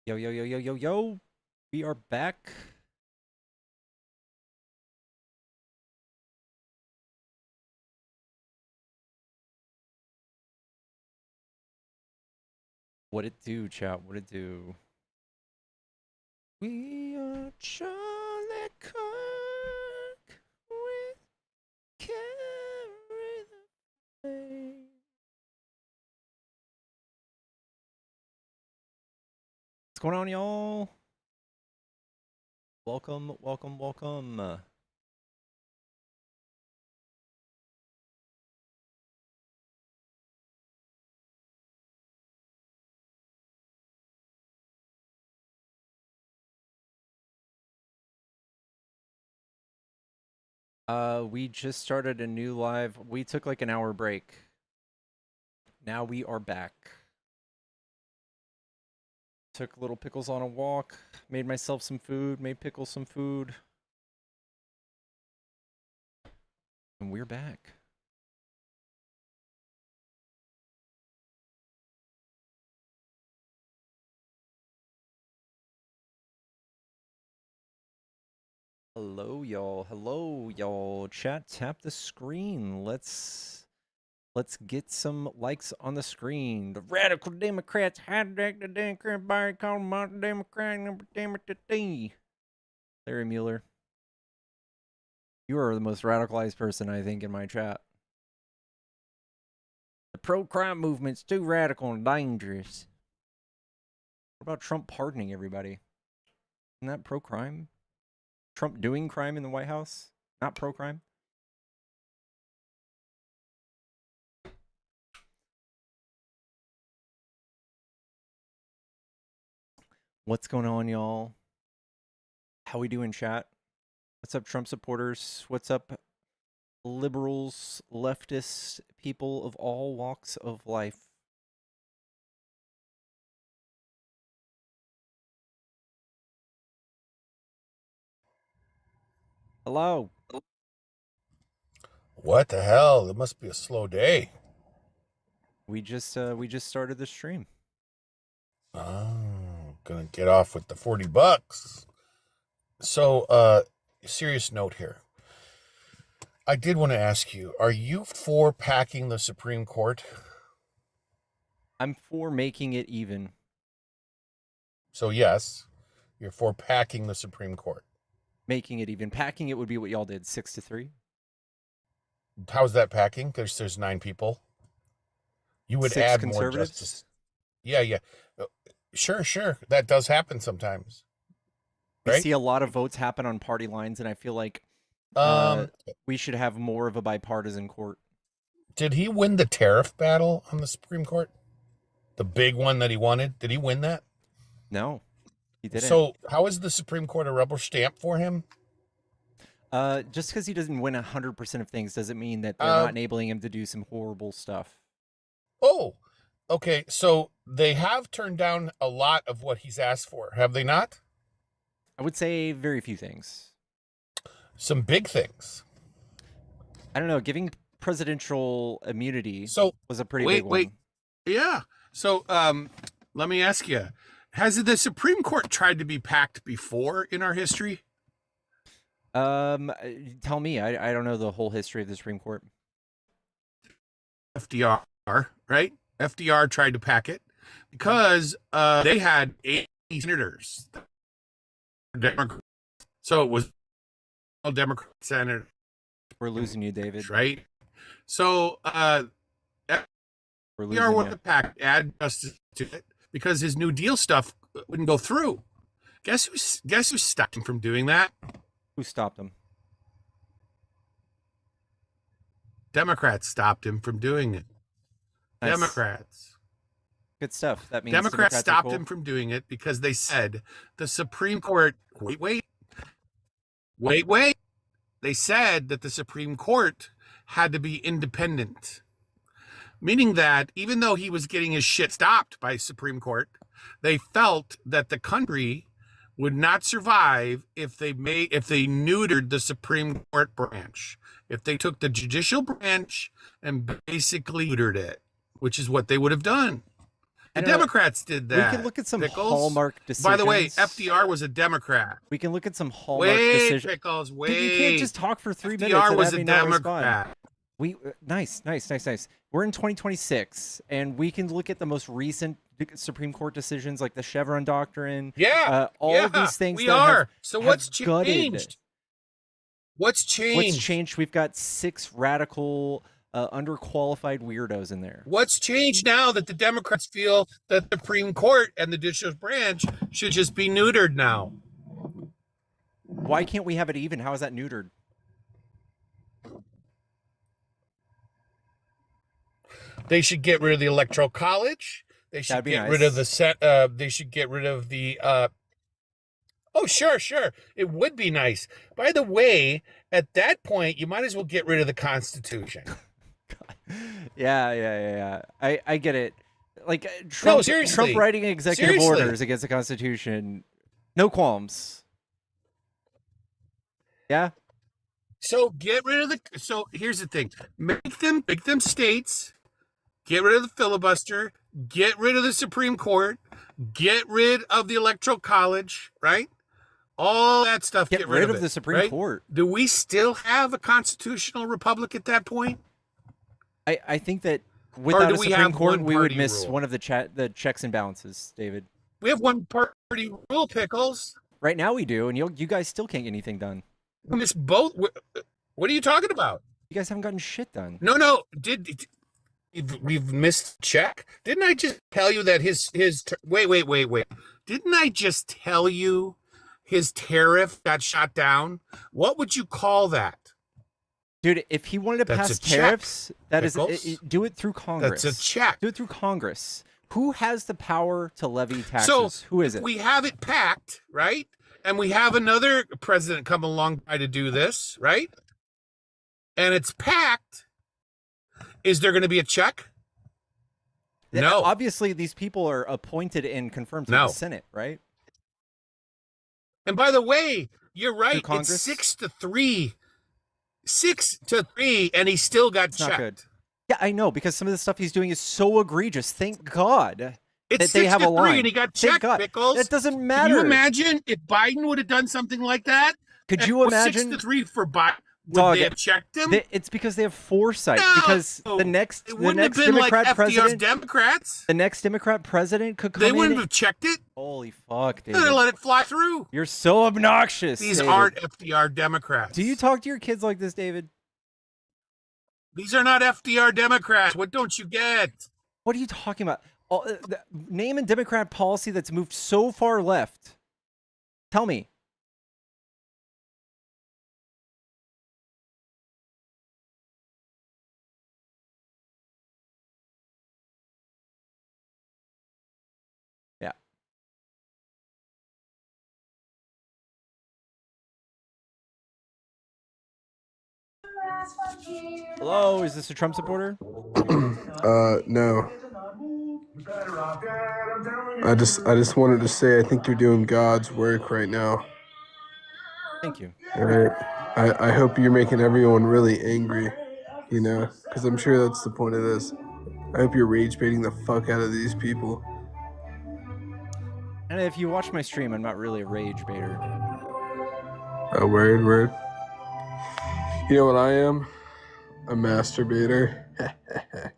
Yo, yo, yo, yo, yo, yo. We are back. What it do, chat? What it do? We are Charlie Kirk. We carry the day. What's going on, y'all? Welcome, welcome, welcome. We just started a new live. We took like an hour break. Now we are back. Took little pickles on a walk. Made myself some food. Made pickles some food. And we're back. Hello, y'all. Hello, y'all. Chat, tap the screen. Let's get some likes on the screen. The radical Democrats hijacked the Democrat Party, called them out Democrat number Democrat. Larry Mueller, you are the most radicalized person I think in my chat. The pro-crime movement's too radical and dangerous. What about Trump pardoning everybody? Isn't that pro-crime? Trump doing crime in the White House? Not pro-crime? What's going on, y'all? How we doing, chat? What's up, Trump supporters? What's up, liberals, leftists, people of all walks of life? Hello. What the hell? It must be a slow day. We just started the stream. Oh, gonna get off with the $40. So, serious note here. I did want to ask you, are you for packing the Supreme Court? I'm for making it even. So, yes, you're for packing the Supreme Court. Making it even. Packing it would be what y'all did, 6-3. How's that packing? There's 9 people. You would Six add more justice. conservatives. Yeah. Uh, Sure. That does happen sometimes, I right? see a lot of votes happen on party lines, and I feel like Um, we should have more of a bipartisan court. did he win the tariff battle on the Supreme Court? The big one that he wanted? Did he win that? No, he didn't. So, how is the Supreme Court a rubber stamp for him? Just because he doesn't win 100% of things doesn't mean that they're not Um, enabling him to do some horrible stuff. oh, okay. So they have turned down a lot of what he's asked for, have they not? I would say very few things. Some big things. I don't know. Giving presidential immunity So, was a pretty big wait. one. Yeah. So, let me ask you, has the Supreme Court tried to be packed before in our history? Tell me. I don't know the whole history of the Supreme Court. FDR, right? FDR tried to pack it because they had 80 senators. Democrats. So it was all Democrat senators, We're losing you, David. right? So We're FDR losing would you. have packed add justice to it because his New Deal stuff wouldn't go through. Guess who stopped him from doing that? Who stopped him? Democrats stopped him from doing it. Nice. Democrats. Good stuff. That means Democrats Democrats are stopped cool. him from doing it because they said the Supreme Court. Wait. They said that the Supreme Court had to be independent, meaning that even though he was getting his shit stopped by Supreme Court, they felt that the country would not survive if they neutered the Supreme Court branch. If they took the judicial branch and basically neutered it, which is what they would have done. The Democrats did that. We can look at some Pickles. hallmark decisions. By the way, FDR was a Democrat. We can look at some hallmark decisions. Pickles, wait. Dude, you can't just talk for 3 minutes. FDR was a Democrat. Nice. We're in 2026, and we can look at the most recent Supreme Court decisions, like the Chevron Doctrine. Yeah, all of these things. We are. So what's changed? What's changed? We've got 6 radical, underqualified weirdos in there. What's changed now that the Democrats feel that the Supreme Court and the judicial branch should just be neutered now? Why can't we have it even? How is that neutered? They should get rid of the Electoral College. They should get rid of the they should get rid of the Oh, sure. It would be nice. By the way, at that point, you might as well get rid of the Constitution. Yeah. I get it. Like Trump writing executive orders against the Constitution. No qualms. Yeah. So get rid of the. So here's the thing: make them states. Get rid of the filibuster. Get rid of the Supreme Court. Get rid of the Electoral College. Right. All that stuff. Get rid of the Supreme Court. Do we still have a constitutional republic at that point? I think that without a Supreme Court, we would miss one of the checks and balances, David. We have one party rule, Pickles. Right now we do, and you guys still can't get anything done. We miss both. What are you talking about? You guys haven't gotten shit done. No. We've missed check? Didn't I just tell you that his wait. Didn't I just tell you his tariff got shot down? What would you call that? Dude, if he wanted to pass tariffs, do it through Congress. That's a check. Do it through Congress. Who has the power to levy taxes? So who is it? We have it packed, right? And we have another president come along to do this, right? And it's packed. Is there going to be a check? No. Obviously, these people are appointed and confirmed to the Senate, right? And by the way, you're right. It's 6-3. 6-3, and he still got checked. Not good. Yeah, I know, because some of the stuff he's doing is so egregious. Thank God it's that they have a line. And he got checked, Pickles. That doesn't matter. Can you imagine if Biden would have done something like that? Could you imagine? 6-3 for Biden. Would they have checked him? It's because they have foresight. No, because the next Democrat like president, Democrats. The next Democrat president could come in. They wouldn't have checked it. Holy fuck, David! They'd have let it fly through. You're so obnoxious. These David. aren't FDR Democrats. Do you talk to your kids like this, David? These are not FDR Democrats. What don't you get? What are you talking about? Name a Democrat policy that's moved so far left. Tell me. Yeah. Hello, is this a Trump supporter? No. I just wanted to say I think you're doing God's work right now. Thank you. All right. I hope you're making everyone really angry, you know, because I'm sure that's the point of this. I hope you're rage baiting the fuck out of these people. And if you watch my stream, I'm not really a rage baiter. Oh, word. You know what I am? A masturbator.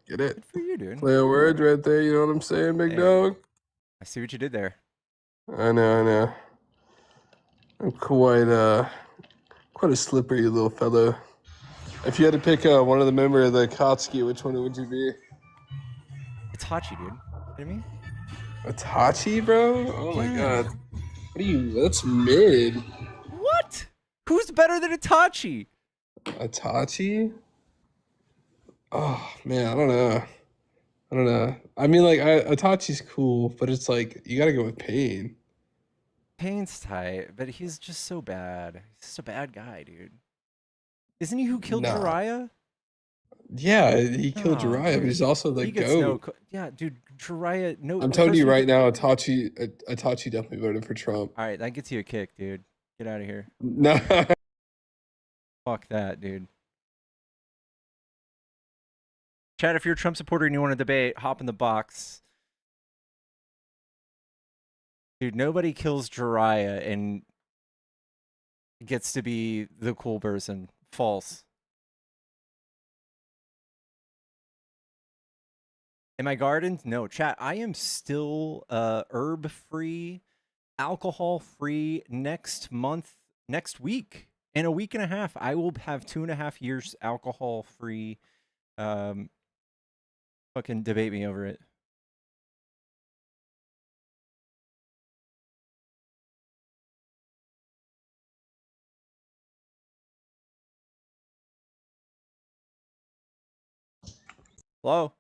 Get it? Good for you, dude. Play on words right there, you know what I'm saying, big dog? I see what you did there. I know. I'm quite a slippery little fellow. If you had to pick one of the members of the Kotsky, which one would you be? It's Hachi, dude. You know what I mean? Itachi, bro? Oh my god. What are you? That's mid. What? Who's better than Itachi? Itachi? Oh man, I don't know. I mean, like, Itachi's cool, but it's like you gotta go with Pain. Pain's tight, but he's just so bad. He's just a bad guy, dude. Isn't he who killed Jiraiya? Yeah, he killed Jiraiya, but he's also the GOAT. Yeah, dude, Jiraiya. No, I'm telling you right now, Itachi definitely voted for Trump. All right, that gets you a kick, dude. Get out of here. No. Fuck that, dude. Chad, if you're a Trump supporter and you want to debate, hop in the box. Dude, nobody kills Jiraiya and gets to be the cool person. False. Am I gardened? No, chat. I am still herb free, alcohol free next month, next week. In a week and a half, I will have 2.5 years alcohol free. Fucking debate me over it. Hello?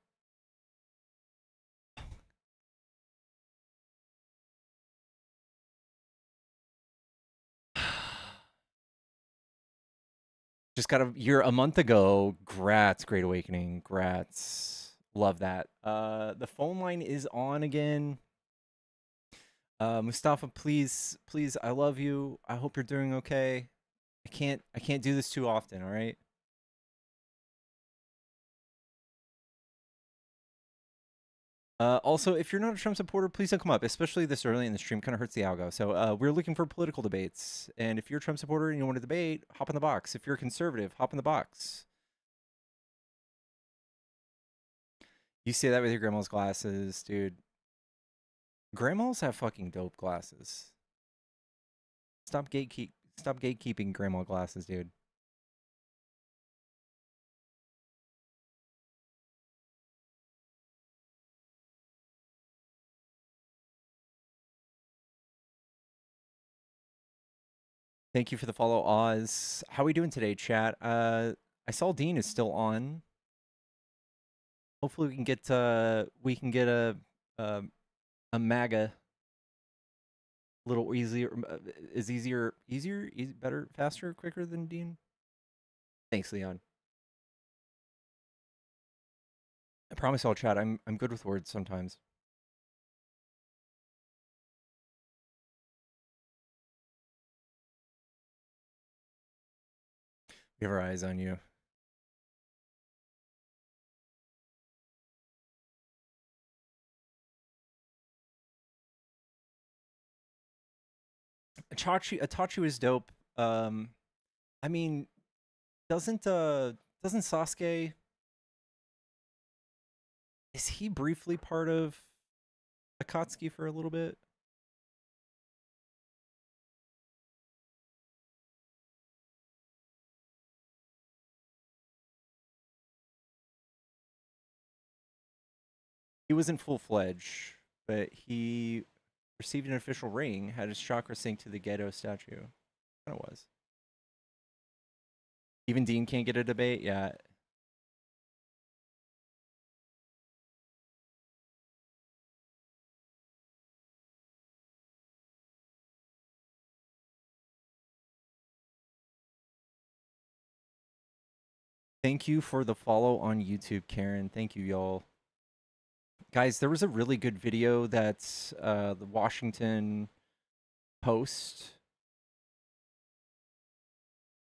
Just got a month ago. Grats, Great Awakening. Grats. Love that. The phone line is on again. Mustafa, please, please, I love you. I hope you're doing okay. I can't do this too often, all right? Also, if you're not a Trump supporter, please don't come up, especially this early in the stream. Kind of hurts the algo. So we're looking for political debates. And if you're a Trump supporter and you want to debate, hop in the box. If you're a conservative, hop in the box. You say that with your grandma's glasses, dude. Grandmas have fucking dope glasses. Stop gatekeeping grandma glasses, dude. Thank you for the follow, Oz. How are we doing today, chat? I saw Dean is still on. Hopefully we can get a MAGA a little easier, is easier, better, faster, quicker than Dean. Thanks, Leon. I promise I'll chat. I'm good with words sometimes. We have our eyes on you. Itachi is dope. I mean, doesn't Sasuke, is he briefly part of Akatsuki for a little bit? He wasn't full-fledged, but he received an official ring, had his chakra sync to the Gedo statue. Kind of was. Even Dean can't get a debate? Yeah. Thank you for the follow on YouTube, Karen. Thank you, y'all. Guys, there was a really good video that the Washington Post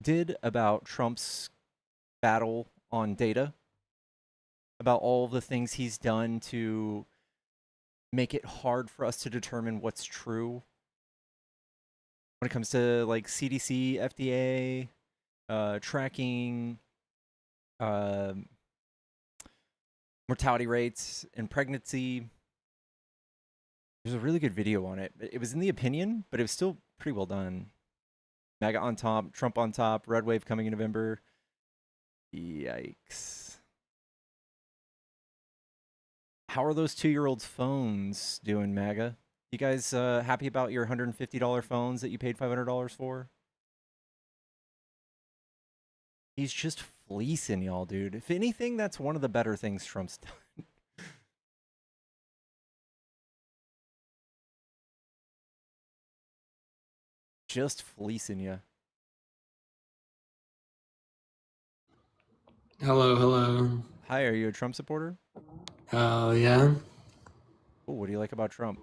did about Trump's battle on data, about all the things he's done to make it hard for us to determine what's true when it comes to like CDC, FDA, tracking, mortality rates and pregnancy. There's a really good video on it. It was in the opinion, but it was still pretty well done. MAGA on top, Trump on top, red wave coming in November. Yikes. How are those 2-year-olds' phones doing, MAGA? You guys happy about your $150 phones that you paid $500 for? He's just fleecing y'all, dude. If anything, that's one of the better things Trump's done. Just fleecing you. Hello, hello. Hi, are you a Trump supporter? Yeah. Ooh, what do you like about Trump?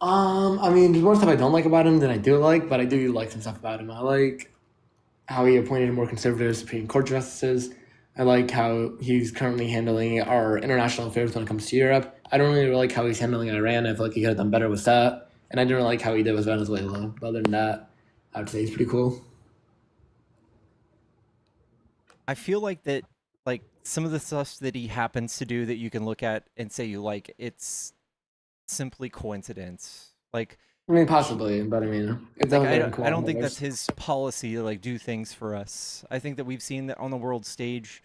I mean, there's more stuff I don't like about him than I do like, but I do like some stuff about him. I like how he appointed more conservative Supreme Court justices. I like how he's currently handling our international affairs when it comes to Europe. I don't really like how he's handling Iran. I feel like he could have done better with that. And I didn't really like how he did with Venezuela. But other than that, I would say he's pretty cool. I feel like that, like some of the stuff that he happens to do that you can look at and say you like, it's simply coincidence. I mean, possibly, but I mean, it's Like definitely better than I Kamala don't think that's Harris. his policy to like do things for us. I think that we've seen that on the world stage,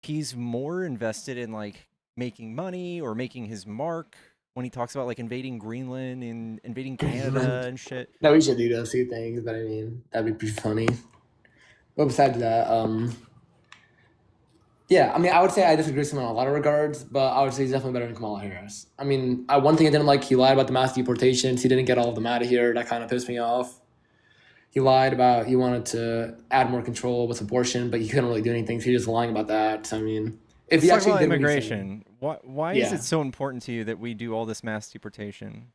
he's more invested in like making money or making his mark when he talks about like invading Greenland and invading Canada and shit. No, we should do those two things, but I mean, that'd be pretty funny. But besides that, yeah, I mean, I would say I disagree with him in a lot of regards, but I would say he's definitely better than Kamala Harris. I mean, one thing I didn't like, he lied about the mass deportations. He didn't get all of them out of here. That kind of pissed me off. He lied about he wanted to add more control with abortion, but he couldn't really do anything. So he was just lying about that. So I mean, if Let's he talk actually about did what he said, immigration. Why is yeah. it so important to you that we do all this mass deportation?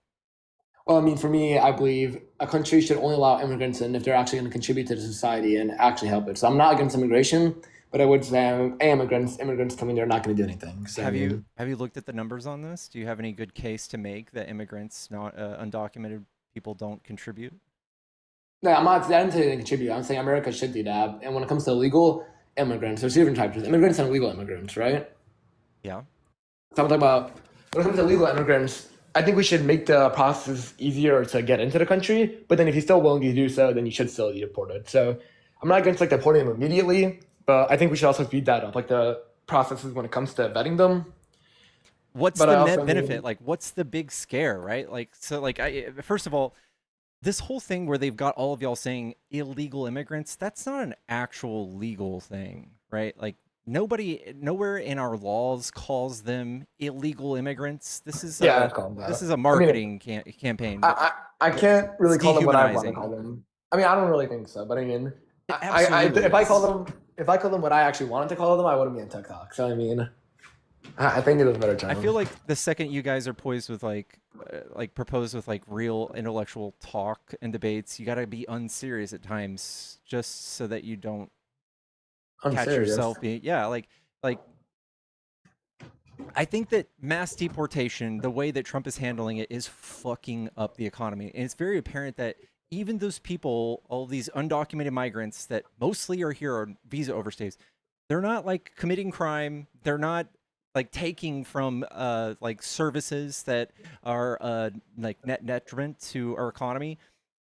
Well, I mean, for me, I believe a country should only allow immigrants in if they're actually going to contribute to the society and actually help it. So I'm not against immigration, but I would say immigrants coming there are not going to do anything. So I mean, Have you looked at the numbers on this? Do you have any good case to make that immigrants, not undocumented people, don't contribute? no, I'm not. I didn't say they didn't contribute. I'm saying America should do that. And when it comes to illegal immigrants, there's two different types: of immigrants and illegal immigrants, right? Yeah. So I'm talking about when it comes to illegal immigrants. I think we should make the process easier to get into the country. But then, if you're still willing to do so, then you should still be deported. So I'm not against like deporting them immediately, but I think we should also speed that up, like the processes when it comes to vetting them. What's But I the also net benefit? mean, Like, what's the big scare, right? Like, so, like, first of all, this whole thing where they've got all of y'all saying illegal immigrants, that's not an actual legal thing, right? Like, nowhere in our laws calls them illegal immigrants. yeah, that's called This that. is a I mean, marketing campaign, but I can't really it's call them what I want to dehumanizing. call them. I mean, I don't really think so, but I mean, It absolutely if I call is. them what I actually wanted to call them, I wouldn't be on TikTok. So I mean, I think it is a better I feel term. like the second you guys are poised with like proposed with like real intellectual talk and debates, you got to be unserious at times just so that you don't I'm catch serious. yourself being like I think that mass deportation, the way that Trump is handling it, is fucking up the economy. And it's very apparent that even those people, all these undocumented migrants that mostly are here on visa overstays, they're not like committing crime. They're not like taking from like services that are like net detriment to our economy.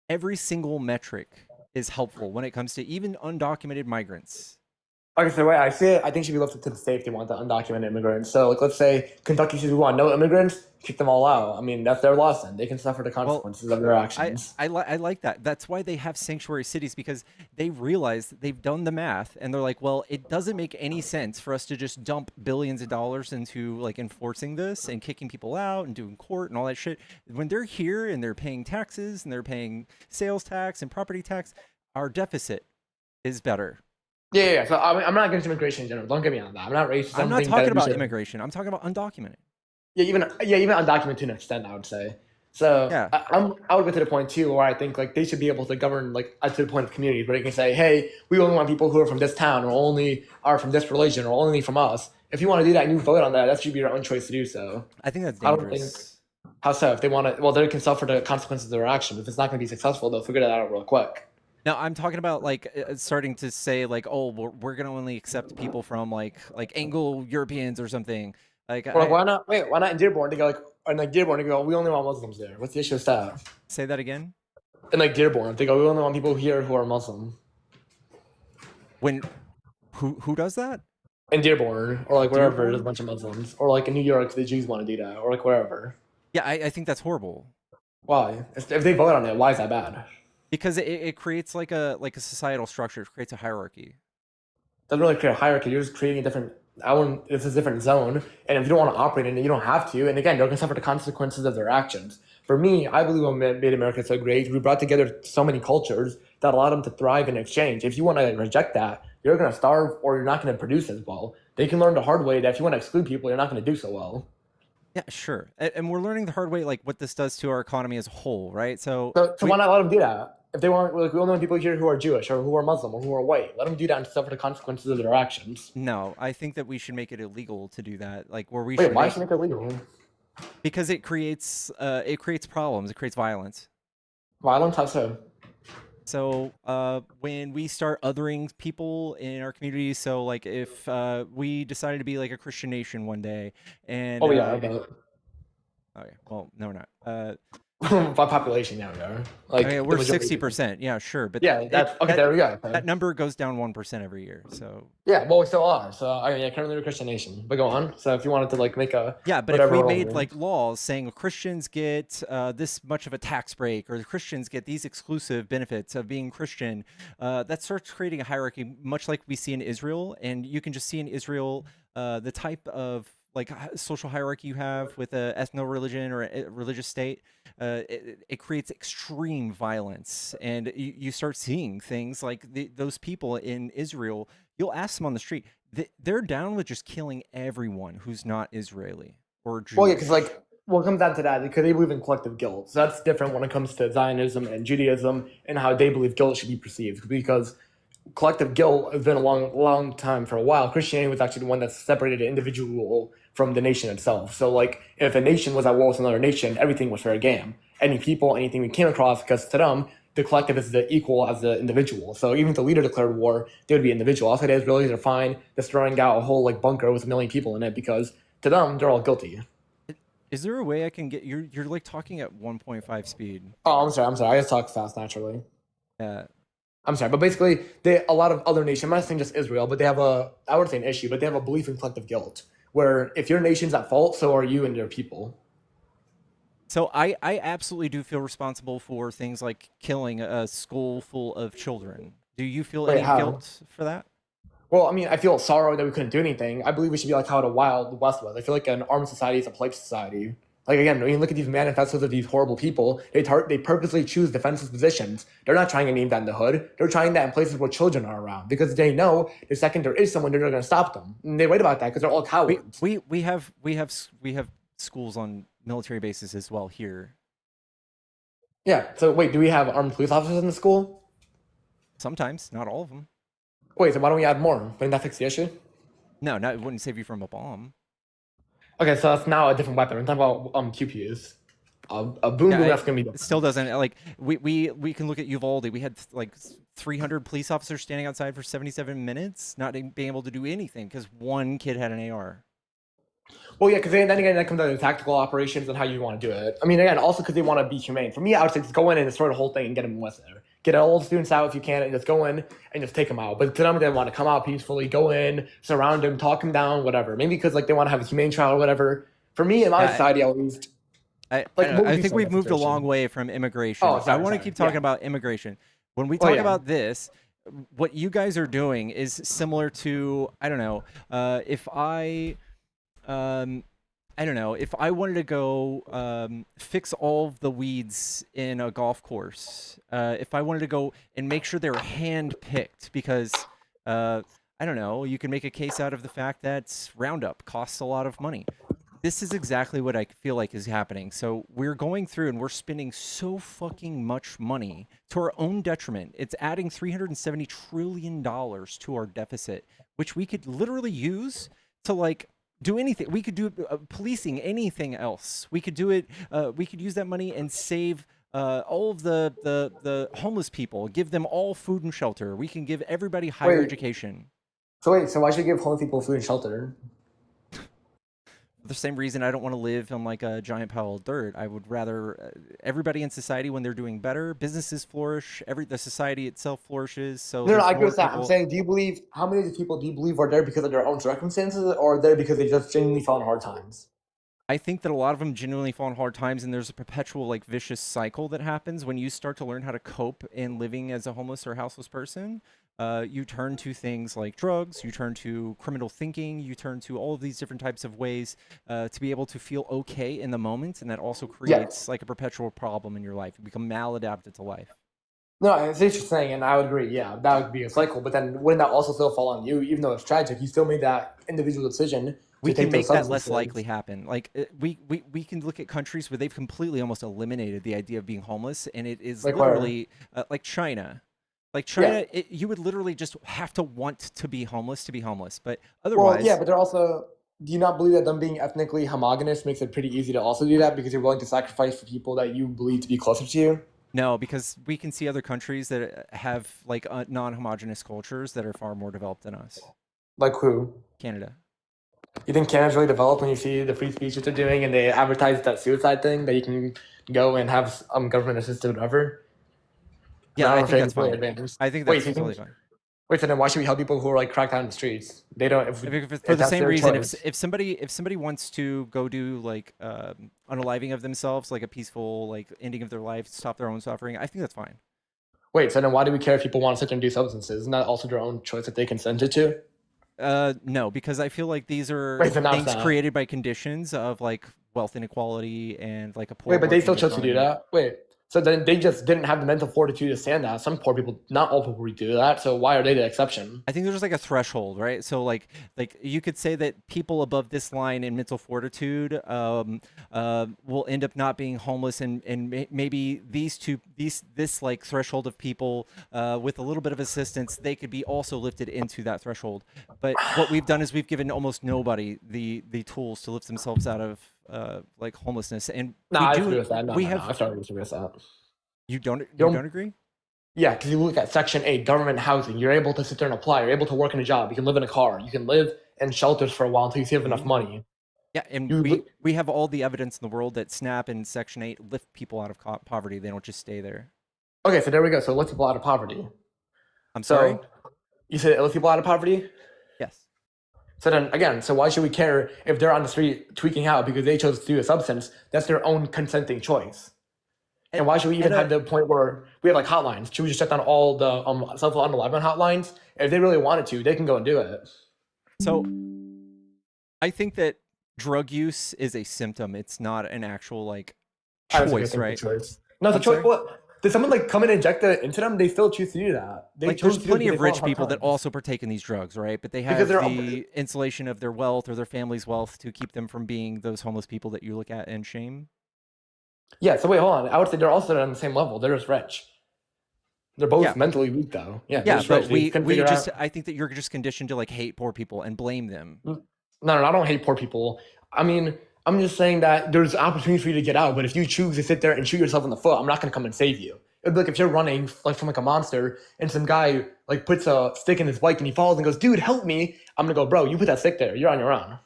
Every single metric is helpful when it comes to even undocumented migrants. Like I said, the way I see it, I think it should be left up to the state if they want the undocumented immigrants. So, like, let's say Kentucky says we want no immigrants, kick them all out. I mean, that's their loss then. They can suffer the Well, consequences of their actions. I like that. That's why they have sanctuary cities because they realize that they've done the math and they're like, well, it doesn't make any sense for us to just dump billions of dollars into like enforcing this and kicking people out and doing court and all that shit. When they're here and they're paying taxes and they're paying sales tax and property tax, our deficit is better. Yeah. So I'm not against immigration in general. Don't get me on that. I'm not racist. I I'm don't not think talking that we about should. immigration. I'm talking about undocumented. Even undocumented to an extent, I would say. So Yeah. I would go to the point too where I think like they should be able to govern like to the point of communities where they can say, hey, we only want people who are from this town or only are from this religion or only from us. If you want to do that and you vote on that, that should be your own choice to do so. I think that's I don't think dangerous. how so. If they want to, well, they can suffer the consequences of their action. If it's not going to be successful, they'll figure that out real quick. Now I'm talking about like starting to say like, oh, we're gonna only accept people from like Anglo Europeans or something. Like Or like, I why not? Wait, why not in Dearborn? They go like, and like Dearborn, they go, we only want Muslims there. What's the issue with that? say that again. And like Dearborn, they go, we only want people here who are Muslim. When who does that? In Dearborn, or like wherever, there's a Dearborn? bunch of Muslims. Or like in New York, the Jews want to do that. Or like wherever. Yeah, I think that's horrible Why? If they vote on it, why is that bad? because it creates like a societal structure. It creates a hierarchy. Doesn't really create a hierarchy. You're just creating a different. I want it's a different zone, and if you don't want to operate in it, you don't have to. And again, they're going to suffer the consequences of their actions. For me, I believe what made America so great, we brought together so many cultures that allowed them to thrive in exchange. If you want to reject that, you're going to starve, or you're not going to produce as well. They can learn the hard way that if you want to exclude people, you're not going to do so well. Yeah, sure. And we're learning the hard way, like what this does to our economy as a whole, right? So So why not let them do that? If they want, like, we all know people here who are Jewish or who are Muslim or who are white. Let them do that and suffer the consequences of their actions. no, I think that we should make it illegal to do that. Like where we Wait, should why make should we make it legal? because it creates problems, it creates violence. Violence, how so? So when we start othering people in our community, so like if we decided to be like a Christian nation one day, and Oh yeah, I get it. okay, well, no, we're not. By population, yeah, we are. Like Okay, the we're majority. 60%. Yeah, sure, but Yeah, that's okay. that There we go. that number goes down 1% every year. So Yeah, well, we still are. So I mean, yeah, currently we're a Christian nation. But go on. So if you wanted to like make a yeah, but if whatever we rule made here- like laws saying Christians get this much of a tax break, or the Christians get these exclusive benefits of being Christian, that starts creating a hierarchy, much like we see in Israel. And you can just see in Israel the type of like social hierarchy you have with a ethno religion or a religious state. It creates extreme violence, and you start seeing things like those people in Israel. You'll ask them on the street, they're down with just killing everyone who's not Israeli or Jewish. Well, yeah, because like, well, it comes down to that because they believe in collective guilt. So that's different when it comes to Zionism and Judaism and how they believe guilt should be perceived. Because collective guilt has been a long time for a while. Christianity was actually the one that separated the individual from the nation itself. So like, if a nation was at war with another nation, everything was fair game. Any people, anything we came across, because to them, the collective is the equal as the individual. So even if the leader declared war, they would be individual. Also, the Israelis are fine destroying out a whole like bunker with 1 million people in it because to them, they're all guilty. Is there a way I can get you're like talking at 1.5 speed? Oh, I'm sorry. I just talk fast naturally. Uh, I'm sorry, but basically, a lot of other nations, I'm not saying just Israel, but they have I wouldn't say an issue, but they have a belief in collective guilt, where if your nation's at fault, so are you and your people. so I absolutely do feel responsible for things like killing a school full of children. Do you feel Wait, any how? guilt for that? Well, I mean, I feel sorrow that we couldn't do anything. I believe we should be like how the Wild West was. I feel like an armed society is a polite society. Like again, when you look at these manifestos of these horrible people, they purposely choose defensive positions. They're not trying to name that in the hood. They're trying that in places where children are around because they know the second there is someone, they're going to stop them. And they write about that because they're all cowards. We have schools on military bases as well here. Yeah. So wait, do we have armed police officers in the school? Sometimes, not all of them. Wait, so why don't we add more? Wouldn't that fix the issue? No, it wouldn't save you from a bomb. Okay, so that's now a different weapon. We're talking about QPUs. A boom Yeah, boom, that's gonna be It different. still doesn't like we can look at Uvalde. We had like 300 police officers standing outside for 77 minutes, not being able to do anything because one kid had an AR. Well, yeah, because then again, that comes down to tactical operations and how you want to do it. I mean, again, also because they want to be humane. For me, I would say just go in and destroy the whole thing and get them with there. Get all the students out if you can, and just go in and just take them out. But to them, they want to come out peacefully, go in, surround them, talk them down, whatever. Maybe because like they want to have a humane trial or whatever. For me, in my society, at least, I Like, don't what know. would I you think say we've in that moved a long situation? way from immigration. Oh, I sorry, want to sorry. keep talking Yeah. about immigration. When we talk yeah. about this, what you guys are doing is similar to I don't know. If if I wanted to go fix all of the weeds in a golf course, if I wanted to go and make sure they were hand picked, because I don't know, you can make a case out of the fact that Roundup costs a lot of money. This is exactly what I feel like is happening. So we're going through and we're spending so fucking much money to our own detriment. It's adding $370 trillion to our deficit, which we could literally use to like do anything. We could do policing, anything else. We could do it. We could use that money and save all of the homeless people, give them all food and shelter. We can give everybody higher Wait. education. So why should you give homeless people food and shelter? The same reason I don't want to live on like a giant pile of dirt. I would rather everybody in society, when they're doing better, businesses flourish, the society itself flourishes. So No, there's I agree more with that. I'm people- saying, do you believe how many of these people do you believe are there because of their own circumstances, or are there because they just genuinely fell in hard times? I think that a lot of them genuinely fall in hard times, and there's a perpetual like vicious cycle that happens when you start to learn how to cope in living as a homeless or houseless person. You turn to things like drugs, you turn to criminal thinking, you turn to all of these different types of ways to be able to feel okay in the moment, and that also creates like a perpetual problem in your life. You become maladapted to life. No, I see what you're saying, and I would agree. Yeah, that would be a cycle. But then wouldn't that also still fall on you, even though it's tragic? You still made that individual decision we take can those make that less substances. likely happen. Like we can look at countries where they've completely almost eliminated the idea of being homeless, and it is Like where? literally like China. Like Yeah. China, you would literally just have to want to be homeless, but Well, yeah, otherwise, but they're also. Do you not believe that them being ethnically homogenous makes it pretty easy to also do that because you're willing to sacrifice for people that you believe to be closer to you? no, because we can see other countries that have like non-homogeneous cultures that are far more developed than us. Like who? Canada. You think Canada's really developed when you see the free speech that they're doing and they advertise that suicide thing that you can go and have government assisted whatever? Yeah, I I don't think think that's it's really fine. advanced. I think Wait, that's so you totally think? fine. Wait, so then why should we help people who are like cracked out in the streets? They don't. If, I think for if the that's same their reason, choice. if somebody wants to go do like unaliving of themselves, like a peaceful like ending of their life, stop their own suffering, I think that's fine. Wait, so then why do we care if people want to sit there and do substances? Isn't that also their own choice that they consented to? No, because I feel like these are Wait, so now it's things not. created by conditions of like wealth inequality and like a poor Wait, but they working still chose to do economy. that. Wait, so then they just didn't have the mental fortitude to stand that. Some poor people, not all people, do that. So why are they the exception? I think there's like a threshold, right? So like you could say that people above this line in mental fortitude will end up not being homeless, and maybe this like threshold of people with a little bit of assistance, they could be also lifted into that threshold. But what we've done is we've given almost nobody the tools to lift themselves out of like homelessness, and No, we I do agree with that. No, we no, no. have I started disagree with that. you don't You you don't, don't agree? yeah, because you look at Section 8, government housing. You're able to sit there and apply. You're able to work in a job. You can live in a car. You can live in shelters for a while until you save enough money. Yeah, and You li- we have all the evidence in the world that SNAP and Section 8 lift people out of poverty. They don't just stay there. Okay, so there we go. So it lifts people out of poverty. I'm sorry? So you said it lifts people out of poverty? Yes. So then again, so why should we care if they're on the street tweaking out because they chose to do a substance? That's their own consenting choice. And why should we even have the point where we have like hotlines? Should we just shut down all the self-unalignment hotlines? If they really wanted to, they can go and do it. So I think that drug use is a symptom. It's not an actual like I disagree choice, with right? choice. No, it's a I'm choice. sorry? What? Did someone like come and inject it into them? They still choose to do that. They Like chose there's to do it plenty because of they fought rich hard people that times. also partake in these drugs, right? But they Because have they're the insulation of their wealth or their family's wealth to keep them from being those homeless people that you look at and shame. yeah. So wait, hold on. I would say they're also on the same level. They're just rich. They're both Yeah. mentally weak, though. Yeah, they're Yeah, just but rich. They couldn't figure out. I think that you're just conditioned to like hate poor people and blame them. No, I don't hate poor people. I mean, I'm just saying that there's opportunities for you to get out, but if you choose to sit there and shoot yourself in the foot, I'm not gonna come and save you. It'd be like if you're running like from like a monster and some guy like puts a stick in his bike and he falls and goes, "Dude, help me!" I'm gonna go, "Bro, you put that stick there. You're on your own."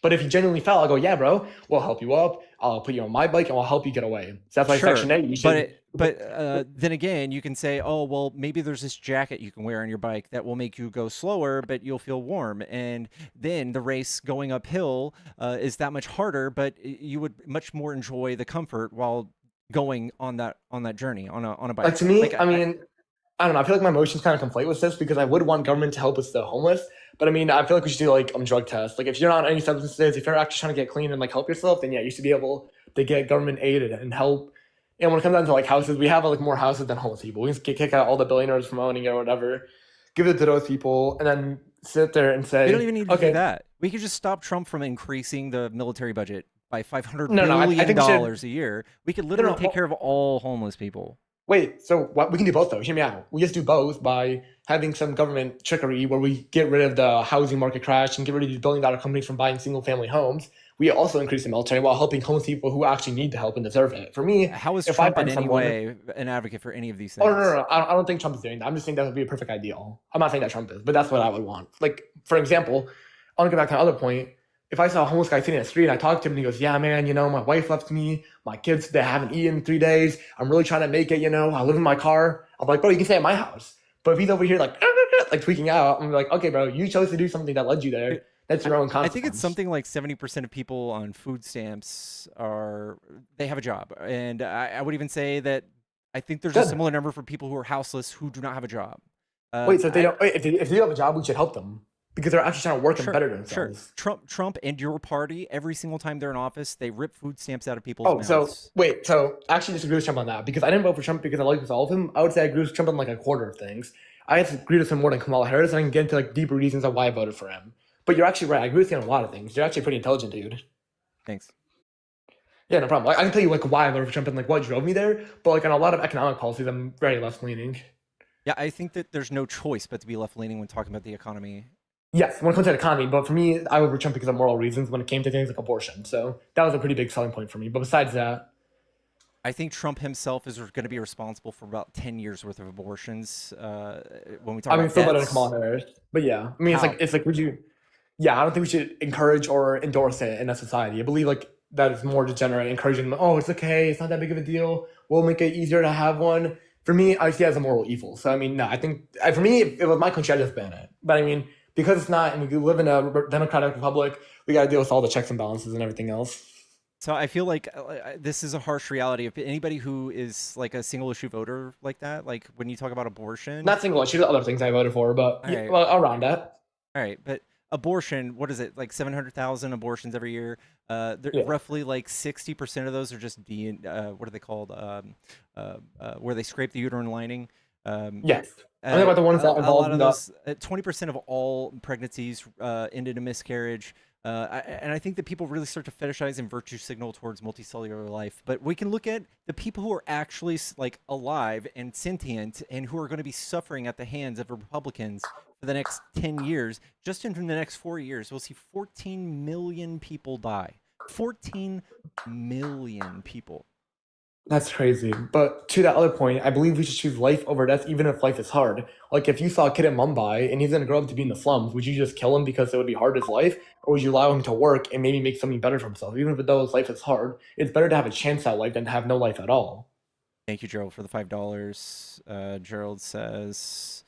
But if you genuinely fell, I'll go, "Yeah, bro, we'll help you up. I'll put you on my bike and we'll help you get away." So that's why Sure, Section 8, you should. but then again, you can say, oh well, maybe there's this jacket you can wear on your bike that will make you go slower, but you'll feel warm, and then the race going uphill is that much harder, but you would much more enjoy the comfort while going on that journey on a bike. Like to me, Like I mean, I don't know. I feel like my emotions kind of conflate with this because I would want government to help with the homeless, but I mean, I feel like we should do like drug tests. Like if you're not on any substances, if you're actually trying to get clean and like help yourself, then yeah, you should be able to get government aid and help. And when it comes down to like houses, we have like more houses than homeless people. We can kick out all the billionaires from owning it or whatever, give it to those people, and then sit there and say, we don't even need to okay, do that. We could just stop Trump from increasing the military budget by $500 No, I billion think we should. a year. We could literally take care of all homeless people. Wait, so what, we can do both though. Hear me out. We just do both by having some government trickery where we get rid of the housing market crash and get rid of these billion-dollar companies from buying single-family homes. We also increase the military while helping homeless people who actually need the help and deserve it. For me, How is if Trump I in find any someone, way an advocate for any of these things? oh no, I don't think Trump is doing that. I'm just saying that would be a perfect ideal. I'm not saying that Trump is, but that's what I would want. Like for example, I want to go back to another point. If I saw a homeless guy sitting in the street and I talked to him and he goes, "Yeah, man, you know, my wife left me, my kids, they haven't eaten in 3 days. I'm really trying to make it, you know, I live in my car." I'm like, "Bro, you can stay at my house." But if he's over here like like tweaking out, I'm like, "Okay, bro, you chose to do something that led you there. That's your own I consequence." think it's something like 70% of people on food stamps they have a job. And I would even say that I think there's a Good. similar number for people who are houseless who do not have a job. Wait, so if they don't, if they do have a job, we should help them because they're actually trying to work and better themselves. Trump and your party, every single time they're in office, they rip food stamps out of people's Oh, mouths. so wait, so I actually disagree with Trump on that because I didn't vote for Trump because I like with all of him. I would say I agree with Trump on like a quarter of things. I agree with him more than Kamala Harris, and I can get into like deeper reasons of why I voted for him. But you're actually right. I agree with you on a lot of things. You're actually pretty intelligent, dude. Thanks. Yeah, no problem. I can tell you like why I voted for Trump and like what drove me there. But like on a lot of economic policies, I'm very left leaning. Yeah, I think that there's no choice but to be left leaning when talking about the economy. Yes, when it comes to the economy, but for me, I voted for Trump because of moral reasons when it came to things like abortion. So that was a pretty big selling point for me. But besides that, I think Trump himself is going to be responsible for about 10 years worth of abortions. When we talk I mean, about still better than deaths, Kamala Harris. But yeah, I mean, how? it's like, would you? Yeah, I don't think we should encourage or endorse it in a society. I believe like that is more degenerate, encouraging them. Oh, it's okay. It's not that big of a deal. We'll make it easier to have one. For me, I see it as a moral evil. So I mean, no, I think for me, if it was my country, I'd just ban it. But I mean, because it's not, and we live in a democratic republic, we got to deal with all the checks and balances and everything else. So I feel like this is a harsh reality. If anybody who is like a single issue voter like that, like when you talk about abortion, Not single issue, other things I voted for, but yeah, Alright. well, around that. all right, but abortion, what is it? Like 700,000 abortions every year. Yeah. Roughly like 60% of those are just what are they called? Where they scrape the uterine lining. Yes. I think about the ones that A lot involve of the. those, 20% of all pregnancies ended in miscarriage. And I think that people really start to fetishize and virtue signal towards multicellular life. But we can look at the people who are actually like alive and sentient and who are going to be suffering at the hands of Republicans for the next 10 years. Just in the next 4 years, we'll see 14 million people die. 14 million people. That's crazy. But to that other point, I believe we should choose life over death, even if life is hard. Like, if you saw a kid in Mumbai and he's going to grow up to be in the slums, would you just kill him because it would be hard his life? Or would you allow him to work and maybe make something better for himself? Even if though his life is hard, it's better to have a chance at life than to have no life at all. Thank you, Gerald, for the $5. Gerald says,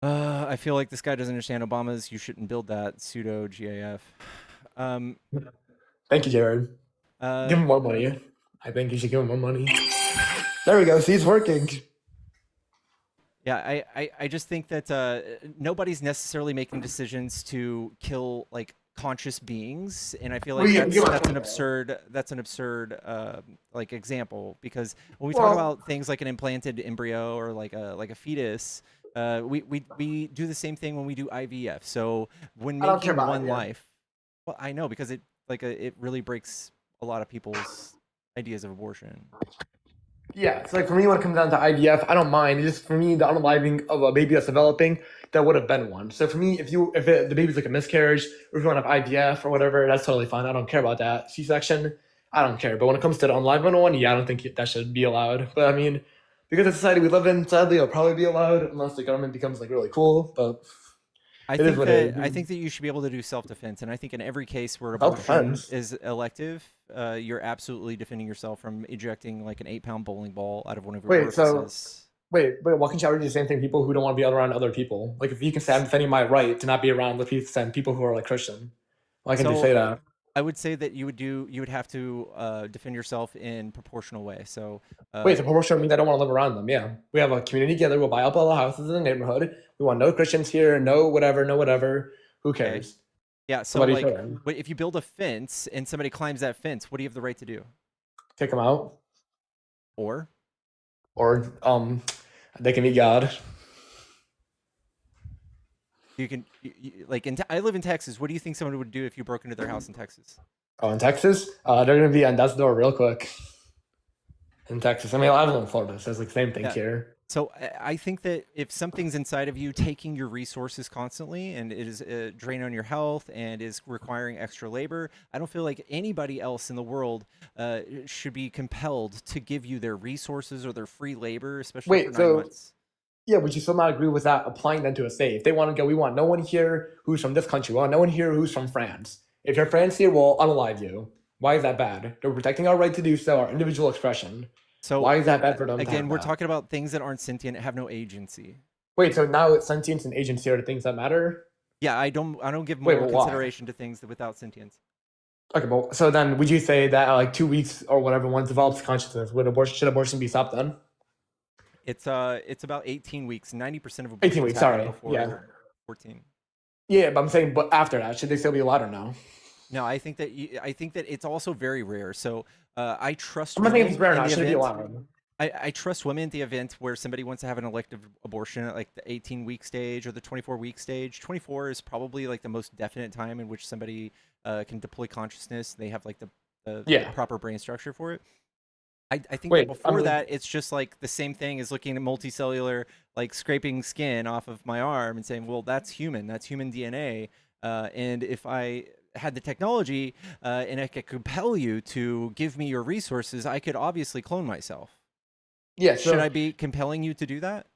I feel like this guy doesn't understand Obama's. You shouldn't build that pseudo GAF. Thank you, Jared. Uh, Give him more money. I think you should give him more money. There we go. See, it's working. Yeah, I just think that nobody's necessarily making decisions to kill like conscious beings, and I feel like Well, yeah, that's an yeah. absurd like example, because when we talk Well, about things like an implanted embryo or like a fetus, we do the same thing when we do IVF. So when I don't care making about one it. Yeah. life, well, I know because it really breaks a lot of people's ideas of abortion. Yeah, it's like for me when it comes down to IVF, I don't mind. It's just for me the unaliving of a baby that's developing that would have been one. So for me, the baby's like a miscarriage, or if you want to have IVF or whatever, that's totally fine. I don't care about that. C-section, I don't care. But when it comes to the unaliving one, yeah, I don't think that should be allowed. But I mean, because the society we live in, sadly, it'll probably be allowed unless the government becomes like really cool. But I it is think what it that I is. think that you should be able to do self-defense, and I think in every case where Self abortion defense. is elective, you're absolutely defending yourself from ejecting like an 8-pound bowling ball out of one of your Wait, so orifices. wait, why can't you ever do the same thing? People who don't want to be around other people. Like if you can say I'm defending my right to not be around the people who are like Christian. Why can't you say So that? I would say that you would have to defend yourself in proportional way. So Wait, the proportion means I don't want to live around them. Yeah. We have a community together. We'll buy up all the houses in the neighborhood. We want no Christians here, no whatever, no whatever. Who okay, cares? yeah. So Somebody like, should if you build a fence and somebody climbs that fence, what do you have the right to do? kick them out. Or Or they can be God. you can like I live in Texas. What do you think someone would do if you broke into their house in Texas? Oh, in Texas, they're gonna be on death's door real quick. In Texas. I mean I live in Florida, so it's like the same thing Yeah. here. So I think that if something's inside of you taking your resources constantly and it is a drain on your health and is requiring extra labor, I don't feel like anybody else in the world should be compelled to give you their resources or their free labor, especially for Wait, 9 months. yeah, would you still not agree with that applying then to a state? If they want to go, we want no one here who's from this country. We want no one here who's from France. If you're France here, we'll unalive you. Why is that bad? They're protecting our right to do so, our individual expression. So Why is that bad for them to again, have we're that? talking about things that aren't sentient, have no agency. Wait, so now it's sentience and agency are the things that matter? Yeah, I don't give Wait, moral but why? consideration to things that without sentience. Okay, but so then would you say that like 2 weeks or whatever one develops consciousness, should abortion be stopped then? It's about 18 weeks. 90% of 18 abortions weeks, happen sorry. Yeah. before 14. Yeah, but I'm saying but after that, should they still be allowed or no? No, I think that it's also very rare. So I trust I'm not saying if women it's rare or in not, the should it be event. allowed? I trust women at the event where somebody wants to have an elective abortion at like the 18-week stage or the 24-week stage. 24 is probably like the most definite time in which somebody can deploy consciousness. They have like the Yeah. proper brain structure for it. I think that Wait, I before mean, that, it's just like the same thing as looking at multicellular, like scraping skin off of my arm and saying, well, that's human DNA. And if I had the technology and I could compel you to give me your resources, I could obviously clone myself. yeah. Should So I be compelling you to do that?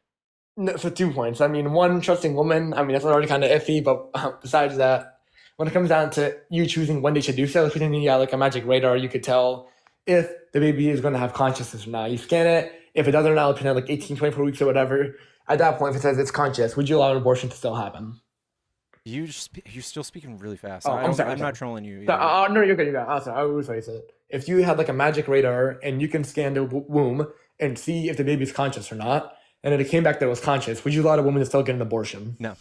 no, for 2 points. I mean, one, trusting women. I mean, that's already kind of iffy. But besides that, when it comes down to you choosing when they should do so, if you didn't got like a magic radar, you could tell if the baby is going to have consciousness or not. You scan it. If it doesn't, now depending on like 18, 24 weeks or whatever. At that point, if it says it's conscious, would you allow an abortion to still happen? You're still speaking really fast. Oh, I'm sorry. I'm not trolling you So, either. no, you're good. You're good. Oh, sorry. I will rephrase it. If you had like a magic radar and you can scan the womb and see if the baby's conscious or not, and then it came back that it was conscious, would you allow a woman to still get an abortion? No.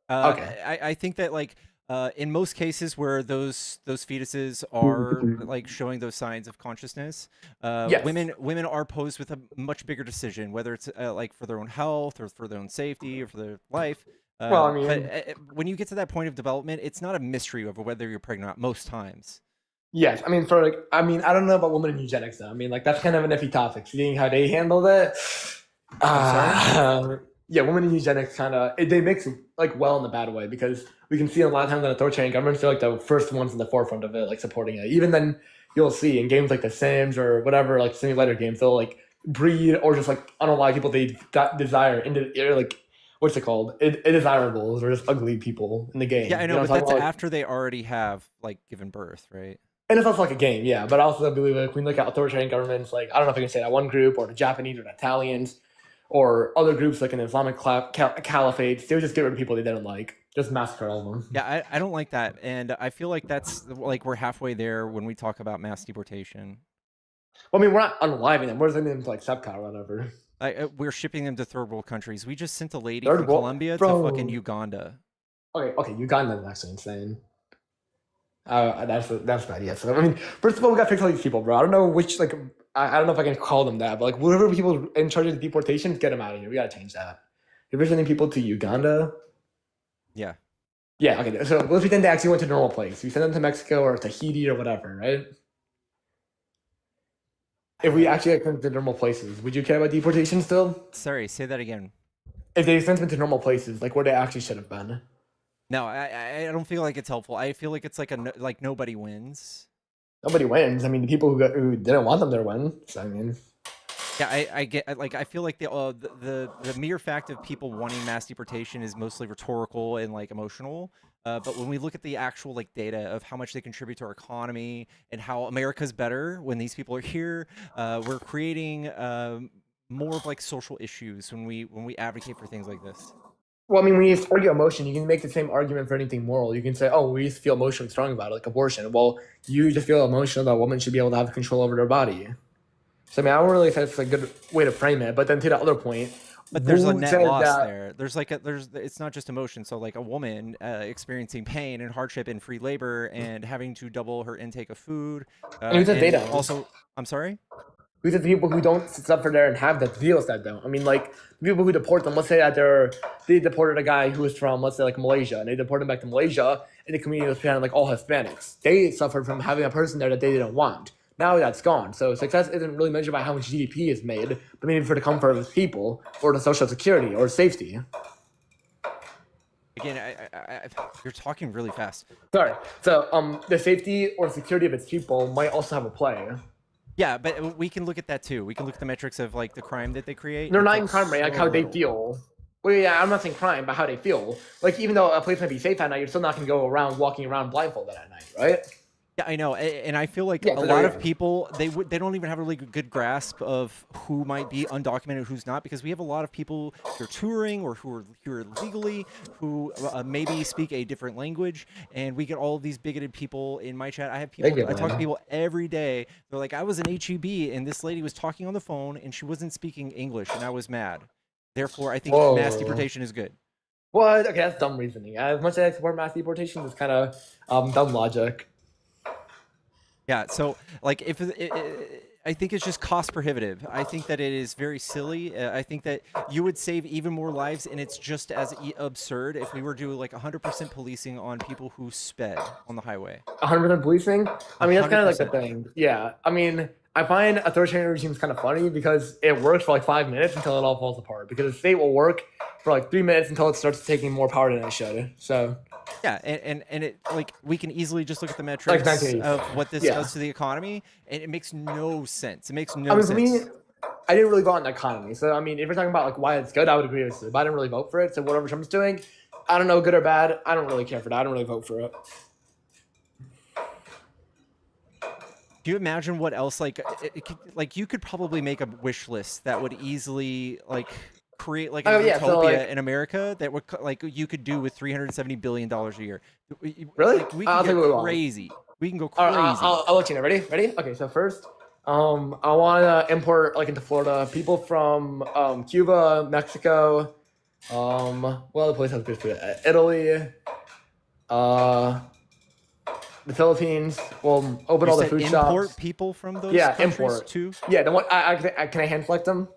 Okay. I think that like in most cases where those fetuses are like showing those signs of consciousness, Yes. women are posed with a much bigger decision, whether it's like for their own health or for their own safety or for their life. Well, I But mean, when you get to that point of development, it's not a mystery over whether you're pregnant or not most times. yes. I mean, for like, I mean, I don't know about women in eugenics though. I mean, like that's kind of an iffy topic. Seeing how they handled it. Yeah, women in eugenics kind of they mix like well in the bad way because we can see a lot of times that authoritarian governments are like the first ones in the forefront of it, like supporting it. Even then, you'll see in games like The Sims or whatever, like simulator games, they'll like breed or just like I don't know why people they desire into like what's it called? Indesirables or just ugly people in the game. Yeah, I You know, what but I'm that's talking about? after they already have like given birth, right? And it's also like a game, yeah. But I also believe like when you look at authoritarian governments, like I don't know if I can say that one group or the Japanese or the Italians or other groups like an Islamic caliphate, they would just get rid of people they didn't like, just massacre all of them. Yeah, I don't like that, and I feel like that's like we're halfway there when we talk about mass deportation. Well, I mean, we're not unaliving them. We're sending them to like Sepka or whatever. We're shipping them to third world countries. We just sent a lady Third from world, Colombia to fucking bro. Uganda. Okay, Uganda's actually insane. That's bad. Yeah. So I mean, first of all, we got to fix all these people, bro. I don't know which like I don't know if I can call them that, but like whatever people in charge of deportations, get them out of here. We gotta change that. If we're sending people to Uganda, Yeah. yeah, okay. So let's pretend they actually went to a normal place. We send them to Mexico or Tahiti or whatever, right? If we actually like, sent them to normal places, would you care about deportation still? Sorry, say that again. If they sent them to normal places, like where they actually should have been. No, I don't feel like it's helpful. I feel like it's like like nobody wins. Nobody wins. I mean, the people who didn't want them there win. So, I mean, Yeah, I get like I feel like the mere fact of people wanting mass deportation is mostly rhetorical and like emotional. But when we look at the actual like data of how much they contribute to our economy and how America's better when these people are here, we're creating more of like social issues when we advocate for things like this. well, I mean, when you argue emotion, you can make the same argument for anything moral. You can say, oh, we feel emotionally strong about it, like abortion. Well, you just feel emotional that women should be able to have control over their body. So, I mean, I don't really think that's a good way to frame it. But then to the other point, But there's a who net said loss that? there. It's not just emotion. So like a woman experiencing pain and hardship in free labor and having to double her intake of food. And who said they And don't? also, I'm sorry. Who's the people who don't suffer there and have the deals that don't? I mean, like people who deport them. Let's say that they deported a guy who was from, let's say, like Malaysia, and they deported him back to Malaysia, and the community was like all Hispanics. They suffered from having a person there that they didn't want. Now that's gone. So success isn't really measured by how much GDP is made, but maybe for the comfort of its people, or the social security, or safety. Again, you're talking really fast. Sorry. So the safety or security of its people might also have a play. Yeah, but we can look at that too. We can look at the metrics of like the crime that they create. They're It's, not like, even crime rate, like so how they little. feel. Well, yeah, I'm not saying crime, but how they feel. Like, even though a place might be safe at night, you're still not going to go around walking around blindfolded at night, right? Yeah, I know, and I feel like Yeah, a but lot there of you go. people they don't even have a really good grasp of who might be undocumented, who's not, because we have a lot of people who are touring or who are here legally, who maybe speak a different language, and we get all of these bigoted people in my chat. I have people, I talk to people every day. They're like, I was in HEB, and this lady was talking on the phone, and she wasn't speaking English, and I was mad. Therefore, I think mass Whoa. deportation is good. What? Okay, that's dumb reasoning. As much as I support mass deportation, it's kind of dumb logic. Yeah, so like if I think it's just cost prohibitive. I think that it is very silly. I think that you would save even more lives, and it's just as absurd if we were doing like 100% policing on people who sped on the highway. 100% policing. I mean, that's kind of like the 100%. thing. Yeah. I mean, I find authoritarian regimes kind of funny because it works for like 5 minutes until it all falls apart. Because the state will work for like 3 minutes until it starts taking more power than it should. So Yeah, and it like we can easily just look at the like metrics 1980. of what this Yeah. does to the economy, and it makes no sense. It makes I no mean, for me, sense. I didn't really vote on the economy. So I mean, if you're talking about like why it's good, I would agree with you. But I didn't really vote for it. So whatever Trump's doing, I don't know, good or bad. I don't really care for that. I don't really vote for it. Do you imagine what else like you could probably make a wish list that would easily like create like a Oh, yeah, utopia so, like- in America that would like you could do with $370 billion a year. Really? Like, we I'll can tell get you what we want. crazy. We can go All crazy. right, I'll let you know. Ready? Ready? Okay. So first, I want to import like into Florida people from Cuba, Mexico, what other place has good food? Italy, the Philippines. We'll open You all the said food import shops. people from those Yeah, countries import. too. Yeah, the one can I hand select them?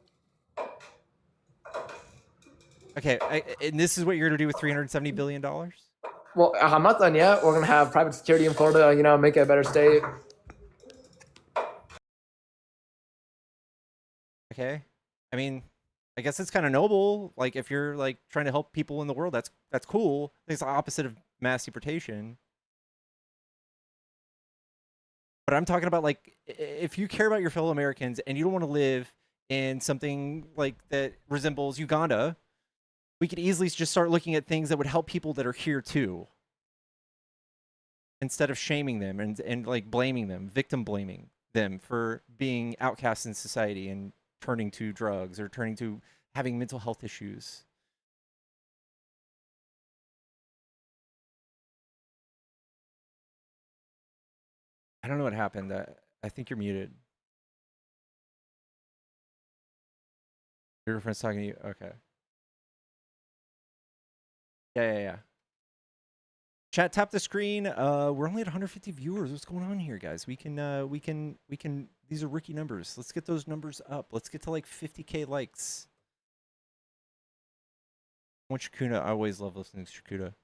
Okay, and this is what you're gonna do with $370 billion. Well, I'm not done yet. We're gonna have private security in Florida. You know, make it a better state. Okay, I mean, I guess it's kind of noble. Like if you're like trying to help people in the world, that's cool. It's the opposite of mass deportation. But I'm talking about like if you care about your fellow Americans and you don't want to live in something like that resembles Uganda, we could easily just start looking at things that would help people that are here too, instead of shaming them and like blaming them, victim blaming them for being outcasts in society and turning to drugs or turning to having mental health issues. I don't know what happened. I think you're muted. Your girlfriend's talking to you. Okay. Yeah. Chat, tap the screen. We're only at 150 viewers. What's going on here, guys? We can. These are rookie numbers. Let's get those numbers up. Let's get to like 50K likes. What Shakuna? I always love listening to Shakuna.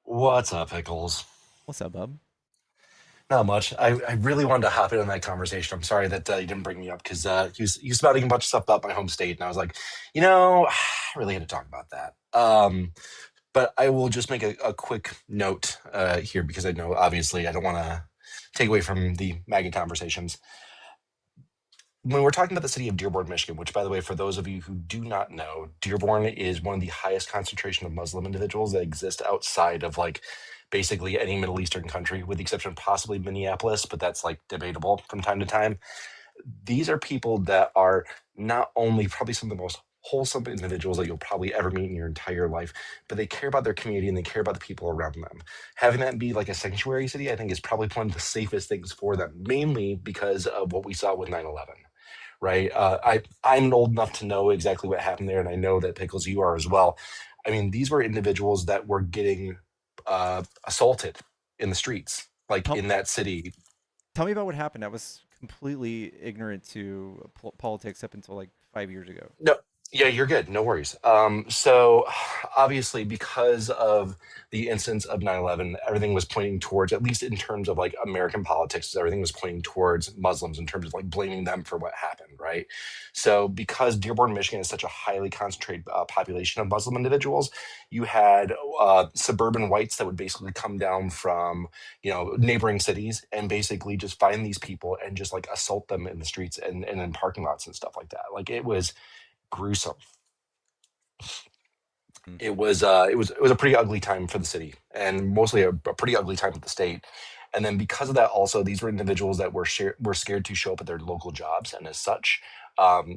What's up, Pickles? What's up, bub? Not much. I really wanted to hop in on that conversation. I'm sorry that you didn't bring me up because he was spouting a bunch of stuff about my home state, and I was like, I really had to talk about that. But I will just make a quick note here because I know obviously I don't want to take away from the MAGA conversations. When we're talking about the city of Dearborn, Michigan, which, by the way, for those of you who do not know, Dearborn is one of the highest concentration of Muslim individuals that exist outside of like basically any Middle Eastern country, with the exception of possibly Minneapolis, but that's like debatable from time to time. These are people that are not only probably some of the most wholesome individuals that you'll probably ever meet in your entire life, but they care about their community and they care about the people around them. Having that be like a sanctuary city, I think, is probably one of the safest things for them, mainly because of what we saw with 9/11. Right. I'm old enough to know exactly what happened there, and I know that Pickles, you are as well. I mean, these were individuals that were getting assaulted in the streets, like in that city. Tell me about what happened. I was completely ignorant to politics up until like 5 years ago. No, yeah, you're good. No worries. So obviously, because of the instance of 9/11, everything was pointing towards, at least in terms of like American politics, everything was pointing towards Muslims in terms of like blaming them for what happened, right? So because Dearborn, Michigan is such a highly concentrated population of Muslim individuals, you had suburban whites that would basically come down from, neighboring cities and basically just find these people and just like assault them in the streets and in parking lots and stuff like that. Like it was gruesome. It was a pretty ugly time for the city and mostly a pretty ugly time for the state. And then because of that, also these were individuals that were scared to show up at their local jobs, and as such,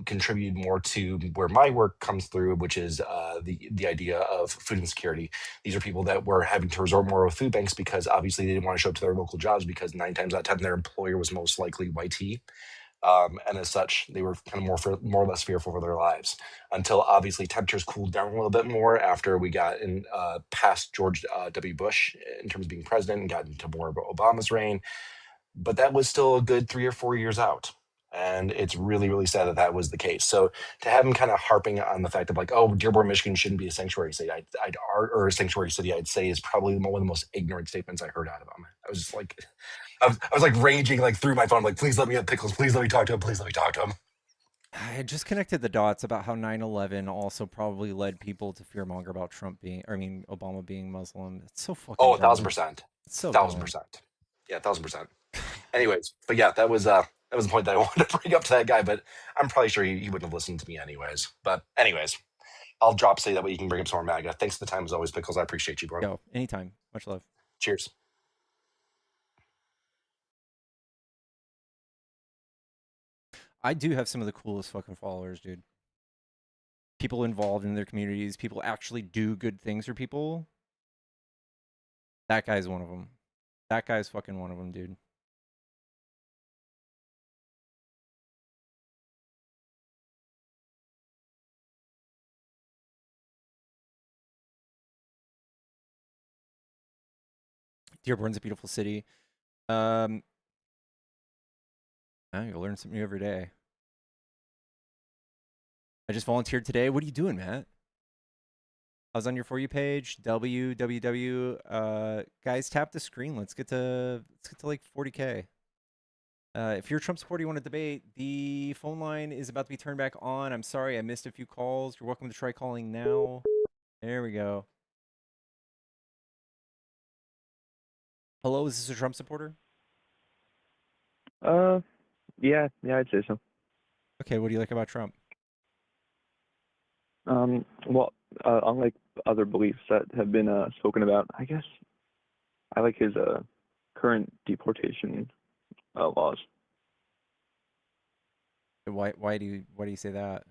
contributed more to where my work comes through, which is the idea of food insecurity. These are people that were having to resort more with food banks because obviously they didn't want to show up to their local jobs because 9 times out of 10 their employer was most likely YT. And as such, they were kind of more or less fearful for their lives until obviously temperatures cooled down a little bit more after we got in past George W. Bush in terms of being president and got into more of Obama's reign. but that was still a good 3 or 4 years out. And it's really, really sad that that was the case. So to have him kind of harping on the fact of like, oh, Dearborn, Michigan shouldn't be a sanctuary city, or a sanctuary city, I'd say is probably one of the most ignorant statements I heard out of him. I was just like, I was like raging like through my phone, like, please let me have pickles, please let me talk to him, please let me talk to him. I just connected the dots about how 9/11 also probably led people to fearmonger about Obama being Muslim. It's so fucking Oh, dumb. 1,000%, It's so thousand dumb. percent, yeah, 1,000%. Anyways, but yeah, that was the point that I wanted to bring up to that guy. But I'm probably sure he wouldn't have listened to me anyways. But anyways, I'll drop say that way you can bring up some more MAGA. Thanks for the time as always, Pickles. I appreciate you, bro. Yo, anytime. Much love. Cheers. I do have some of the coolest fucking followers, dude. People involved in their communities, people actually do good things for people. That guy's one of them. That guy's fucking one of them, dude. Dearborn's a beautiful city. I learn something new every day. I just volunteered today. What are you doing, Matt? I was on your For You page. www. Guys, tap the screen. Let's get to like 40K. If you're a Trump supporter, you want to debate, the phone line is about to be turned back on. I'm sorry, I missed a few calls. You're welcome to try calling now. There we go. Hello, is this a Trump supporter? Yeah, I'd say so. Okay, what do you like about Trump? Well, unlike other beliefs that have been spoken about, I guess I like his current deportation laws. Why do you say that?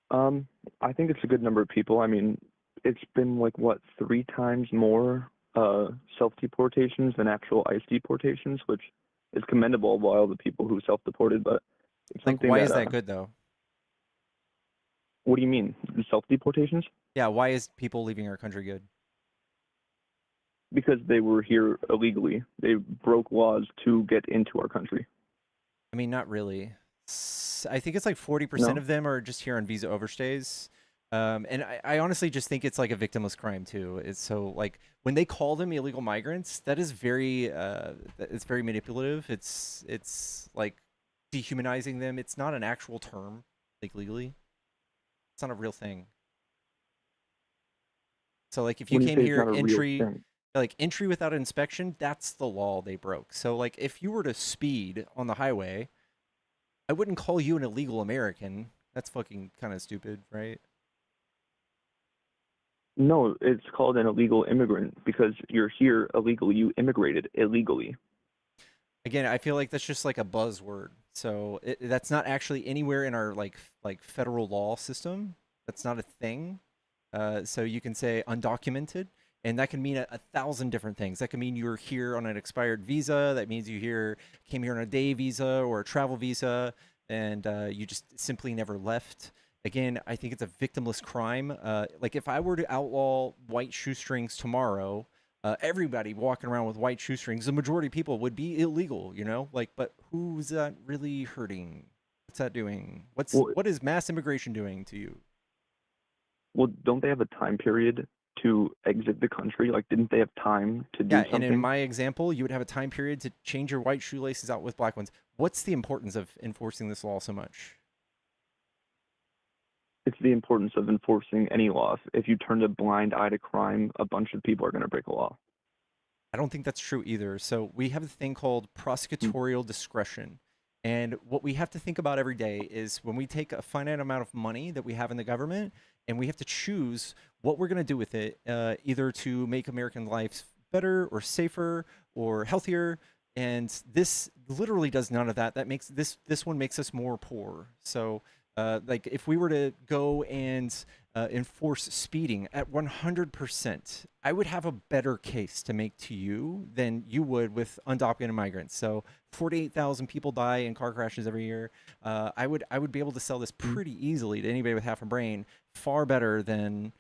I think it's a good number of people. I mean, it's been like what 3 times more self-deportations than actual ICE deportations, which is commendable by all the people who self-deported. But it's Like, something why that, is that good though? What do you mean, self-deportations? Yeah, why is people leaving our country good? Because they were here illegally. They broke laws to get into our country. I mean, not really. I think it's like 40% No? of them are just here on visa overstays. And I honestly just think it's like a victimless crime too. It's so like when they call them illegal migrants, that is very it's very manipulative. It's like dehumanizing them. It's not an actual term, like legally. It's not a real thing. So like if you When you came say it's here not a real thing. like entry without inspection, that's the law they broke. So like if you were to speed on the highway, I wouldn't call you an illegal American. That's fucking kind of stupid, right? No, it's called an illegal immigrant because you're here illegally. You immigrated illegally. Again, I feel like that's just like a buzzword. So that's not actually anywhere in our like federal law system. That's not a thing. So you can say undocumented, and that can mean a thousand different things. That can mean you're here on an expired visa. That means came here on a day visa or a travel visa, and you just simply never left. Again, I think it's a victimless crime. Like if I were to outlaw white shoestrings tomorrow, everybody walking around with white shoestrings, the majority of people would be illegal, you know? Like, but who's that really hurting? What's that doing? Well, What is mass immigration doing to you? well, don't they have a time period to exit the country? Like, didn't they have time to do Yeah, and in something? my example, you would have a time period to change your white shoelaces out with black ones. What's the importance of enforcing this law so much? It's the importance of enforcing any laws. If you turn a blind eye to crime, a bunch of people are going to break a law. I don't think that's true either. So we have a thing called prosecutorial discretion. And what we have to think about every day is when we take a finite amount of money that we have in the government and we have to choose what we're going to do with it, either to make American lives better or safer or healthier. And this literally does none of that. That makes this one makes us more poor. So like if we were to go and enforce speeding at 100%, I would have a better case to make to you than you would with undocumented migrants. So 48,000 people die in car crashes every year. I would be able to sell this pretty easily to anybody with half a brain, far better than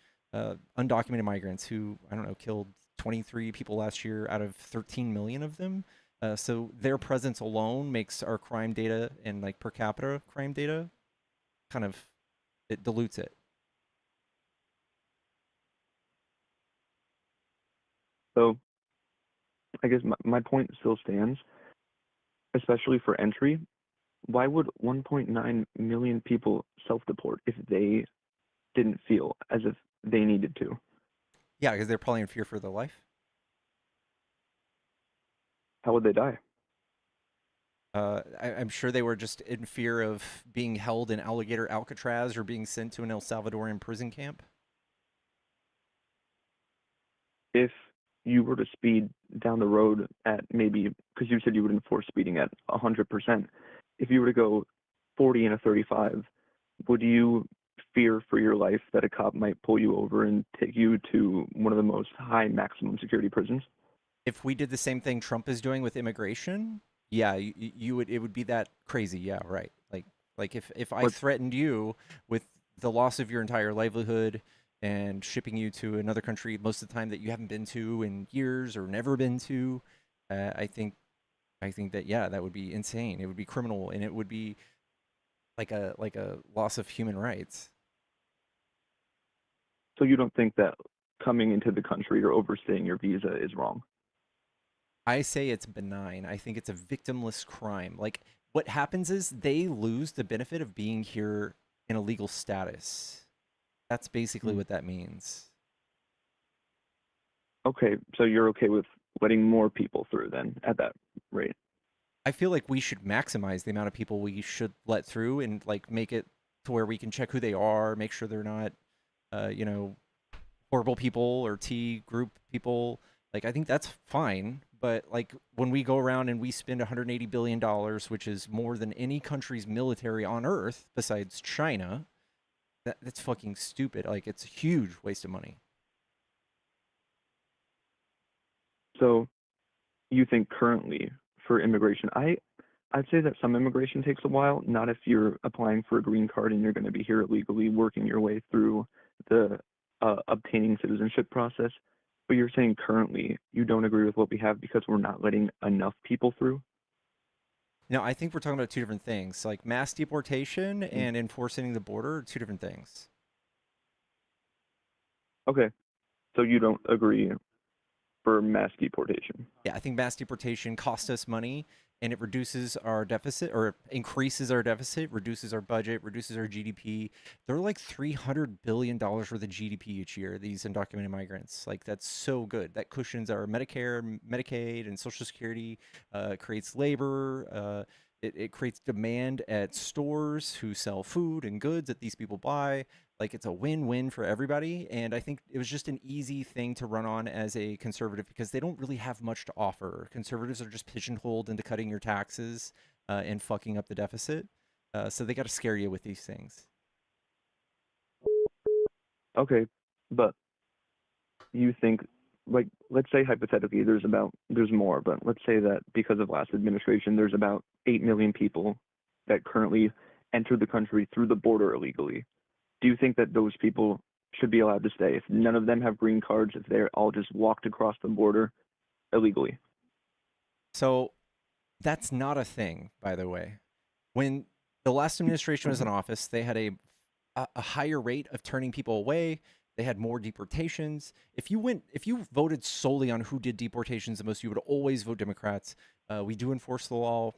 undocumented migrants who, I don't know, killed 23 people last year out of 13 million of them. So their presence alone makes our crime data and like per capita crime data kind of, it dilutes it. So I guess my point still stands, especially for entry. Why would 1.9 million people self-deport if they didn't feel as if they needed to? Yeah, because they're probably in fear for their life. How would they die? I'm sure they were just in fear of being held in alligator Alcatraz or being sent to an El Salvadorian prison camp. If you were to speed down the road at maybe, because you said you would enforce speeding at 100%, if you were to go 40 and a 35, would you fear for your life that a cop might pull you over and take you to one of the most high maximum security prisons? If we did the same thing Trump is doing with immigration, yeah, you would, it would be that crazy. Yeah, right. Like if I But threatened you with the loss of your entire livelihood and shipping you to another country most of the time that you haven't been to in years or never been to, I think that yeah, that would be insane. It would be criminal and it would be like a loss of human rights. so you don't think that coming into the country or overstaying your visa is wrong? I say it's benign. I think it's a victimless crime. Like what happens is they lose the benefit of being here in a legal status. That's basically Hmm. what that means. Okay, so you're okay with letting more people through then at that rate? I feel like we should maximize the amount of people we should let through and like make it to where we can check who they are, make sure they're not, you know, horrible people or T group people. Like I think that's fine, but like when we go around and we spend 180 billion dollars, which is more than any country's military on earth besides China, that's fucking stupid. Like it's a huge waste of money. So you think currently for immigration, I'd say that some immigration takes a while, not if you're applying for a green card and you're going to be here illegally, working your way through the obtaining citizenship process. But you're saying currently you don't agree with what we have because we're not letting enough people through? No, I think we're talking about two different things. Like mass deportation Mm. and enforcing the border are two different things. Okay, so you don't agree for mass deportation. Yeah, I think mass deportation costs us money and it reduces our deficit or increases our deficit, reduces our budget, reduces our GDP. They're like $300 billion worth of GDP each year, these undocumented migrants. Like, that's so good. That cushions our Medicare, Medicaid, and Social Security, creates labor. It creates demand at stores who sell food and goods that these people buy. Like it's a win-win for everybody, and I think it was just an easy thing to run on as a conservative because they don't really have much to offer. Conservatives are just pigeonholed into cutting your taxes and fucking up the deficit. So they got to scare you with these things. Okay, but you think, like, let's say hypothetically there's more, but let's say that because of last administration there's about 8 million people that currently enter the country through the border illegally. Do you think that those people should be allowed to stay if none of them have green cards, if they're all just walked across the border illegally? So that's not a thing, by the way. When the last administration was in office, they had a higher rate of turning people away. They had more deportations. If you voted solely on who did deportations the most, you would always vote Democrats. We do enforce the law.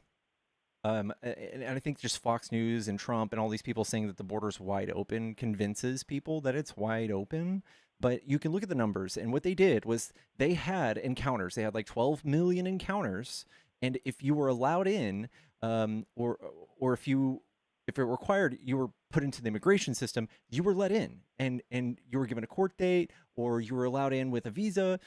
And I think just Fox News and Trump and all these people saying that the border's wide open convinces people that it's wide open. But you can look at the numbers, and what they did was they had encounters. They had like 12 million encounters, and if you were allowed in, or if it required you were put into the immigration system, you were let in, and you were given a court date, or you were allowed in with a visa.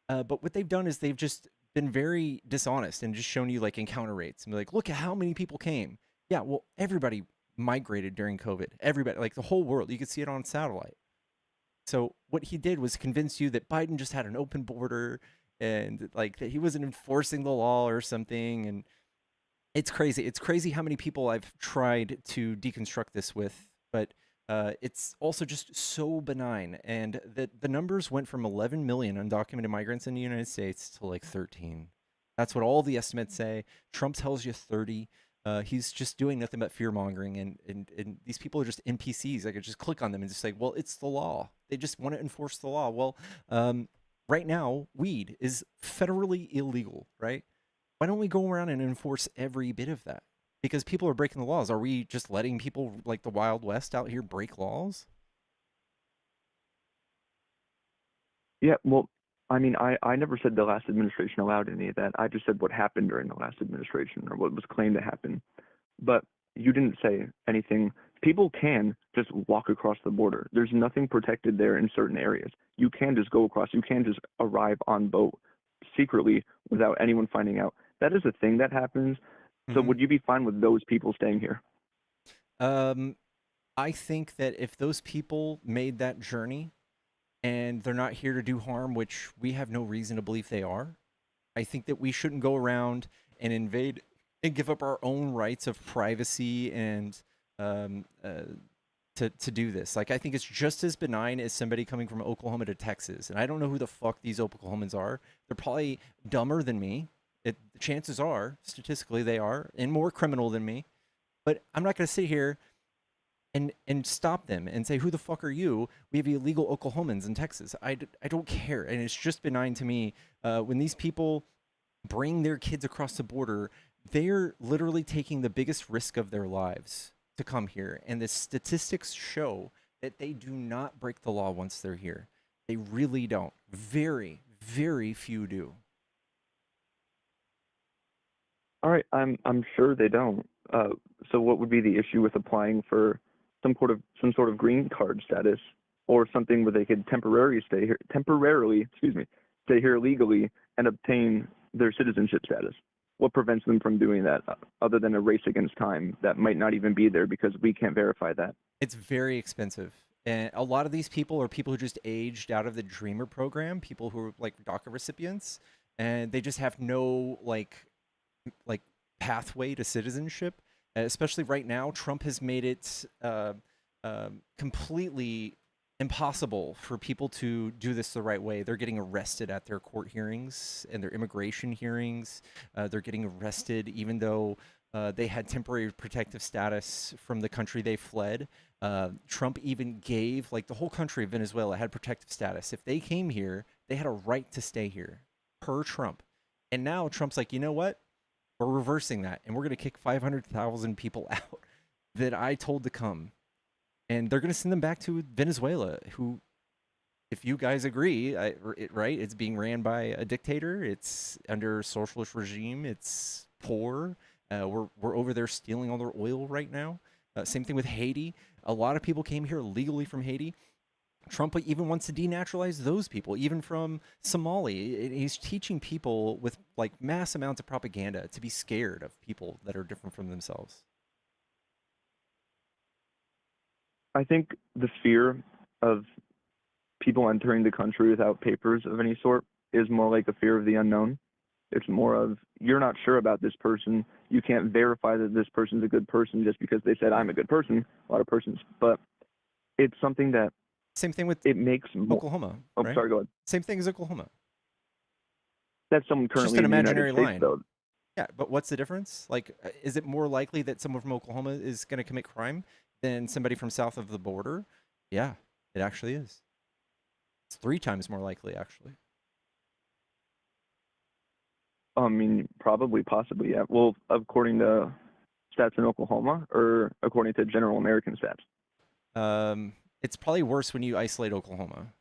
But what they've done is they've just been very dishonest and just shown you like encounter rates and be like, look at how many people came. Yeah, well, everybody migrated during COVID. Everybody, like the whole world, you could see it on satellite. So what he did was convince you that Biden just had an open border and like that he wasn't enforcing the law or something. And it's crazy. It's crazy how many people I've tried to deconstruct this with, but It's also just so benign, and the numbers went from 11 million undocumented migrants in the United States to like 13. That's what all the estimates say. Trump tells you 30. He's just doing nothing but fear mongering, and these people are just NPCs. I could just click on them and just say, well, it's the law. They just want to enforce the law. Well, right now, weed is federally illegal, right? Why don't we go around and enforce every bit of that? Because people are breaking the laws. Are we just letting people like the Wild West out here break laws? Yeah, well, I mean, I never said the last administration allowed any of that. I just said what happened during the last administration or what was claimed to happen. But you didn't say anything. People can just walk across the border. There's nothing protected there in certain areas. You can just go across. You can just arrive on boat secretly without anyone finding out. That is a thing that happens. So Mhm. would you be fine with those people staying here? Um, I think that if those people made that journey and they're not here to do harm, which we have no reason to believe they are, I think that we shouldn't go around and invade and give up our own rights of privacy and um, uh, to do this. Like, I think it's just as benign as somebody coming from Oklahoma to Texas. And I don't know who the fuck these Oklahomans are. They're probably dumber than me. The chances are, statistically, they are, and more criminal than me. But I'm not going to sit here and stop them and say, who the fuck are you? We have illegal Oklahomans in Texas. I don't care. And it's just benign to me when these people bring their kids across the border, they're literally taking the biggest risk of their lives to come here. And the statistics show that they do not break the law once they're here. They really don't. Very, very few do. All right, I'm sure they don't. So what would be the issue with applying for some sort of green card status or something where they could temporarily, excuse me, stay here legally and obtain their citizenship status? What prevents them from doing that other than a race against time that might not even be there because we can't verify that? It's very expensive. And a lot of these people are people who just aged out of the Dreamer program, people who are like DACA recipients, and they just have no like pathway to citizenship. Especially right now, Trump has made it completely impossible for people to do this the right way. They're getting arrested at their court hearings and their immigration hearings. They're getting arrested even though they had temporary protective status from the country they fled. Trump even gave, like, the whole country of Venezuela had protective status. If they came here, they had a right to stay here per Trump. And now Trump's like, you know what? We're reversing that, and we're going to kick 500,000 people out that I told to come. And they're going to send them back to Venezuela, who, if you guys agree, right, it's being ran by a dictator. It's under a socialist regime. It's poor. We're over there stealing all their oil right now. Same thing with Haiti. A lot of people came here legally from Haiti. Trump even wants to denaturalize those people, even from Somali. He's teaching people with like mass amounts of propaganda to be scared of people that are different from themselves. I think the fear of people entering the country without papers of any sort is more like a fear of the unknown. It's more of you're not sure about this person. You can't verify that this person's a good person just because they said I'm a good person. A lot of persons, but it's something that Same thing with it makes more. Oklahoma, Oh, right? sorry, go ahead. Same thing as Oklahoma. That's someone It's just currently an in the United imaginary States, line. though. Yeah, but what's the difference? Like, is it more likely that someone from Oklahoma is going to commit crime than somebody from south of the border? Yeah, it actually is. It's 3 times more likely, actually. I mean, probably, possibly, yeah. Well, according to stats in Oklahoma, or according to general American stats. It's probably worse when you isolate Oklahoma.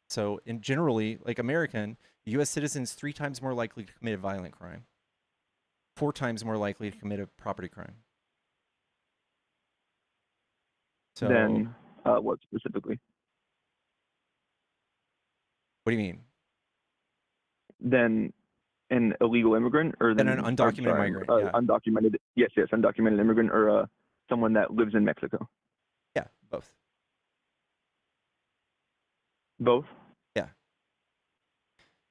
So, in generally, like American, U.S. citizens 3 times more likely to commit a violent crime, 4 times more likely to commit a property crime. So, Then, what specifically? what do you mean? Then an illegal immigrant, or Then an then, or, undocumented sorry, migrant, yeah. undocumented. Yes, undocumented immigrant, or someone that lives in Mexico. Yeah, both. Both. Yeah.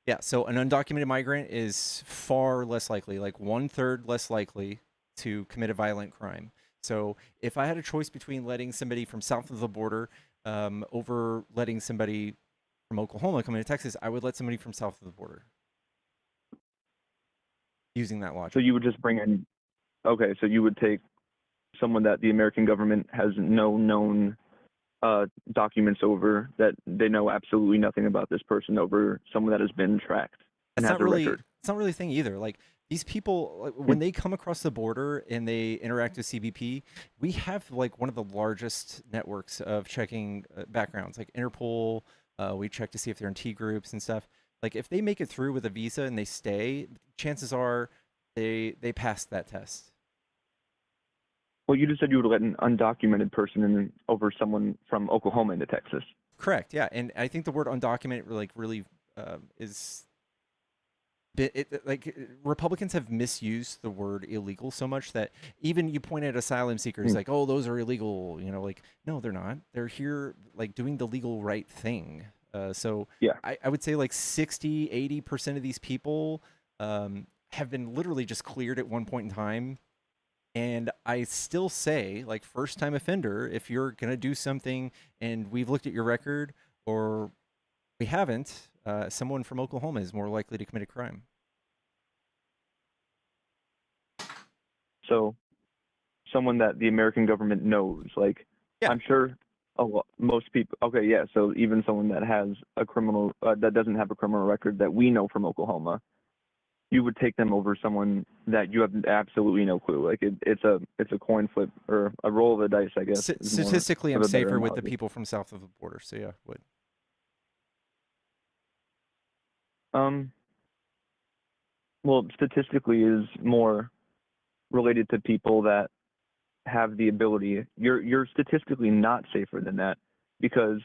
Yeah, so an undocumented migrant is far less likely, like 1/3 less likely to commit a violent crime. So if I had a choice between letting somebody from south of the border over letting somebody from Oklahoma come into Texas, I would let somebody from south of the border using that So logic. you would just bring in, okay, so you would take someone that the American government has no known documents over, that they know absolutely nothing about this person, over someone that has been tracked and That's has not a really record. it's not really a thing either. Like these people, like, Hmm. when they come across the border and they interact with CBP, we have like one of the largest networks of checking backgrounds, like Interpol. We check to see if they're in T groups and stuff. Like if they make it through with a visa and they stay, chances are they passed that test. Well, you just said you would let an undocumented person in over someone from Oklahoma into Texas. Correct. Yeah, and I think the word undocumented really is Republicans have misused the word illegal so much that even you point at asylum seekers Hmm. like, oh, those are illegal, like, no, they're not. They're here like doing the legal right thing. So Yeah. I would say like 60-80% of these people have been literally just cleared at one point in time. And I still say, like, first time offender, if you're gonna do something and we've looked at your record or we haven't, someone from Oklahoma is more likely to commit a crime. So someone that the American government knows, like, Yeah. I'm sure most people. Okay, yeah. So even someone that has a criminal that doesn't have a criminal record that we know from Oklahoma, you would take them over someone that you have absolutely no clue. Like it's a coin flip or a roll of the dice, I guess. Is more Statistically, of I'm a better safer with the analogy. people from south of the border. So yeah, would. Um, well, statistically is more related to people that have the ability. You're statistically not safer than that because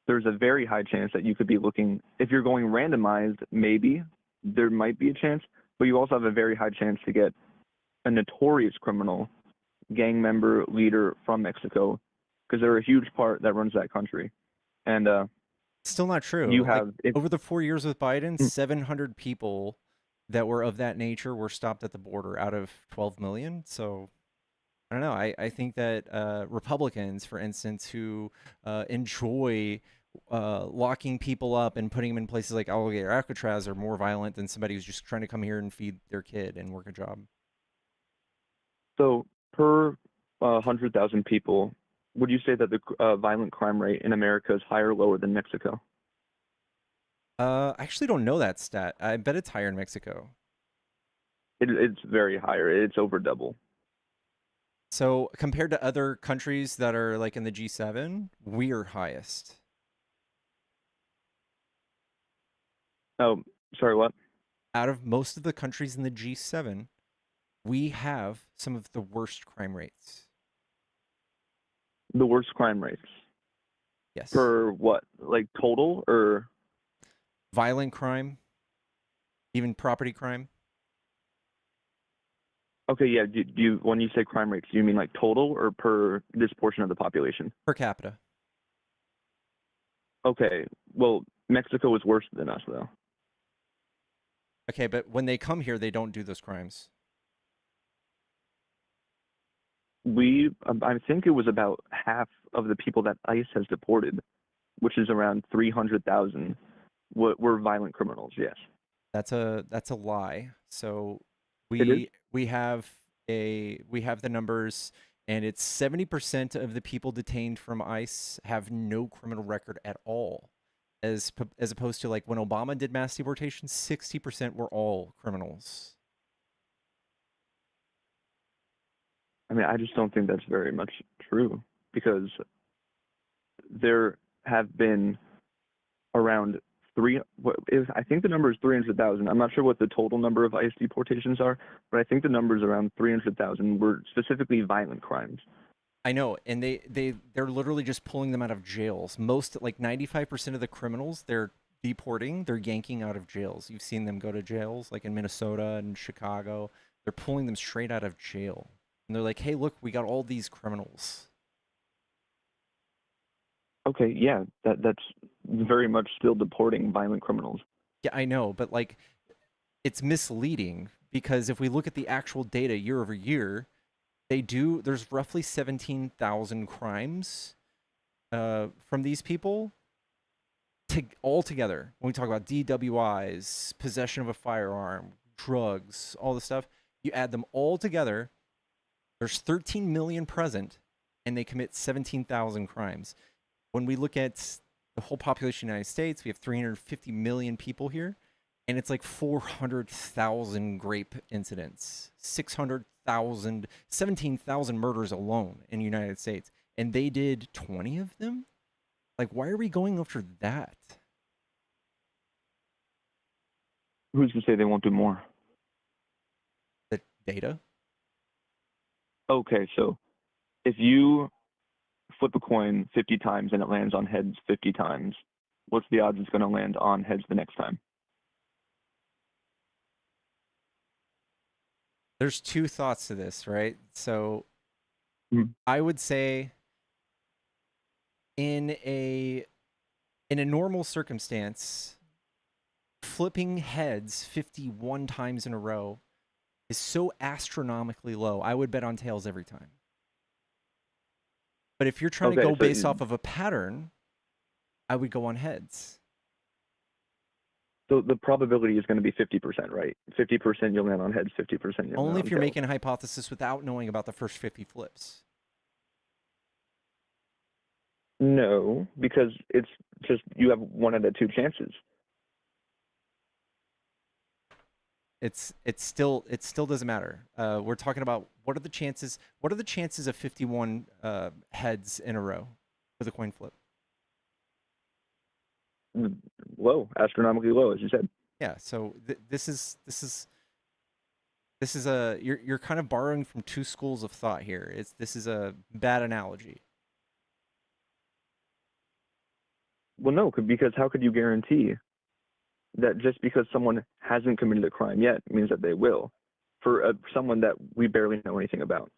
there's a very high chance that you could be looking. If you're going randomized, maybe there might be a chance, but you also have a very high chance to get a notorious criminal, gang member, leader from Mexico, because they're a huge part that runs that country. And Still not you true. Like have if over the 4 years with Biden, 700 people that were of that nature were stopped at the border out of 12 million. So I don't know. I think that Republicans, for instance, who enjoy locking people up and putting them in places like Alligator Alcatraz are more violent than somebody who's just trying to come here and feed their kid and work a job. so per 100,000 people, would you say that the violent crime rate in America is higher or lower than Mexico? I actually don't know that stat. I bet it's higher in Mexico. It's very higher. It's over double. So compared to other countries that are like in the G7, we're highest. Oh, sorry, what? Out of most of the countries in the G7, we have some of the worst crime rates. The worst crime rates Yes. for what? Like total or? Violent crime, even property crime. Okay, yeah. Do you when you say crime rates, do you mean like total or per this portion of the population? Per capita. Okay. Well, Mexico is worse than us though. Okay, but when they come here, they don't do those crimes. I think it was about half of the people that ICE has deported, which is around 300,000, were violent criminals. Yes. That's a lie. So It is? we have the numbers, and it's 70% of the people detained from ICE have no criminal record at all. As opposed to like when Obama did mass deportation, 60% were all criminals. I mean, I just don't think that's very much true because there have been around I think the number is 300,000. I'm not sure what the total number of ICE deportations are, but I think the number is around 300,000 were specifically violent crimes. I know, and they're literally just pulling them out of jails. Most, like 95% of the criminals they're deporting, they're yanking out of jails. You've seen them go to jails, like in Minnesota and Chicago. They're pulling them straight out of jail, and they're like, "Hey, look, we got all these criminals." Okay, yeah, that's very much still deporting violent criminals. Yeah, I know, but like, it's misleading because if we look at the actual data year over year, they do. There's roughly 17,000 crimes from these people all together. When we talk about DWIs, possession of a firearm, drugs, all the stuff, you add them all together. There's 13 million present, and they commit 17,000 crimes. When we look at the whole population of the United States, we have 350 million people here, and it's like 400,000 rape incidents, 600,000, 17,000 murders alone in the United States, and they did 20 of them? Like, why are we going after that? Who's to say they won't do more? The data? Okay, so if you flip a coin 50 times and it lands on heads 50 times, what's the odds it's going to land on heads the next time? There's two thoughts to this, right? So Mhm. I would say in a normal circumstance, flipping heads 51 times in a row is so astronomically low. I would bet on tails every time. But if you're trying to Okay, go so based off of a pattern, I would go on heads. So the probability is going to be 50%, right? 50% you'll land on heads, 50% you'll Only land if on you're tails. making a hypothesis without knowing about the first 50 flips. No, because it's just you have 1 out of 2 chances. It still doesn't matter. We're talking about what are the chances of 51 heads in a row with a coin flip? Low, astronomically low, as you said. Yeah, so this is a you're kind of borrowing from two schools of thought here. This is a bad analogy. Well, no, because how could you guarantee that just because someone hasn't committed a crime yet means that they will for someone that we barely know anything about?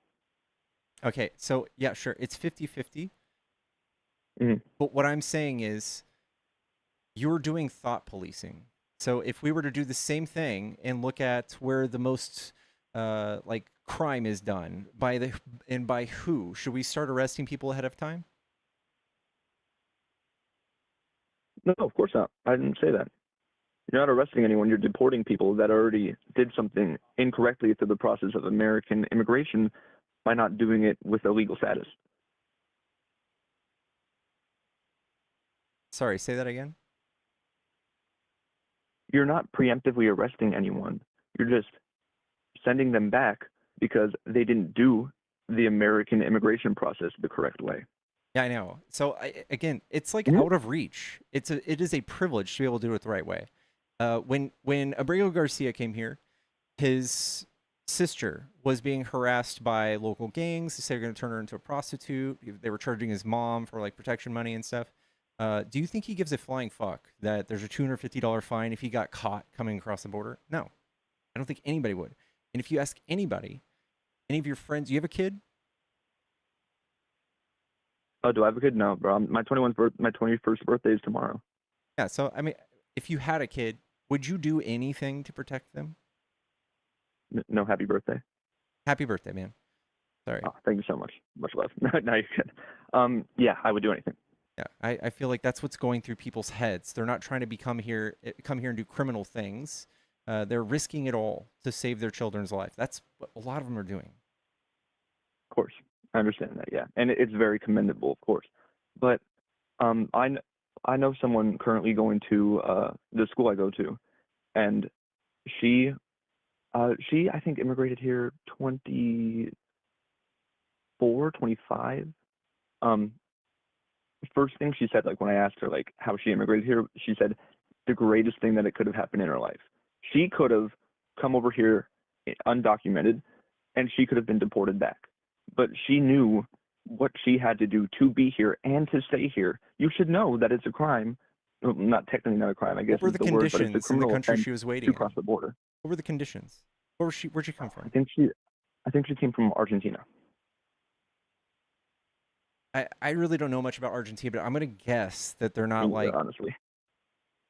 Okay, so yeah, sure, it's 50-50. Mhm. But what I'm saying is you're doing thought policing. So if we were to do the same thing and look at where the most like crime is done by who, should we start arresting people ahead of time? No, of course not. I didn't say that. You're not arresting anyone. You're deporting people that already did something incorrectly through the process of American immigration by not doing it with a legal status. Sorry, say that again. You're not preemptively arresting anyone. You're just sending them back because they didn't do the American immigration process the correct way. Yeah, I know. So again, it's like Mhm. out of reach. It is a privilege to be able to do it the right way. When Abrego Garcia came here, his sister was being harassed by local gangs. They said they're going to turn her into a prostitute. They were charging his mom for like protection money and stuff. Do you think he gives a flying fuck that there's a $250 fine if he got caught coming across the border? No, I don't think anybody would. And if you ask anybody, any of your friends, you have a kid? Oh, do I have a kid? No, bro. My 21st birthday is tomorrow. Yeah. So I mean, if you had a kid, would you do anything to protect them? No, happy birthday. Happy birthday, man. Sorry. Oh, thank you so much. Much love. No, you're good. Yeah, I would do anything. Yeah, I feel like that's what's going through people's heads. They're not trying to come here and do criminal things. They're risking it all to save their children's life. That's what a lot of them are doing. Of course, I understand that. Yeah, and it's very commendable, of course. But I know someone currently going to the school I go to, and she I think immigrated here 24, 25. First thing she said, like when I asked her like how she immigrated here, she said the greatest thing that it could have happened in her life. She could have come over here undocumented, and she could have been deported back. But she knew what she had to do to be here and to stay here. You should know that it's a crime. Well, not technically not a crime, I guess What were is the the word, but it's a conditions in the criminal country offense she was to waiting cross in? the border. What were the conditions? Where'd she come I from? think she came from Argentina. I really don't know much about Argentina, but I'm gonna guess that they're not like Honestly,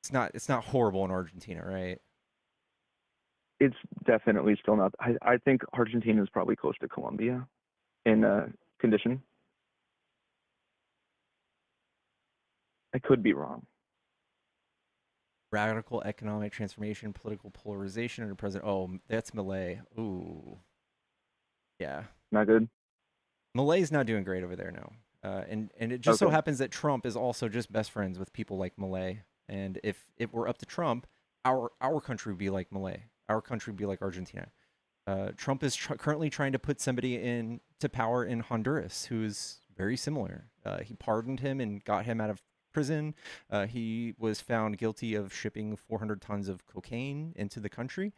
it's not horrible in Argentina, right? it's definitely still not. I think Argentina is probably close to Colombia. in condition. I could be wrong. Radical economic transformation, political polarization under President. Oh, that's Malay. Ooh, yeah. Not good. Malay's not doing great over there now. And it just so Okay. happens that Trump is also just best friends with people like Malay. And if it were up to Trump, our country would be like Malay. Our country would be like Argentina. Trump is currently trying to put somebody in to power in Honduras who's very similar. He pardoned him and got him out of prison. He was found guilty of shipping 400 tons of cocaine into the country.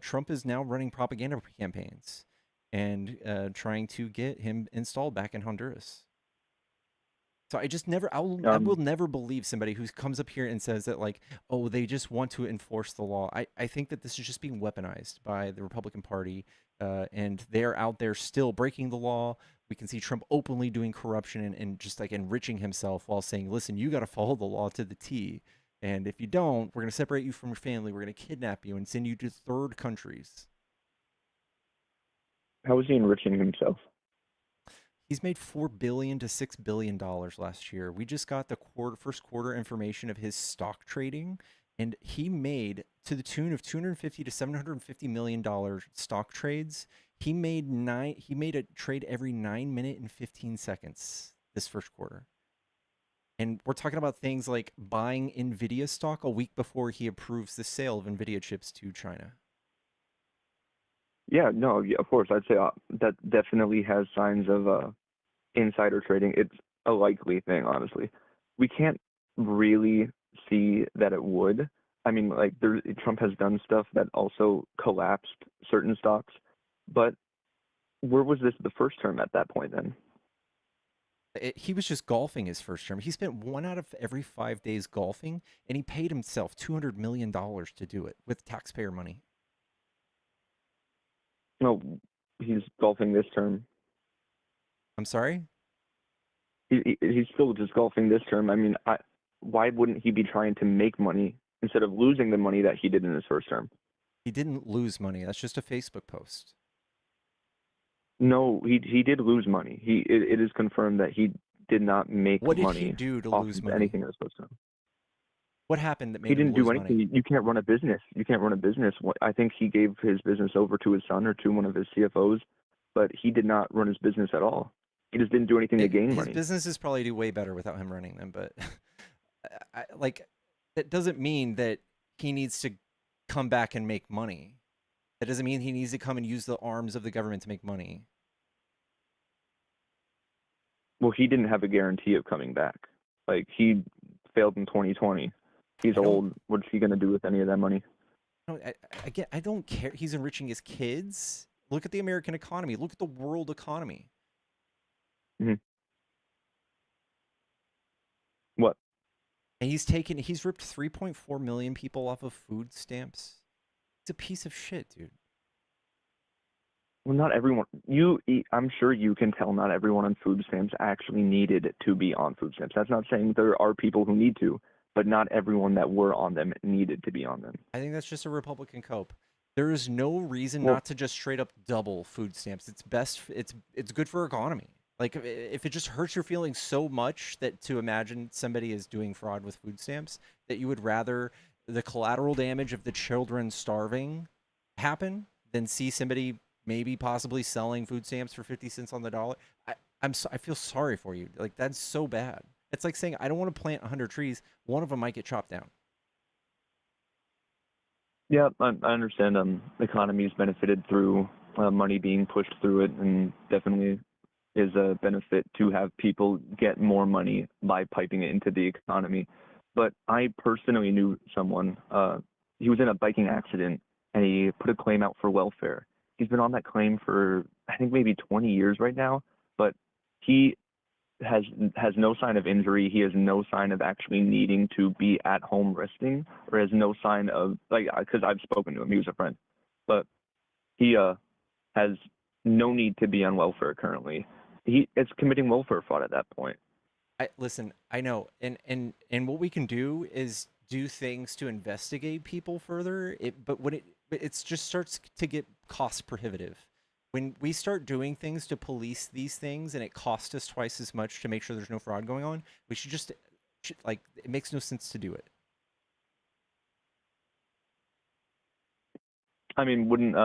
Trump is now running propaganda campaigns and trying to get him installed back in Honduras. So I just never, I will never believe somebody who comes up here and says that like, oh, they just want to enforce the law. I think that this is just being weaponized by the Republican Party, and they're out there still breaking the law. We can see Trump openly doing corruption and just like enriching himself while saying, listen, you got to follow the law to the T. And if you don't, we're going to separate you from your family. We're going to kidnap you and send you to third countries. How is he enriching himself? He's made $4 billion to $6 billion last year. We just got the first quarter information of his stock trading, and he made to the tune of $250 to $750 million stock trades. He made a trade every 9 minutes and 15 seconds this first quarter. And we're talking about things like buying Nvidia stock a week before he approves the sale of Nvidia chips to China. Yeah, no, yeah, of course. I'd say that definitely has signs of insider trading. It's a likely thing, honestly. We can't really see that it would. I mean, like, Trump has done stuff that also collapsed certain stocks, but where was this the first term at that point then? He was just golfing his first term. He spent 1 out of every 5 days golfing, and he paid himself $200 million to do it with taxpayer money. No, he's golfing this term. I'm sorry? He's still just golfing this term. I mean, why wouldn't he be trying to make money instead of losing the money that he did in his first term? He didn't lose money. That's just a Facebook post. No, he did lose money. It is confirmed that he did not make What did money he do to off lose of money? anything in his first term. What happened that made He him didn't do lose anything. money? You can't run a business. You can't run a business. I think he gave his business over to his son or to one of his CFOs, but he did not run his business at all. He just didn't do anything to gain His money. businesses probably do way better without him running them, but like that doesn't mean that he needs to come back and make money. That doesn't mean he needs to come and use the arms of the government to make money. Well, he didn't have a guarantee of coming back. Like, he failed in 2020. He's old. What's he going to do with any of that money? I don't care. He's enriching his kids. Look at the American economy. Look at the world economy. Mm-hmm. What? And he's ripped 3.4 million people off of food stamps. It's a piece of shit, dude. Well, not everyone. I'm sure you can tell not everyone on food stamps actually needed to be on food stamps. That's not saying there are people who need to, but not everyone that were on them needed to be on them. I think that's just a Republican cope. There is no reason not to just straight up double food stamps. It's best. It's good for economy. Like if it just hurts your feelings so much that to imagine somebody is doing fraud with food stamps, that you would rather the collateral damage of the children starving happen than see somebody maybe possibly selling food stamps for 50 cents on the dollar. I feel sorry for you. Like that's so bad. It's like saying I don't want to plant 100 trees. One of them might get chopped down. Yeah, I understand. Economy's benefited through money being pushed through it, and definitely is a benefit to have people get more money by piping it into the economy. But I personally knew someone. He was in a biking accident, and he put a claim out for welfare. He's been on that claim for I think maybe 20 years right now, but he has no sign of injury. He has no sign of actually needing to be at home resting, or has no sign of like because I've spoken to him. He was a friend, but he has no need to be on welfare currently. He is committing welfare fraud at that point. Listen, I know, and what we can do is do things to investigate people further. But when it just starts to get cost prohibitive. when we start doing things to police these things and it costs us twice as much to make sure there's no fraud going on, we should just like, it makes no sense to do it. I mean, wouldn't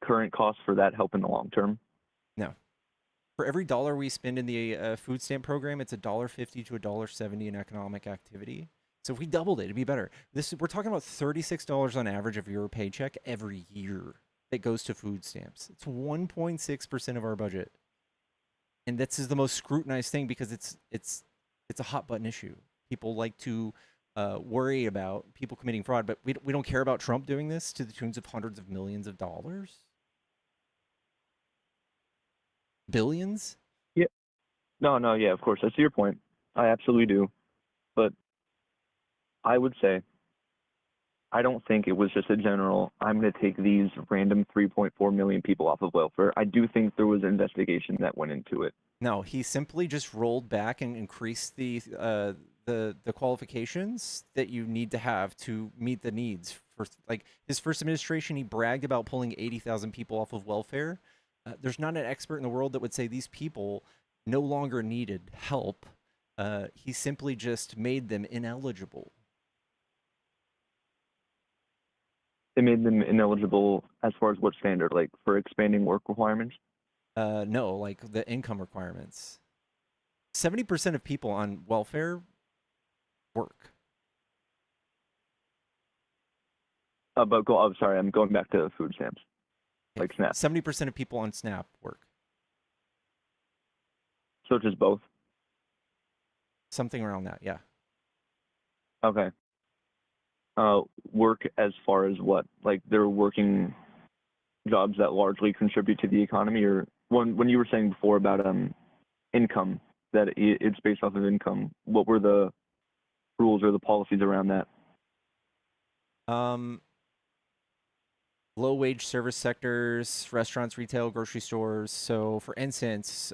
current costs for that help in the long term? No. For every dollar we spend in the food stamp program, it's $1.50 to $1.70 in economic activity. So if we doubled it, it'd be better. We're talking about $36 on average of your paycheck every year that goes to food stamps. It's 1.6% of our budget, and this is the most scrutinized thing because it's a hot button issue. People like to worry about people committing fraud, but we don't care about Trump doing this to the tunes of hundreds of millions of dollars, billions. Yeah. No, yeah, of course. I see your point. I absolutely do. But I would say I don't think it was just a general, I'm going to take these random 3.4 million people off of welfare. I do think there was an investigation that went into it. No, he simply just rolled back and increased the qualifications that you need to have to meet the needs. For like his first administration, he bragged about pulling 80,000 people off of welfare. There's not an expert in the world that would say these people no longer needed help. He simply just made them ineligible. They made them ineligible as far as what standard, like for expanding work requirements? No, like the income requirements. 70% of people on welfare work. Sorry, I'm going back to food stamps, like SNAP. 70% of people on SNAP work. So just both? Something around that, yeah. Okay. Work as far as what? Like they're working jobs that largely contribute to the economy, or when you were saying before about income, that it's based off of income, what were the rules or the policies around that? Low wage service sectors, restaurants, retail, grocery stores. So for instance,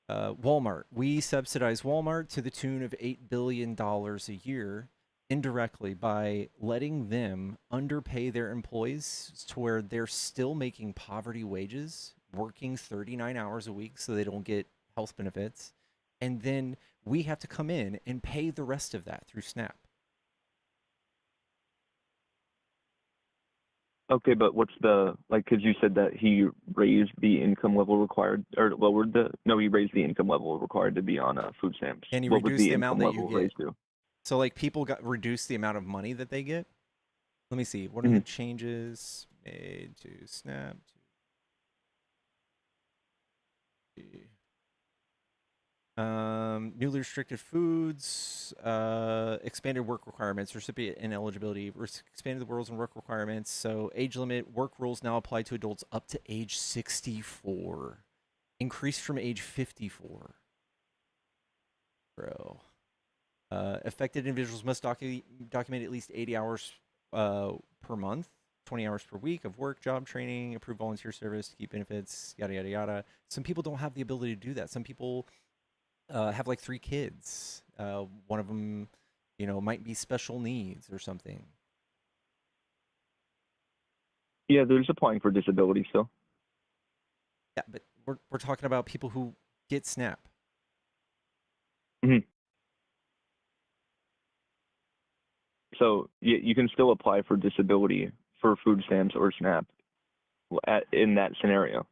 Walmart, we subsidize Walmart to the tune of $8 billion a year indirectly by letting them underpay their employees to where they're still making poverty wages, working 39 hours a week so they don't get health benefits. And then we have to come in and pay the rest of that through SNAP. Okay, but what's the, like, because you said that he raised the income level required, or he raised the income level required to be on food stamps. And he what was reduced the income amount that you level get. raised to? So like people got reduced the amount of money that they get. Let me see. What are the changes made to SNAP? Newly restricted foods, expanded work requirements, recipient ineligibility, expanded the rules and work requirements. So age limit, work rules now apply to adults up to age 64, increased from age 54. Bro. Affected individuals must document at least 80 hours per month, 20 hours per week of work, job training, approved volunteer service to keep benefits, yada, yada, yada. Some people don't have the ability to do that. Some people have like 3 kids. One of them, might be special needs or something. Yeah, they're just applying for disability still. Yeah, but we're talking about people who get SNAP. Mm-hmm. So you can still apply for disability for food stamps or SNAP in that scenario.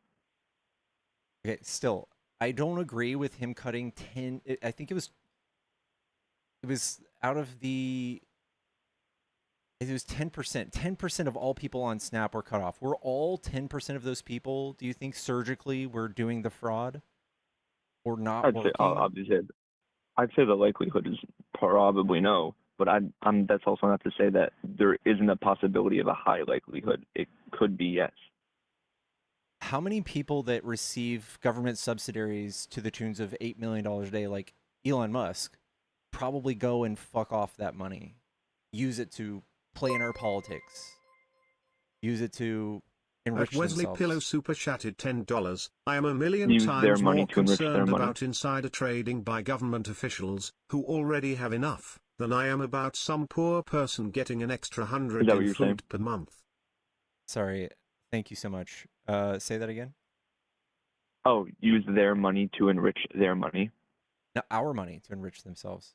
Okay, still, I don't agree with him cutting 10. I think it was out of the. It was 10%. 10% of all people on SNAP were cut off. We're all 10% of those people. Do you think surgically we're doing the fraud or not working? I'd say the likelihood is probably no. But that's also not to say that there isn't a possibility of a high likelihood. It could be yes. How many people that receive government subsidies to the tunes of $8 million a day, like Elon Musk, probably go and fuck off that money, use it to play in our politics, use it to enrich Wesley themselves? Pillow super chatted $10. I am a million Use their times money more to enrich their concerned money. about insider trading by government officials, who already have enough, than I am about some poor person getting an extra 100 in food per month. Sorry. Thank you so much. Say that again. Oh, use their money to enrich their money. No, our money to enrich themselves.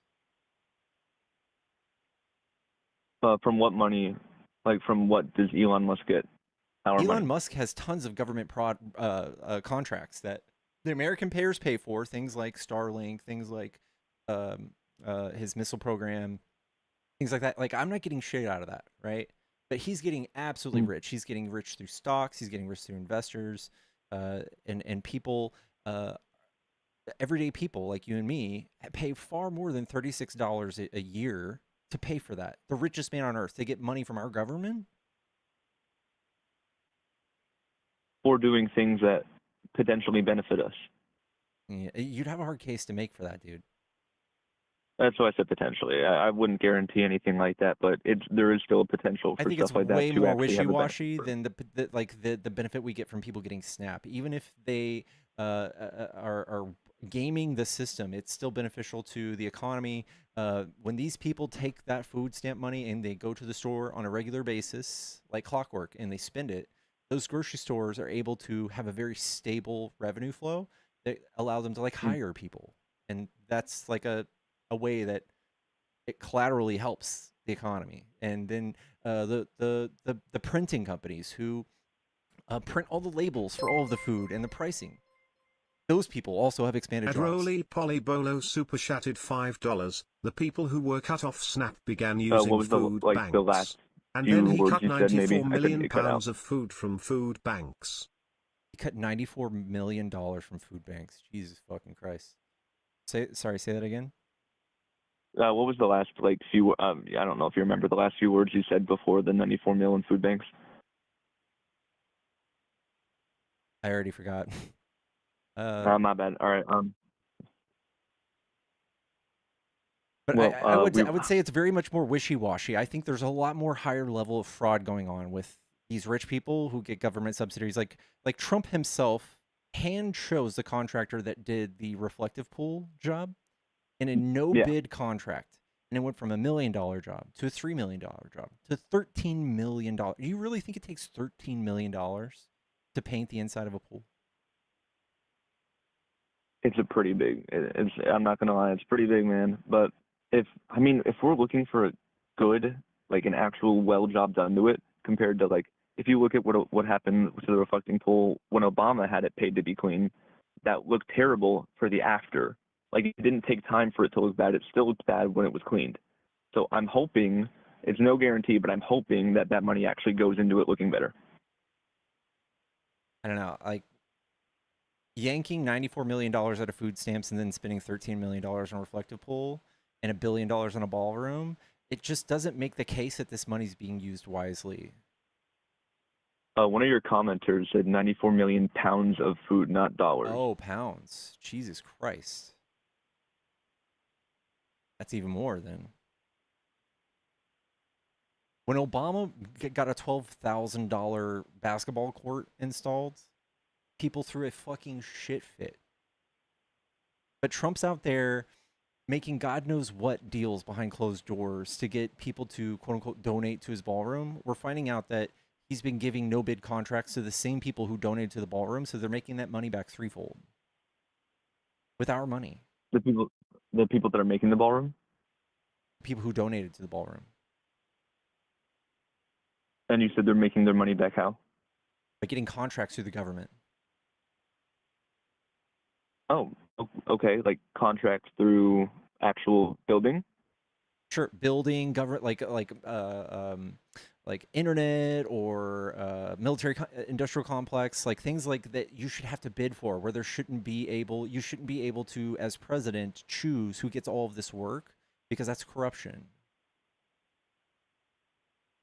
From what money? Like, from what does Elon Musk get? Our Elon money. Musk has tons of government contracts that the American payers pay for, things like Starlink, things like um, his missile program, things like that. Like, I'm not getting shit out of that, right? But he's getting absolutely Mm. rich. He's getting rich through stocks. He's getting rich through investors, and people, everyday people like you and me, pay far more than $36 a year to pay for that. The richest man on earth, they get money from our government. For doing things that potentially benefit us. Yeah, you'd have a hard case to make for that, dude. That's why I said potentially. I wouldn't guarantee anything like that, but there is still a potential I for think it's stuff like that way to more actually have a wishy-washy benefit. than the benefit we get from people getting SNAP. Even if they are gaming the system, it's still beneficial to the economy. When these people take that food stamp money and they go to the store on a regular basis, like clockwork, and they spend it, those grocery stores are able to have a very stable revenue flow that allow them to like Mm. hire people, and that's like a way that it collaterally helps the economy. And then the printing companies who print all the labels for all of the food and the pricing, those people also have expanded jobs. Adroli Polybolo super chatted $5. The people who were cut off SNAP began What using was the food the last banks. And then few he words cut you said? Maybe 94 I couldn't. million It cut out. pounds of food from food banks. He cut $94 million from food banks. Jesus fucking Christ. Say that again. What was the last few? I don't know if you remember the last few words you said before the 94 mil in food banks. I already forgot. My bad. All right. But Well, I would say it's very much more wishy-washy. I think there's a lot more higher level of fraud going on with these rich people who get government subsidies. Like Trump himself hand chose the contractor that did the reflective pool job in a no yeah. bid contract. And it went from $1 million job to a $3 million job to $13 million. Do you really think it takes $13 million to paint the inside of a pool? It's a pretty big. It's. I'm not gonna lie. It's pretty big, man. But if we're looking for a good, like an actual well job done to it, compared to if you look at what happened to the reflecting pool when Obama had it paid to be clean, that looked terrible for the after. Like, it didn't take time for it to look bad. It still looked bad when it was cleaned. So I'm hoping, it's no guarantee, but I'm hoping that that money actually goes into it looking better. I don't know. Like, yanking $94 million out of food stamps and then spending $13 million on a reflective pool and $1 billion on a ballroom, it just doesn't make the case that this money's being used wisely. One of your commenters said 94 million pounds of food, not dollars. Oh, pounds. Jesus Christ. That's even more than. When Obama got a $12,000 basketball court installed, people threw a fucking shit fit. But Trump's out there making God knows what deals behind closed doors to get people to quote unquote donate to his ballroom. We're finding out that he's been giving no bid contracts to the same people who donated to the ballroom, so they're making that money back threefold with our money. The people that are making the ballroom. People who donated to the ballroom. And you said they're making their money back how? By getting contracts through the government. Oh, okay. Like contracts through actual building. Sure, building, government, like internet or military industrial complex, like things like that you should have to bid for, where you shouldn't be able to, as president, choose who gets all of this work, because that's corruption.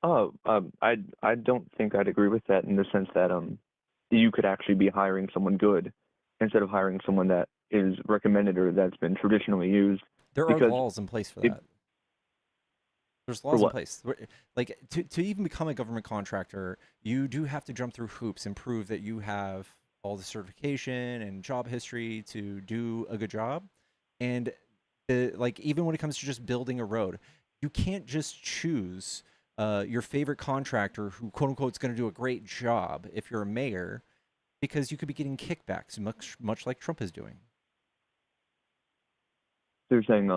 Oh, I don't think I'd agree with that in the sense that you could actually be hiring someone good instead of hiring someone that is recommended or that's been traditionally used. There are Because laws in place for that. There's laws in what? place. Like to even become a government contractor, you do have to jump through hoops and prove that you have all the certification and job history to do a good job. And like even when it comes to just building a road, you can't just choose your favorite contractor who quote unquote is going to do a great job if you're a mayor because you could be getting kickbacks, much like Trump is doing. They're saying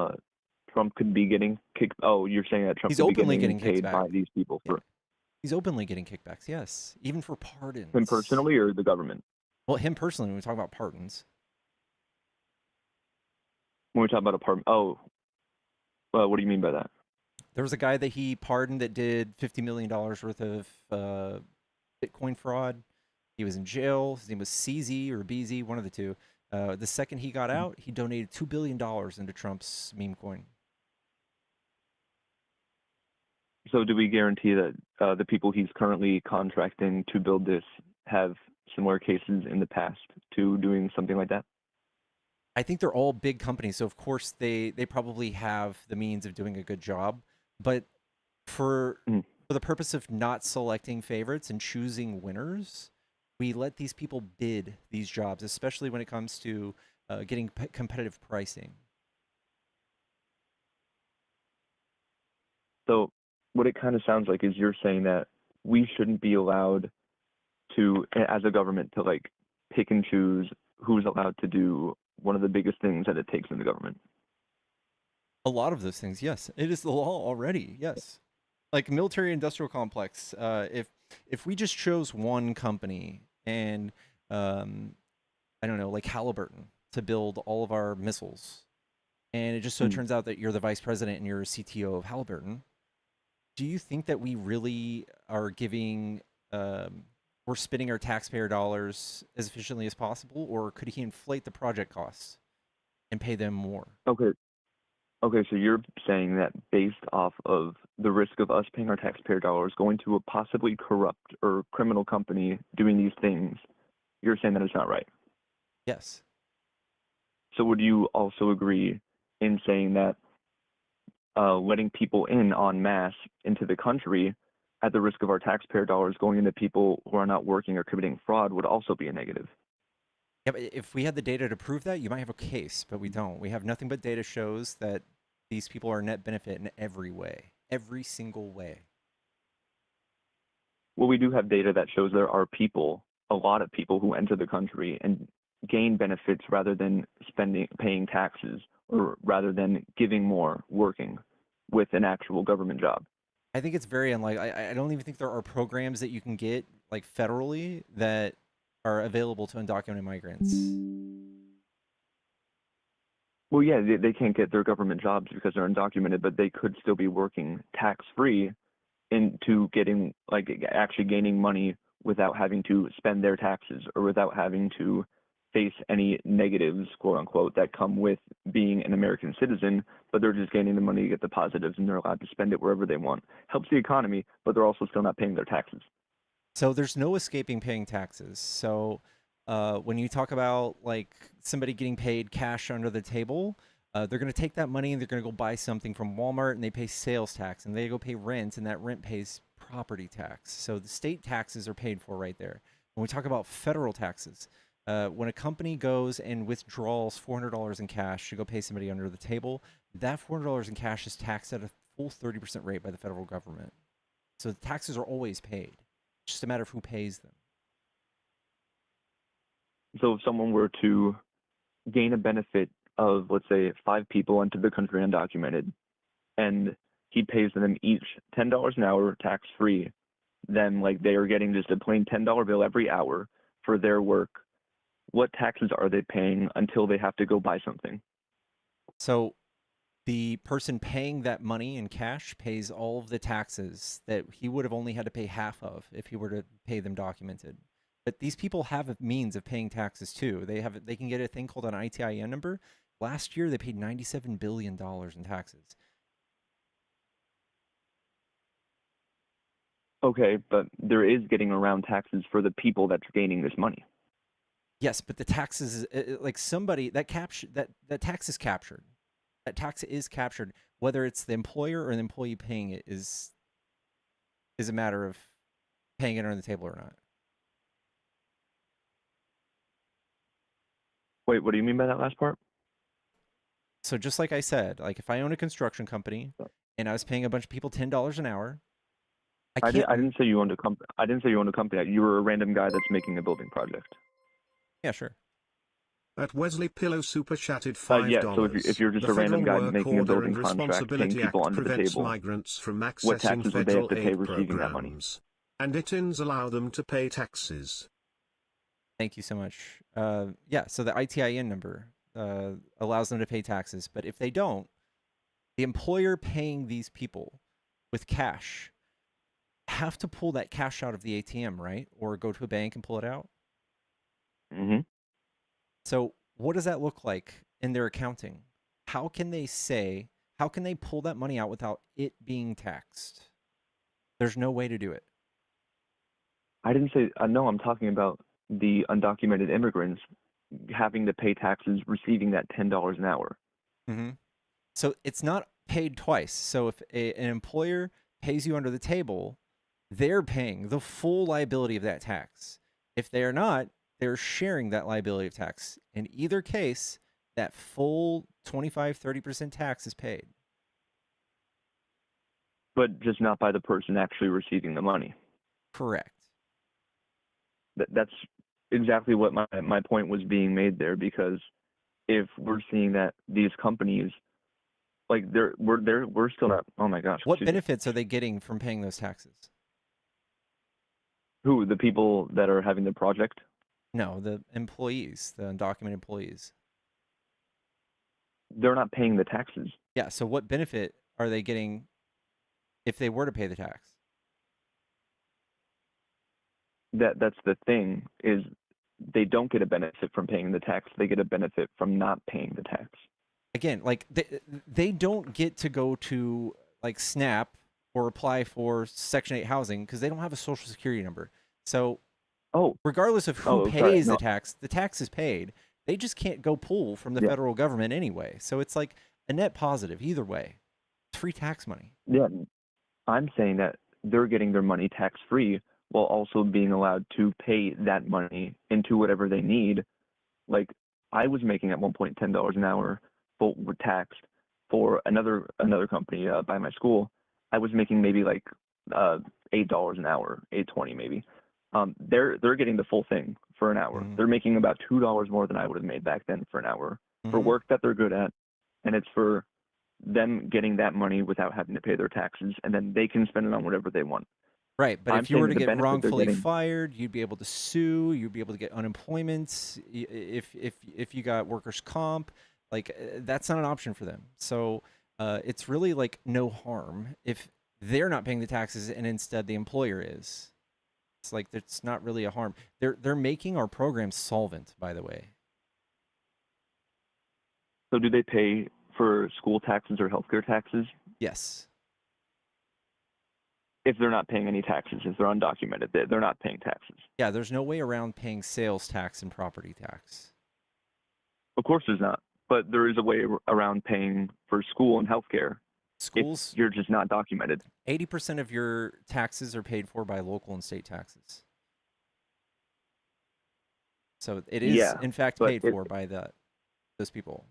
Trump could be getting kicked. Oh, you're saying that Trump He's could be openly getting getting paid kickback. by these people Yeah, for he's openly getting kickbacks. Yes, even for him pardons. personally or the government. Well, him personally, when we talk about pardons. When we talk about apartment, what do you mean by that? There was a guy that he pardoned that did $50 million worth of Bitcoin fraud. He was in jail. His name was CZ or BZ, one of the two. The second he got out, he donated $2 billion into Trump's meme coin. So do we guarantee that the people he's currently contracting to build this have similar cases in the past to doing something like that? I think they're all big companies, so of course they probably have the means of doing a good job. But for Mhm. for the purpose of not selecting favorites and choosing winners, we let these people bid these jobs, especially when it comes to getting competitive pricing. So what it kind of sounds like is you're saying that we shouldn't be allowed to, as a government, to like pick and choose who's allowed to do one of the biggest things that it takes in the government. A lot of those things, yes, it is the law already. Yes, like military industrial complex. If we just chose one company and I don't know, like Halliburton, to build all of our missiles, and it just so Mm. turns out that you're the vice president and you're a CTO of Halliburton, do you think that we really are giving, we're spending our taxpayer dollars as efficiently as possible, or could he inflate the project costs and pay them more? Okay. Okay, so you're saying that based off of the risk of us paying our taxpayer dollars going to a possibly corrupt or criminal company doing these things, you're saying that it's not right. Yes. So would you also agree in saying that letting people in en masse into the country at the risk of our taxpayer dollars going into people who are not working or committing fraud would also be a negative? Yeah, but if we had the data to prove that, you might have a case, but we don't. We have nothing but data shows that these people are net benefit in every way, every single way. Well, we do have data that shows there are people, a lot of people who enter the country and gain benefits rather than paying taxes, or rather than giving more working with an actual government job. I think it's very unlikely. I don't even think there are programs that you can get like federally that are available to undocumented migrants. Well, yeah, they can't get their government jobs because they're undocumented, but they could still be working tax-free into getting, like, actually gaining money without having to spend their taxes or without having to face any negatives, quote unquote, that come with being an American citizen, but they're just gaining the money to get the positives and they're allowed to spend it wherever they want. Helps the economy, but they're also still not paying their taxes. So there's no escaping paying taxes. So when you talk about like somebody getting paid cash under the table, they're going to take that money and they're going to go buy something from Walmart and they pay sales tax and they go pay rent and that rent pays property tax. So the state taxes are paid for right there. When we talk about federal taxes, when a company goes and withdraws $400 in cash to go pay somebody under the table, that $400 in cash is taxed at a full 30% rate by the federal government. So the taxes are always paid. It's just a matter of who pays them. So if someone were to gain a benefit of, let's say, 5 people into the country undocumented, and he pays them each $10 an hour tax free, then like they are getting just a plain $10 bill every hour for their work. What taxes are they paying until they have to go buy something? So the person paying that money in cash pays all of the taxes that he would have only had to pay half of if he were to pay them documented. But these people have a means of paying taxes too. They can get a thing called an ITIN number. Last year they paid $97 billion in taxes. Okay, but there is getting around taxes for the people that's gaining this money. Yes, but the taxes, like somebody that tax is captured. That tax is captured. Whether it's the employer or the employee paying it is a matter of paying it under the table or not. Wait, what do you mean by that last part? So just like I said, like if I own a construction company and I was paying a bunch of people $10 an hour, I I can't. didn't say you owned a company. I didn't say you owned a company. You were a random guy that's making a building project. Yeah, sure. At Wesley Pillow super chatted $5. Yeah. So if you're just The a random Federal guy Work making a Order building and contract, paying Responsibility people Act under the prevents table, migrants from what accessing taxes would they have federal to pay aid receiving that money? programs, and ITINs allow them to pay taxes. Thank you so much. Yeah, so the ITIN number allows them to pay taxes, but if they don't, the employer paying these people with cash have to pull that cash out of the ATM, right? Or go to a bank and pull it out. Mm-hmm. So what does that look like in their accounting? How can they pull that money out without it being taxed? There's no way to do it. I didn't say no. I'm talking about the undocumented immigrants having to pay taxes, receiving that $10 an hour. Mm-hmm. So it's not paid twice. So if an employer pays you under the table, they're paying the full liability of that tax. If they are not, they're sharing that liability of tax. In either case, that full 25-30% tax is paid. But just not by the person actually receiving the money. Correct. That's exactly what my point was being made there, because if we're seeing that these companies, like we're still not. Oh my gosh. What excuse me. benefits are they getting from paying those taxes? Who, the people that are having the project? No, the employees, the undocumented employees. They're not paying the taxes. Yeah, so what benefit are they getting if they were to pay the tax? That's the thing, is they don't get a benefit from paying the tax. They get a benefit from not paying the tax. Again, like they don't get to go to like SNAP or apply for Section 8 housing because they don't have a social security number. So regardless of who pays the tax is paid. They just can't go pull from the federal government anyway. So it's like a net positive either way. It's free tax money. Yeah, I'm saying that they're getting their money tax free while also being allowed to pay that money into whatever they need. Like, I was making at one point $10 an hour, but were taxed for another company by my school. I was making maybe like $8 an hour, $8.20 maybe. They're getting the full thing for an hour. Mhm. They're making about $2 more than I would have made back then for an hour for Mhm. work that they're good at, and it's for them getting that money without having to pay their taxes, and then they can spend it on whatever they want. Right, but I'm if you were saying to the get benefit they're wrongfully getting. fired, you'd be able to sue. You'd be able to get unemployment if you got workers' comp. Like that's not an option for them. So it's really like no harm if they're not paying the taxes and instead the employer is. It's like it's not really a harm. They're making our program solvent, by the way. So do they pay for school taxes or healthcare taxes? Yes. If they're not paying any taxes, if they're undocumented, they're not paying taxes. Yeah, there's no way around paying sales tax and property tax. Of course there's not, but there is a way around paying for school and healthcare. Schools, if you're just not documented. 80% of your taxes are paid for by local and state taxes. So it is, in fact, paid for by those people.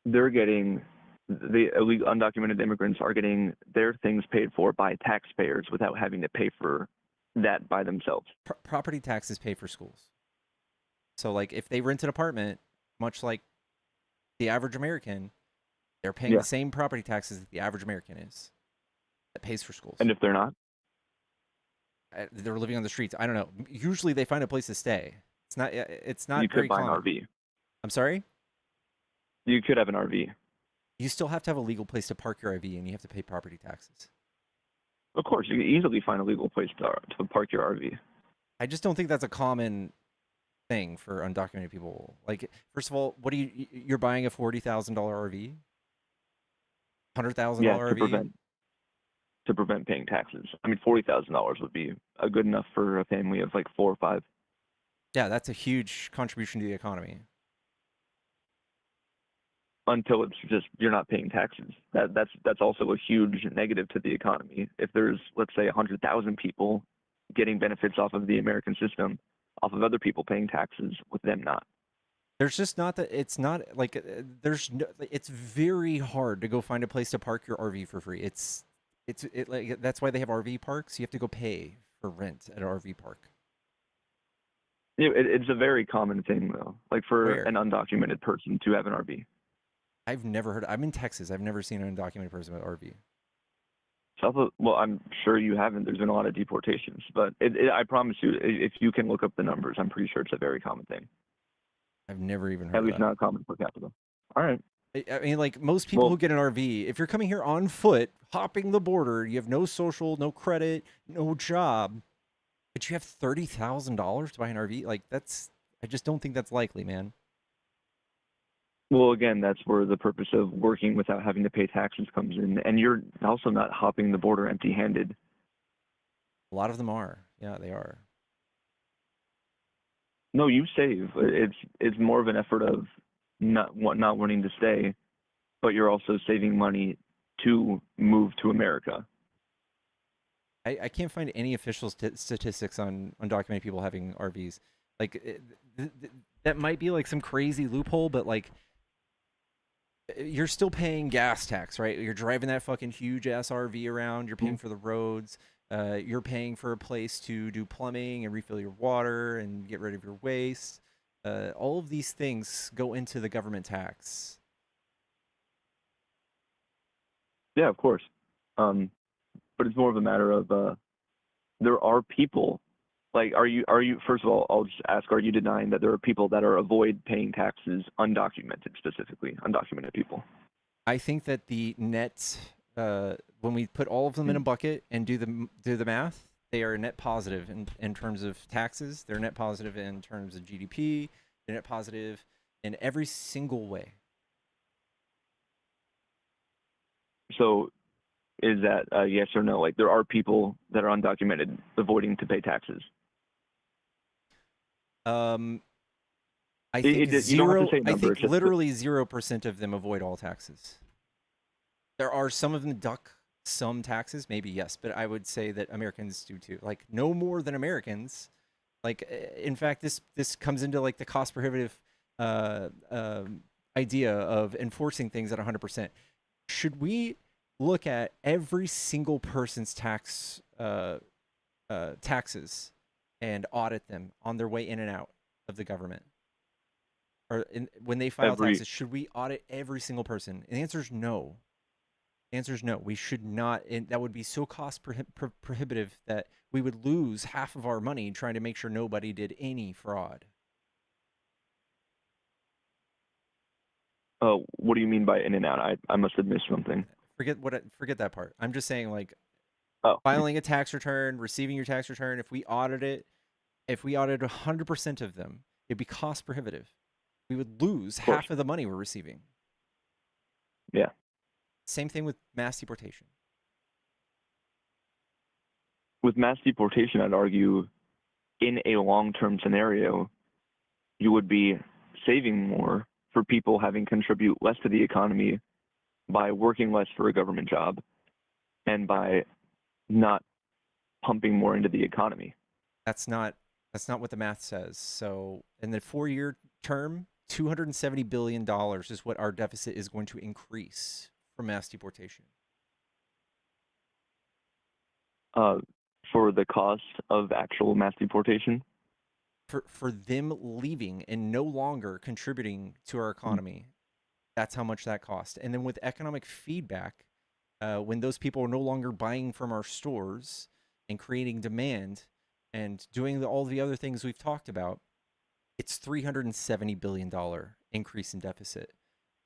They're getting, the illegal undocumented immigrants are getting their things paid for by taxpayers without having to pay for that by themselves. Property taxes pay for schools. So like if they rent an apartment, much like the average American, they're paying the same property taxes that the average American is. That pays for schools. And if they're not? They're living on the streets. I don't know. Usually they find a place to stay. It's not You very could buy common. an RV. I'm sorry? You could have an RV. You still have to have a legal place to park your RV and you have to pay property taxes. Of course, you can easily find a legal place to park your RV. I just don't think that's a common thing for undocumented people. Like, first of all, you're buying a $40,000 RV? $100,000 RV? To prevent paying taxes. I mean, $40,000 would be a good enough for a family of like 4 or 5. Yeah, that's a huge contribution to the economy. Until it's just you're not paying taxes. That's also a huge negative to the economy. If there's, let's say, 100,000 people getting benefits off of the American system, off of other people paying taxes, with them not. There's just not that. It's not like it's very hard to go find a place to park your RV for free. It's like that's why they have RV parks. You have to go pay for rent at an RV park. It's a very common thing though, like for Where? an undocumented person to have an RV. I've never heard. I'm in Texas. I've never seen an undocumented person with RV. Well, I'm sure you haven't. There's been a lot of deportations, but I promise you, if you can look up the numbers, I'm pretty sure it's a very common thing. I've never even heard At of least that. not common per capita. All right. I mean, like most people Well, who get an RV, if you're coming here on foot, hopping the border, you have no social, no credit, no job, but you have $30,000 to buy an RV. Like I just don't think that's likely, man. well, again, that's where the purpose of working without having to pay taxes comes in, and you're also not hopping the border empty-handed. A lot of them are. Yeah, they are. No, you save. It's more of an effort of not wanting to stay, but you're also saving money to move to America. I can't find any official statistics on undocumented people having RVs. Like that might be like some crazy loophole, but like you're still paying gas tax, right? You're driving that fucking huge ass RV around. You're paying for the roads. You're paying for a place to do plumbing and refill your water and get rid of your waste. All of these things go into the government tax. Yeah, of course. But it's more of a matter of there are people like are you first of all, I'll just ask, are you denying that there are people that are avoid paying taxes, undocumented, specifically undocumented people? I think that the net, when we put all of them in a bucket and do the math, they are net positive in terms of taxes. They're net positive in terms of GDP. They're net positive in every single way. So is that yes or no? Like there are people that are undocumented avoiding to pay taxes. I think You don't have to say a I number. think It's just literally 0% of them avoid all taxes. There are some of them duck some taxes, maybe yes, but I would say that Americans do too. Like no more than Americans. Like in fact, this comes into like the cost prohibitive uh, idea of enforcing things at 100%. Should we look at every single person's taxes and audit them on their way in and out of the government? Or when they file every taxes, should we audit every single person? And the answer is no. The answer is no. We should not. And that would be so cost prohibitive that we would lose half of our money trying to make sure nobody did any fraud. what do you mean by in and out? I must have missed something. Forget that part. I'm just saying like Oh, filing a tax return, receiving your tax return. If we audited 100% of them, it'd be cost prohibitive. We would lose of course. half of the money we're receiving. Yeah. Same thing with mass deportation. With mass deportation, I'd argue in a long-term scenario, you would be saving more for people having contribute less to the economy by working less for a government job and by not pumping more into the economy. That's not what the math says. So in the 4-year term, $270 billion is what our deficit is going to increase from mass deportation. For the cost of actual mass deportation? For them leaving and no longer contributing to our economy, that's how much that costs. And then with economic feedback, when those people are no longer buying from our stores and creating demand and doing all the other things we've talked about, it's $370 billion increase in deficit.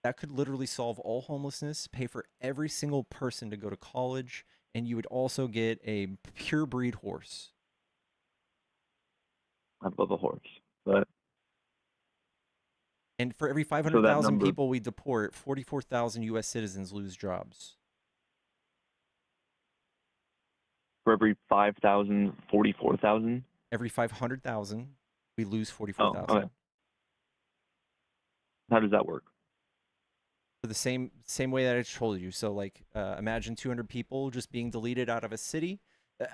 That could literally solve all homelessness, pay for every single person to go to college, and you would also get a pure breed horse. I love a horse, but And for every so that 500,000 number, people we deport, 44,000 U.S. citizens lose jobs. for every 5,000, 44,000? Every 500,000, we lose Oh, 44,000. okay. How does that work? For the same way that I just told you. So like imagine 200 people just being deleted out of a city.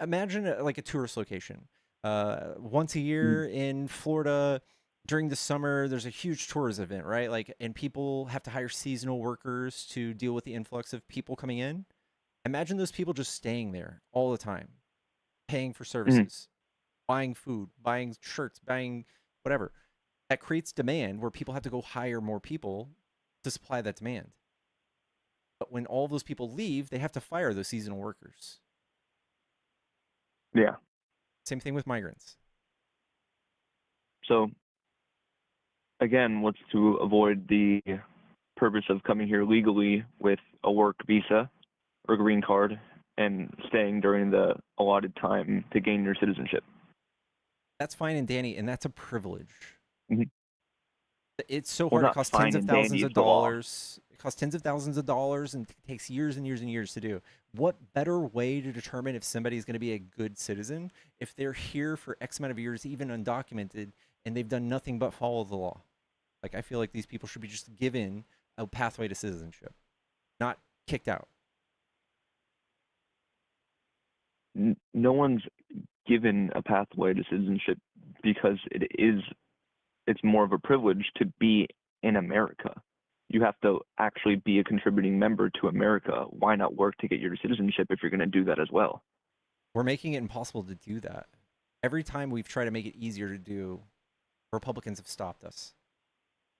Imagine like a tourist location. Once a year in Florida during the summer, there's a huge tourism event, right? Like, and people have to hire seasonal workers to deal with the influx of people coming in. Imagine those people just staying there all the time, paying for services, buying food, buying shirts, buying whatever. That creates demand where people have to go hire more people to supply that demand. But when all those people leave, they have to fire those seasonal workers. Yeah. Same thing with migrants. So again, what's to avoid the purpose of coming here legally with a work visa or green card and staying during the allotted time to gain your citizenship. That's fine and dandy, and that's a privilege. Mhm. It's so Well, hard. It not costs fine tens of and dandy, thousands of it's the law. dollars. It costs tens of thousands of dollars and takes years and years and years to do. What better way to determine if somebody is going to be a good citizen if they're here for X amount of years, even undocumented, and they've done nothing but follow the law? Like, I feel like these people should be just given a pathway to citizenship, not kicked out. No one's given a pathway to citizenship because it's more of a privilege to be in America. You have to actually be a contributing member to America. Why not work to get your citizenship if you're going to do that as well? We're making it impossible to do that. Every time we've tried to make it easier to do, Republicans have stopped us.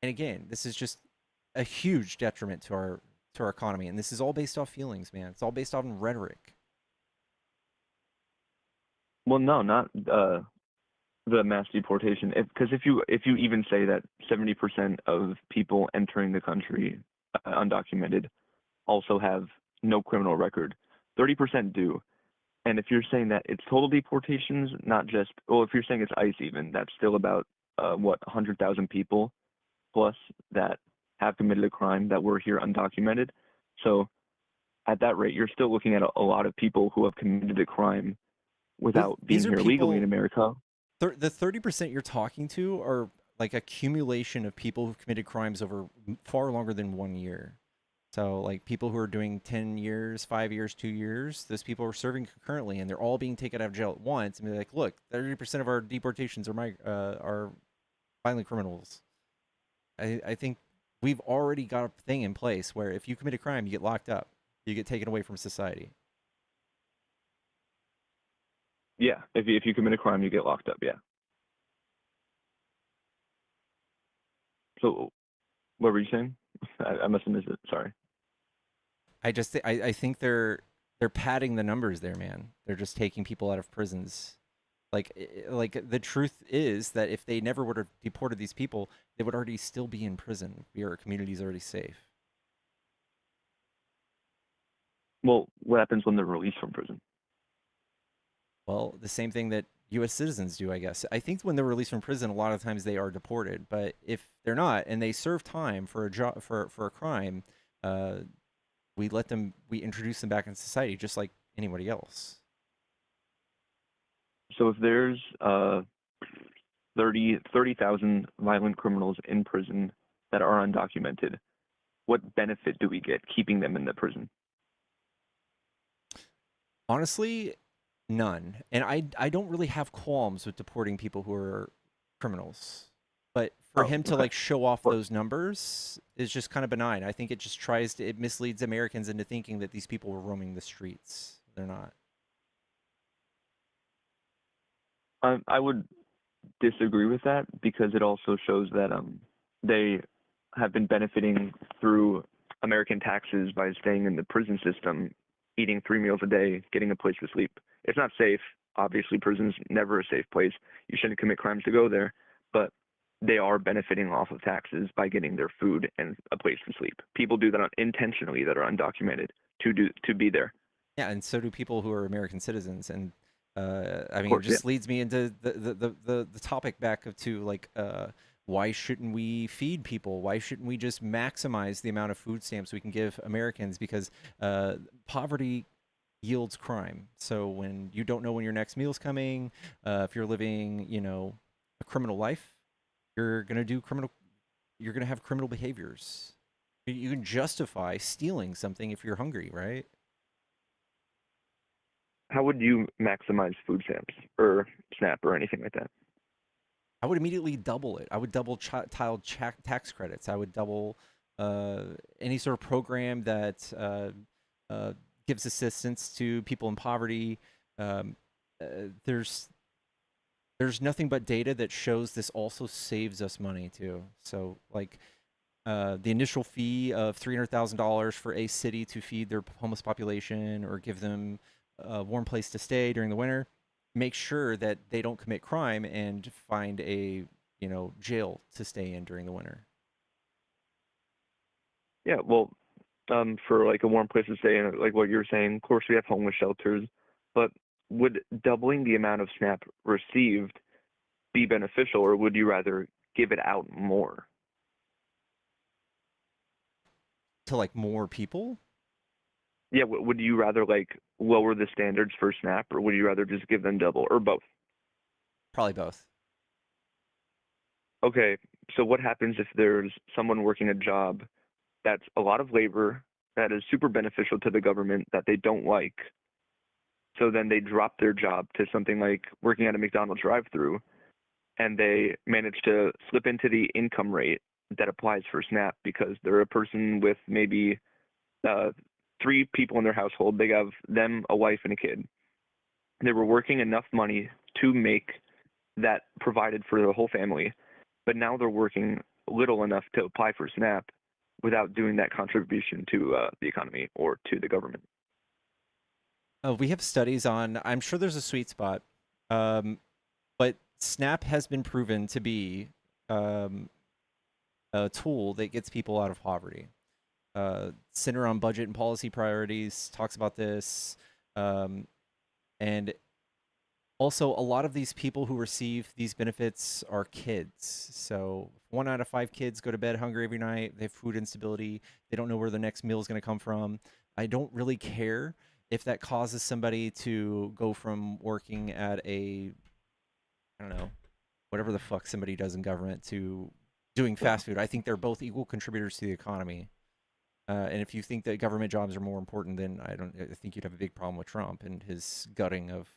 And again, this is just a huge detriment to our economy, and this is all based off feelings, man. It's all based on rhetoric. Well, no, not the mass deportation. Because if you even say that 70% of people entering the country undocumented also have no criminal record, 30% do. And if you're saying that it's total deportations, not just, well, if you're saying it's ICE even, that's still about, 100,000 people plus that have committed a crime that were here undocumented. So at that rate, you're still looking at a lot of people who have committed a crime without being These are here legally in people. America. The 30% you're talking to are like accumulation of people who've committed crimes over far longer than 1 year. So like people who are doing 10 years, 5 years, 2 years, those people are serving concurrently, and they're all being taken out of jail at once. And they're like, look, 30% of our deportations are violent criminals. I think we've already got a thing in place where if you commit a crime, you get locked up, you get taken away from society. Yeah, if you commit a crime, you get locked up. Yeah. So what were you saying? I must have missed it. Sorry. I think they're padding the numbers there, man. They're just taking people out of prisons. Like the truth is that if they never would have deported these people, they would already still be in prison. Our community's already safe. Well, what happens when they're released from prison? Well, the same thing that U.S. citizens do, I guess. I think when they're released from prison, a lot of times they are deported. But if they're not, and they serve time for a job for a crime, we introduce them back in society just like anybody else. So if there's 30,000 violent criminals in prison that are undocumented, what benefit do we get keeping them in the prison? Honestly, none. And I don't really have qualms with deporting people who are criminals. But for Oh, him to okay. like show off What? those numbers is just kind of benign. I think it misleads Americans into thinking that these people were roaming the streets. They're not. I would disagree with that because it also shows that they have been benefiting through American taxes by staying in the prison system, eating 3 meals a day, getting a place to sleep. It's not safe. Obviously, prison's never a safe place. You shouldn't commit crimes to go there, but they are benefiting off of taxes by getting their food and a place to sleep. People do that intentionally that are undocumented to be there. Yeah, and so do people who are American citizens. And I Of mean, it course, yeah. just leads me into the topic back to like, why shouldn't we feed people? Why shouldn't we just maximize the amount of food stamps we can give Americans? Because poverty yields crime. So when you don't know when your next meal's coming, if you're living, a criminal life, you're gonna do criminal. You're gonna have criminal behaviors. You can justify stealing something if you're hungry, right? How would you maximize food stamps or SNAP or anything like that? I would immediately double it. I would double tax credits. I would double any sort of program that gives assistance to people in poverty. There's there's nothing but data that shows this also saves us money too. So like the initial fee of $300,000 for a city to feed their homeless population or give them a warm place to stay during the winter, make sure that they don't commit crime and find a jail to stay in during the winter. Yeah, well, for like a warm place to stay, and like what you were saying, of course we have homeless shelters, but would doubling the amount of SNAP received be beneficial, or would you rather give it out more? To like more people? Yeah, would you rather like lower the standards for SNAP, or would you rather just give them double, or both? Probably both. Okay, so what happens if there's someone working a job that's a lot of labor, that is super beneficial to the government, that they don't like? So then they drop their job to something like working at a McDonald's drive-through, and they manage to slip into the income rate that applies for SNAP because they're a person with maybe uh, 3 people in their household. They have them, a wife, and a kid. They were working enough money to make that provided for the whole family, but now they're working little enough to apply for SNAP without doing that contribution to the economy or to the government. We have studies on, I'm sure there's a sweet spot, but SNAP has been proven to be um, a tool that gets people out of poverty. Center on budget and policy priorities talks about this. And also, a lot of these people who receive these benefits are kids. So 1 out of 5 kids go to bed hungry every night. They have food instability. They don't know where the next meal is going to come from. I don't really care if that causes somebody to go from working at I don't know, whatever the fuck somebody does in government to doing fast food. I think they're both equal contributors to the economy. And if you think that government jobs are more important, then I think you'd have a big problem with Trump and his gutting of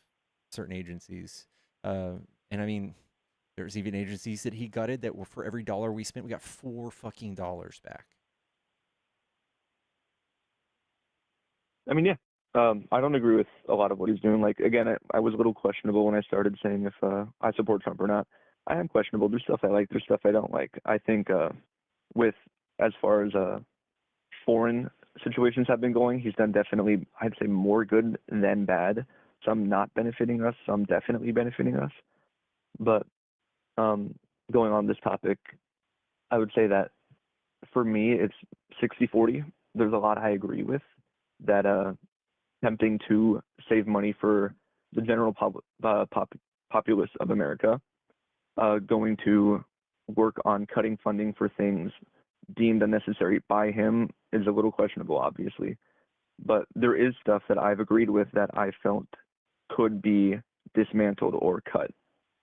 certain agencies. And I mean, there's even agencies that he gutted that were for every dollar we spent, we got $4 back. I mean, yeah, I don't agree with a lot of what he's doing. Like, again, I was a little questionable when I started saying if I support Trump or not. I am questionable. There's stuff I like, there's stuff I don't like. I think with as far as foreign situations have been going, he's done definitely, I'd say, more good than bad. Some not benefiting us, some definitely benefiting us. But going on this topic, I would say that for me, it's 60-40. There's a lot I agree with that attempting to save money for the general populace of America, going to work on cutting funding for things deemed unnecessary by him is a little questionable, obviously. But there is stuff that I've agreed with that I felt could be dismantled or cut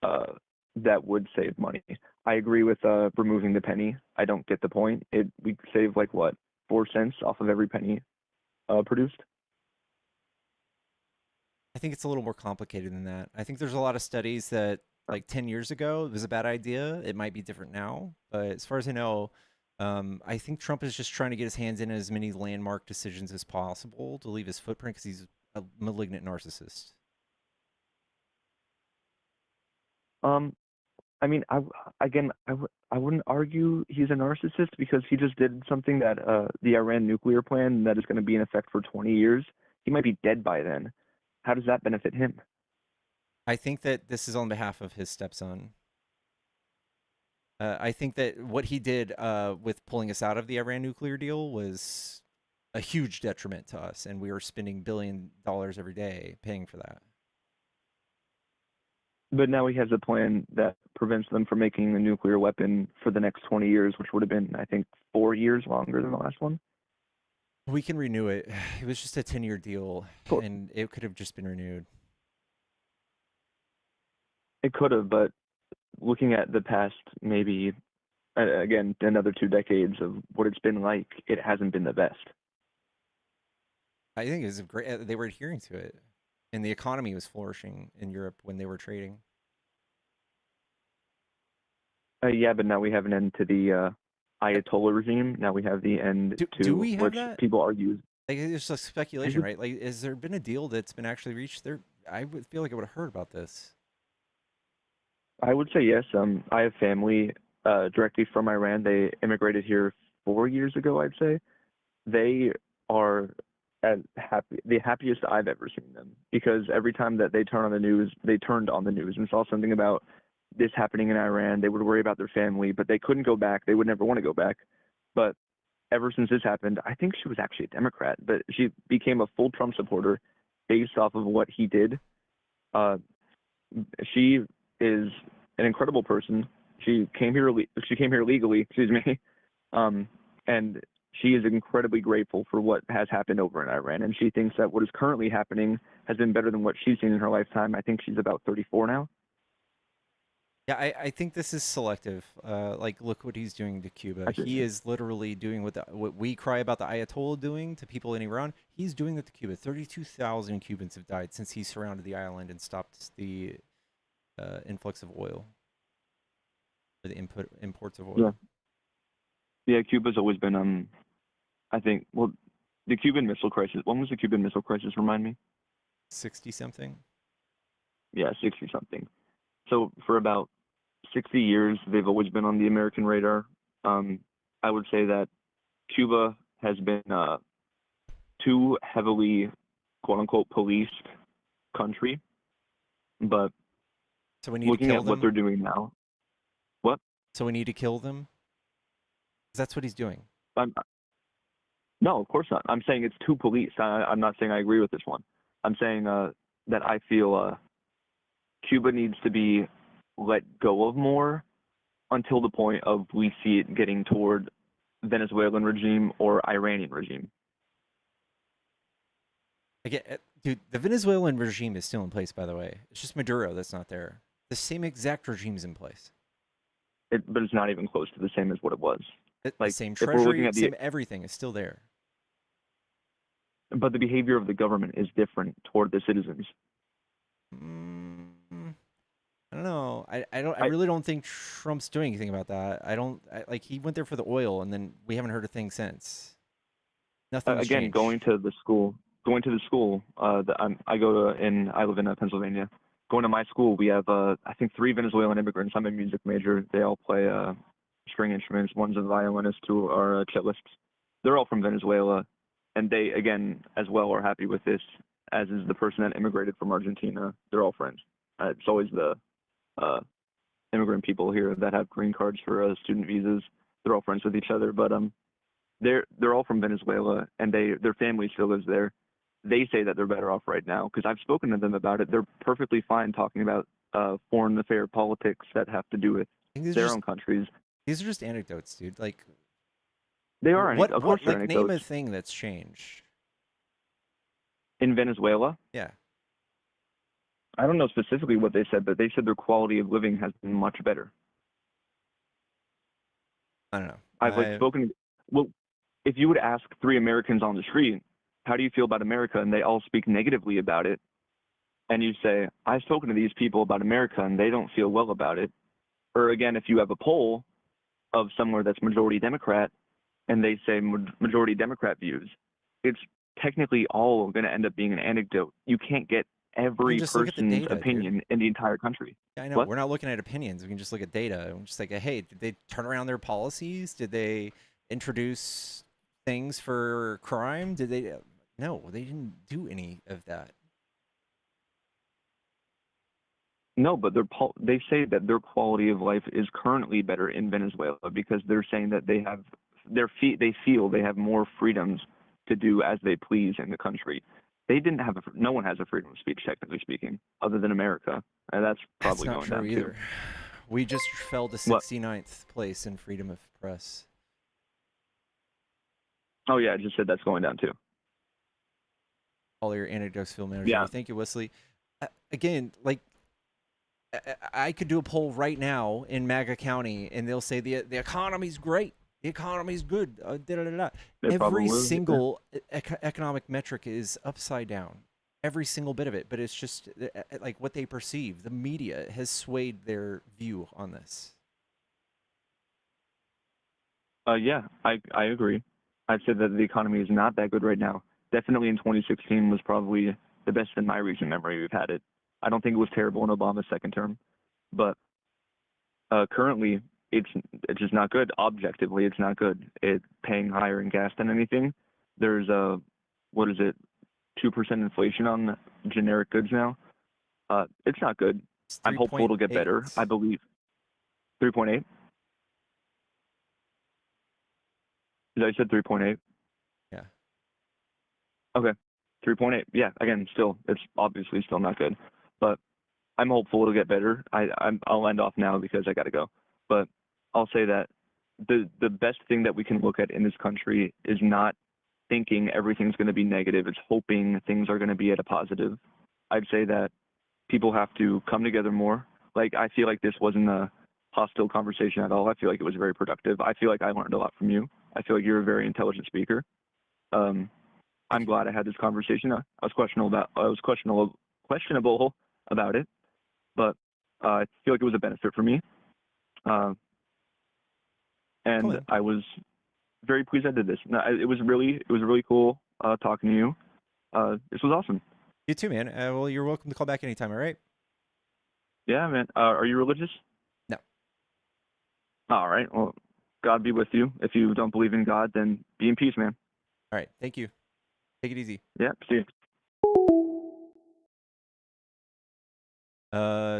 that would save money. I agree with removing the penny. I don't get the point. We save like what, 4 cents off of every penny produced. I think it's a little more complicated than that. I think there's a lot of studies that like 10 years ago it was a bad idea. It might be different now, but as far as I know, I think Trump is just trying to get his hands in as many landmark decisions as possible to leave his footprint because he's a malignant narcissist. I mean, I wouldn't argue he's a narcissist because he just did something that the Iran nuclear plan that is going to be in effect for 20 years. He might be dead by then. How does that benefit him? I think that this is on behalf of his stepson. I think that what he did with pulling us out of the Iran nuclear deal was a huge detriment to us, and we were spending $1 billion every day paying for that. But now he has a plan that prevents them from making a nuclear weapon for the next 20 years, which would have been, I think, 4 years longer than the last one. We can renew it. It was just a 10-year deal, Cool. and it could have just been renewed. It could have, but looking at the past, maybe, again, another 2 decades of what it's been like, it hasn't been the best. I think it was great. They were adhering to it, and the economy was flourishing in Europe when they were trading. Yeah, but now we have an end to the Ayatollah regime. Now we have the end Do we have which that? people argue. Like, it's just speculation, right? Like, has there been a deal that's been actually reached there? I would feel like I would have heard about this. I would say yes. I have family directly from Iran. They immigrated here 4 years ago, I'd say. They are the happiest I've ever seen them, because every time that they turned on the news and saw something about this happening in Iran, they would worry about their family, but they couldn't go back. They would never want to go back. But ever since this happened, I think she was actually a Democrat, but she became a full Trump supporter based off of what he did. Uh, she is an incredible person. She came here. She came here legally. Excuse me. And she is incredibly grateful for what has happened over in Iran, and she thinks that what is currently happening has been better than what she's seen in her lifetime. I think she's about 34 now. Yeah, I think this is selective. Like, look what he's doing to Cuba. I think He is literally doing what we cry about the Ayatollah doing to people in Iran. He's doing that to Cuba. 32,000 Cubans have died since he surrounded the island and stopped the influx of oil, or the imports of oil. Yeah, Cuba's always been I think, well, the Cuban Missile Crisis. When was the Cuban Missile Crisis? Remind me. 60 something. Yeah, 60 something. So for about 60 years, they've always been on the American radar. I would say that Cuba has been too heavily, quote unquote, policed country. But So we need to looking kill at what them. they're doing now, what? So we need to kill them. 'Cause that's what he's doing. I'm, no, of course not. I'm saying it's too policed. I'm not saying I agree with this one. I'm saying that I feel Cuba needs to be let go of more until the point of we see it getting toward Venezuelan regime or Iranian regime. Again, dude, the Venezuelan regime is still in place, by the way. It's just Maduro that's not there. The same exact regime's in place. But it's not even close to the same as what it was. The Like, same if we're looking treasury, at same everything is still there. but the behavior of the government is different toward the citizens. I don't know. I really don't think Trump's doing anything about that. Like, he went there for the oil, and then we haven't heard a thing since. Nothing's Again, changed. going to the school that I live in Pennsylvania. Going to my school, we have I think 3 Venezuelan immigrants. I'm a music major. They all play string instruments. One's a violinist, 2 are cellists. They're all from Venezuela, and they again as well are happy with this, as is the person that immigrated from Argentina. They're all friends. It's always the immigrant people here that have green cards for student visas. They're all friends with each other, but they're all from Venezuela, and their family still lives there. They say that they're better off right now, because I've spoken to them about it. They're perfectly fine talking about foreign affair politics that have to do with their own countries. These are just anecdotes, dude. Like, They are, of course, they're like, name a anecdotes. thing that's changed. In Venezuela, Yeah. I don't know specifically what they said, but they said their quality of living has been much better. I don't know. I've spoken. Well, if you would ask 3 Americans on the street, how do you feel about America, and they all speak negatively about it, and you say, I've spoken to these people about America, and they don't feel well about it. Or again, if you have a poll of somewhere that's majority Democrat, and they say majority Democrat views, it's technically all going to end up being an anecdote. You can't get every just look at the person's data, opinion dude. in the entire country. Yeah, I know. What? We're not looking at opinions. We can just look at data. We're just like, hey, did they turn around their policies? Did they introduce things for crime? Did they? No, they didn't do any of that. No, but they say that their quality of life is currently better in Venezuela, because they're saying that they feel they have more freedoms to do as they please in the country. They didn't have no one has a freedom of speech, technically speaking, other than America, and that's probably That's not going true down either. too. We just fell to What? 69th place in freedom of press. Oh yeah, I just said that's going down too. All your anecdotes, Phil Manager. Yeah. Thank you, Wesley. Again, like, I could do a poll right now in MAGA County, and they'll say the economy's great, the economy's good. They probably Every will, yeah. single economic metric is upside down, every single bit of it. But it's just like what they perceive. The media has swayed their view on this. Yeah, I agree. I'd say that the economy is not that good right now. Definitely in 2016 was probably the best in my recent memory we've had it. I don't think it was terrible in Obama's second term, but currently it's just not good. Objectively, it's not good. It's paying higher in gas than anything. There's a what is it, 2% inflation on generic goods now. It's not good. It's I'm hopeful it'll get better. 3.8. I believe 3.8. I said 3.8. Yeah. Okay, 3.8. Yeah, again, still, it's obviously still not good, but I'm hopeful it'll get better. I'll end off now because I got to go. But I'll say that the best thing that we can look at in this country is not thinking everything's going to be negative. It's hoping things are going to be at a positive. I'd say that people have to come together more. Like, I feel like this wasn't a hostile conversation at all. I feel like it was very productive. I feel like I learned a lot from you. I feel like you're a very intelligent speaker. I'm glad I had this conversation. I was questionable about it, but I feel like it was a benefit for me. And Cool. I was very pleased I did this. It was really cool talking to you. This was awesome. You too, man. Well, you're welcome to call back anytime. All right. Yeah, man. Are you religious? No. All right. Well, God be with you. If you don't believe in God, then be in peace, man. All right. Thank you. Take it easy. Yeah. See you.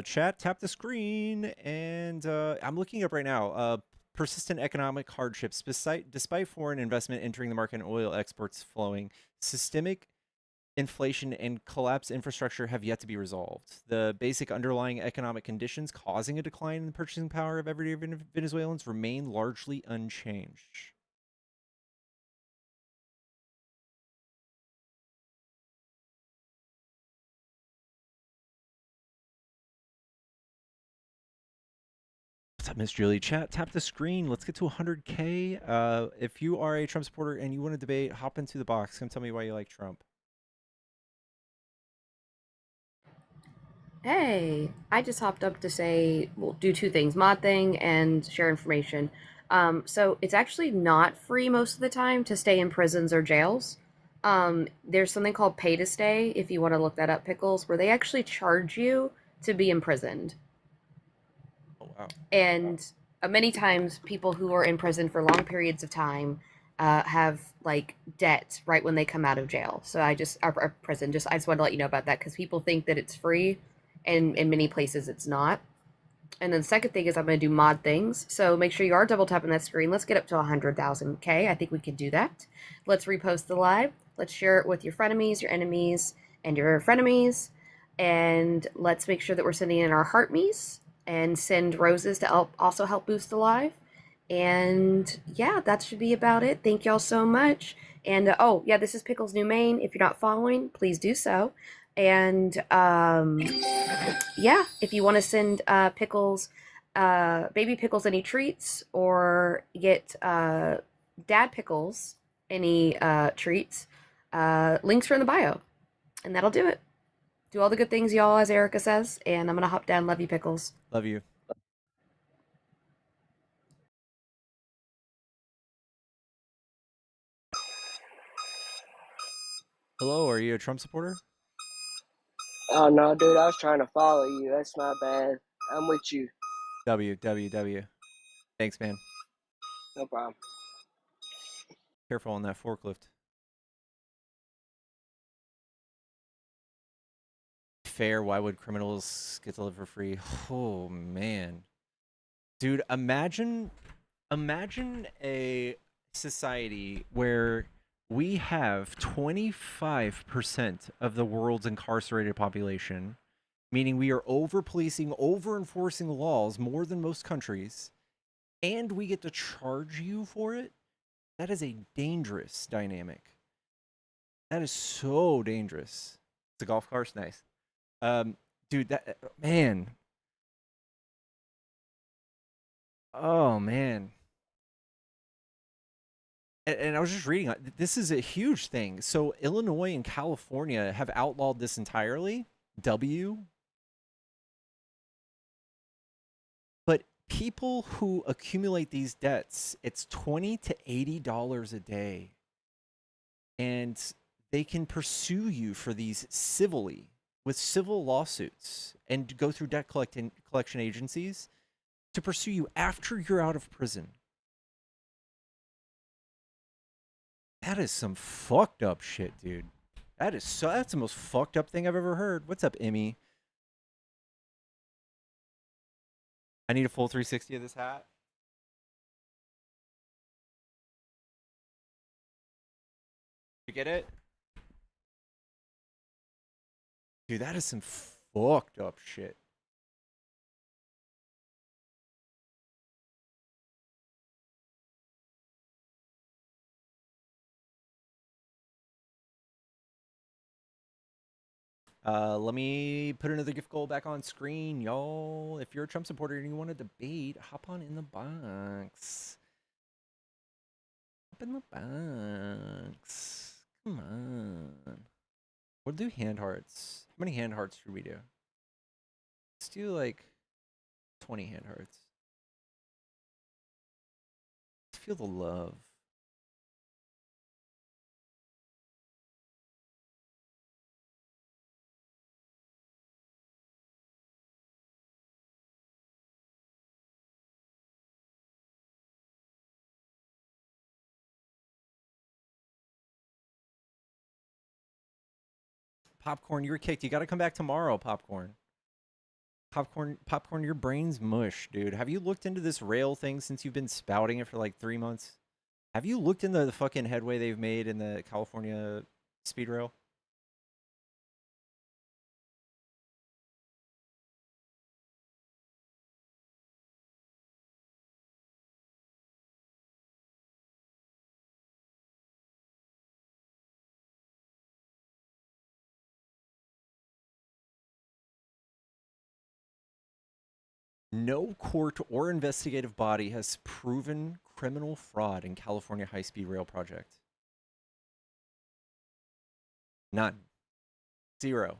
Chat, tap the screen, and I'm looking up right now. Persistent economic hardships, despite foreign investment entering the market and oil exports flowing, systemic inflation and collapsed infrastructure have yet to be resolved. The basic underlying economic conditions causing a decline in the purchasing power of everyday Venezuelans remain largely unchanged. What's up, Miss Julie? Chat, tap the screen. Let's get to 100K. If you are a Trump supporter and you want to debate, hop into the box. Come tell me why you like Trump. Hey, I just hopped up to say we'll do two things, mod thing and share information. So it's actually not free most of the time to stay in prisons or jails. There's something called pay to stay, if you want to look that up, Pickles, where they actually charge you to be imprisoned. Oh, wow. And many times people who are in prison for long periods of time have like debt right when they come out of jail. So I just prison. I just wanted to let you know about that because people think that it's free, and in many places it's not. And then the second thing is I'm going to do mod things. So make sure you are double tapping that screen. Let's get up to 100,000 K. I think we could do that. Let's repost the live. Let's share it with your frenemies, your enemies, and your frenemies. And let's make sure that we're sending in our heart me's and send roses to also help boost the live. And yeah, that should be about it. Thank y'all so much. And oh yeah, this is Pickle's new main. If you're not following, please do so. And yeah, if you want to send Pickles, baby Pickles, any treats, or get Dad Pickles any treats, links are in the bio, and that'll do it. Do all the good things, y'all, as Erica says. And I'm gonna hop down. Love you, Pickles. Love you. Hello, are you a Trump supporter? Oh no, dude, I was trying to follow you. That's my bad. I'm with you. W. Thanks, man. No problem. Careful on that forklift. Fair, why would criminals get to live for free? Oh, man. Dude, imagine a society where we have 25% of the world's incarcerated population, meaning we are over policing, over enforcing laws more than most countries, and we get to charge you for it. That is a dangerous dynamic. That is so dangerous. It's a golf course, nice. Dude, that man. Oh man. And I was just reading, this is a huge thing. So Illinois and California have outlawed this entirely. But people who accumulate these debts, it's $20 to $80 a day. And they can pursue you for these civilly with civil lawsuits and go through debt collection agencies. to pursue you after you're out of prison. That is some fucked up shit, dude. That's the most fucked up thing I've ever heard. What's up, Emmy? I need a full 360 of this hat. You get it? Dude, that is some fucked up shit. Let me put another gift goal back on screen, y'all. If you're a Trump supporter and you want to debate, hop on in the box. Hop in the box. Come on. We'll do hand hearts. How many hand hearts should we do? Let's do like 20 hand hearts. Let's feel the love. Popcorn, you were kicked. You got to come back tomorrow, Popcorn. Popcorn, your brain's mush, dude. Have you looked into this rail thing since you've been spouting it for like 3 months? Have you looked into the fucking headway they've made in the California speed rail? No court or investigative body has proven criminal fraud in California high-speed rail project. None. Zero.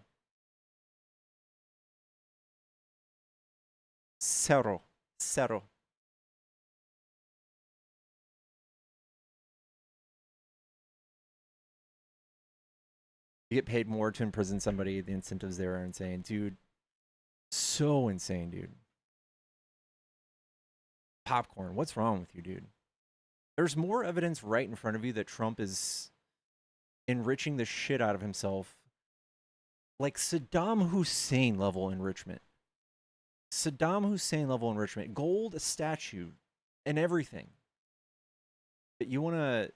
Zero. Zero. You get paid more to imprison somebody. The incentives there are insane. Dude, so insane, dude. Popcorn, what's wrong with you, dude? There's more evidence right in front of you that Trump is enriching the shit out of himself. Like Saddam Hussein level enrichment. Saddam Hussein level enrichment. Gold, a statue, and everything. But you want to...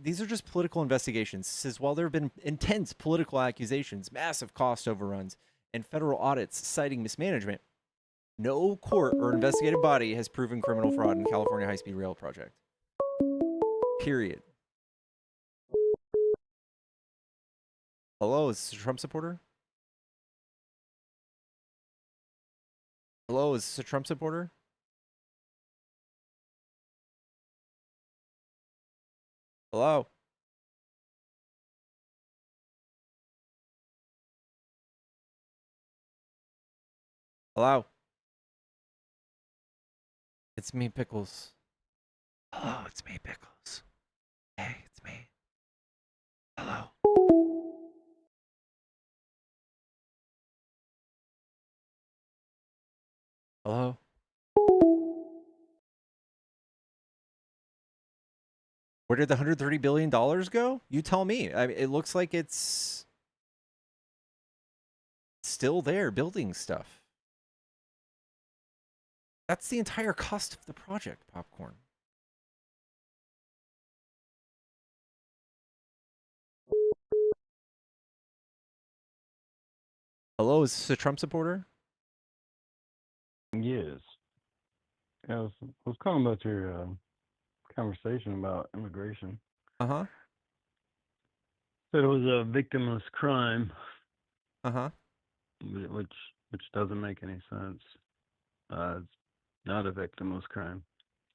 These are just political investigations. It says, while there have been intense political accusations, massive cost overruns, and federal audits citing mismanagement, no court or investigative body has proven criminal fraud in California high-speed rail project. Period. Hello, is this a Trump supporter? Hello, is this a Trump supporter? Hello? Hello? It's me, Pickles. Hello, it's me, Pickles. Hey, it's me. Hello. Hello? Where did the $130 billion go? You tell me. I mean, it looks like it's still there building stuff. That's the entire cost of the project, Popcorn. Hello, is this a Trump supporter? Yes. I was calling about your conversation about immigration. Uh-huh. Said it was a victimless crime, Uh-huh. which doesn't make any sense. It's not a victimless crime.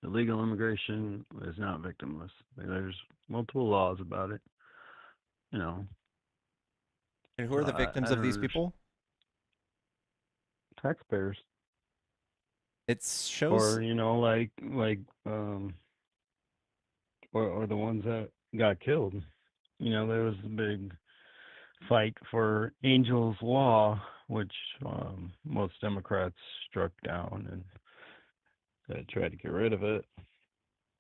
Illegal immigration is not victimless. There's multiple laws about it. You know. And who are the victims of these people? Taxpayers. It shows... Or, or the ones that got killed. There was a big fight for Angel's Law, which most Democrats struck down, and try to get rid of it,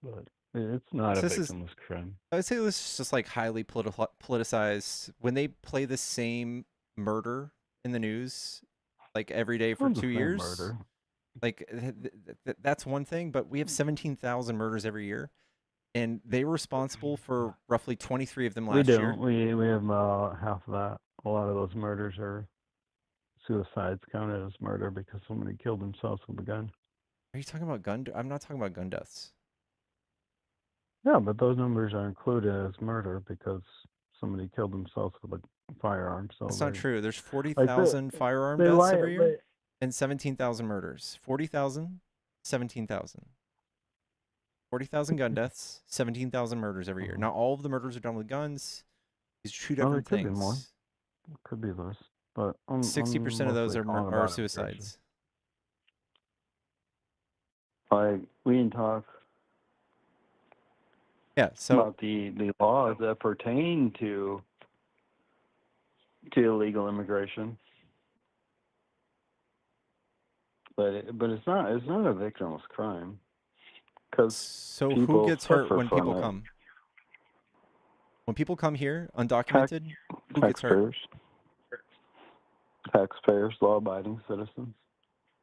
but it's not a So this is, victimless crime. I would say this is just like highly politicized. When they play the same murder in the news, like every day It's for not the 2 same years, murder. like that's one thing. But we have 17,000 murders every year, and they were responsible for roughly 23 of them We last don't. year. We have about half of that. A lot of those murders are suicides counted as murder because somebody killed themselves with a gun. Are you talking about gun? I'm not talking about gun deaths. Yeah, but those numbers are included as murder because somebody killed themselves with a firearm. So That's not they true. There's like 40,000 firearm they deaths lie. every year and 17,000 murders. 40,000, 17,000. 40,000 gun deaths, 17,000 murders every year. Not all of the murders are done with guns. These are two Well, there different could be more. things. Could be less, but I'm 60% of those mostly calling are about immigration. suicides. Like we can talk Yeah, so about the laws that pertain to illegal immigration, but it's not a victimless crime because who people gets hurt suffer when from people it. come? When people come here Tax, undocumented, who gets hurt? taxpayers, law-abiding citizens.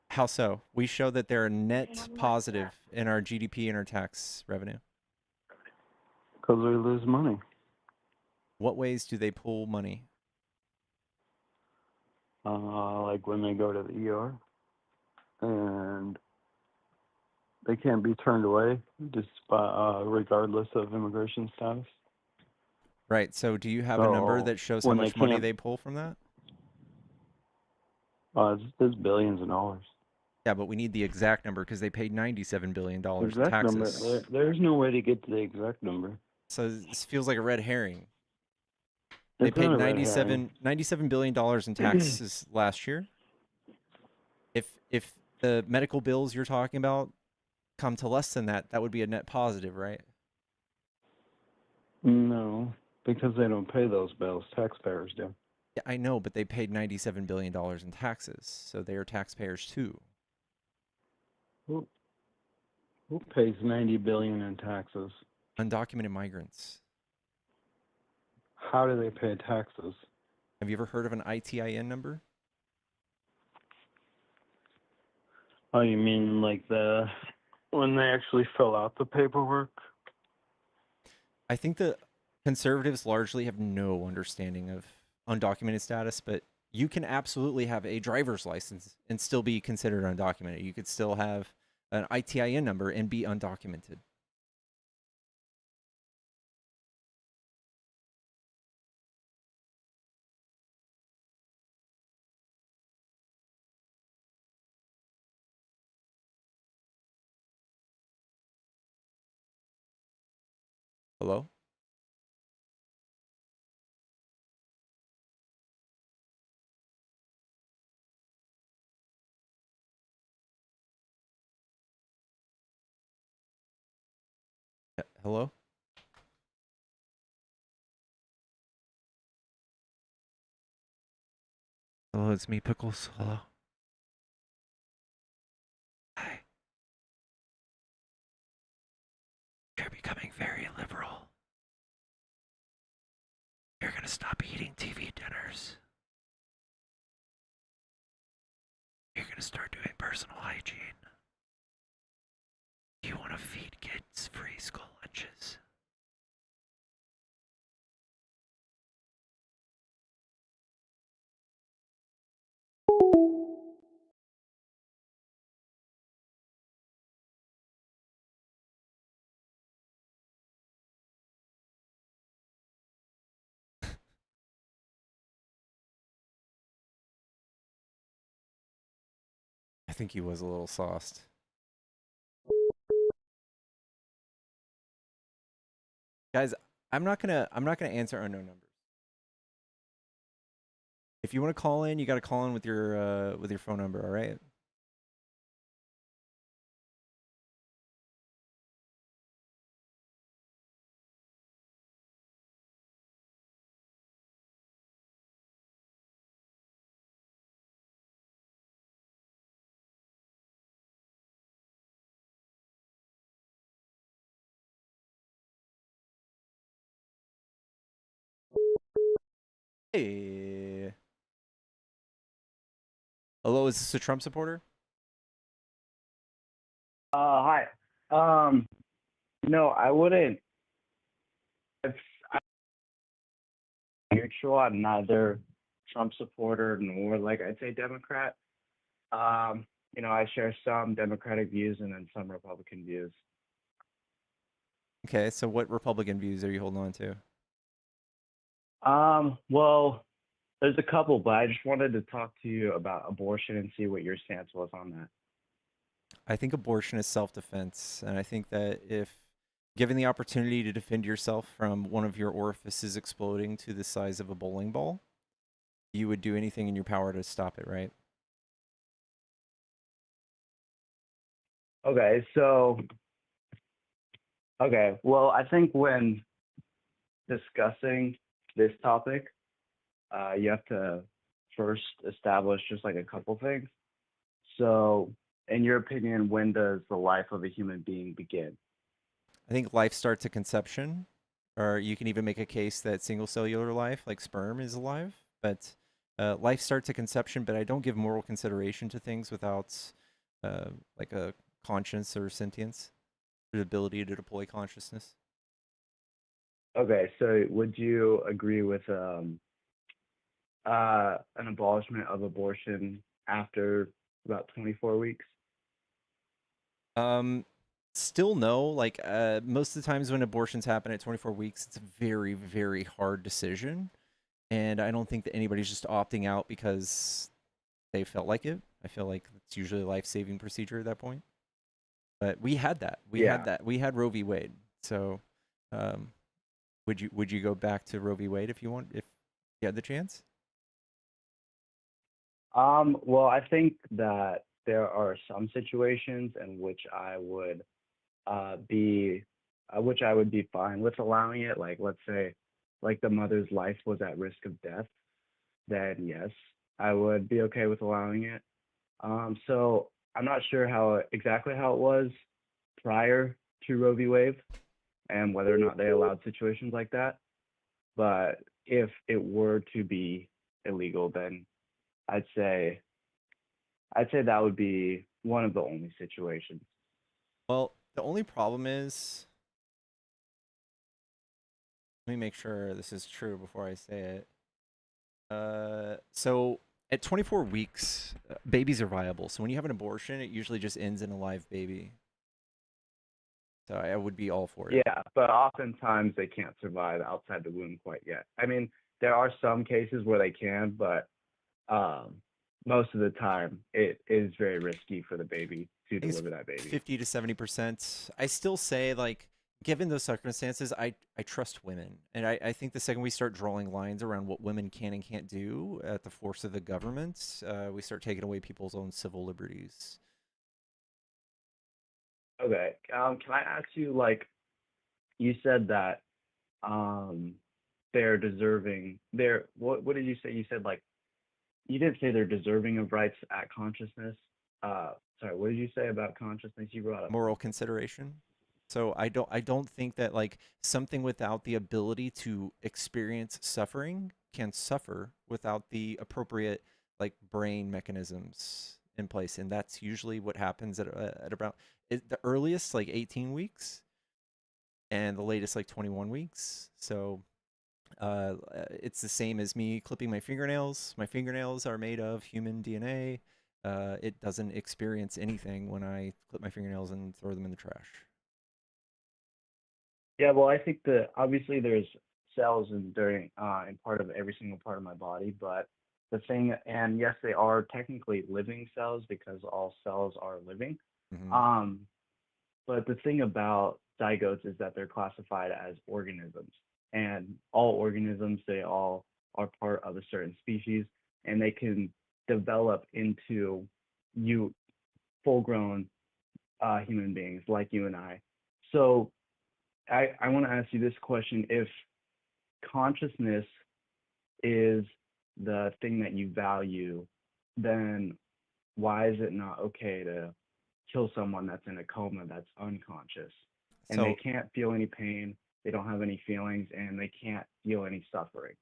How so? We show that they're net positive in our GDP and our tax revenue. Because we lose money. What ways do they pull money? Like when they go to the ER, and they can't be turned away, regardless of immigration status. Right. So do you have a number So that shows how when they much money can't, they pull from that? it's billions of dollars. Yeah, but we need the exact number because they paid $97 billion in Exact number. taxes. There's no way to get to the exact number. So this feels like a red herring. They It's paid not a red herring. $97 billion in taxes last year. If the medical bills you're talking about come to less than that, that would be a net positive, right? No, because they don't pay those bills. Taxpayers do. Yeah, I know, but they paid $97 billion in taxes, so they are taxpayers too. Who pays $90 billion in taxes? Undocumented migrants. How do they pay taxes? Have you ever heard of an ITIN number? Oh, you mean like when they actually fill out the paperwork? I think the conservatives largely have no understanding of undocumented status, but you can absolutely have a driver's license and still be considered undocumented. You could still have an ITIN number and be undocumented. Hello? Hello? Hello, it's me, Pickles. Hello. Hi. You're becoming very liberal. You're gonna stop eating TV dinners. You're gonna start doing personal hygiene. You wanna feed kids free school lunches. I think he was a little sauced. Guys, I'm not gonna answer unknown numbers. If you want to call in, you got to call in with your phone number, all right? Hey. Hello, is this a Trump supporter? Hi. Um, no, I wouldn't. If I'm neutral, I'm neither Trump supporter nor, like, I'd say Democrat. I share some Democratic views and then some Republican views. Okay, so what Republican views are you holding on to? Well, there's a couple, but I just wanted to talk to you about abortion and see what your stance was on that. I think abortion is self-defense, and I think that if given the opportunity to defend yourself from one of your orifices exploding to the size of a bowling ball, you would do anything in your power to stop it, right? Okay, well, I think when discussing this topic, you have to first establish just like a couple things. So, in your opinion, when does the life of a human being begin? I think life starts at conception, or you can even make a case that single cellular life, like sperm, is alive. But life starts at conception, but I don't give moral consideration to things without like a conscience or sentience, the ability to deploy consciousness. Okay, so would you agree with an abolishment of abortion after about 24 weeks? Um, Still no. Like most of the times when abortions happen at 24 weeks, it's a very, very hard decision, and I don't think that anybody's just opting out because they felt like it. I feel like it's usually a life-saving procedure at that point. But we had that. We had Yeah. that. We had Roe v. Wade. So, um, would you go back to Roe v. Wade if you had the chance? Well, I think that there are some situations in which I would be fine with allowing it. Like, let's say, like the mother's life was at risk of death, then yes, I would be okay with allowing it. So I'm not sure exactly how it was prior to Roe v. Wade and whether or not they allowed situations like that. But if it were to be illegal, then I'd say that would be one of the only situations. Well, the only problem is, let me make sure this is true before I say it. So at 24 weeks, babies are viable. So when you have an abortion, it usually just ends in a live baby. So I would be all for it. Yeah, but oftentimes they can't survive outside the womb quite yet. I mean, there are some cases where they can, but um, most of the time it is very risky for the baby to I think it's deliver that baby. 50 to 70%. I still say, like, given those circumstances, I trust women. And I think the second we start drawing lines around what women can and can't do at the force of the government, we start taking away people's own civil liberties. Okay. Can I ask you, like, you said that um, they're deserving. What did you say? You said, like, you didn't say they're deserving of rights at consciousness. Sorry, what did you say about consciousness? You brought up Moral something. consideration. So I don't think that like something without the ability to experience suffering can suffer without the appropriate like brain mechanisms in place, and that's usually what happens at about the earliest like 18 weeks and the latest like 21 weeks. So it's the same as me clipping my fingernails. My fingernails are made of human DNA. It doesn't experience anything when I clip my fingernails and throw them in the trash. Yeah, well, I think that obviously there's cells in part of every single part of my body, but the thing, and yes, they are technically living cells because all cells are living. Hmm. Um, but the thing about zygotes is that they're classified as organisms, and all organisms, they all are part of a certain species, and they can develop into you full-grown human beings like you and I. So I want to ask you this question: if consciousness is the thing that you value, then why is it not okay to kill someone that's in a coma that's unconscious and they So can't feel any pain, they don't have any feelings, and they can't feel any suffering?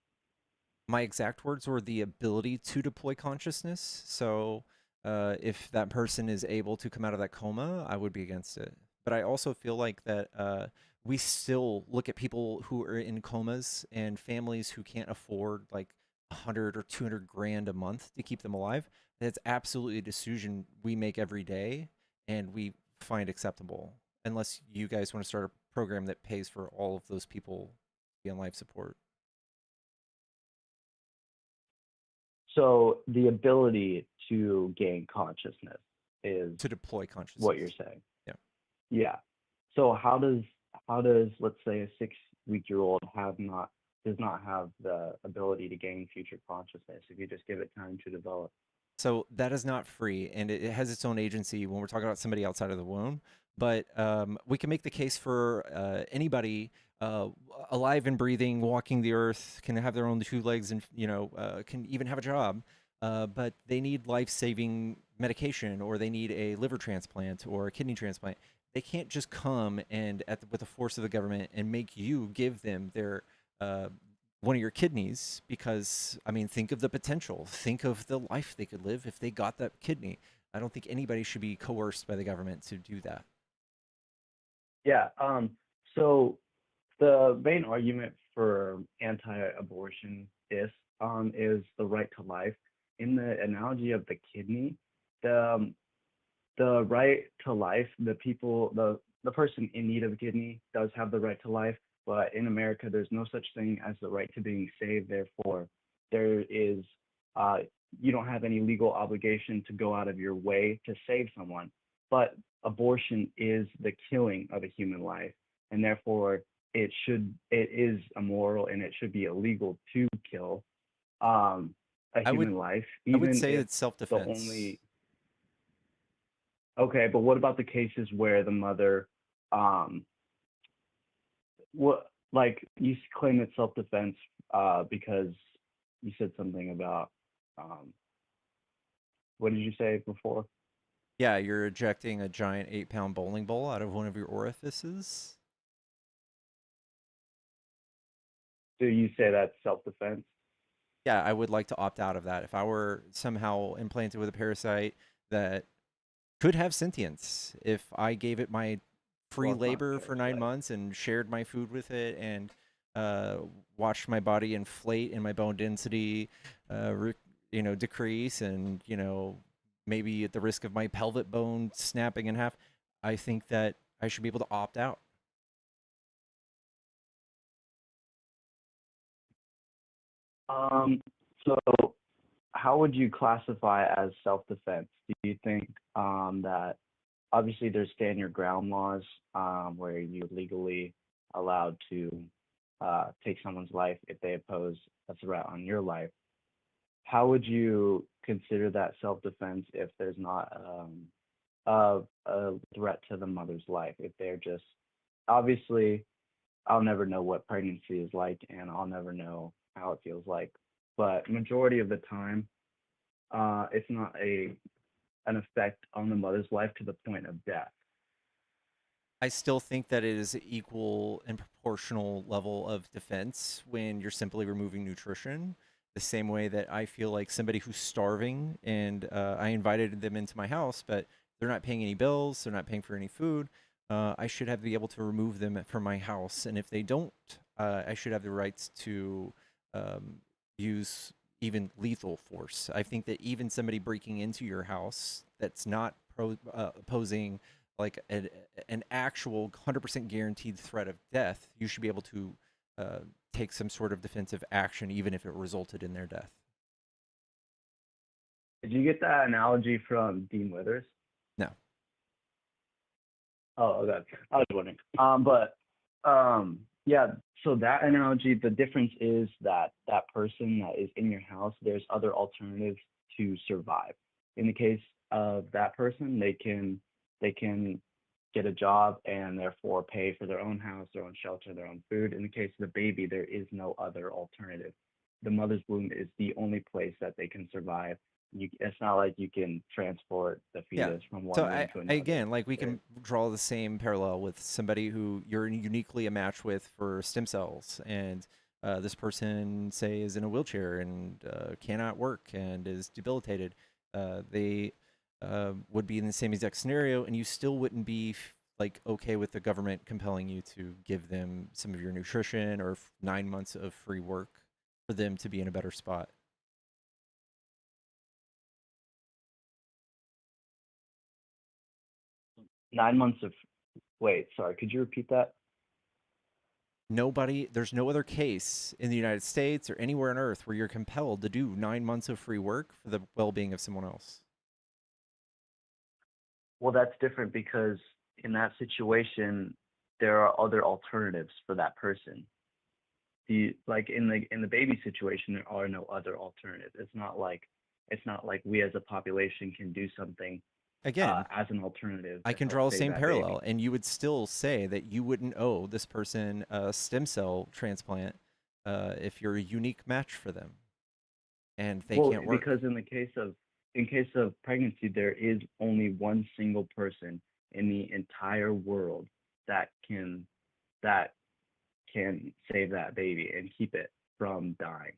My exact words were the ability to deploy consciousness. So if that person is able to come out of that coma, I would be against it. But I also feel like that we still look at people who are in comas and families who can't afford like 100 or 200 grand a month to keep them alive. That's absolutely a decision we make every day and we find acceptable, unless you guys want to start a program that pays for all of those people to be on life support. So the ability to gain consciousness is To deploy consciousness. what you're saying. Yeah. Yeah. So how does let's say a 6-week-old does not have the ability to gain future consciousness if you just give it time to develop? So that is not free, and it has its own agency when we're talking about somebody outside of the womb. But we can make the case for anybody alive and breathing, walking the earth, can have their own 2 legs, and can even have a job. But they need life-saving medication, or they need a liver transplant or a kidney transplant. They can't just come and with the force of the government and make you give them their uh, one of your kidneys, because I mean, think of the potential, think of the life they could live if they got that kidney. I don't think anybody should be coerced by the government to do that. Yeah. So the main argument for anti-abortion is the right to life. In the analogy of the kidney, the the right to life, the person in need of a kidney does have the right to life, but in America, there's no such thing as the right to being saved. Therefore, there is uh, you don't have any legal obligation to go out of your way to save someone. But abortion is the killing of a human life, and therefore it is immoral and it should be illegal to kill a I would human life, I would even say if it's the self-defense. only okay. But what about the cases where the mother um what like you claim it's self-defense because you said something about um what did you say before? Yeah, you're ejecting a giant 8-pound bowling ball out of one of your orifices. Do you say that's self-defense? Yeah, I would like to opt out of that. If I were somehow implanted with a parasite that could have sentience, if I gave it my free Well, it's not labor a for 9 months and shared my food with it and uh, watched my body inflate and my bone density, decrease, and maybe at the risk of my pelvic bone snapping in half, I think that I should be able to opt out. So how would you classify as self-defense? Do you think that obviously there's stand your ground laws where you're legally allowed to take someone's life if they oppose a threat on your life? How would you consider that self-defense if there's not a threat to the mother's life? If they're just obviously, I'll never know what pregnancy is like, and I'll never know how it feels like. But majority of the time, it's not an effect on the mother's life to the point of death. I still think that it is equal and proportional level of defense when you're simply removing nutrition. The same way that I feel like somebody who's starving and I invited them into my house, but they're not paying any bills, they're not paying for any food. I should have to be able to remove them from my house, and if they don't, I should have the rights to um, use even lethal force. I think that even somebody breaking into your house that's not posing like an actual 100% guaranteed threat of death, you should be able to uh, take some sort of defensive action, even if it resulted in their death. Did you get that analogy from Dean Withers? No. Oh, okay. I was wondering. Yeah. So that analogy, the difference is that that person that is in your house, there's other alternatives to survive. In the case of that person, they can get a job and therefore pay for their own house, their own shelter, their own food. In the case of the baby, there is no other alternative. The mother's womb is the only place that they can survive. It's not like you can transport the Yeah. fetus from So one womb to another. again, like we can draw the same parallel with somebody who you're uniquely a match with for stem cells, and this person, say, is in a wheelchair and cannot work and is debilitated, they would be in the same exact scenario, and you still wouldn't be like okay with the government compelling you to give them some of your nutrition or 9 months of free work for them to be in a better spot. 9 months of wait, sorry, could you repeat that? There's no other case in the United States or anywhere on earth where you're compelled to do 9 months of free work for the well-being of someone else. Well, that's different because in that situation, there are other alternatives for that person. Like in the baby situation, there are no other alternatives. It's not like we as a population can do something Again, as an alternative I to can help draw the save same that parallel, baby. and you would still say that you wouldn't owe this person a stem cell transplant if you're a unique match for them and they Well, can't work. because in case of pregnancy, there is only one single person in the entire world that can save that baby and keep it from dying.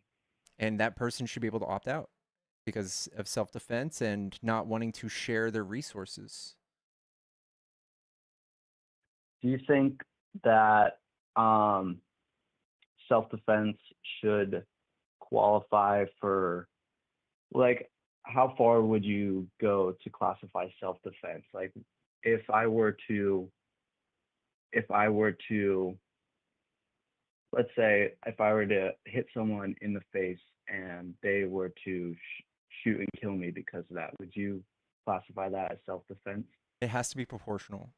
And that person should be able to opt out because of self-defense and not wanting to share their resources. Do you think that self-defense should qualify for, like, how far would you go to classify self-defense? Like, if I were to, let's say, if I were to hit someone in the face and they were to shoot and kill me because of that, would you classify that as self-defense? It has to be proportional.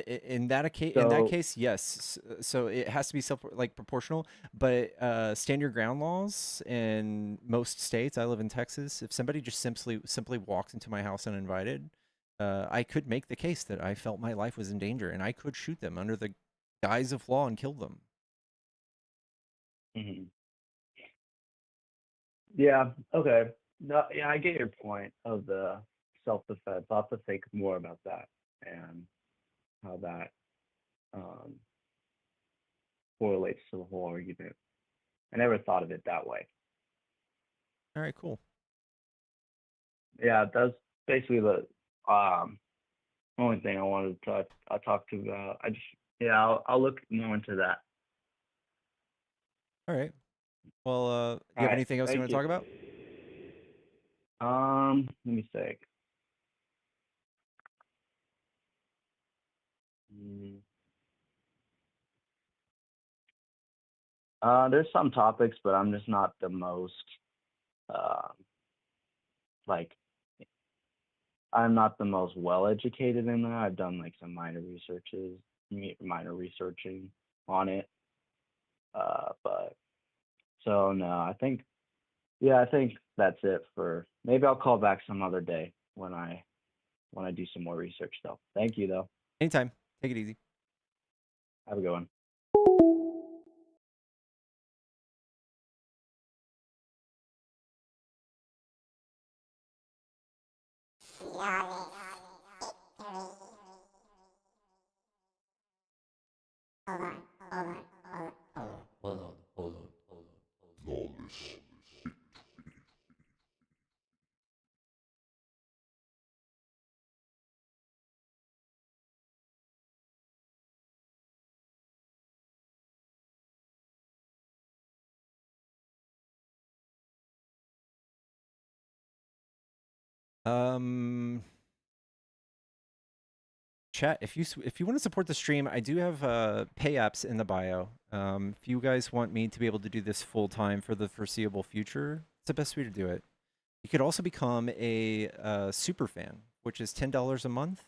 In that So, case, yes. So it has to be proportional. But stand your ground laws in most states. I live in Texas. If somebody just simply walks into my house uninvited, I could make the case that I felt my life was in danger, and I could shoot them under the guise of law and kill them. mhm. Yeah, okay. No, yeah, I get your point of the self-defense. I'll have to think more about that and how that um, correlates to the whole argument. I never thought of it that way. All right, cool. Yeah, that's basically the only thing I wanted to talk to about. I'll look more into that. All right. Well, All you have right, anything else you thank want to you. talk about? Let me think. Mm. There's some topics, but I'm just not the most um like I'm not the most well educated in that. I've done like some minor researching on it. But so no, I think that's it for maybe I'll call back some other day when I do some more research though. Thank you though. Anytime. Take it easy. Have a good one. Um, Chat, if you want to support the stream, I do have pay apps in the bio. If you guys want me to be able to do this full time for the foreseeable future, it's the best way to do it. You could also become a super fan, which is $10 a month,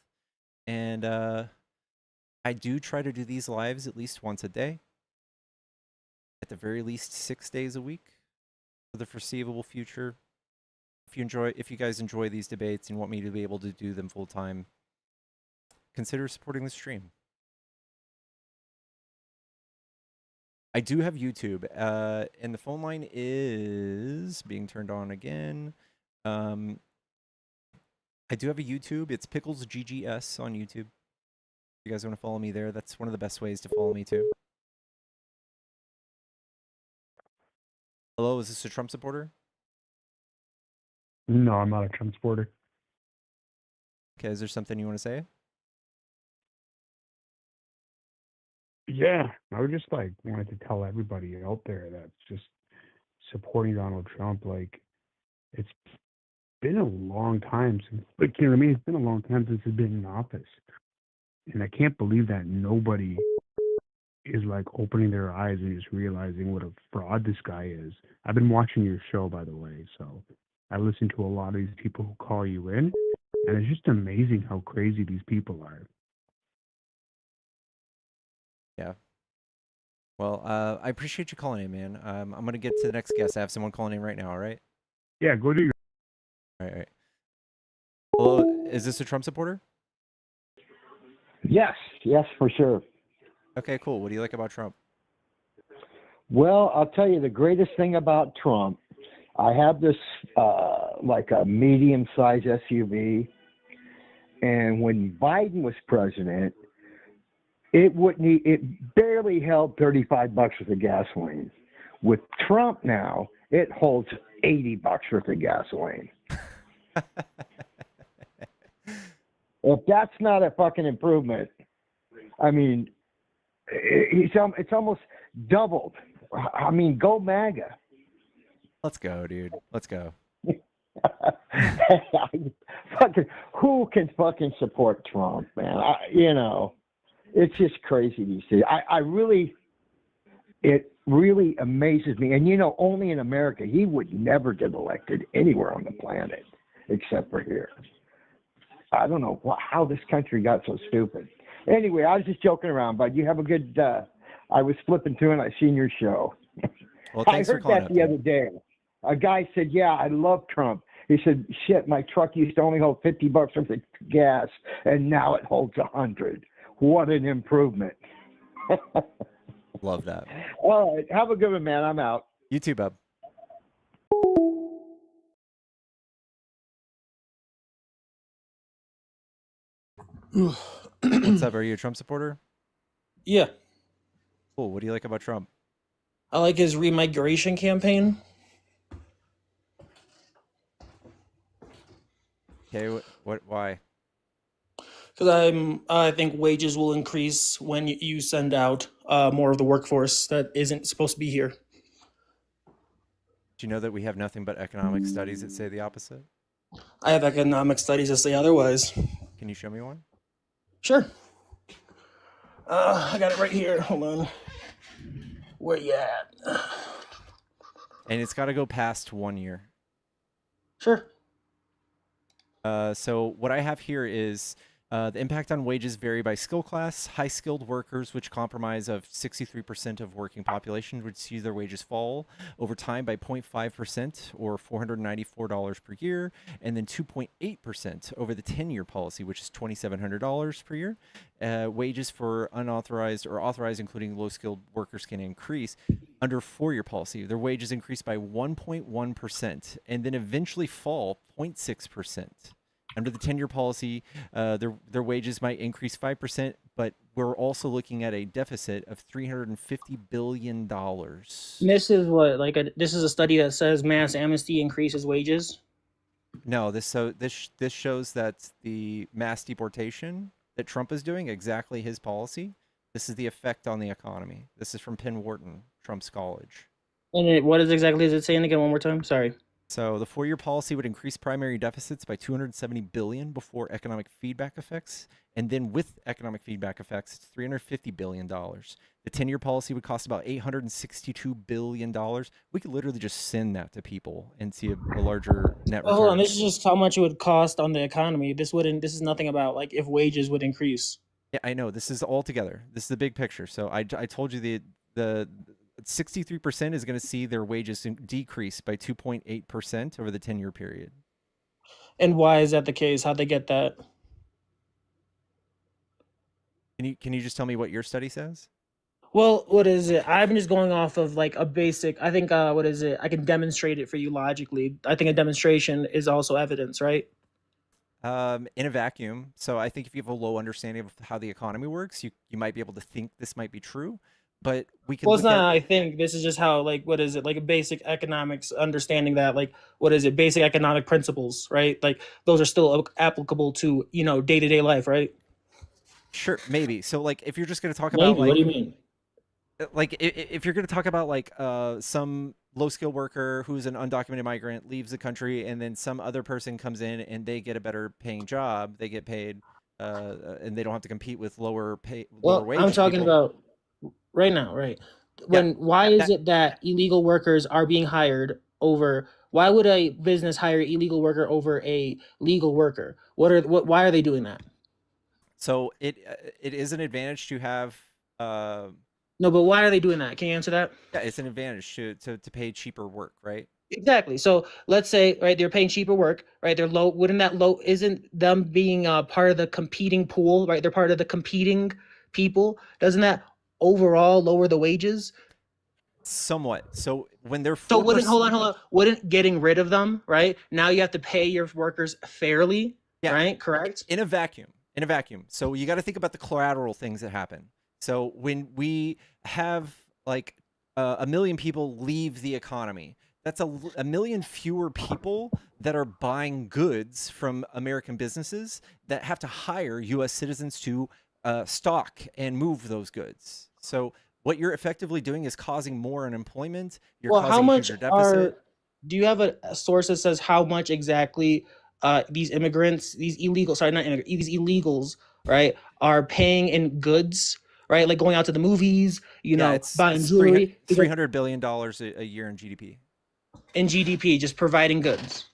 and I do try to do these lives at least once a day, at the very least 6 days a week for the foreseeable future. If you guys enjoy these debates and want me to be able to do them full time, consider supporting the stream. I do have YouTube, and the phone line is being turned on again. I do have a YouTube. It's Pickles GGS on YouTube. If you guys want to follow me there, that's one of the best ways to follow me too. Hello, is this a Trump supporter? No, I'm not a Trump supporter. Okay, is there something you want to say? Yeah, I would just like wanted to tell everybody out there that's just supporting Donald Trump. Like, it's been a long time since, like, you know what I mean? It's been a long time since he's been in office, and I can't believe that nobody is like opening their eyes and just realizing what a fraud this guy is. I've been watching your show, by the way, so I listen to a lot of these people who call you in, and it's just amazing how crazy these people are. Yeah. Well, I appreciate you calling in, man. I'm going to get to the next guest. I have someone calling in right now, all right? Yeah, go do your. All right, all right. Hello, is this a Trump supporter? Yes, yes, for sure. Okay, cool. What do you like about Trump? Well, I'll tell you the greatest thing about Trump. I have this like a medium-sized SUV, and when Biden was president, it barely held $35 worth of gasoline. With Trump now, it holds $80 worth of gasoline. If that's not a fucking improvement, I mean, it's almost doubled. I mean, go MAGA. Let's go, dude. Let's go. Fucking, who can fucking support Trump, man? It's just crazy these days. It really amazes me. And only in America, he would never get elected anywhere on the planet except for here. I don't know how this country got so stupid. Anyway, I was just joking around, but you have a good. I was flipping through and I seen your show. Well, I thanks for heard calling that up, the other day. A guy said, "Yeah, I love Trump." He said, "Shit, my truck used to only hold $50 worth of gas, and now it holds 100. What an improvement!" Love that. All right, have a good one, man. I'm out. You too, bub. What's up? Are you a Trump supporter? Yeah, Cool. What do you like about Trump? I like his remigration campaign. Okay, why? Because I think wages will increase when you send out more of the workforce that isn't supposed to be here. Do you know that we have nothing but economic studies that say the opposite? I have economic studies that say otherwise. Can you show me one? Sure. I got it right here. Hold on. Where you at? And it's got to go past 1 year. Sure. So what I have here is the impact on wages vary by skill class. High-skilled workers, which comprise of 63% of working population, would see their wages fall over time by 0.5% or $494 per year, and then 2.8% over the 10-year policy, which is $2,700 per year. Wages for unauthorized or authorized, including low-skilled workers, can increase. Under 4-year policy, their wages increase by 1.1% and then eventually fall 0.6%. Under the 10-year policy, their wages might increase 5%, but we're also looking at a deficit of $350 billion. This is what this is a study that says mass amnesty increases wages. No, this shows that the mass deportation that Trump is doing, exactly his policy. This is the effect on the economy. This is from Penn Wharton, Trump's college. And what exactly is it saying again? One more time. Sorry. So the 4-year policy would increase primary deficits by $270 billion before economic feedback effects, and then with economic feedback effects, it's $350 billion. The 10-year policy would cost about $862 billion. We could literally just send that to people and see a larger net return. Hold on, this is just how much it would cost on the economy. This is nothing about like if wages would increase. Yeah, I know. This is all together. This is the big picture. So I told you the 63% is going to see their wages decrease by 2.8% over the 10-year period. And why is that the case? How'd they get that? Can you just tell me what your study says? Well, what is it? I'm just going off of like a basic. I think what is it? I can demonstrate it for you logically. I think a demonstration is also evidence, right? In a vacuum. So I think if you have a low understanding of how the economy works, you might be able to think this might be true. but we can Well, it's look at not. I think this is just how, like, what is it, like a basic economics understanding that, like, what is it, basic economic principles, right? Like those are still applicable to day to day life, right? sure, maybe. So like if you're just going to talk about Maybe. What do like you mean? if you're going to talk about like some low skill worker who's an undocumented migrant leaves the country and then some other person comes in and they get a better paying job, they get paid and they don't have to compete with lower Well, I'm wage talking people. about right now, right? Yeah, Why is that it that illegal workers are being hired over? Why would a business hire illegal worker over a legal worker? Why are they doing that? so it is an advantage to have uh No, but why are they doing that? Can you answer that? yeah, it's an advantage to pay cheaper work, right? Exactly. So let's say, right, they're paying cheaper work, right? They're low. Wouldn't that low? Isn't them being part of the competing pool, right? They're part of the competing people. Doesn't that overall lower the wages? Somewhat. So when they're So wouldn't 4%, hold on. Wouldn't getting rid of them, right? Now you have to pay your workers fairly, yeah, right? Correct. in a vacuum, in a vacuum. So you got to think about the collateral things that happen. So when we have like a million people leave the economy, that's a million fewer people that are buying goods from American businesses that have to hire U.S. citizens to stock and move those goods. So what you're effectively doing is causing more unemployment. You're Well, how causing a much huger are? deficit. Do you have a source that says how much exactly these immigrants, these illegal, sorry, not immigrants, these illegals, right, are paying in goods, right? Like going out to the movies, Yeah, buying it's 300 jewelry, because billion dollars a year in GDP in GDP, just providing goods.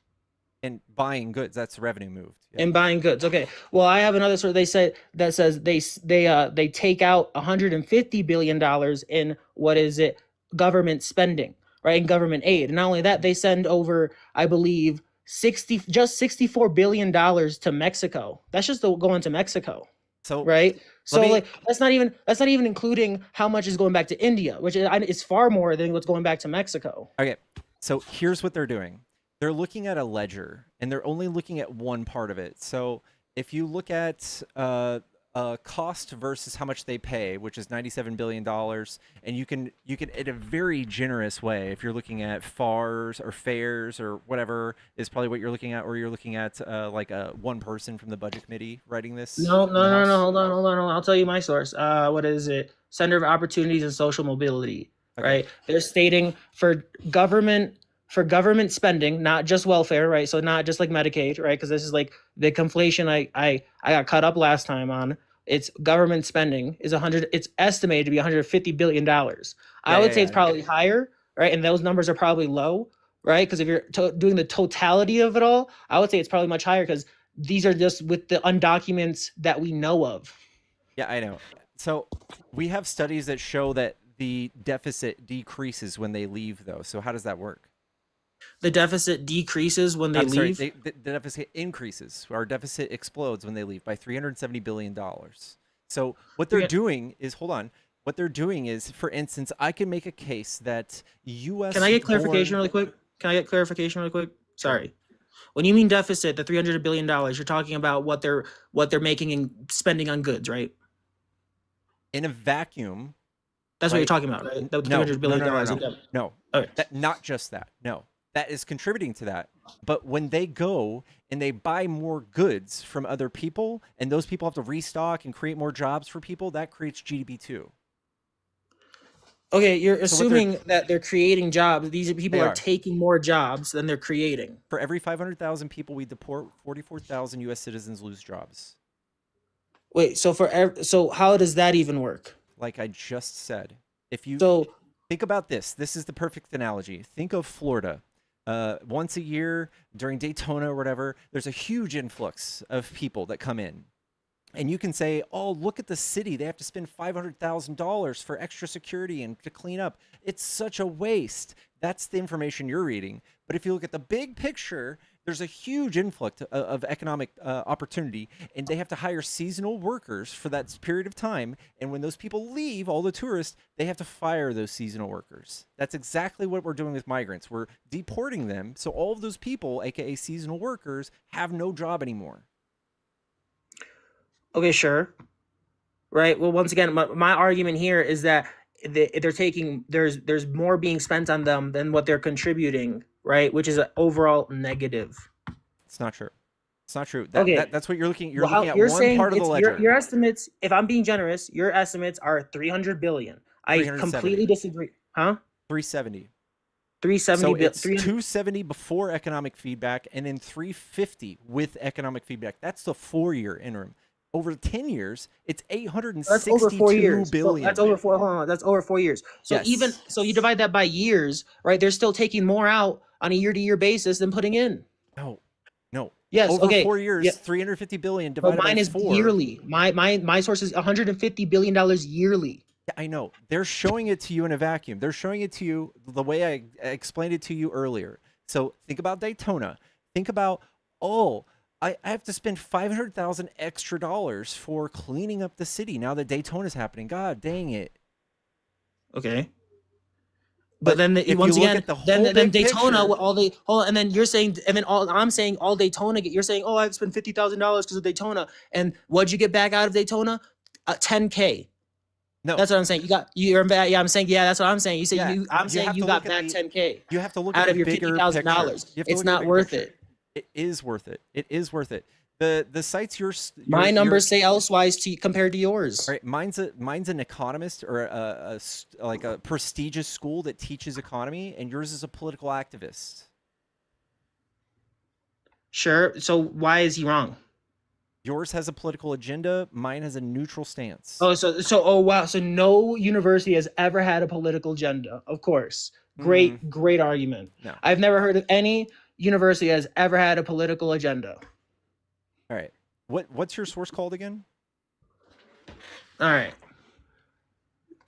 and buying goods. That's revenue moved. Yeah. And buying goods. Okay. Well, I have another source. They said that says they take out 150 billion dollars in what is it, government spending, right? In government aid. And not only that, they send over, I believe, 64 billion dollars to Mexico. That's just going to Mexico, So right? let So me like that's not even including how much is going back to India, which is far more than what's going back to Mexico. Okay. So here's what they're doing. They're looking at a ledger and they're only looking at one part of it. So if you look at cost versus how much they pay, which is $97 billion, and you can in a very generous way, if you're looking at FARs or fares or whatever is probably what you're looking at, or you're looking at like one person from the budget committee writing this No, in the no, no, no. House. Hold on. I'll tell you my source. What is it? Center of Opportunities and Social Mobility. Okay. Right? They're stating government spending, not just welfare, right? So not just like Medicaid, right? Because this is like the conflation I got caught up last time on. It's government spending is 100. It's estimated to be 150 billion dollars. I Yeah, would yeah, say it's yeah. probably higher, right? And those numbers are probably low, right? Because if you're doing the totality of it all, I would say it's probably much higher because these are just with the undocuments that we know of. Yeah, I know. So we have studies that show that the deficit decreases when they leave, though. So how does that work? The deficit decreases when they I'm sorry, leave. the deficit increases. Our deficit explodes when they leave by $370 billion. So what they're doing is, hold on, what they're doing is, for instance, I can make a case that U.S. Can I get clarification born, really quick? Sorry. When you mean deficit, the $300 billion, you're talking about what they're making and spending on goods, right? in a vacuum, That's what you're right? talking about, right? The No, $300 no, billion no, no, in no, debt. no. Okay. Not just that. No, that is contributing to that. But when they go and they buy more goods from other people, and those people have to restock and create more jobs for people, that creates GDP too. Okay, you're So what they're assuming that they're creating jobs. These people they are are taking more jobs than they're creating. for every 500,000 people we deport, 44,000 U.S. citizens lose jobs. Wait, so how does that even work? Like I just said, if you So think about this is the perfect analogy. Think of Florida. Once a year during Daytona or whatever, there's a huge influx of people that come in. And you can say, oh, look at the city. They have to spend $500,000 for extra security and to clean up. It's such a waste. That's the information you're reading. But if you look at the big picture, there's a huge influx of economic opportunity, and they have to hire seasonal workers for that period of time. And when those people leave, all the tourists, they have to fire those seasonal workers. That's exactly what we're doing with migrants. We're deporting them. So all of those people, aka seasonal workers, have no job anymore. okay, sure. Right. Well, once again, my argument here is that they're taking there's more being spent on them than what they're contributing, right? Which is an overall negative. It's not true. It's not true. Okay. That's what you're looking. You're Well, looking at you're one saying part of the it's ledger. your estimates. If I'm being generous, your estimates are 300 billion. I 370. completely disagree. Huh? 370. 370 So billion. it's 270 before economic feedback, and then 350 with economic feedback. That's the 4-year interim. Over 10 years, it's 862 That's over 4 years. billion. So that's over 4. Hold on, that's over 4 years. So Yes. even so, you divide that by years, right? They're still taking more out on a year-to-year basis than putting in. No. Yes. Over Okay. 4 years, Yeah. 350 billion But divided mine by is 4. yearly. My source is 150 billion dollars yearly. Yeah, I know. They're showing it to you in a vacuum. They're showing it to you the way I explained it to you earlier. So think about Daytona. Think about, I have to spend $500,000 extra for cleaning up the city now that Daytona's happening. God dang it. Okay. But then if once you look again, at the whole then big Daytona, picture- all they and then you're saying, and then all I'm saying, all Daytona, you're saying, oh, I've spent $50,000 because of Daytona, and what'd you get back out of Daytona? 10K. No, that's what I'm saying. Yeah, I'm saying, yeah, that's what I'm saying. You say Yeah, I'm you saying have you to got look at back the- 10K. You have to look out at of the your bigger $50,000. picture. You have to It's look at not the big worth picture. it. It is worth it. It is worth it. The sites My numbers say elsewise compared to yours. Right, mine's an economist or a prestigious school that teaches economy, and yours is a political activist. Sure. So why is he wrong? Yours has a political agenda. Mine has a neutral stance. Oh wow. So no university has ever had a political agenda. Of course. Great argument. No. I've never heard of any university has ever had a political agenda. All right. What's your source called again? All right.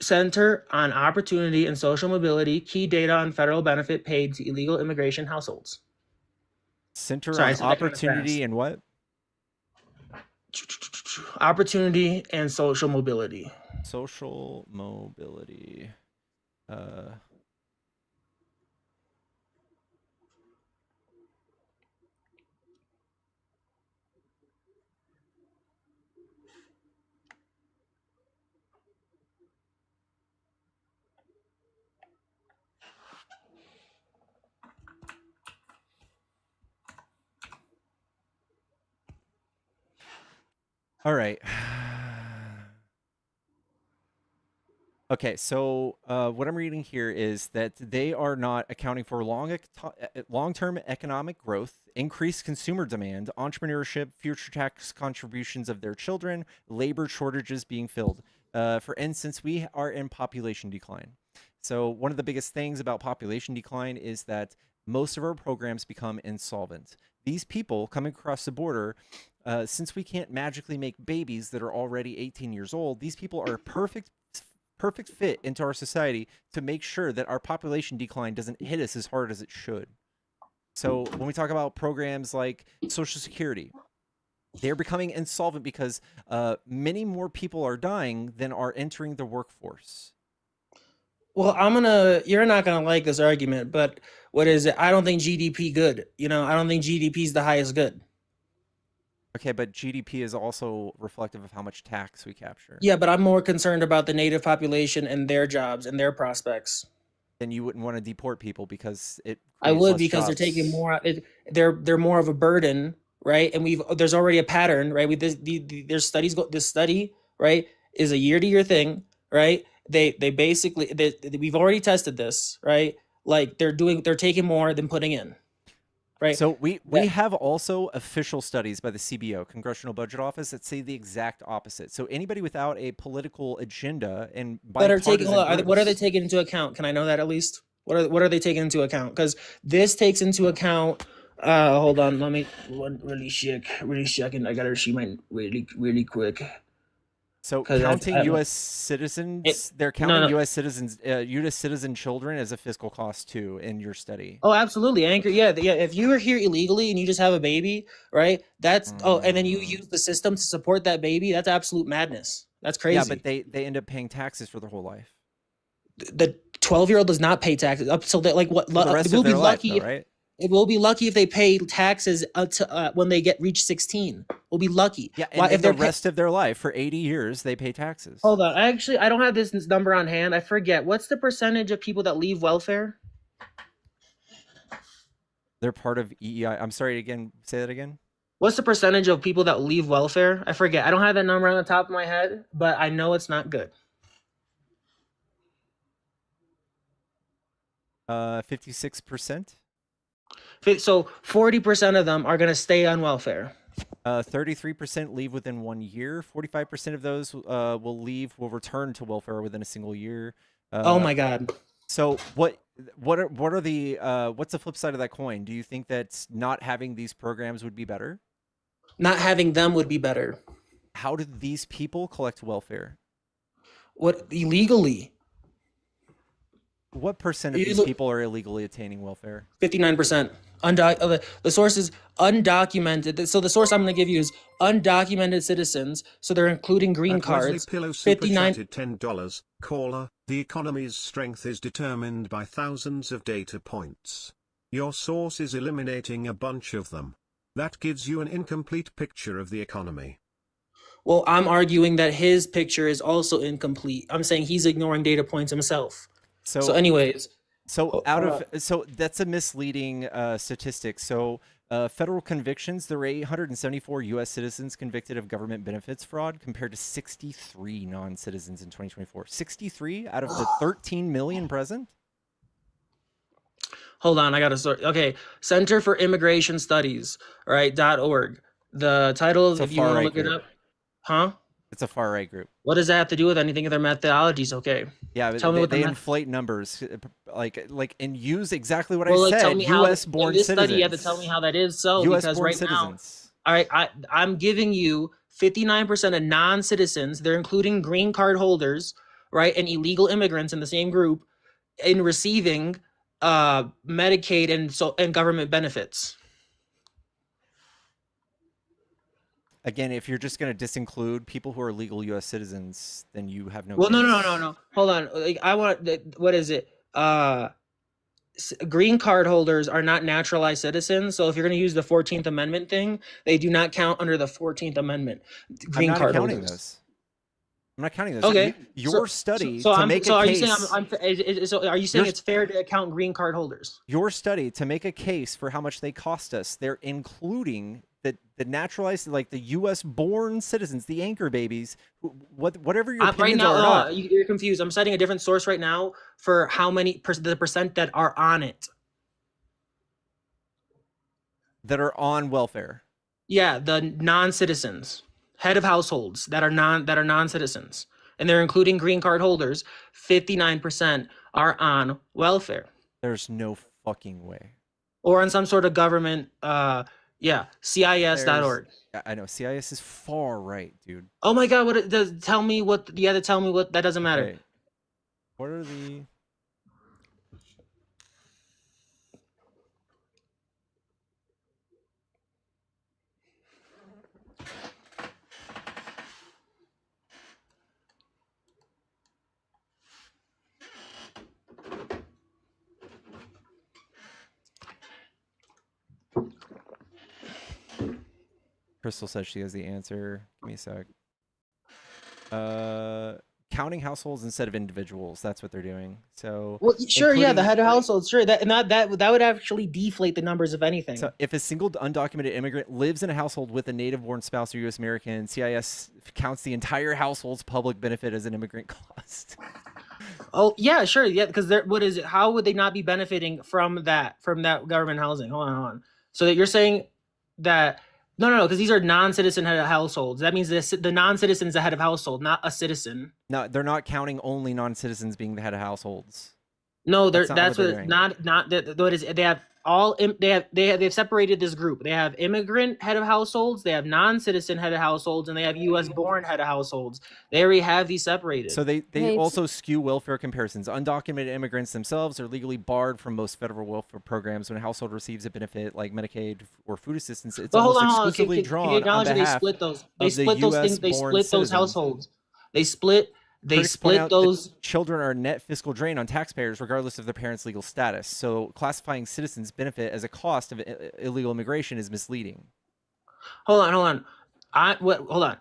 Center on Opportunity and Social Mobility, key data on federal benefit paid to illegal immigration households. Center Sorry, I on said that kinda Opportunity fast. and what? Opportunity and Social Mobility. Social mobility. All right. Okay, so what I'm reading here is that they are not accounting for long-term economic growth, increased consumer demand, entrepreneurship, future tax contributions of their children, labor shortages being filled. For instance, we are in population decline. So one of the biggest things about population decline is that most of our programs become insolvent. These people coming across the border, since we can't magically make babies that are already 18 years old, these people are perfect fit into our society to make sure that our population decline doesn't hit us as hard as it should. So when we talk about programs like Social Security, they're becoming insolvent because many more people are dying than are entering the workforce. Well, you're not gonna like this argument, but what is it? I don't think GDP good. I don't think GDP is the highest good. Okay, but GDP is also reflective of how much tax we capture. Yeah, but I'm more concerned about the native population and their jobs and their prospects. Then you wouldn't want to deport people because it. I creates would less because jobs. they're taking more. They're more of a burden, right? And there's already a pattern, right? With there's studies. This study, right, is a year-to-year thing, right? They basically we've already tested this, right? Like they're taking more than putting in. Right. So we have also official studies by the CBO, Congressional Budget Office, that say the exact opposite. So anybody without a political agenda and That are taking. bipartisan What are they groups- taking into account? Can I know that at least? What are they taking into account? Because this takes into account. Hold on. Let me really check. And I gotta see mine really quick. So 'Cause counting I- U.S. citizens, they're counting no. U.S. citizens, U.S. citizen children as a fiscal cost too in your study. Oh, absolutely, Anchor. Yeah. If you are here illegally and you just have a baby, right? That's and then you use the system to support that baby. That's absolute madness. That's crazy. Yeah, but they end up paying taxes for their whole life. The 12-year-old does not pay taxes up till like what? For the rest It will of their be life, lucky though, right? It will be lucky if they pay taxes when they reach 16. will be lucky. Yeah, Why and if in the they're rest of their life, for 80 years, they pay taxes. hold on, I don't have this number on hand. I forget. What's the percentage of people that leave welfare? They're part of EEI. I'm sorry, again, say that again. What's the percentage of people that leave welfare? I forget. I don't have that number on the top of my head, but I know it's not good. 56%. So 40% of them are going to stay on welfare. 33% leave within 1 year. 45% of those will return to welfare within a single year. Oh my God. So what's the flip side of that coin? Do you think that not having these programs would be better? Not having them would be better. How do these people collect welfare? What, illegally? What percent of these people are illegally attaining welfare? 59%. The source is undocumented. So the source I'm going to give you is undocumented citizens. So they're including green Wesley cards. Pillow super 59. chatted $10. Caller, the economy's strength is determined by thousands of data points. Your source is eliminating a bunch of them. That gives you an incomplete picture of the economy. Well, I'm arguing that his picture is also incomplete. I'm saying he's ignoring data points himself. So anyways. So that's a misleading statistic. So federal convictions, there were 874 U.S. citizens convicted of government benefits fraud compared to 63 non-citizens in 2024. 63 out of the 13 million present? Hold on, I got to sort. Okay, Center for Immigration Studies, right, .org. The title, It's a if you want to far-right look it group. up. Huh? It's a far-right group. What does that have to do with anything? Their methodology's okay. Yeah, Tell me what they inflate numbers, and use exactly what I like, tell said. me how U.S.-born in this citizens. study, you have to tell me how that is so. Because US-born right citizens. now, all right, I'm giving you 59% of non-citizens. They're including green card holders, right, and illegal immigrants in the same group, in receiving Medicaid and government benefits. Again, if you're just going to disinclude people who are legal U.S. citizens, then you have no. Well, case. no. Hold on. Like, I want. What is it? Green card holders are not naturalized citizens. So if you're going to use the 14th Amendment thing, they do not count under the 14th Amendment. Green I'm not card counting holders. those. I'm not counting those. Okay. Your study So to I'm, make so a are case. you saying so are you saying it's fair to count green card holders? Your study to make a case for how much they cost us, they're including the naturalized, like the U.S.-born citizens, the anchor babies, whatever your opinions right now, are. Not. You're confused. I'm citing a different source right now for how many the percent that are on it. That are on welfare. Yeah, the non-citizens, head of households that are non-citizens, and they're including green card holders. 59% are on welfare. There's no fucking way. Or on some sort of government. CIS.org. I know CIS is far right, dude. Oh my God! What it does? Tell me what. You have to tell me what. That doesn't matter. Okay. What are the? Crystal says she has the answer. Give me a sec. Counting households instead of individuals. That's what they're doing. So well, sure, yeah, the head of households, sure. That would actually deflate the numbers of anything. So if a single undocumented immigrant lives in a household with a native-born spouse or U.S. American, CIS counts the entire household's public benefit as an immigrant cost. Oh yeah, sure, yeah. Because what is it? How would they not be benefiting from that government housing? Hold on. So that you're saying that. No, because these are non-citizen head of households. That means the non-citizen is the head of household, not a citizen. No, they're not counting only non-citizens being the head of households. No, that's what is. They've separated this group. They have immigrant head of households, they have non-citizen head of households, and they have U.S. born head of households. They already have these separated. So they also skew welfare comparisons. Undocumented immigrants themselves are legally barred from most federal welfare programs. When a household receives a benefit like Medicaid or food assistance, it's almost exclusively drawn on behalf they split those. They split those things. They split those households. They split those. Children are a net fiscal drain on taxpayers regardless of their parents' legal status. So classifying citizens' benefit as a cost of illegal immigration is misleading. Hold on. Hold on.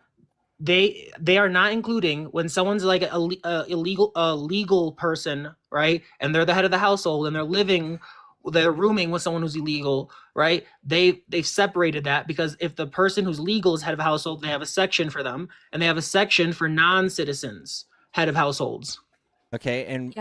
They are not including when someone's like a legal person, right? And they're the head of the household and they're rooming with someone who's illegal, right? They've separated that because if the person who's legal is head of a household, they have a section for them, and they have a section for non-citizens head of households. Okay, and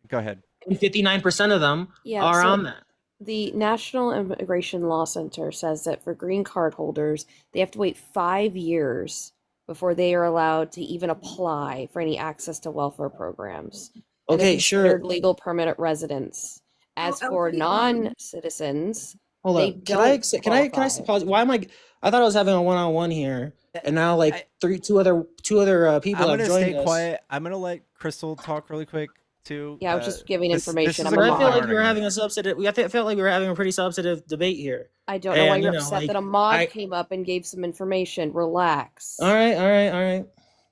go ahead. And 59% of them are on that. The National Immigration Law Center says that for green card holders, they have to wait 5 years before they are allowed to even apply for any access to welfare programs. And Okay, they're sure. considered legal permanent residents. As for non-citizens, Hold they on. don't Can I qualify. pause? Why am I thought I was having a one-on-one here, and now like two other people I'm have gonna joined stay us. quiet. I'm gonna let Crystal talk really quick too. Yeah, I was just giving This information. is But a I feel like mod we were argument. having a substantive. I felt like we were having a pretty substantive debate here. I don't know why And, you're you know, upset like, that a mod came up and gave some information. Relax. All right.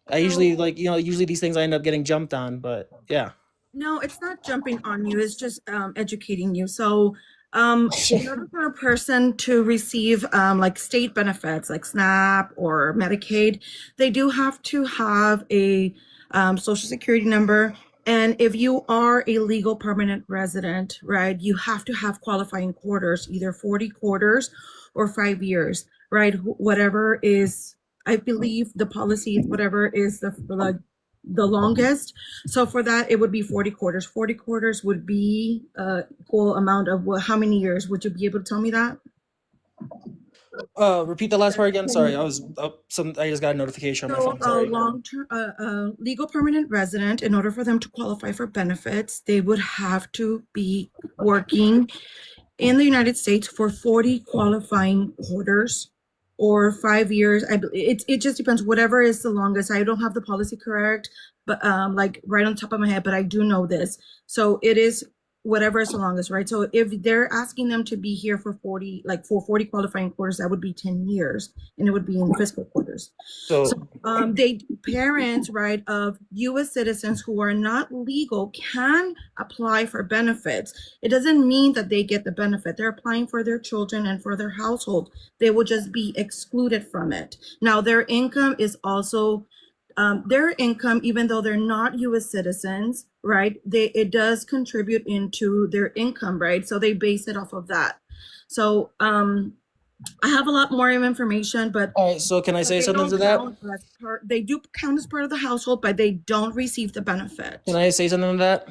I usually usually these things I end up getting jumped on, but yeah. No, it's not jumping on you. It's just educating you. So, in order for a person to receive like state benefits like SNAP or Medicaid, they do have to have a social security number. And if you are a legal permanent resident, right, you have to have qualifying quarters, either 40 quarters or 5 years, right? Whatever is, I believe the policy is whatever is the longest. So for that, it would be 40 quarters. 40 quarters would be equal amount of how many years? Would you be able to tell me that? Repeat the last part again. Sorry, I just got a notification on my phone. So a Sorry. long-term, legal permanent resident, in order for them to qualify for benefits, they would have to be working in the United States for 40 qualifying quarters or 5 years. It just depends, whatever is the longest. I don't have the policy correct, but like right on top of my head, but I do know this. So it is whatever is the longest, right? So if they're asking them to be here for 40 qualifying quarters, that would be 10 years, and it would be in fiscal quarters. So parents, right, of U.S. citizens who are not legal can apply for benefits. It doesn't mean that they get the benefit. They're applying for their children and for their household. They will just be excluded from it. Now, their income is also their income, even though they're not U.S. citizens, right? It does contribute into their income, right? So they base it off of that. So I have a lot more information, but all right. So can I say something to that? They do count as part of the household, but they don't receive the benefit. Can I say something to that?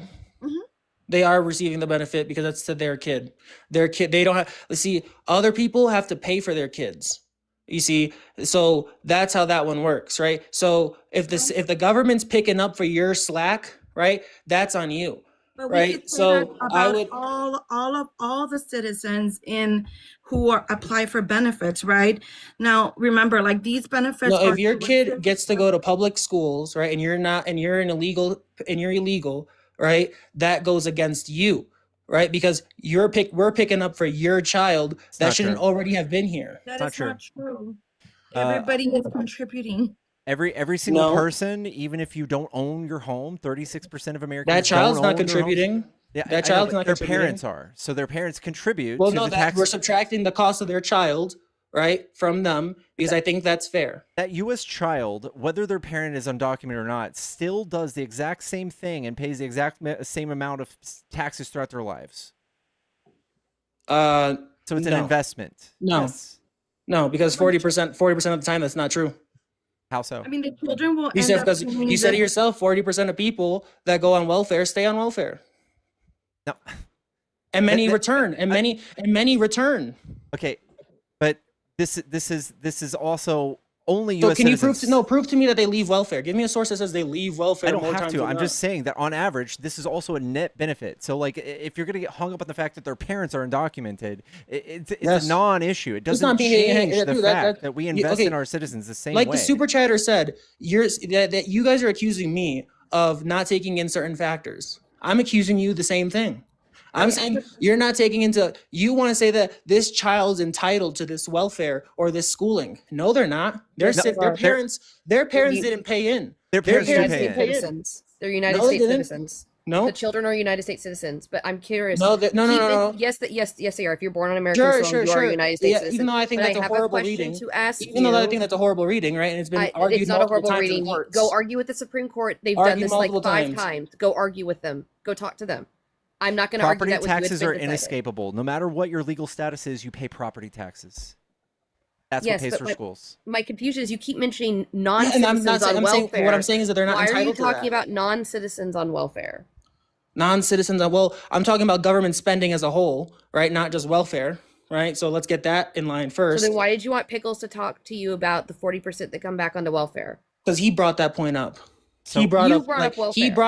They are receiving the benefit because that's to their kid. Their kid. They don't have. See, other people have to pay for their kids. You see, so that's how that one works, right? So if the government's picking up for your slack, right, that's on you, but right? So I would all the citizens who apply for benefits, right? Now remember, like these benefits. No, if your kid gets to go to public schools, right, and you're not, and you're illegal, right, that goes against you. Right, because we're picking up for your child that shouldn't already have been here. That is not true. Everybody is contributing. Every single person, even if you don't own your home, 36% of Americans. That child's not contributing. Yeah, that child's not their contributing. parents are. So their parents contribute. Well, to no, the tax. we're subtracting the cost of their child, right, from them, because I think that's fair. That U.S. child, whether their parent is undocumented or not, still does the exact same thing and pays the exact same amount of taxes throughout their lives. So it's an investment. No, yes. No, because 40% of the time that's not true. How so? I mean, the children will. You said because you said it yourself. 40% of people that go on welfare stay on welfare. No. And many return. And many return. Okay, but this is also only So U.S. can you citizens. prove to me that they leave welfare? Give me a source that says they leave welfare. I don't more have times to. than I'm not. just saying that on average, this is also a net benefit. So, like, if you're going to get hung up on the fact that their parents are undocumented, it's a non-issue. It doesn't change the fact that we invest in our citizens the same way. Like the super chatter said, that you guys are accusing me of not taking in certain factors. I'm accusing you the same thing. I'm saying you're not taking into, you want to say that this child's entitled to this welfare or this schooling. No, they're not. Their parents didn't pay in. Their parents didn't United pay States in. citizens. They're United No, they States didn't. citizens. No. The children are United States citizens, but I'm curious. No, no. Yes, yes, they are. If you're born on American soil, you are a United States citizen. Even though I think But that's a horrible reading. To ask even though I think that's a horrible reading, right? And it's been argued it's not a multiple horrible times reading. in the courts. Go argue with the Supreme Court. They've done this like 5 times. Go argue with them. Go talk to them. I'm not going to argue that with you. Property taxes are inescapable. No matter what your legal status is, you pay property taxes. That's what pays for schools. My confusion is you keep mentioning non-citizens on welfare. What I'm saying is that they're not entitled to that. Why are you talking about non-citizens on welfare? Non-citizens, well, I'm talking about government spending as a whole, right? Not just welfare, right? So let's get that in line first. So then why did you want Pickles to talk to you about the 40% that come back onto welfare? Because he brought that point up. So he brought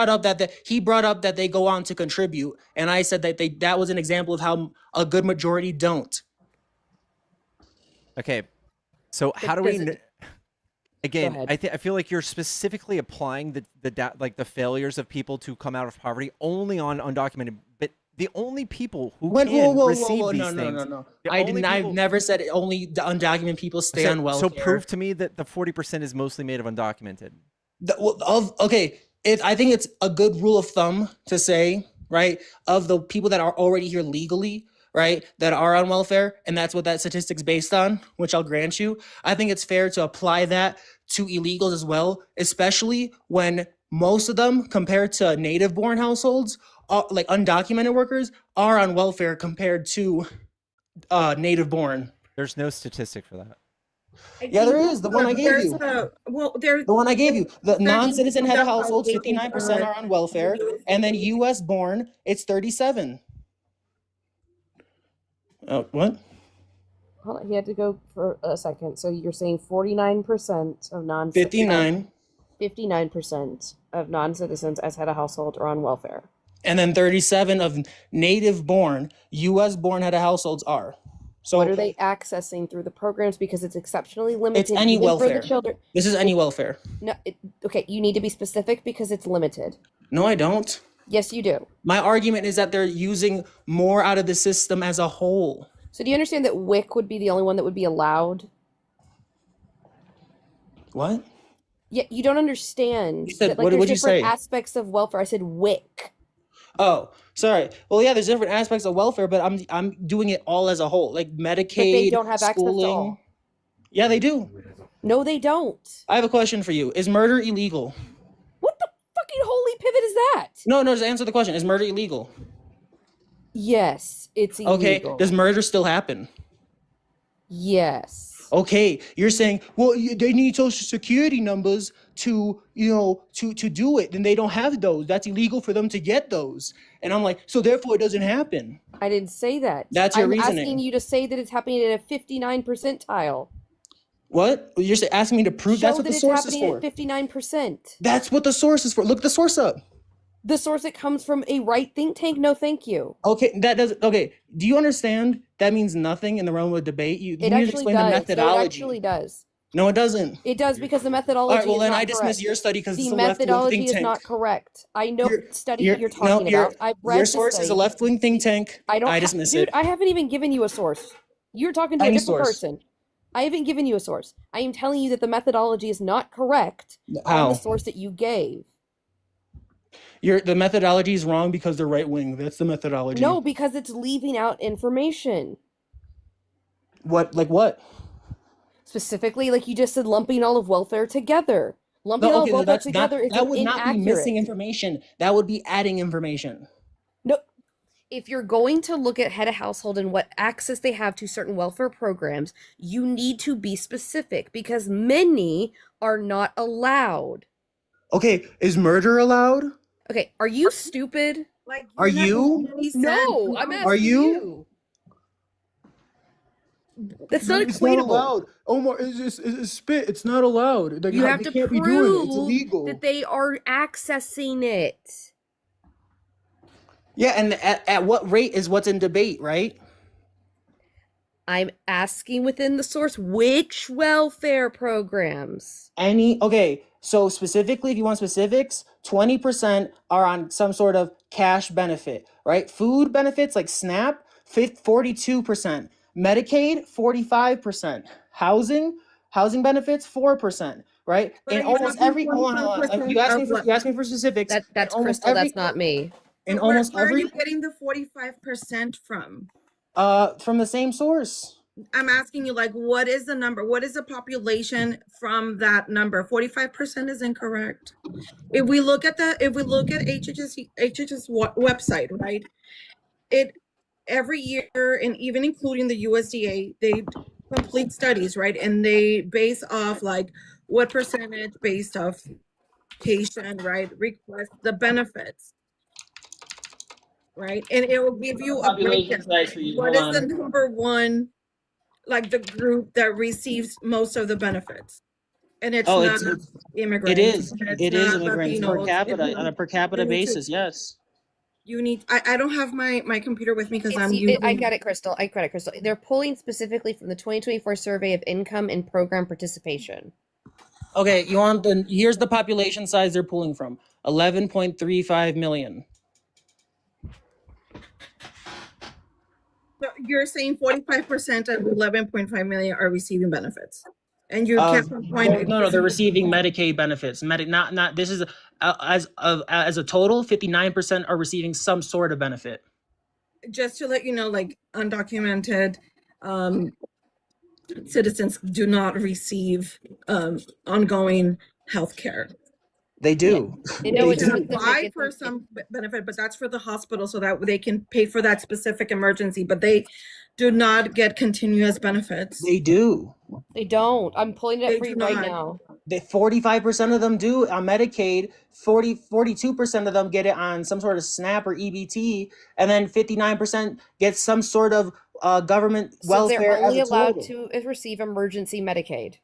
up that they go on to contribute, and I said that that was an example of how a good majority don't. Okay, so how do we? Again, I feel like you're specifically applying the failures of people to come out of poverty only on undocumented, but the only people who can receive these things. No. I've never said only the undocumented people stay on welfare. So prove to me that the 40% is mostly made of undocumented. I think it's a good rule of thumb to say, right, of the people that are already here legally, right, that are on welfare, and that's what that statistic's based on, which I'll grant you. I think it's fair to apply that to illegals as well, especially when most of them, compared to native-born households, like undocumented workers, are on welfare compared to native-born. There's no statistic for that. Yeah, there is. The one I gave you. The one I gave you. The non-citizen head of households, 59% are on welfare, and then U.S. born, it's 37%. What? Hold on, he had to go for a second. So you're saying 49% of non-citizens. 59% of non-citizens as head of household are on welfare. And then 37% of native-born, U.S.-born head of households are. So what are they accessing through the programs? Because it's exceptionally limited. It's any welfare. For the children. This is any welfare. No, okay, you need to be specific because it's limited. No, I don't. Yes, you do. My argument is that they're using more out of the system as a whole. So do you understand that WIC would be the only one that would be allowed? What? Yeah, you don't understand. You said, that, like, what did you say? Aspects of welfare. I said WIC. Oh, sorry. Well, yeah, there's different aspects of welfare, but I'm doing it all as a whole, like Medicaid, but they don't have schooling. Access to all. Yeah, they do. No, they don't. I have a question for you. Is murder illegal? What the fucking holy pivot is that? No, just answer the question. Is murder illegal? Yes, it's illegal. Okay, does murder still happen? Yes. Okay, you're saying, well, they need social security numbers to do it, and they don't have those. That's illegal for them to get those. And I'm like, so therefore it doesn't happen. I didn't say that. That's your reasoning. I'm asking you to say that it's happening at a 59 percentile. What? You're asking me to prove that's what the source is for. At 59%. That's what the source is for. Look the source up. The source that comes from a right think tank? No, thank you. Okay, okay. Do you understand that means nothing in the realm of debate? You need to explain the methodology. No, it actually does. No, it doesn't. It does because the methodology All right, well, is then not I dismiss correct. your study because it's a the left-wing methodology think is tank. not correct. I know what study you're talking about. I've read your source is a left-wing think tank. I dismiss it. I haven't even given you a source. You're talking to a different person. I haven't given you a source. I am telling you that the methodology is not correct on the source that you gave. The methodology is wrong because they're right-wing. That's the methodology. No, because it's leaving out information. What? Like what? Specifically, like you just said, lumping all of welfare together. Lumping all of welfare together is inaccurate. That would not be missing information. That would be adding information. No. If you're going to look at head of household and what access they have to certain welfare programs, you need to be specific because many are not allowed. Okay, is murder allowed? Okay, are you stupid? Like, are you? No, I'm asking Are you? That's not it's equatable. Not allowed. Omar, it's spit. It's not allowed. Like, you have to can't prove be doing it. It's illegal. that they are accessing it. Yeah, and at what rate is what's in debate, right? I'm asking within the source which welfare programs. Okay, so specifically, if you want specifics, 20% are on some sort of cash benefit, right? Food benefits like SNAP, 42%. Medicaid, 45%. Housing benefits, 4%. right? But In are you almost talking every hold on. 45% You asked of me for what? specifics. That's In almost Crystal. every That's not me. in So where, almost where are every you getting the 45% from? from the same source. I'm asking you, like, what is the number? What is the population from that number? 45% is incorrect. If we look at HHS website, right? It every year, and even including the USDA, they complete studies, right? And they base off like what percentage based off patient, right, request the benefits, right? And it will give you a Population breakdown. size for you. What Hold is the on. number one, like the group that receives most of the benefits? And it's Oh, not it immigrants. is. It's It is not immigrants per Latinos. capita on a per capita You need to. basis. Yes. You need. I don't have my computer with me because I'm I using. got it, Crystal. I got it, Crystal. They're pulling specifically from the 2024 survey of income and program participation. Okay, here's the population size they're pulling from. 11.35 million. So you're saying 45% of 11.5 million are receiving benefits, and you kept on point. No, they're receiving Medicaid benefits. Not this is as a total, 59% are receiving some sort of benefit. Just to let you know, like undocumented citizens do not receive ongoing health care. They do. They know They it's can specific. apply for some benefit, but that's for the hospital so that they can pay for that specific emergency, but they do not get continuous benefits. They do. They don't. I'm pulling it They up for do you right not. now. 45% of them do on Medicaid. 42% of them get it on some sort of SNAP or EBT, and then 59% get some sort of government So welfare they're only as a allowed total. to receive emergency Medicaid.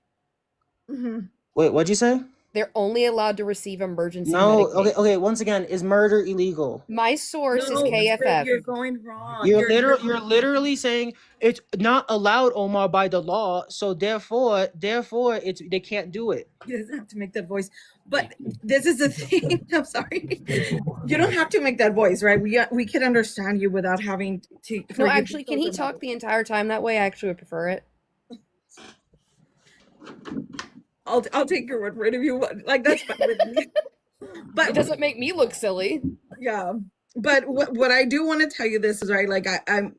Wait, what'd you say? They're only allowed to receive emergency No. Medicaid. Okay. Once again, is murder illegal? My source is No, KFF. you're going wrong. You're literally saying it's not allowed, Omar, by the law. So therefore, they can't do it. He doesn't have to make that voice. But this is the thing. I'm sorry. You don't have to make that voice, right? We can understand you without having to. No, actually, can he talk the entire time that way? I actually would prefer it. I'll take your word for it if you want. Like that's fine with me. But it doesn't make me look silly. Yeah. But what I do want to tell you this is right. Like I'm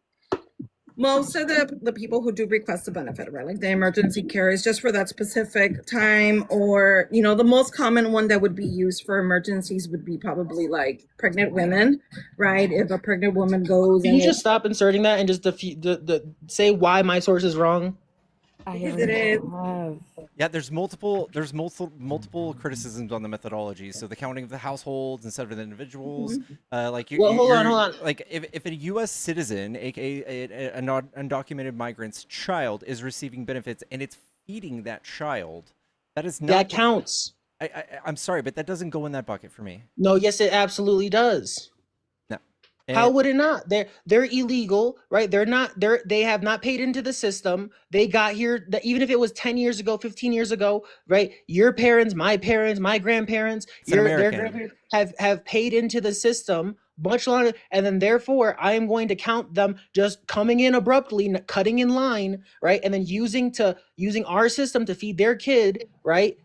most of the people who do request the benefit, right? Like the emergency care is just for that specific time, or the most common one that would be used for emergencies would be probably pregnant women, right? If a pregnant woman goes, Can you just stop inserting that and just say why my source is wrong? Yeah, there's multiple criticisms on the methodology. So the counting of the households instead of the individuals. Hold on. Like if a U.S. citizen, aka an undocumented migrant's child, is receiving benefits and it's feeding that child, that counts. I'm sorry, but that doesn't go in that bucket for me. No, yes, it absolutely does. No. How would it not? They're illegal, right? They have not paid into the system. They got here, even if it was 10 years ago, 15 years ago, right? Your parents, my grandparents, their grandparents have paid into the system much longer, and then therefore I am going to count them just coming in abruptly, cutting in line, right? And then using our system to feed their kid, right?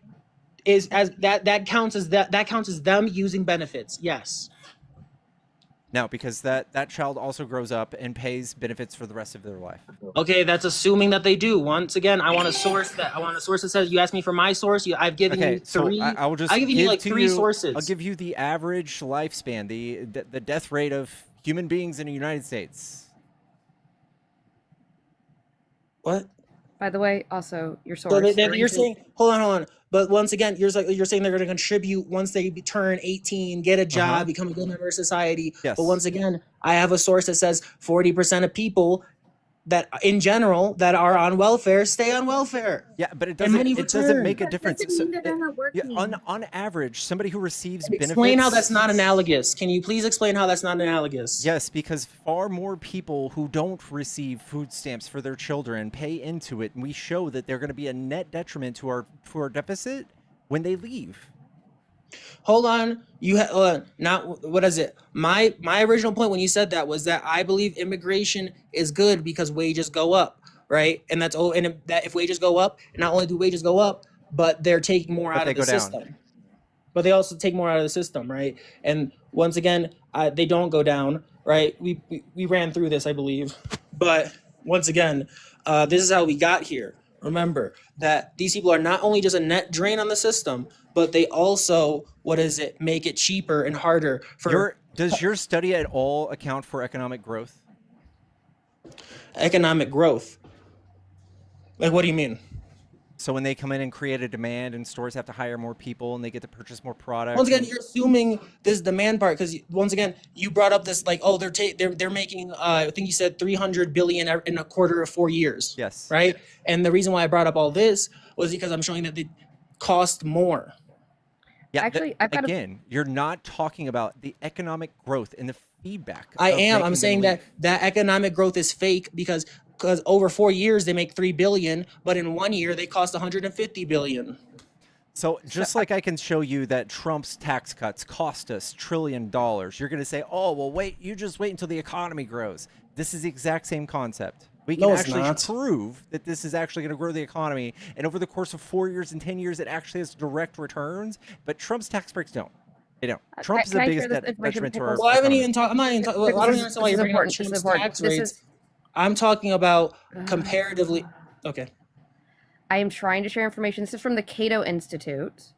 That counts as them using benefits. Yes. No, because that child also grows up and pays benefits for the rest of their life. Okay, that's assuming that they do. Once again, I want a source that says, you asked me for my source. I've given you three. I will just I've given you like three sources. I'll give you the average lifespan, the death rate of human beings in the United States. What? By the way, also your source. So you're saying, hold on. But once again, you're saying they're going to contribute once they turn 18, get a job, become a good member of society. Yes. But once again, I have a source that says 40% of people that in general that are on welfare stay on welfare. Yeah, but it doesn't make a difference. On average, somebody who receives benefits. Explain how that's not analogous. Can you please explain how that's not analogous? Yes, because far more people who don't receive food stamps for their children pay into it, and we show that they're going to be a net detriment to our deficit when they leave. Hold on. What is it? My original point when you said that was that I believe immigration is good because wages go up, right? And that if wages go up, not only do wages go up, but they're taking more But out they of the go down. system. But they also take more out of the system, right? And once again, they don't go down, right? We ran through this, I believe. But once again, this is how we got here. Remember that these people are not only just a net drain on the system, but they also, make it cheaper and harder for Does your study at all account for economic growth? economic growth. Like, what do you mean? So when they come in and create a demand and stores have to hire more people and they get to purchase more products. Once again, you're assuming this demand part because once again, you brought up this like, oh, they're making I think you said 300 billion in a quarter of 4 years. Yes. Right. And the reason why I brought up all this was because I'm showing that they cost more. Yeah. Actually, you're not talking about the economic growth and the feedback. I am. I'm saying that economic growth is fake because over 4 years they make 3 billion, but in 1 year they cost 150 billion. So just like I can show you that Trump's tax cuts cost us $1 trillion, you're going to say, oh, well, you just wait until the economy grows. This is the exact same concept. We can actually prove that this is actually going to grow the economy. And over the course of 4 years and 10 years, it actually has direct returns. But Trump's tax breaks don't. They don't. Trump is the biggest detriment to our Well, I haven't even talked. I'm not even talking. I don't even understand why you're bringing up Trump's tax rates. I'm talking about comparatively. Okay. I am trying to share information. This is from the Cato Institute.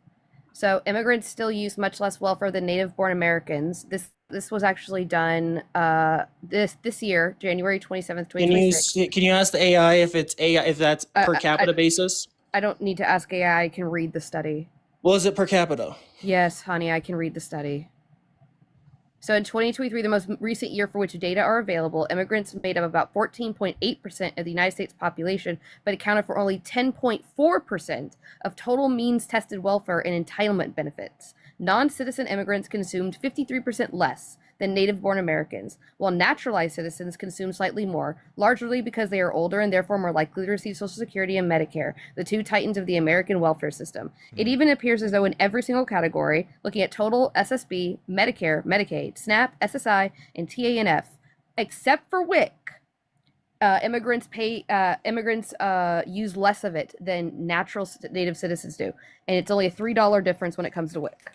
So immigrants still use much less welfare than native-born Americans. This was actually done this year, January 27th, 2026. Can you ask the AI if that's per capita basis? I don't need to ask AI. I can read the study. Well, is it per capita? Yes, honey, I can read the study. So in 2023, the most recent year for which data are available, immigrants made up about 14.8% of the United States population, but accounted for only 10.4% of total means tested welfare and entitlement benefits. Non-citizen immigrants consumed 53% less than native-born Americans, while naturalized citizens consume slightly more, largely because they are older and therefore more likely to receive Social Security and Medicare, the two titans of the American welfare system. It even appears as though in every single category, looking at total SSB, Medicare, Medicaid, SNAP, SSI, and TANF, except for WIC, immigrants use less of it than natural native citizens do, and it's only a $3 difference when it comes to WIC.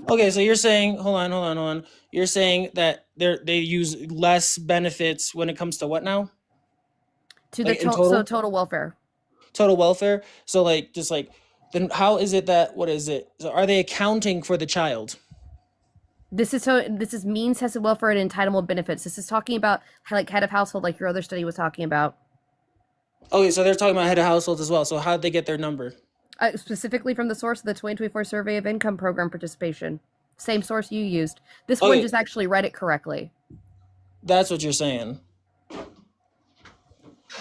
Okay, so you're saying, hold on. You're saying that they use less benefits when it comes to what now? To the total welfare. Total welfare. So then how is it that So are they accounting for the child? This is means tested welfare and entitlement benefits. This is talking about like head of household, like your other study was talking about. Okay, so they're talking about head of households as well. So how did they get their number? Specifically from the source of the 2024 Survey of Income Program participation. Same source you used. This one just actually read it correctly. That's what you're saying.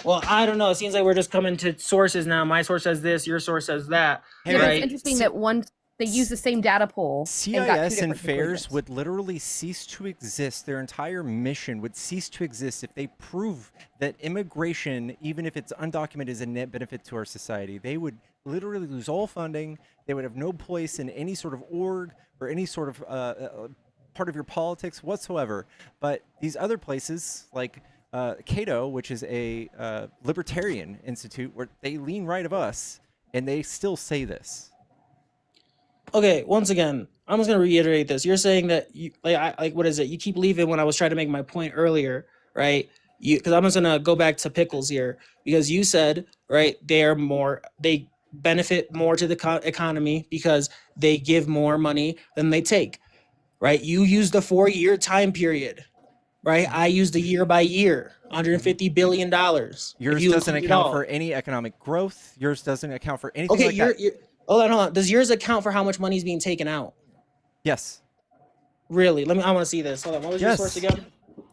Well, I don't know. It seems like we're just coming to sources now. My source says this, your source says that. Yeah, right? It's interesting that they use the same data pool. CIS and FAIRS would literally cease to exist. Their entire mission would cease to exist if they prove that immigration, even if it's undocumented, is a net benefit to our society. They would literally lose all funding. They would have no place in any sort of org or any sort of part of your politics whatsoever. But these other places, like Cato, which is a libertarian institute, where they lean right of us, and they still say this. Okay, once again, I'm just gonna reiterate this. You're saying that what is it? You keep leaving when I was trying to make my point earlier, right? Because I'm just gonna go back to Pickles here because you said, right, they benefit more to the economy because they give more money than they take, right? You use the 4-year time period, right? I use the year by year, $150 billion. Yours doesn't account for any economic growth. Yours doesn't account for anything like that. Hold on. Does yours account for how much money is being taken out? Yes. Really? I want to see this. Hold on. What was your source again?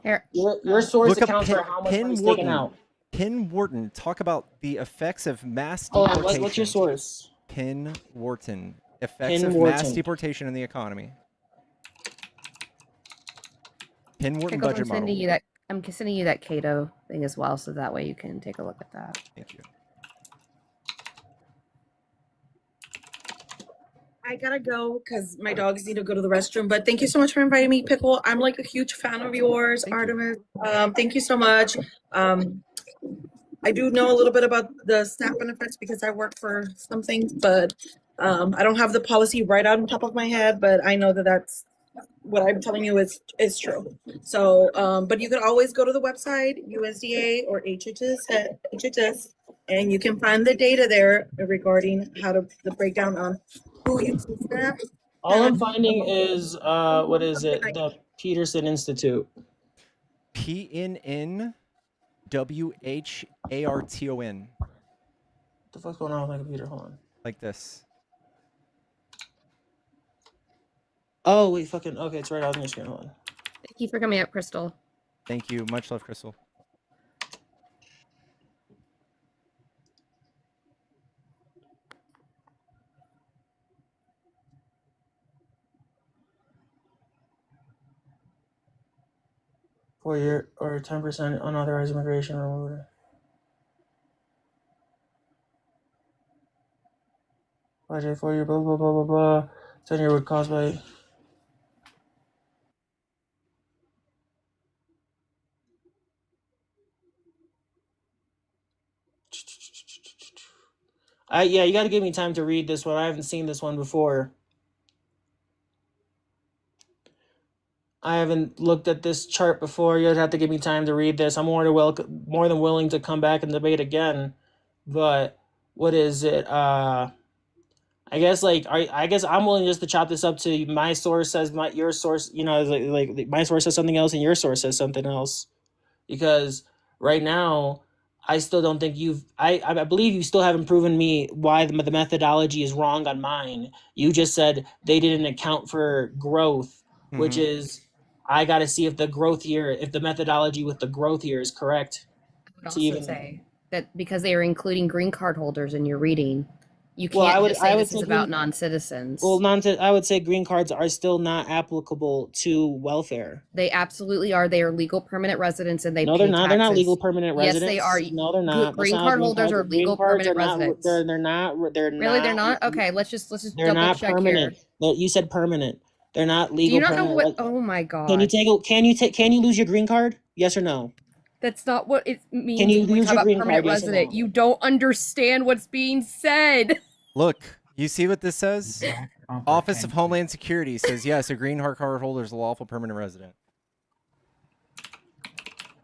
Here. Your source accounts for how much money is taken out. Penn Wharton, talk about the effects of mass deportation. What's your source? Penn Wharton, effects of mass deportation in the economy. Penn Wharton budget model. I'm sending you that Cato thing as well, so that way you can take a look at that. Thank you. I gotta go because my dogs need to go to the restroom. But thank you so much for inviting me, Pickle. I'm like a huge fan of yours, Artemis. Thank you so much. I do know a little bit about the SNAP benefits because I work for something, but I don't have the policy right on top of my head, but I know that that's what I'm telling you is true. So, but you could always go to the website, USDA or HHS, and you can find the data there regarding how to the breakdown on who uses SNAP. All I'm finding is what is it? The Peterson Institute. PNNWHARTON. What the fuck's going on with my computer? Hold on. Like this. Oh wait, fucking okay, it's right on your screen. Hold on. Thank you for coming up, Crystal. Thank you. Much love, Crystal. For-year or 10% unauthorized immigration removed. Budget 4-year, blah blah blah blah blah. 10-year would cost by. Yeah, you got to give me time to read this one. I haven't seen this one before. I haven't looked at this chart before. You'd have to give me time to read this. I'm more than willing to come back and debate again. But what is it? I guess I guess I'm willing just to chop this up to my source says your source. You know, like my source says something else and your source says something else. Because right now, I still don't think I believe you still haven't proven me why the methodology is wrong on mine. You just said they didn't account for growth, which is I got to see if the growth here, if the methodology with the growth here is correct. I would also say that because they are including green card holders in your reading, you can't just say this is about non-citizens. Well, I would say green cards are still not applicable to welfare. They absolutely are. They are legal permanent residents and they pay No, they're not. taxes. They're not legal permanent residents. Yes, they are. No, they're not. Green card holders are legal permanent residents. They're not. Really, they're not? Okay, let's just They're double not check permanent. here. You said permanent. They're not legal. Do you not permanent. know what? Oh my god! Can you lose your green card? Yes or no? That's not what it means. Can you when we lose talk your about green permanent card? Yes or resident? no? You don't understand what's being said. Look, you see what this says? Office of Homeland Security says yes, a green card holder is a lawful permanent resident.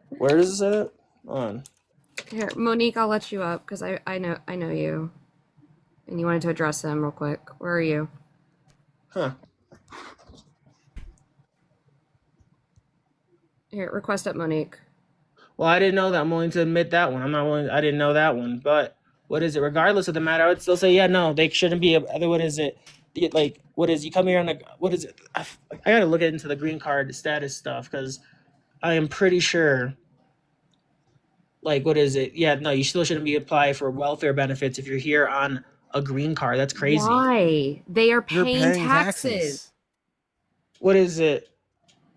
Where does it say that? On. Here, Monique, I'll let you up because I know you, and you wanted to address him real quick. Where are you? Huh. Here, request up, Monique. Well, I didn't know that. I'm willing to admit that one. I didn't know that one. But what is it? Regardless of the matter, I would still say, yeah, no, they shouldn't be. What is it? Like, what is you come here on a? What is it? I gotta look into the green card status stuff because I am pretty sure. Like, what is it? Yeah, no, you still shouldn't be applying for welfare benefits if you're here on a green card. That's crazy. Why? They are paying taxes. What is it?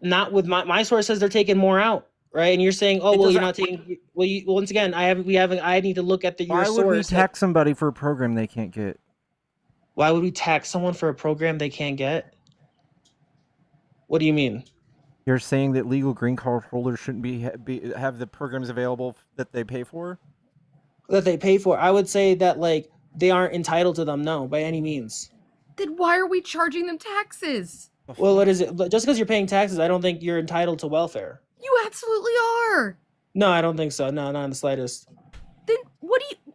Not with my source says they're taking more out, right? And you're saying, oh, well, you're not taking. Well, once again, I need to look at your source. Why would we tax somebody for a program they can't get? Why would we tax someone for a program they can't get? What do you mean? You're saying that legal green card holders shouldn't have the programs available that they pay for? That they pay for. I would say that like they aren't entitled to them. No, by any means. Then why are we charging them taxes? Well, what is it? Just because you're paying taxes, I don't think you're entitled to welfare. You absolutely are. No, I don't think so. No, not in the slightest. Then what do you?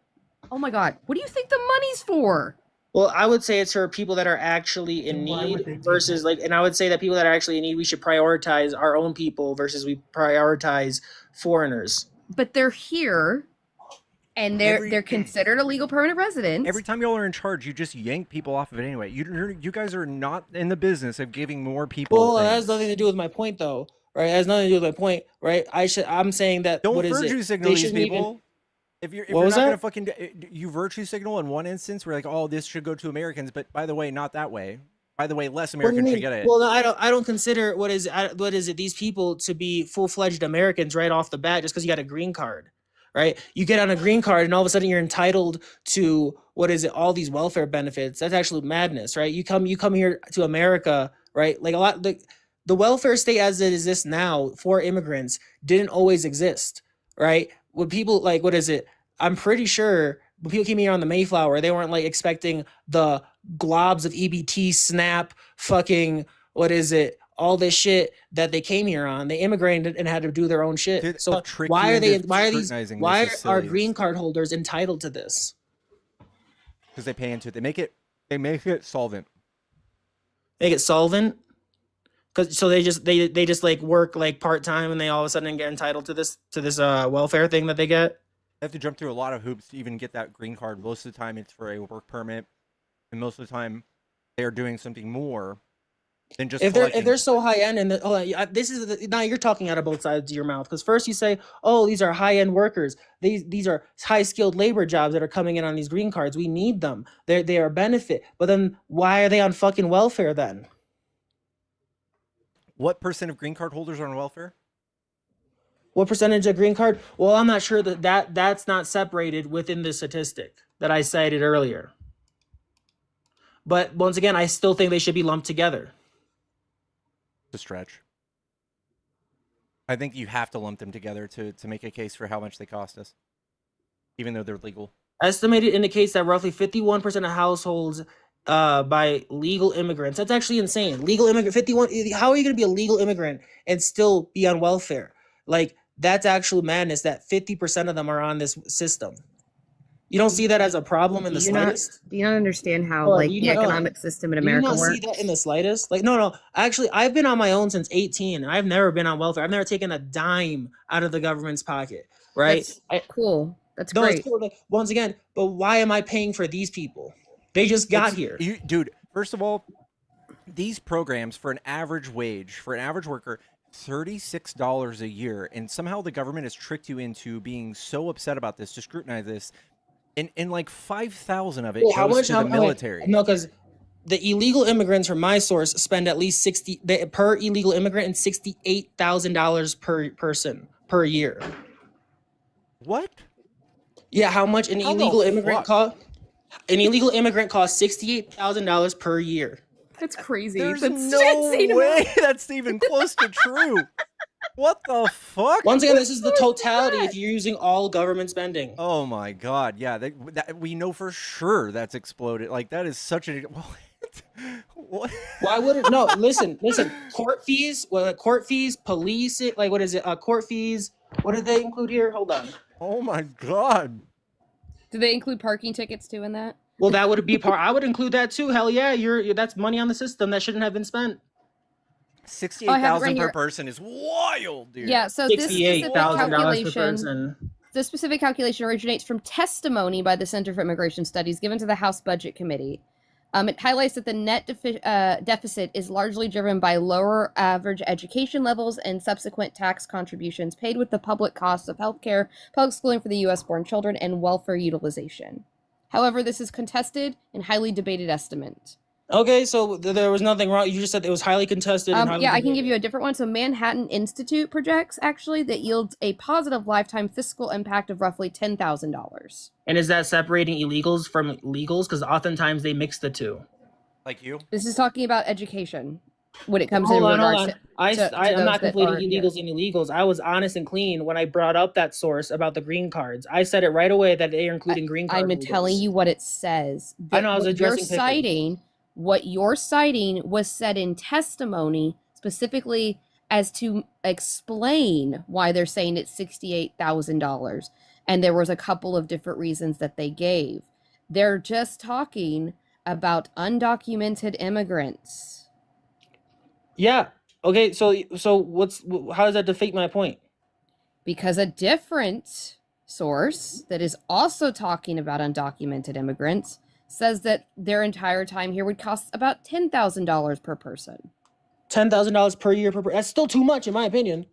Oh my God, what do you think the money's for? Well, I would say it's for people that are actually in need versus and I would say that people that are actually in need, we should prioritize our own people versus we prioritize foreigners. But they're here. And they're considered a legal permanent resident. Every time y'all are in charge, you just yank people off of it anyway. You guys are not in the business of giving more people. Well, that has nothing to do with my point, though, right? It has nothing to do with my point, right? I'm saying that. Don't virtue signal these people. If you're not gonna fucking you virtue signal in one instance, we're like, oh, this should go to Americans, but by the way, not that way. By the way, less Americans should get it. Well, no, I don't consider what is it these people to be full-fledged Americans right off the bat just because you got a green card. Right, you get on a green card, and all of a sudden you're entitled to all these welfare benefits. That's actually madness, right? You come here to America, right? Like the welfare state as it exists now for immigrants didn't always exist, right? When people I'm pretty sure when people came here on the Mayflower, they weren't like expecting the globs of EBT, SNAP, fucking what is it, all this shit that they came here on. They immigrated and had to do their own shit. Dude, So trick why you are they? into Why are these? scrutinizing this Why is are silly. green card holders entitled to this? Because they pay into it. They make it solvent. They get solvent. Cause so they just like work like part time and they all of a sudden get entitled to this welfare thing that they get. They have to jump through a lot of hoops to even get that green card. Most of the time, it's for a work permit, and most of the time, they are doing something more than just If collecting. they're so high end and this is now you're talking out of both sides of your mouth because first you say, oh, these are high end workers, these are high skilled labor jobs that are coming in on these green cards, we need them, they are a benefit, but then why are they on fucking welfare then? What percent of green card holders are on welfare? What percentage of green card? Well, I'm not sure that's not separated within the statistic that I cited earlier. But once again, I still think they should be lumped together. To stretch. I think you have to lump them together to make a case for how much they cost us, even though they're legal. Estimated indicates that roughly 51% of households by legal immigrants. That's actually insane. Legal immigrant, 51. How are you going to be a legal immigrant and still be on welfare? Like, that's actual madness that 50% of them are on this system. You don't see that as a problem in the slightest? Do you not understand how Well, like do you the not- economic system in Do you America not works? see that in the slightest? Like, no. Actually, I've been on my own since 18. And I've never been on welfare. I've never taken a dime out of the government's pocket. Right? That's cool. That's No, great. it's cool. Like, once again, but why am I paying for these people? They just got here. Dude, first of all, these programs for an average wage, for an average worker, $36 a year, and somehow the government has tricked you into being so upset about this to scrutinize this, and like 5,000 of it goes to the military. No, because the illegal immigrants from my source spend at least per illegal immigrant and $68,000 per person per year. What? Yeah, how much an illegal immigrant cost? An illegal immigrant costs $68,000 per year. That's crazy. There's That's no insane way amount. that's even close to true. What the fuck? Once again, this is the totality if you're using all government spending. Oh my god, yeah, that we know for sure that's exploded. Like, that is such a... What? Why wouldn't... No, listen. Court fees, police, like, what is it? Court fees. What did they include here? Hold on. Oh my god. Do they include parking tickets too in that? Well, that would be part. I would include that too. Hell yeah, that's money on the system that shouldn't have been spent. 68,000 per person is wild, dude. Yeah, so this specific $68,000 per calculation, person. the specific calculation originates from testimony by the Center for Immigration Studies given to the House Budget Committee. It highlights that the net deficit is largely driven by lower average education levels and subsequent tax contributions paid with the public costs of healthcare, public schooling for the U.S.-born children, and welfare utilization. However, this is contested and highly debated estimate. Okay, so there was nothing wrong. You just said it was highly contested. And highly Yeah, I debated. can give you a different one. So Manhattan Institute projects actually that yields a positive lifetime fiscal impact of roughly $10,000. And is that separating illegals from legals? Because oftentimes they mix the two. Like you? This is talking about education when it comes Hold in on. regards to I'm those not that conflating aren't here. illegals and illegals. I was honest and clean when I brought up that source about the green cards. I said it right away that they are including green card I'm holders. telling you what it says. I know, I was What you're addressing pickles. citing, what you're citing was said in testimony specifically as to explain why they're saying it's $68,000. And there was a couple of different reasons that they gave. They're just talking about undocumented immigrants. Yeah. Okay. So how does that defeat my point? Because a different source that is also talking about undocumented immigrants says that their entire time here would cost about $10,000 per person. $10,000 per year per person. That's still too much, in my opinion.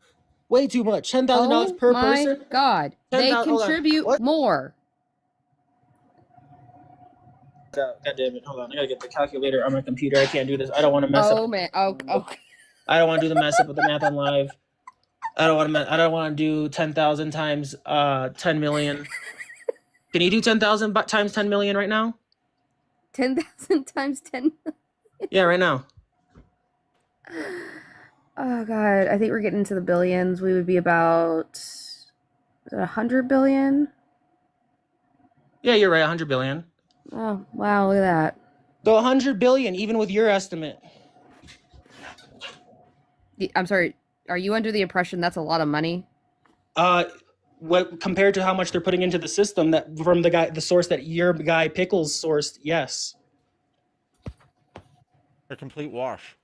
Way too much. $10,000 per person. Oh my God. They 10,000 hold on. contribute more. God damn it. Hold on. I gotta get the calculator on my computer. I can't do this. I don't want to mess up. Oh man. Oh. I don't want to do the mess up with the math on live. I don't want to do 10,000 times 10 million. Can you do 10,000 times 10 million right now? 10,000 times 10. Yeah, right now. Oh God. I think we're getting into the billions. We would be about 100 billion. Yeah, you're right. 100 billion. Oh, wow, look at that. The 100 billion, even with your estimate. I'm sorry. Are you under the impression that's a lot of money? What compared to how much they're putting into the system that from the source that your guy Pickles sourced? Yes. A complete wash.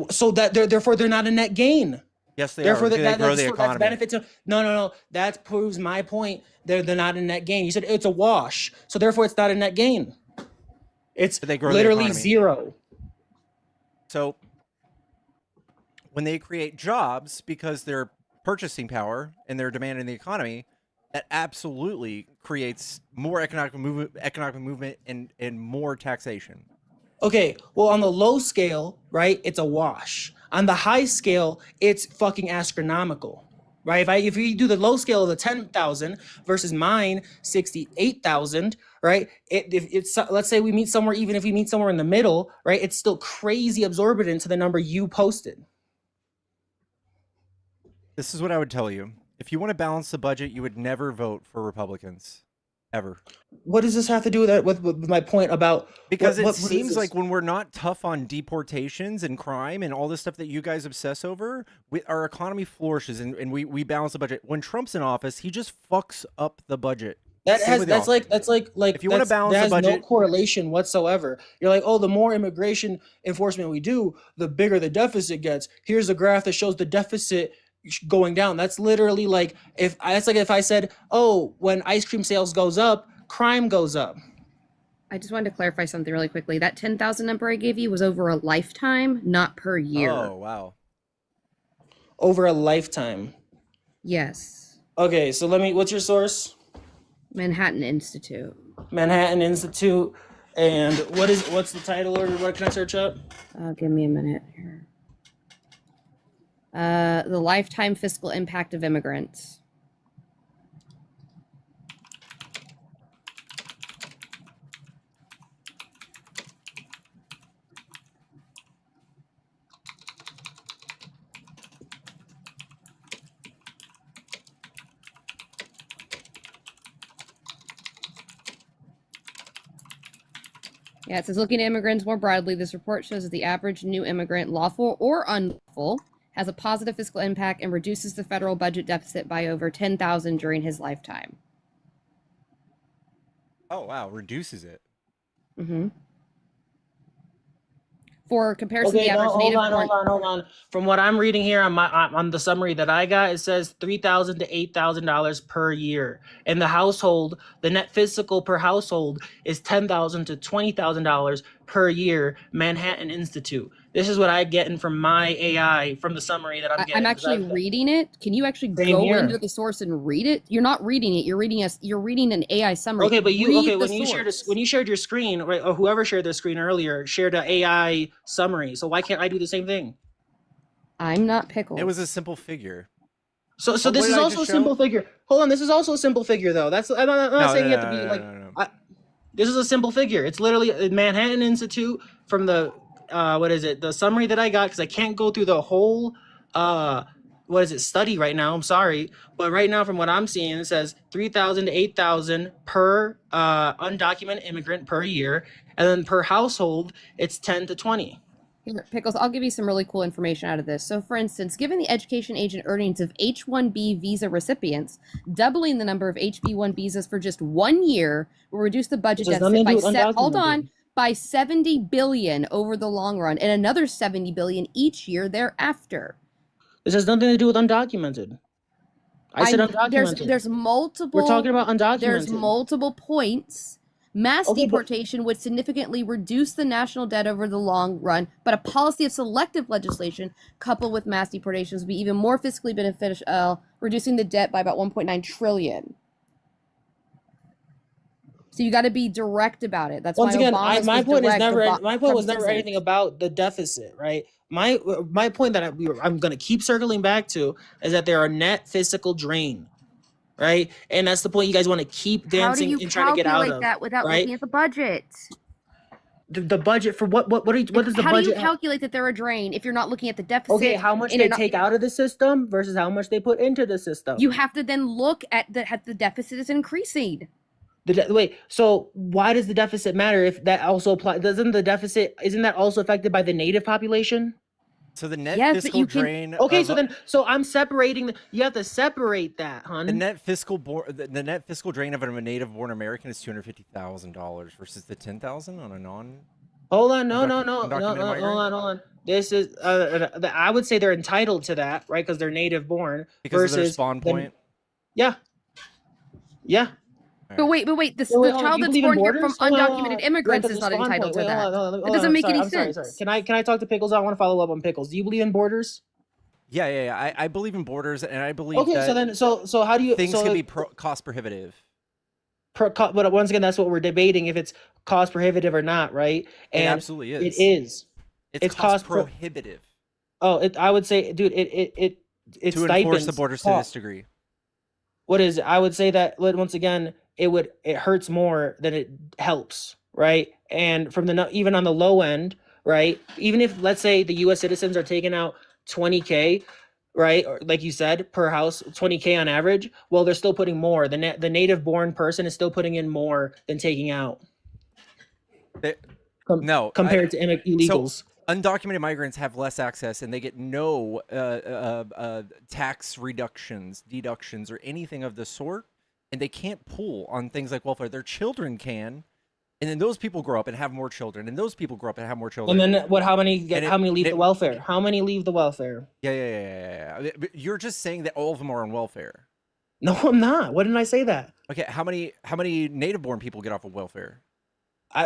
So that therefore they're not a net gain. Yes, they Therefore, are. They grow the that's economy. benefit to no. That proves my point. They're not a net gain. You said it's a wash, so therefore it's not a net gain. It's They grow the literally economy. zero. So when they create jobs because their purchasing power and their demand in the economy, that absolutely creates more economic movement and more taxation. Okay, well, on the low scale, right, it's a wash. On the high scale, it's fucking astronomical, right? If you do the low scale of the 10,000 versus mine 68,000, right? It's let's say we meet somewhere, even if we meet somewhere in the middle, right? It's still crazy absorbent to the number you posted. This is what I would tell you. If you want to balance the budget, you would never vote for Republicans. Ever. What does this have to do with that? With my point about because it seems like when we're not tough on deportations and crime and all this stuff that you guys obsess over, our economy flourishes and we balance the budget. When Trump's in office, he just fucks up the budget. That's like if you want to balance the budget, no correlation whatsoever. You're like, oh, the more immigration enforcement we do, the bigger the deficit gets. Here's a graph that shows the deficit going down. That's literally like if I said, oh, when ice cream sales goes up, crime goes up. I just wanted to clarify something really quickly. That 10,000 number I gave you was over a lifetime, not per year. Oh, wow. Over a lifetime. Yes. Okay, so what's your source? Manhattan Institute. Manhattan Institute. And what's the title, or what can I search up? Give me a minute here. The lifetime fiscal impact of immigrants. Yeah, it says looking at immigrants more broadly, this report shows that the average new immigrant, lawful or unlawful, has a positive fiscal impact and reduces the federal budget deficit by over 10,000 during his lifetime. Oh, wow. Reduces it. Mm-hmm. For comparison, the average hold on. From what I'm reading here on the summary that I got, it says $3,000 to $8,000 per year. In the household, the net fiscal per household is $10,000 to $20,000 per year. Manhattan Institute. This is what I get in from my AI from the summary that I'm getting. I'm actually reading it. Can you actually go into the source and read it? You're not reading it. You're reading an AI summary. Okay, but when you shared your screen, right, or whoever shared their screen earlier shared an AI summary. So why can't I do the same thing? I'm not Pickles. It was a simple figure. So this is also a simple figure. Hold on, this is also a simple figure though. I'm not saying you have to be like. This is a simple figure. It's literally Manhattan Institute from the the summary that I got, because I can't go through the whole study right now. I'm sorry, but right now from what I'm seeing, it says 3,000 to 8,000 per undocumented immigrant per year, and then per household it's 10 to 20. Here, Pickles, I'll give you some really cool information out of this. So, for instance, given the education age and earnings of H-1B visa recipients, doubling the number of HB1 visas for just 1 year will reduce the budget deficit by $70 billion over the long run, and another $70 billion each year thereafter. This has nothing to do with undocumented. I said undocumented. There's multiple. We're talking about undocumented. There's multiple points. Mass deportation would significantly reduce the national debt over the long run, but a policy of selective legislation coupled with mass deportations would be even more fiscally beneficial, reducing the debt by about $1.9 trillion. So you got to be direct about it. That's once why again, Obama's my point was never Trump anything about the deficit, right? My point that I'm going to keep circling back to is that there are net fiscal drain, right? And that's the point you guys want to keep dancing and trying to get out of. How do you calculate that without right? looking at the budget? The budget for what does the budget? How do you calculate that they're a drain if you're not looking at the deficit? Okay, how much they take out of the system versus how much they put into the system. You have to then look at the deficit is increasing. Wait, so why does the deficit matter if that also apply? Isn't that also affected by the native population? So the net Yes, but fiscal you can. drain Okay, of so I'm separating. You have to separate that, the hun. net fiscal drain of a native-born American is $250,000 versus the 10,000 on a non Hold on, no, undocumented migrant. hold on. This is, I would say they're entitled to that, right? Because they're native born. Because of their versus spawn point. Yeah. But wait, the Wait, child you that's believe in born here from borders? Hold on, undocumented Yeah, immigrants because is the not spawn entitled point. to Wait, that. hold on, That doesn't I'm make sorry, any I'm sorry, sense. Can I talk to Pickles? I want to follow up on Pickles. Do you believe in borders? Yeah. I believe in borders, and I believe Okay, that so how do you things can be cost prohibitive. But once again, that's what we're debating, if it's cost prohibitive or not, right? It And absolutely is. It is. It's cost prohibitive. I would say, dude, it's to enforce the borders to this degree. What is it? I would say that once again, it hurts more than it helps, right? And from even on the low end, right? Even if, let's say, the U.S. citizens are taking out 20K, right? Or like you said, per house, 20K on average. Well, they're still putting more. The native born person is still putting in more than taking out. No, compared to illegals. So undocumented migrants have less access, and they get no tax reductions, deductions, or anything of the sort, and they can't pull on things like welfare. Their children can, and then those people grow up and have more children, and those people grow up and have more children. And then what? How many leave the welfare? How many leave the welfare? Yeah. But you're just saying that all of them are on welfare. No, I'm not. When did I say that? Okay, how many native-born people get off of welfare?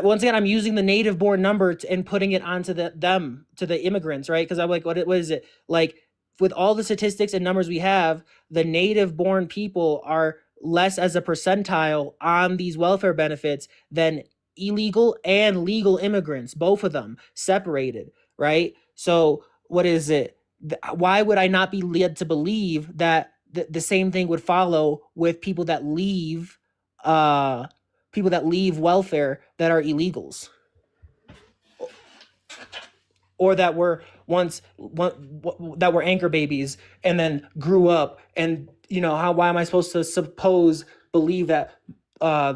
Once again, I'm using the native-born number and putting it onto the immigrants, right? Because I'm like, what is it? Like, with all the statistics and numbers we have, the native-born people are less as a percentile on these welfare benefits than illegal and legal immigrants, both of them separated, right? So what is it? Why would I not be led to believe that the same thing would follow with people that leave welfare that are illegals, or that were that were anchor babies and then grew up, and why am I supposed to believe that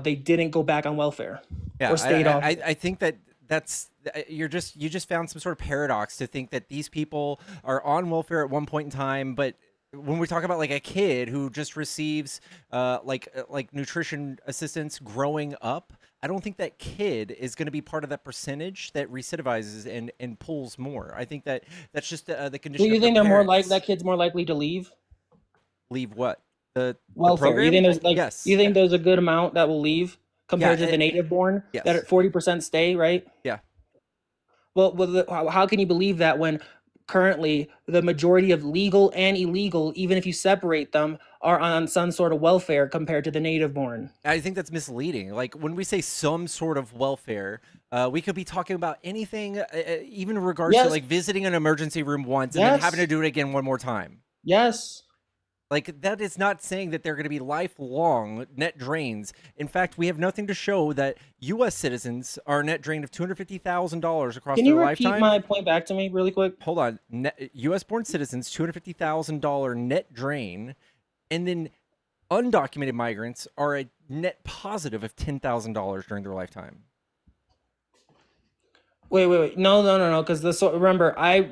they didn't go back on welfare or stayed off? I think that's you just found some sort of paradox to think that these people are on welfare at one point in time, but when we talk about like a kid who just receives like nutrition assistance growing up, I don't think that kid is going to be part of that percentage that recidivizes and pulls more. I think that's just the condition. Do you think that kid's more likely to leave? Leave what? The welfare. program? You think there's yes. You think there's a good amount that will leave compared to the native born? Yes. That 40% stay, right? Yeah. Well, how can you believe that when currently the majority of legal and illegal, even if you separate them, are on some sort of welfare compared to the native born? I think that's misleading. Like when we say some sort of welfare, we could be talking about anything, even in regards to like visiting an emergency room once and then having to do it again one more time. Yes. Like that is not saying that they're going to be lifelong net drains. In fact, we have nothing to show that U.S. citizens are net drained of $250,000 across their lifetime. Can you repeat my point back to me really quick? Hold on. U.S. born citizens, $250,000 net drain, and then undocumented migrants are a net positive of $10,000 during their lifetime. Wait. No. Because remember, I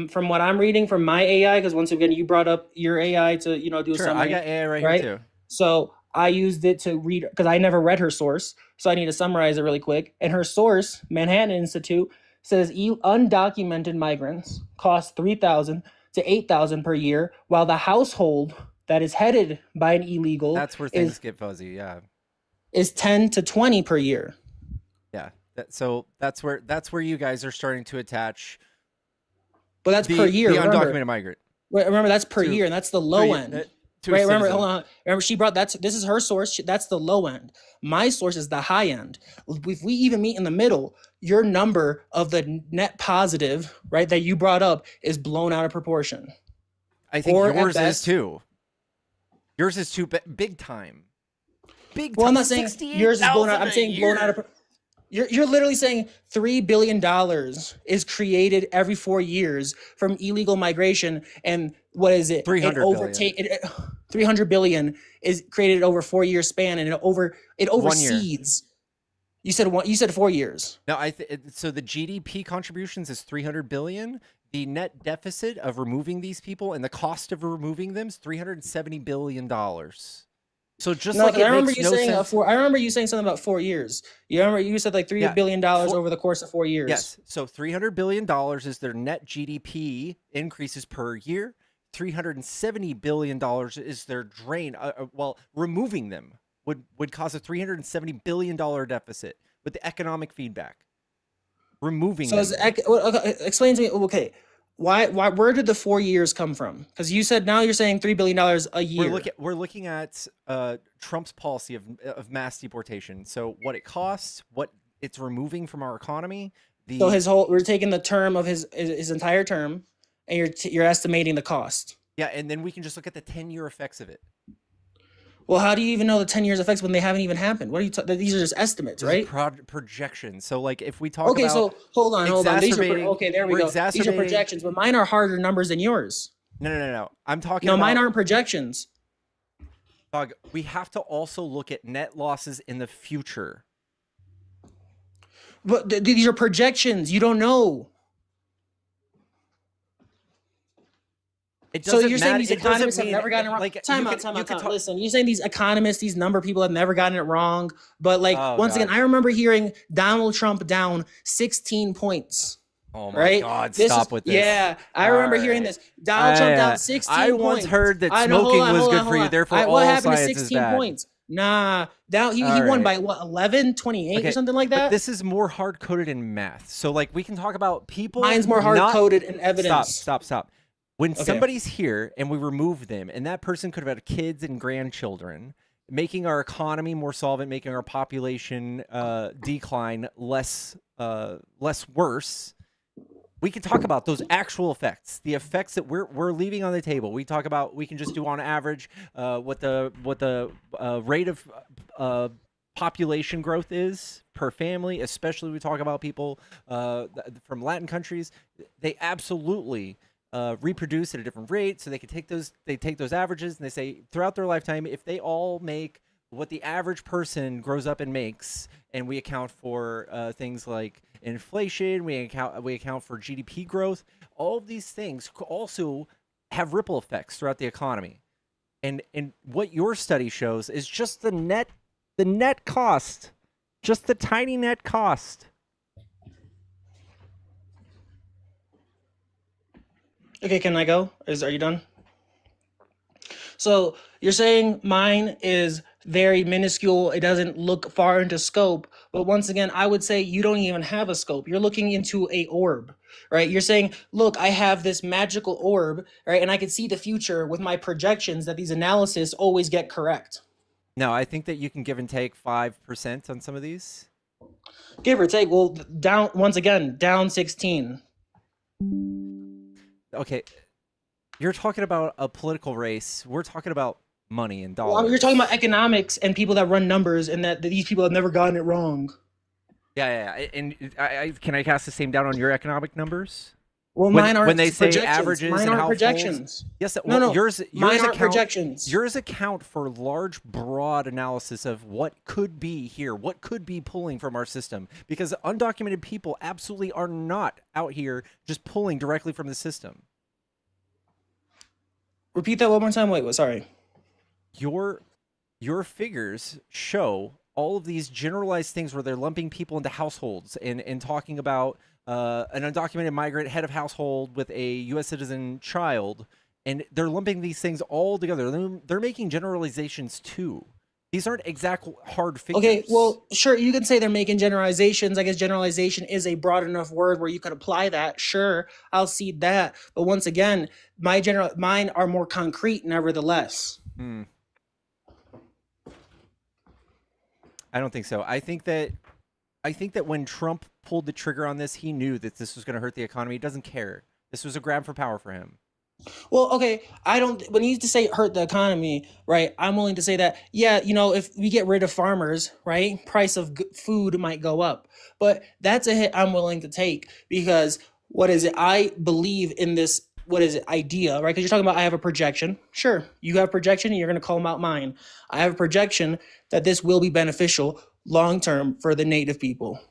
from what I'm reading from my AI, because once again, you brought up your AI to do a summary. I got AI right here too. So I used it to read, because I never read her source, so I need to summarize it really quick. And her source, Manhattan Institute, says undocumented migrants cost $3,000 to $8,000 per year, while the household that is headed by an illegal, that's where things get fuzzy. Yeah, is 10 to 20 per year. Yeah. So that's where you guys are starting to attach. But that's per year. The undocumented migrant. Remember, that's per year, and that's the low end. Right? Remember, hold on. Remember, she brought this is her source. That's the low end. My source is the high end. If we even meet in the middle, your number of the net positive, right, that you brought up is blown out of proportion. I think yours is too. Yours is too big time. Big time. Well, I'm not saying yours is blown out. I'm saying blown out of. You're literally saying $3 billion is created every 4 years from illegal migration, and what is it? 300 billion. 300 billion is created over 4 year span, and it 1 year. overseeds. You said 4 years. No, so the GDP contributions is 300 billion. The net deficit of removing these people and the cost of removing them is $370 billion. So just No, like I it remember makes you no saying sense. I remember you saying something about 4 years. You remember you said like $3 billion over the course of 4 years. Yes. So $300 billion is their net GDP increases per year. $370 billion is their drain. Well, removing them would cause a $370 billion deficit with the economic feedback. Removing them. Explain to me. Okay, why? Where did the 4 years come from? Because you said now you're saying $3 billion a year. We're looking at Trump's policy of mass deportation. So what it costs, what it's removing from our economy. So we're taking the term of his entire term, and you're estimating the cost. Yeah, and then we can just look at the 10-year effects of it. Well, how do you even know the 10 years effects when they haven't even happened? What are you? These are just estimates, right? Projections. So, like, if we talk about so hold on. These are there we go. These are exacerbating- projections, but mine are harder numbers than yours. No. I'm talking No, about... mine aren't projections. Dog, we have to also look at net losses in the future. But these are projections. You don't know. So you're saying these economists have never gotten it wrong? Time out. Listen, you're saying these economists, these number people have never gotten it wrong. But like, once again, I remember hearing Donald Trump down 16 points. Oh my God, stop with this. Yeah, I remember hearing this. Donald Trump down 16 points. I once heard that smoking was good for you, therefore all science is bad. Points? Nah, he won by what, 11, 28 or something like that? But this is more hard-coded in math. So like, we can talk about people... Mine's more hard-coded in evidence. Stop. When somebody's here and we remove them, and that person could have had kids and grandchildren, making our economy more solvent, making our population decline less worse, we can talk about those actual effects, the effects that we're leaving on the table. We can just do on average what the rate of population growth is per family, especially when we talk about people from Latin countries. They absolutely reproduce at a different rate, so they take those averages and they say throughout their lifetime, if they all make what the average person grows up and makes, and we account for things like inflation, we account for GDP growth, all of these things also have ripple effects throughout the economy. And what your study shows is just the net cost, just the tiny net cost. Okay, can I go? Are you done? So you're saying mine is very minuscule. It doesn't look far into scope. But once again, I would say you don't even have a scope. You're looking into a orb, right? You're saying, look, I have this magical orb, right? And I can see the future with my projections that these analysis always get correct. No, I think that you can give and take 5% on some of these. Give or take. Well, down 16. Okay, you're talking about a political race. We're talking about money and dollars. Well, you're talking about economics and people that run numbers, and that these people have never gotten it wrong. Yeah. And can I cast the same down on your economic numbers? Well, mine aren't. When they say projections. Averages mine and aren't households, projections. Yes, No. Yours mine aren't account, projections. Yours account for large, broad analysis of what could be here, what could be pulling from our system, because undocumented people absolutely are not out here just pulling directly from the system. Repeat that one more time. Wait, sorry. Your figures show all of these generalized things where they're lumping people into households and talking about an undocumented migrant head of household with a U.S. citizen child, and they're lumping these things all together. They're making generalizations too. These aren't exact hard figures. Okay, well, sure, you can say they're making generalizations. I guess generalization is a broad enough word where you could apply that. Sure, I'll cede that. But once again, mine are more concrete nevertheless. I don't think so. I think that when Trump pulled the trigger on this, he knew that this was going to hurt the economy. He doesn't care. This was a grab for power for him. Well, okay, I don't. When you need to say hurt the economy, right? I'm willing to say that. Yeah, if we get rid of farmers, right, price of food might go up, but that's a hit I'm willing to take because what is it? I believe in this. What is it? Idea, right? Because you're talking about I have a projection. Sure, you have a projection, and you're going to call out mine. I have a projection that this will be beneficial long term for the native people.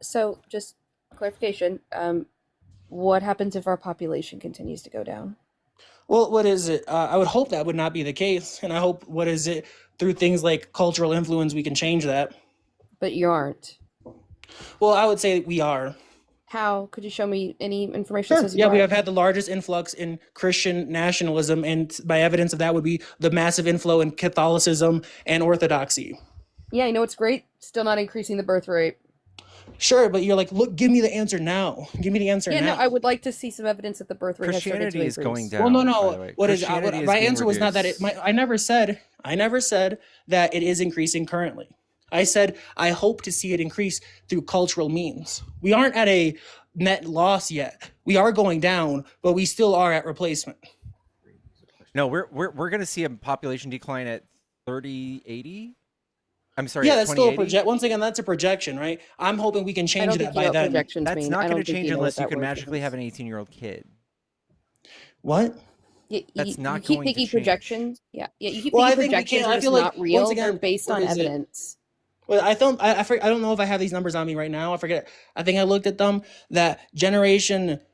So, just clarification. What happens if our population continues to go down? Well, what is it? I would hope that would not be the case, and I hope what is it through things like cultural influence we can change that. But you aren't. Well, I would say we are. How? Could you show me any information that Sure. says you Yeah, we are? have had the largest influx in Christian nationalism, and by evidence of that would be the massive inflow in Catholicism and Orthodoxy. Yeah, I know it's great. Still not increasing the birth rate. Sure, but you're like, look, give me the answer now. Give me the answer Yeah, now. no, I would like to see some evidence that the birth rate has started to Christianity is increase. going down. Well, no, by the no. way. What is Christianity is my being answer was not that reduced. I never said that it is increasing currently. I said I hope to see it increase through cultural means. We aren't at a net loss yet. We are going down, but we still are at replacement. No, we're going to see a population decline at 3080. I'm sorry. Yeah, at that's still a 2080? project. Once again, that's a projection, right? I'm hoping we can I change don't that think you by know what then. projections That's mean. not I going don't to think change you know unless what you that can word magically means. have an 18-year-old kid. What? That's not you keep going to thinking change. projections. Yeah, you keep Well, thinking I think we projections can. are I just feel like not once real. again, They're based what on is it? evidence. Well, I don't know if I have these numbers on me right now. I forget. I think I looked at them. That the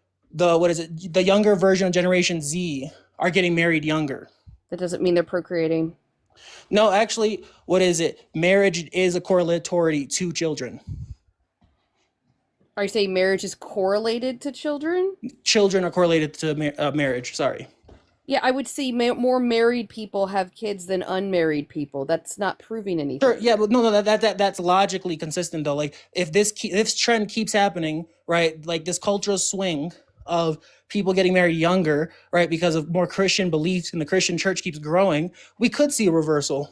younger version of Generation Z are getting married younger. That doesn't mean they're procreating. No, actually, what is it? Marriage is a correlatory to children. Are you saying marriage is correlated to children? Children are correlated to marriage. Sorry. Yeah, I would see more married people have kids than unmarried people. That's not proving anything. Sure. Yeah, but no, that's logically consistent though. Like if this trend keeps happening, right? Like this cultural swing of people getting married younger, right, because of more Christian beliefs and the Christian church keeps growing, we could see a reversal.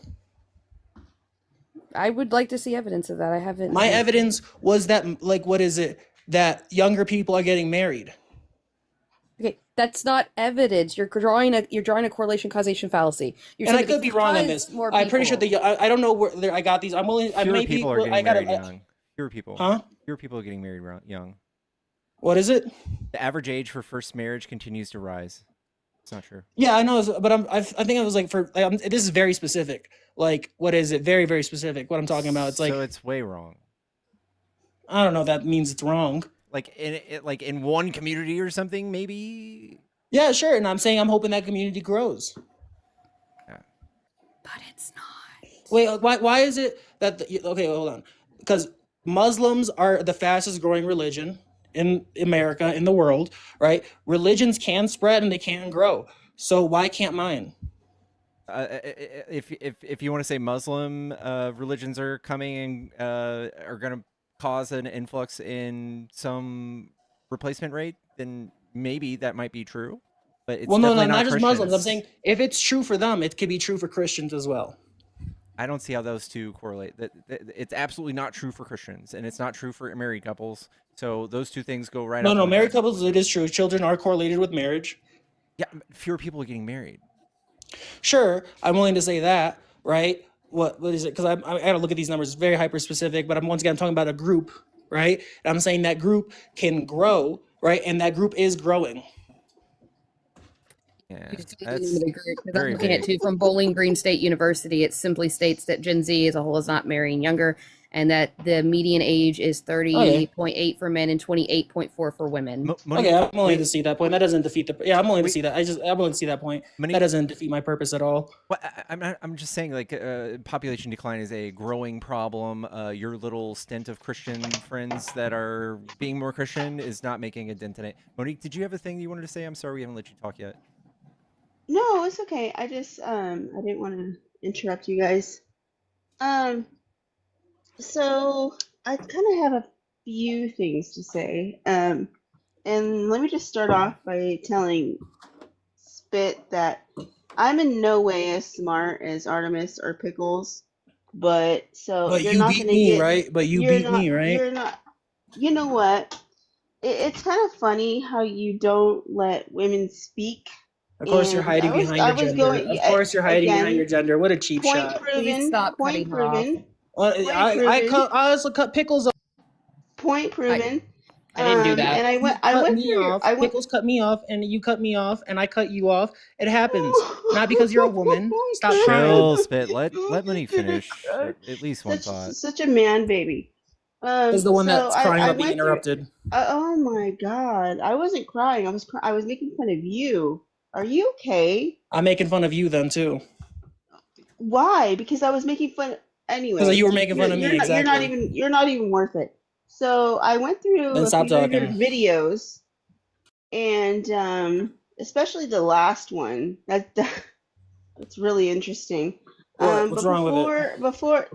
I would like to see evidence of that. I haven't. My evidence was that, like, what is it? That younger people are getting married. Okay, that's not evidence. You're drawing a correlation causation fallacy. You're And I saying could be wrong on because this. more I'm pretty sure people- I don't know where I got these. I'm willing. I Fewer may people be. are getting I gotta. married young. Fewer people. Huh? Fewer people are getting married young. What is it? The average age for first marriage continues to rise. It's not true. Yeah, I know, but I think it was like this is very specific. Like, what is it? Very, very specific. What I'm talking about. It's like so it's way wrong. I don't know if that means it's wrong. Like in one community or something, maybe. Yeah, sure. And I'm saying I'm hoping that community grows. Yeah. But it's not. Wait, why is it that okay, hold on. Because Muslims are the fastest growing religion in America, in the world, right? Religions can spread and they can grow. So why can't mine? If you want to say Muslim religions are coming and are going to cause an influx in some replacement rate, then maybe that might be true. But it's no, definitely not just Christians. Muslims. I'm saying if it's true for them, it could be true for Christians as well. I don't see how those two correlate. It's absolutely not true for Christians, and it's not true for married couples. So those two things go right. No, married couples, it is true. Children are correlated with marriage. Yeah, fewer people are getting married. Sure, I'm willing to say that, right? What is it? Because I got to look at these numbers. It's very hyper specific, but I'm talking about a group, right? And I'm saying that group can grow, right? And that group is growing. Yeah, that's I'm looking at too from Bowling Green State University. It simply states that Gen Z as a whole is not marrying younger, and that the median age is 30.8 for men and 28.4 for women. Okay, I'm willing to see that point. That doesn't defeat the. Yeah, I'm willing to see that. I'm willing to see that point. That doesn't defeat my purpose at all. Well, I'm just saying, like, population decline is a growing problem. Your little stint of Christian friends that are being more Christian is not making a dent in it. Monique, did you have a thing you wanted to say? I'm sorry we haven't let you talk yet. No, it's okay. I just I didn't want to interrupt you guys. So I kind of have a few things to say. And let me just start off by telling Spit that I'm in no way as smart as Artemis or Pickles, but But you're you not beat gonna me, get right? But you you're beat not me, right? you're not you know what? it's kind of funny how you don't let women speak. Of course, you're And hiding behind I your was gender. going Of course, you're hiding behind your again. gender. What a cheap Point shot. Please proven. stop Point cutting her off. proven. I also cut pickles off. Point proven. I didn't do that. And I You went. cut me off. Pickles cut me off, and you cut me off, and I cut you off. It happens. Not because you're a woman. Stop crying. Chill, Spit. Let Money finish at least one thought. Such a man baby. Is the one So that's crying I about being went through. interrupted. Oh my god! I wasn't crying. I was making fun of you. Are you okay? I'm making fun of you then too. Why? Because I was making fun. Anyway, Because you were making fun of me. Exactly. You're not even worth it. So I went through Then a stop few of your talking. videos, and especially the last one. That's really interesting. What's wrong with it? Before,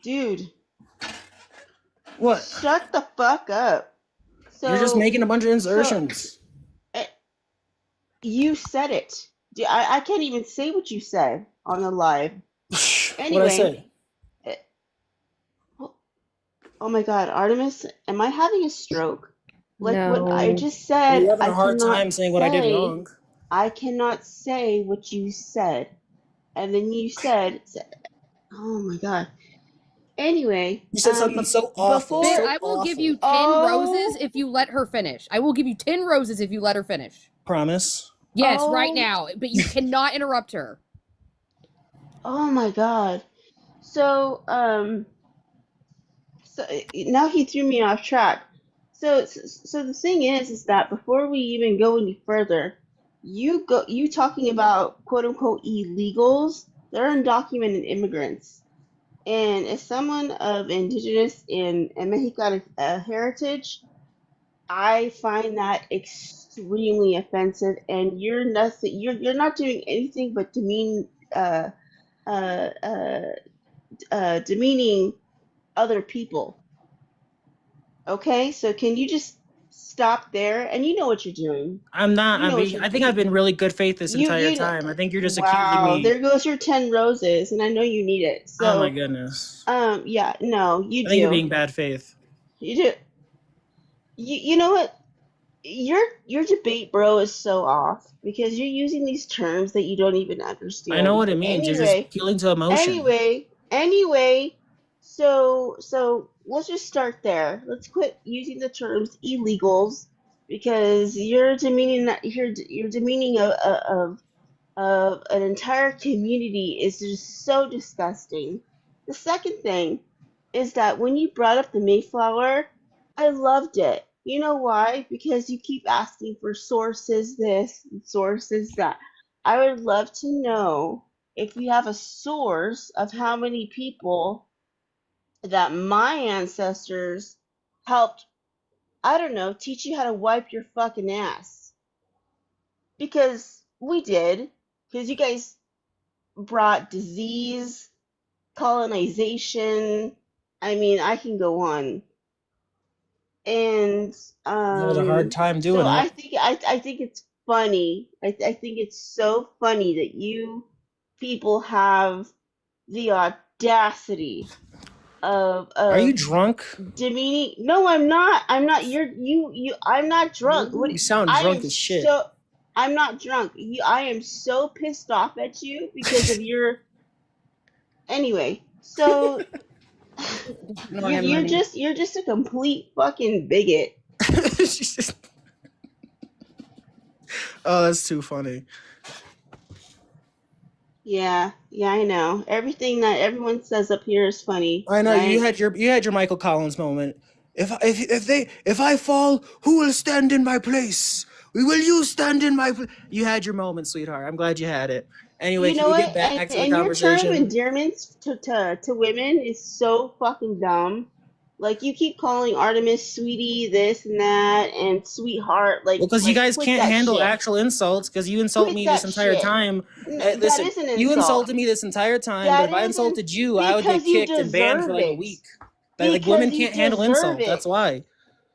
dude. What? Shut the fuck up. So You're just making a bunch of insertions. You said it. I can't even say what you said on the live. Anyway, What'd I say? Oh my god, Artemis, am I having a stroke? Like what I No. just said, You're having I a hard cannot time saying what I did say- wrong. I cannot say what you said. And then you said, oh my god. Anyway, You said something so awful. Spit, So I will give awful. you 10 roses if you let her finish. I will give you 10 roses if you let her finish. Promise. Yes, right now. But you cannot interrupt her. Oh my god. So now he threw me off track. So the thing is that before we even go any further, you talking about quote unquote illegals, they're undocumented immigrants. And as someone of indigenous and Mexicana heritage, I find that extremely offensive. And you're nothing. You're not doing anything but demeaning other people. Okay, so can you just stop there? And you know what you're doing. I'm not. You know what I think I've been really good faith this entire you know- time. I think you're just Wow, accusing me. there goes your 10 roses, and I know you need it. So, Oh my goodness. Yeah, no, you I do. think you're being bad faith. You do. You know what? Your debate, bro, is so off because you're using these terms that you don't even understand. I know what it means. You're just appealing to emotion. Anyway, so let's just start there. Let's quit using the terms illegals because you're demeaning of an entire community is just so disgusting. The second thing is that when you brought up the Mayflower, I loved it. You know why? Because you keep asking for sources this, sources that. I would love to know if you have a source of how many people that my ancestors helped, I don't know, teach you how to wipe your fucking ass. Because we did. Because you guys brought disease, colonization. I mean, I can go on. And That was a hard time doing so it. I think it's funny. I think it's so funny that you people have the audacity of Are you drunk? demeaning. No, I'm not. I'm not. I'm not drunk. You sound drunk as shit. I'm not drunk. I am so pissed off at you because of your. Anyway, so you're just a complete fucking bigot. Oh, that's too funny. Yeah, I know. Everything that everyone says up here is funny. I know right? you had your Michael Collins moment. If I fall, who will stand in my place? Will you stand in my place? You had your moment, sweetheart. I'm glad you had it. Anyway, You can know we what? get back to the And your term of conversation? endearments to women is so fucking dumb. Like you keep calling Artemis sweetie this and that and sweetheart. Like, Well, because you guys quit can't that handle shit. actual insults, because you insult Quit me that this entire shit. time. That Listen, is an you insult. insulted me this entire time, but if I insulted you, I would get because you kicked and banned for deserve like a it. week. Like women Because you can't handle deserve insult. it. That's why.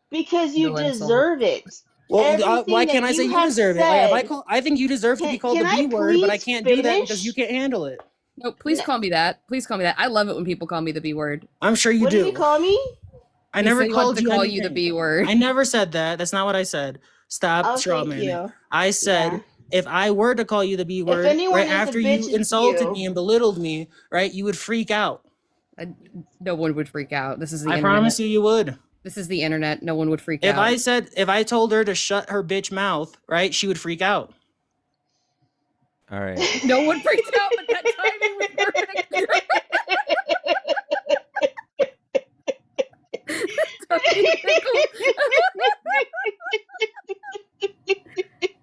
Because you No insult. deserve it. Well, Everything why that can't I say you have deserve it? Like, said- I think you deserve to be called the can B I word, but I please can't do that because finish? you can't handle it. No, please call me that. Please call me that. I love it when people call me the B word. I'm sure you What do. did you call me? I He never said he wants told to you call you the anything. B word. I never said that. That's not what I said. Stop Oh, thank strawmanning. you. I said Yeah. if I were to call you the B If word anyone right is a after bitch, you it's insulted you. me and belittled me, right, you would freak out. No one would freak out. This is the I internet. promise you would. This is the internet. No one would freak If out. if I told her to shut her bitch mouth, right, she would freak out. All right. No one freaked out, but that timing was perfect.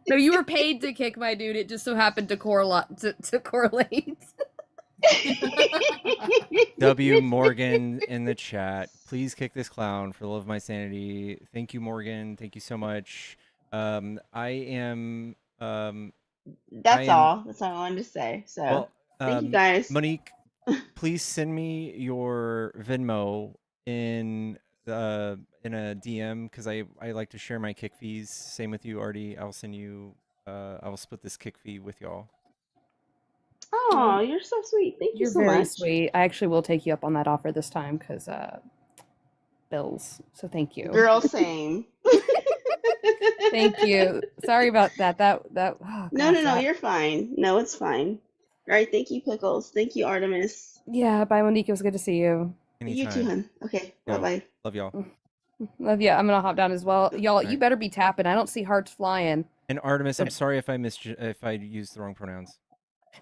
No, you were paid to kick my dude. It just so happened to correlate. W Morgan in the chat. Please kick this clown for the love of my sanity. Thank you, Morgan. Thank you so much. I am That's all. That's all I wanted to say. So well, thank you guys. Monique, please send me your Venmo in a DM because I like to share my kick fees. Same with you, Artie. I'll send you. I will split this kick fee with y'all. Oh, you're so sweet. Thank you You're so very much. sweet. I actually will take you up on that offer this time because bills. So thank you. Girl, same. Thank you. Sorry about that. Oh, No, gosh, no, you're fine. No, it's fine. All right, thank you, Pickles. Thank you, Artemis. Yeah, bye, Monique. It was good to see you. You too, hun. Okay, Yo, bye-bye. Love y'all. Love you. I'm gonna hop down as well. Y'all, you better be tapping. I don't see hearts flying. And Artemis, I'm sorry if I used the wrong pronouns.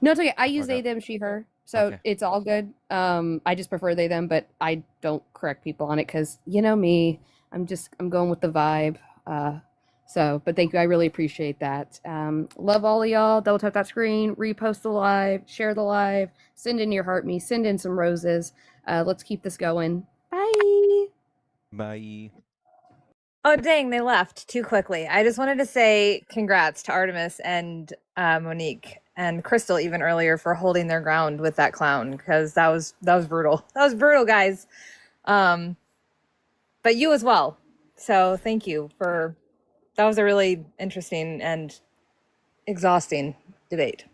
No, it's okay. I use Fuck they, up. them, she, her. So Okay. it's all good. I just prefer they, them, but I don't correct people on it because you know me. I'm going with the vibe. But thank you. I really appreciate that. Love all of y'all. Double tap that screen, repost the live, share the live, send in your heart me, send in some roses. Let's keep this going. Bye. Bye. Oh, dang, they left too quickly. I just wanted to say congrats to Artemis and Monique and Crystal even earlier for holding their ground with that clown because that was brutal. That was brutal, guys. But you as well. So thank you that was a really interesting and exhausting debate.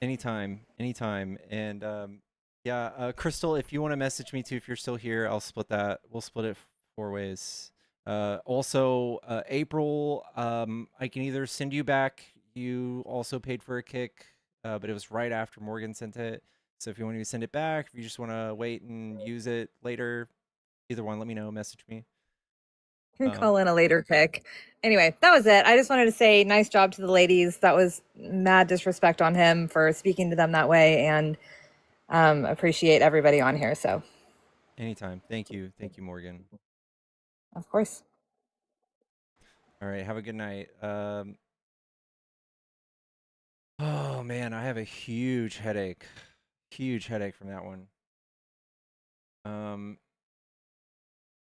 Anytime. And yeah, Crystal, if you want to message me too, if you're still here, I'll split that. We'll split it 4 ways. Also, April, I can either send you back. You also paid for a kick, but it was right after Morgan sent it. So if you want me to send it back, if you just want to wait and use it later, either one, let me know. Message me. Can call in a later pick. Anyway, that was it. I just wanted to say nice job to the ladies. That was mad disrespect on him for speaking to them that way, and appreciate everybody on here. So Anytime. Thank you, Morgan. of course. All right. Have a good night. Oh man, I have a huge headache. Huge headache from that one.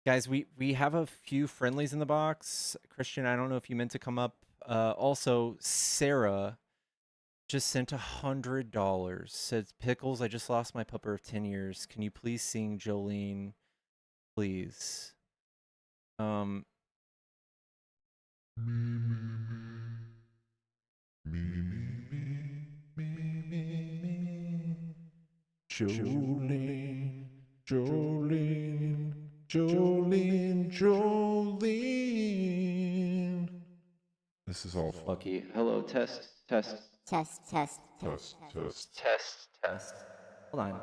Guys, we have a few friendlies in the box. Christian, I don't know if you meant to come up. Also, Sarah just sent $100. Says, Pickles, I just lost my pupper of 10 years. Can you please sing Jolene? Please. Jolene, Jolene, Jolene, Jolene. This is all Lucky. Hello, test. Test. Hold on.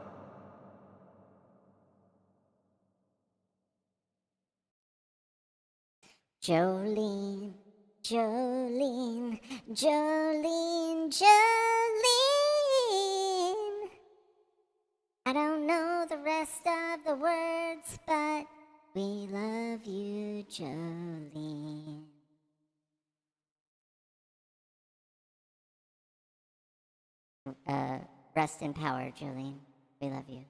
Jolene, Jolene, Jolene, Jolene. I don't know the rest of the words, but we love you, Jolene. Rest in power, Jolene. We love you.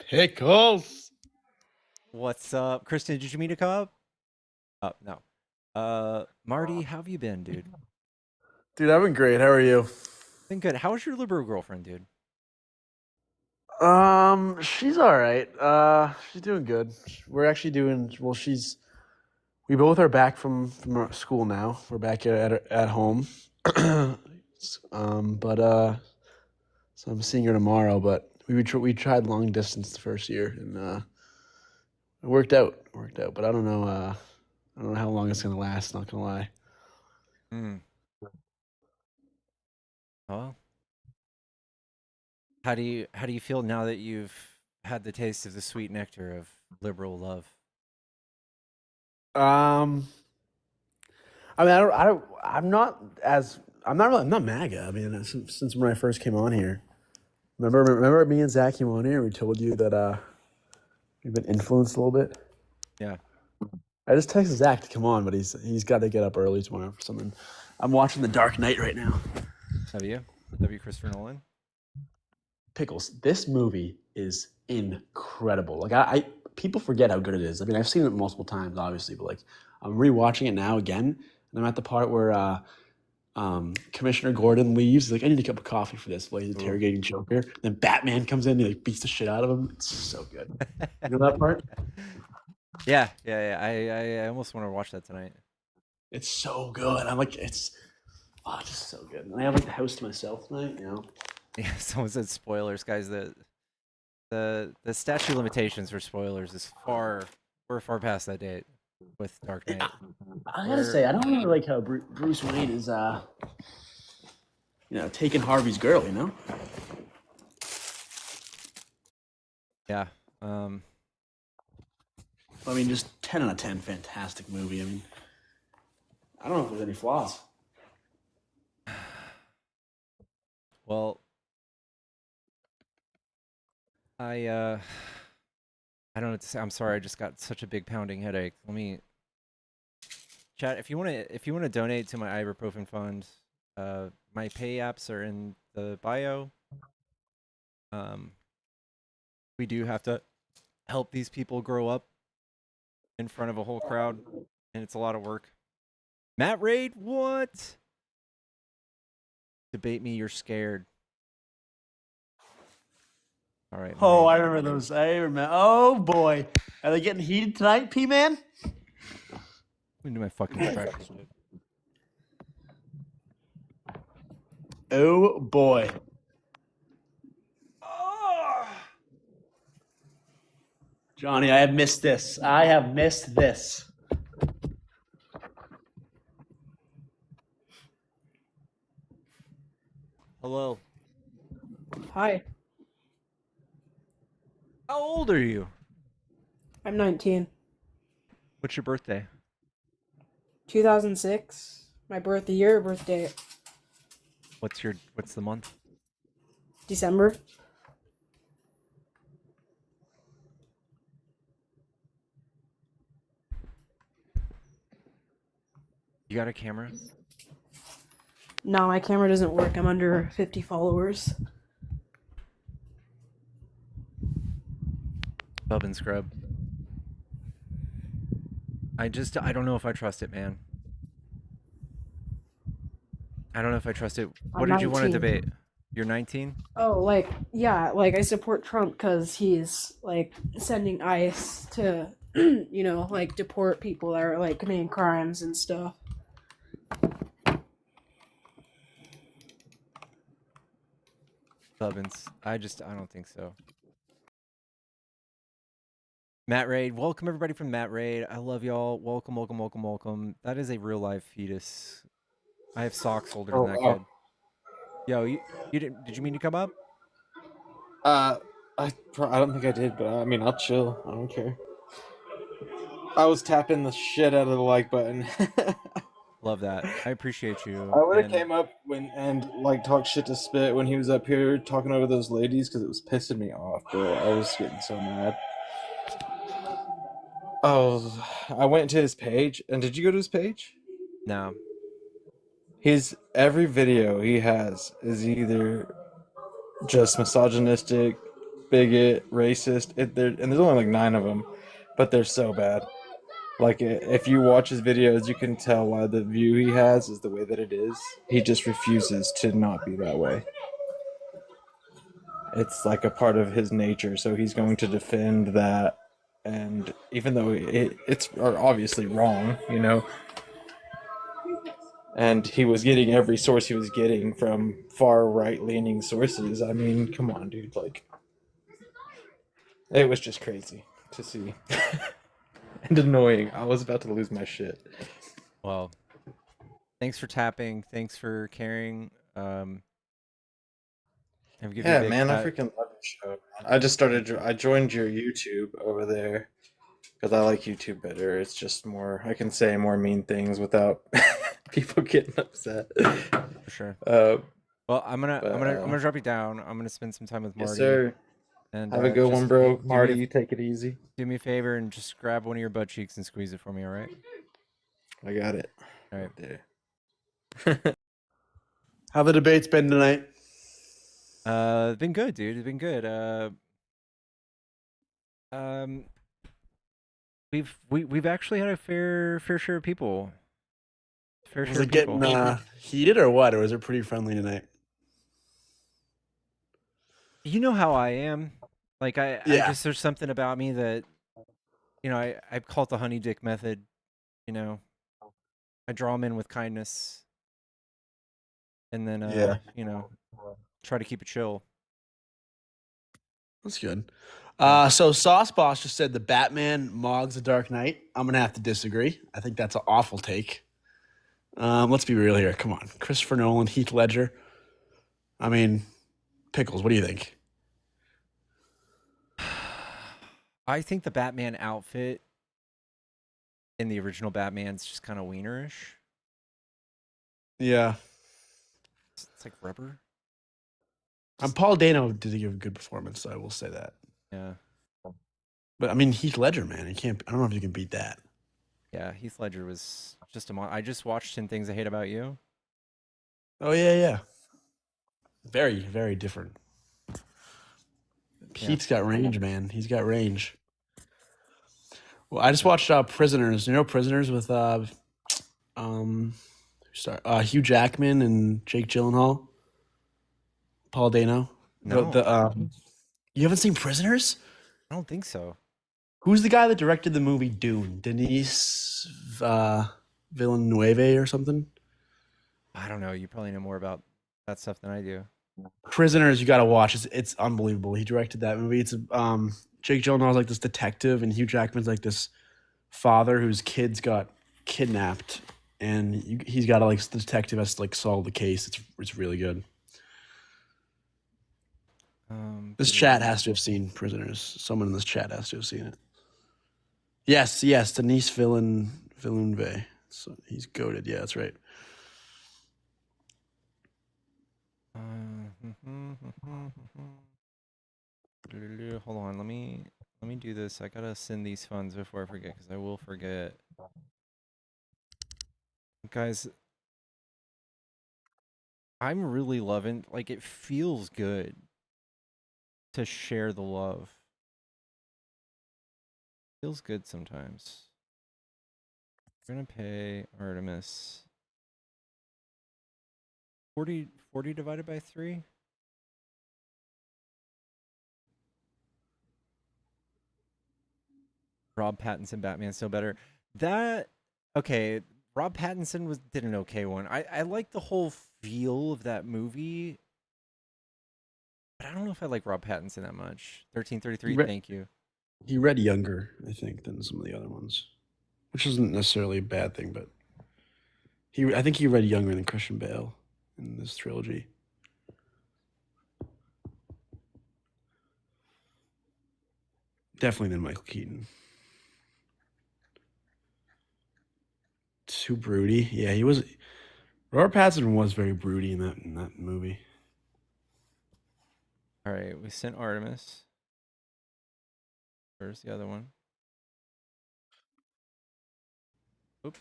Pickles. What's up? Kristen, did you mean to come up? Oh, no. Marty, how have you been, dude? Dude, I've been great. How are you? Been good. How's your liberal girlfriend, dude? She's all right. She's doing good. We're actually doing well. we both are back from our school now. We're back at home. So I'm seeing her tomorrow, but we tried long distance the first year, and it worked out. But I don't know how long it's gonna last. Not gonna lie. Well, how do you feel now that you've had the taste of the sweet nectar of liberal love? I mean, I'm not MAGA. I mean, since when I first came on here, remember me and Zach came on here. We told you that we've been influenced a little bit. Yeah. I just texted Zach to come on, but he's got to get up early tomorrow for something. I'm watching The Dark Knight right now. Have you? W. Christopher Nolan? Pickles, this movie is incredible. Like I people forget how good it is. I mean, I've seen it multiple times, obviously, but like I'm rewatching it now again, and I'm at the part where Commissioner Gordon leaves. He's like, I need a cup of coffee for this while he's interrogating Joker. Then Batman comes in and like beats the shit out of him. It's so good. You know that part? Yeah. I almost want to watch that tonight. It's so good. I'm like, it's just so good. And I have like the house to myself tonight, you know. Yeah, someone said spoilers, guys. The statute of limitations for spoilers is we're far past that date with Dark Knight. I gotta say, I don't really like how Bruce Wayne is, taking Harvey's girl. You know. Yeah. I mean, just 10 out of 10, fantastic movie. I mean, I don't know if there's any flaws. Well, I don't know what to say. I'm sorry. I just got such a big pounding headache. Let me chat. If you want to donate to my ibuprofen fund, my pay apps are in the bio. We do have to help these people grow up in front of a whole crowd, and it's a lot of work. Matt Raid, what? Debate me, you're scared. All right. Oh, I remember those. Oh boy, are they getting heated tonight, P-Man? Let me do my fucking distraction shit. Oh boy. Johnny, I have missed this. Hello. Hi. How old are you? I'm 19. What's your birthday? 2006. My birthday. What's the month? December. You got a camera? No, my camera doesn't work. I'm under 50 followers. Bub and Scrub. I don't know if I trust it, man. I don't know if I trust it. What did you want to 19. debate? You're 19? Oh, I support Trump because he's sending ICE to, deport people that are committing crimes and stuff. Bubbins. I don't think so. Matt Raid, welcome everybody from Matt Raid. I love y'all. Welcome. That is a real live fetus. I have socks older than that kid. Yo, you did you mean to come up? I don't think I did, but I mean, I'll chill. I don't care. I was tapping the shit out of the like button. Love that. I appreciate you. I would have came up and talked shit to Spit when he was up here talking over those ladies because it was pissing me off, bro. I was getting so mad. Oh, I went to his page, and did you go to his page? No. Every video he has is either just misogynistic, bigot, racist, and there's only 9 of them, but they're so bad. If you watch his videos, you can tell why the view he has is the way that it is. He just refuses to not be that way. It's like a part of his nature, so he's going to defend that and even though it's obviously wrong, you know, and he was getting every source he was getting from far right leaning sources. I mean, come on, dude, like it was just crazy to see and annoying. I was about to lose my shit. Well, thanks for tapping. Thanks for caring. I give you a Yeah, big man, I pat. freaking love your show. I joined your YouTube over there because I like YouTube better. It's just more, I can say more mean things without people getting upset. For sure. Uh, Well, I'm but, gonna drop you down. I'm gonna spend some time with yes, Marty. sir. And Have a good one, just bro. do me Marty, a, you take it easy. do me a favor and just grab one of your butt cheeks and squeeze it for me. All right. I got it. All right. There. How the debates been tonight? It's been good, dude. It's been good. Um, we've actually had a fair share of people. Fair Was share it of people. getting heated or what? Or was it pretty friendly tonight? You know how I am. Like I Yeah. just there's something about me that, you know, I call it the honey dick method. You know, I draw them in with kindness, and then Yeah. you know, try to keep it chill. That's good. Yeah. So Sauce Boss just said the Batman mogs the Dark Knight. I'm gonna have to disagree. I think that's an awful take. Let's be real here. Come on, Christopher Nolan, Heath Ledger. I mean, Pickles. What do you think? I think the Batman outfit in the original Batman's just kind of wienerish. Yeah. It's like rubber. Paul Dano did give a good performance, so I will say that. Yeah. But I mean, Heath Ledger, man, you can't. I don't know if you can beat that. Yeah, Heath Ledger was just I just watched 10 Things I Hate About You. Oh yeah. Very, very different. Heath's got range, man. He's got range. Well, I just watched Prisoners. You know Prisoners with Hugh Jackman and Jake Gyllenhaal, Paul Dano. No. You haven't seen Prisoners? I don't think so. Who's the guy that directed the movie Dune? Denis Villeneuve or something? I don't know. You probably know more about that stuff than I do. Prisoners, you got to watch. It's unbelievable. He directed that movie. It's Jake Gyllenhaal's like this detective, and Hugh Jackman's like this father whose kids got kidnapped, and he's got to the detective has to solve the case. It's really good. This chat has to have seen Prisoners. Someone in this chat has to have seen it. Yes, Denis Villeneuve. So he's goated. Yeah, that's right. Hold on, let me do this. I gotta send these funds before I forget, because I will forget. Guys, I'm really loving, like, it feels good to share the love. Feels good sometimes. We're gonna pay Artemis 40 divided by 3. Rob Pattinson Batman still better. Okay, Rob Pattinson did an okay one. I like the whole feel of that movie, but I don't know if I like Rob Pattinson that much. 1333, thank you. He read younger, I think, than some of the other ones, which isn't necessarily a bad thing, but I think he read younger than Christian Bale in this trilogy. Definitely than Michael Keaton. Too broody. Yeah, he was. Robert Pattinson was very broody in that movie. All right, we sent Artemis. Where's the other one? Oops.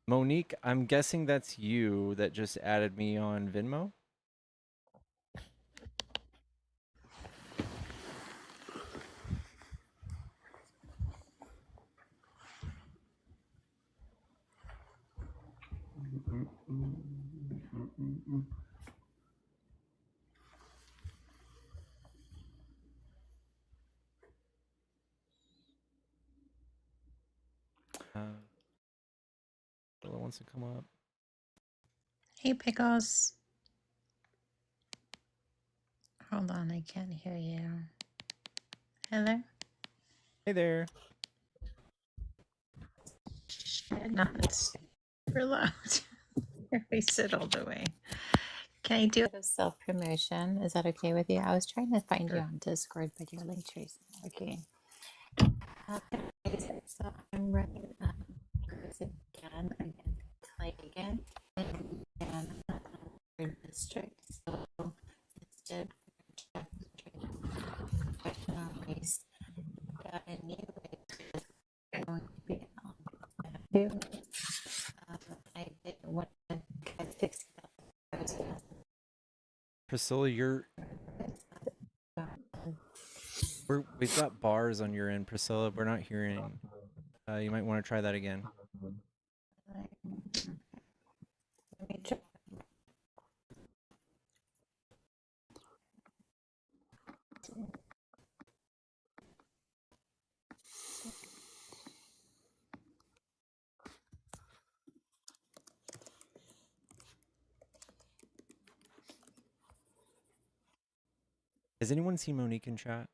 Monique, I'm guessing that's you that just added me on Venmo. wants to come up. Hey, Pickles. Hold on, I can't hear you. Hello? Hey there. Shit, no, it's super loud. We sit all the way. Can I do a bit of self-promotion? Is that okay with you? I was trying to find you Sure. on Discord, but your link tree's not working. So I'm running again against Clay again and third district. So instead of professional race, got a new race going to be on. I did one at 60,000. Priscilla, we've got bars on your end, Priscilla. We're not hearing. You might want to try that again. Let me try. Has anyone seen Monique in chat?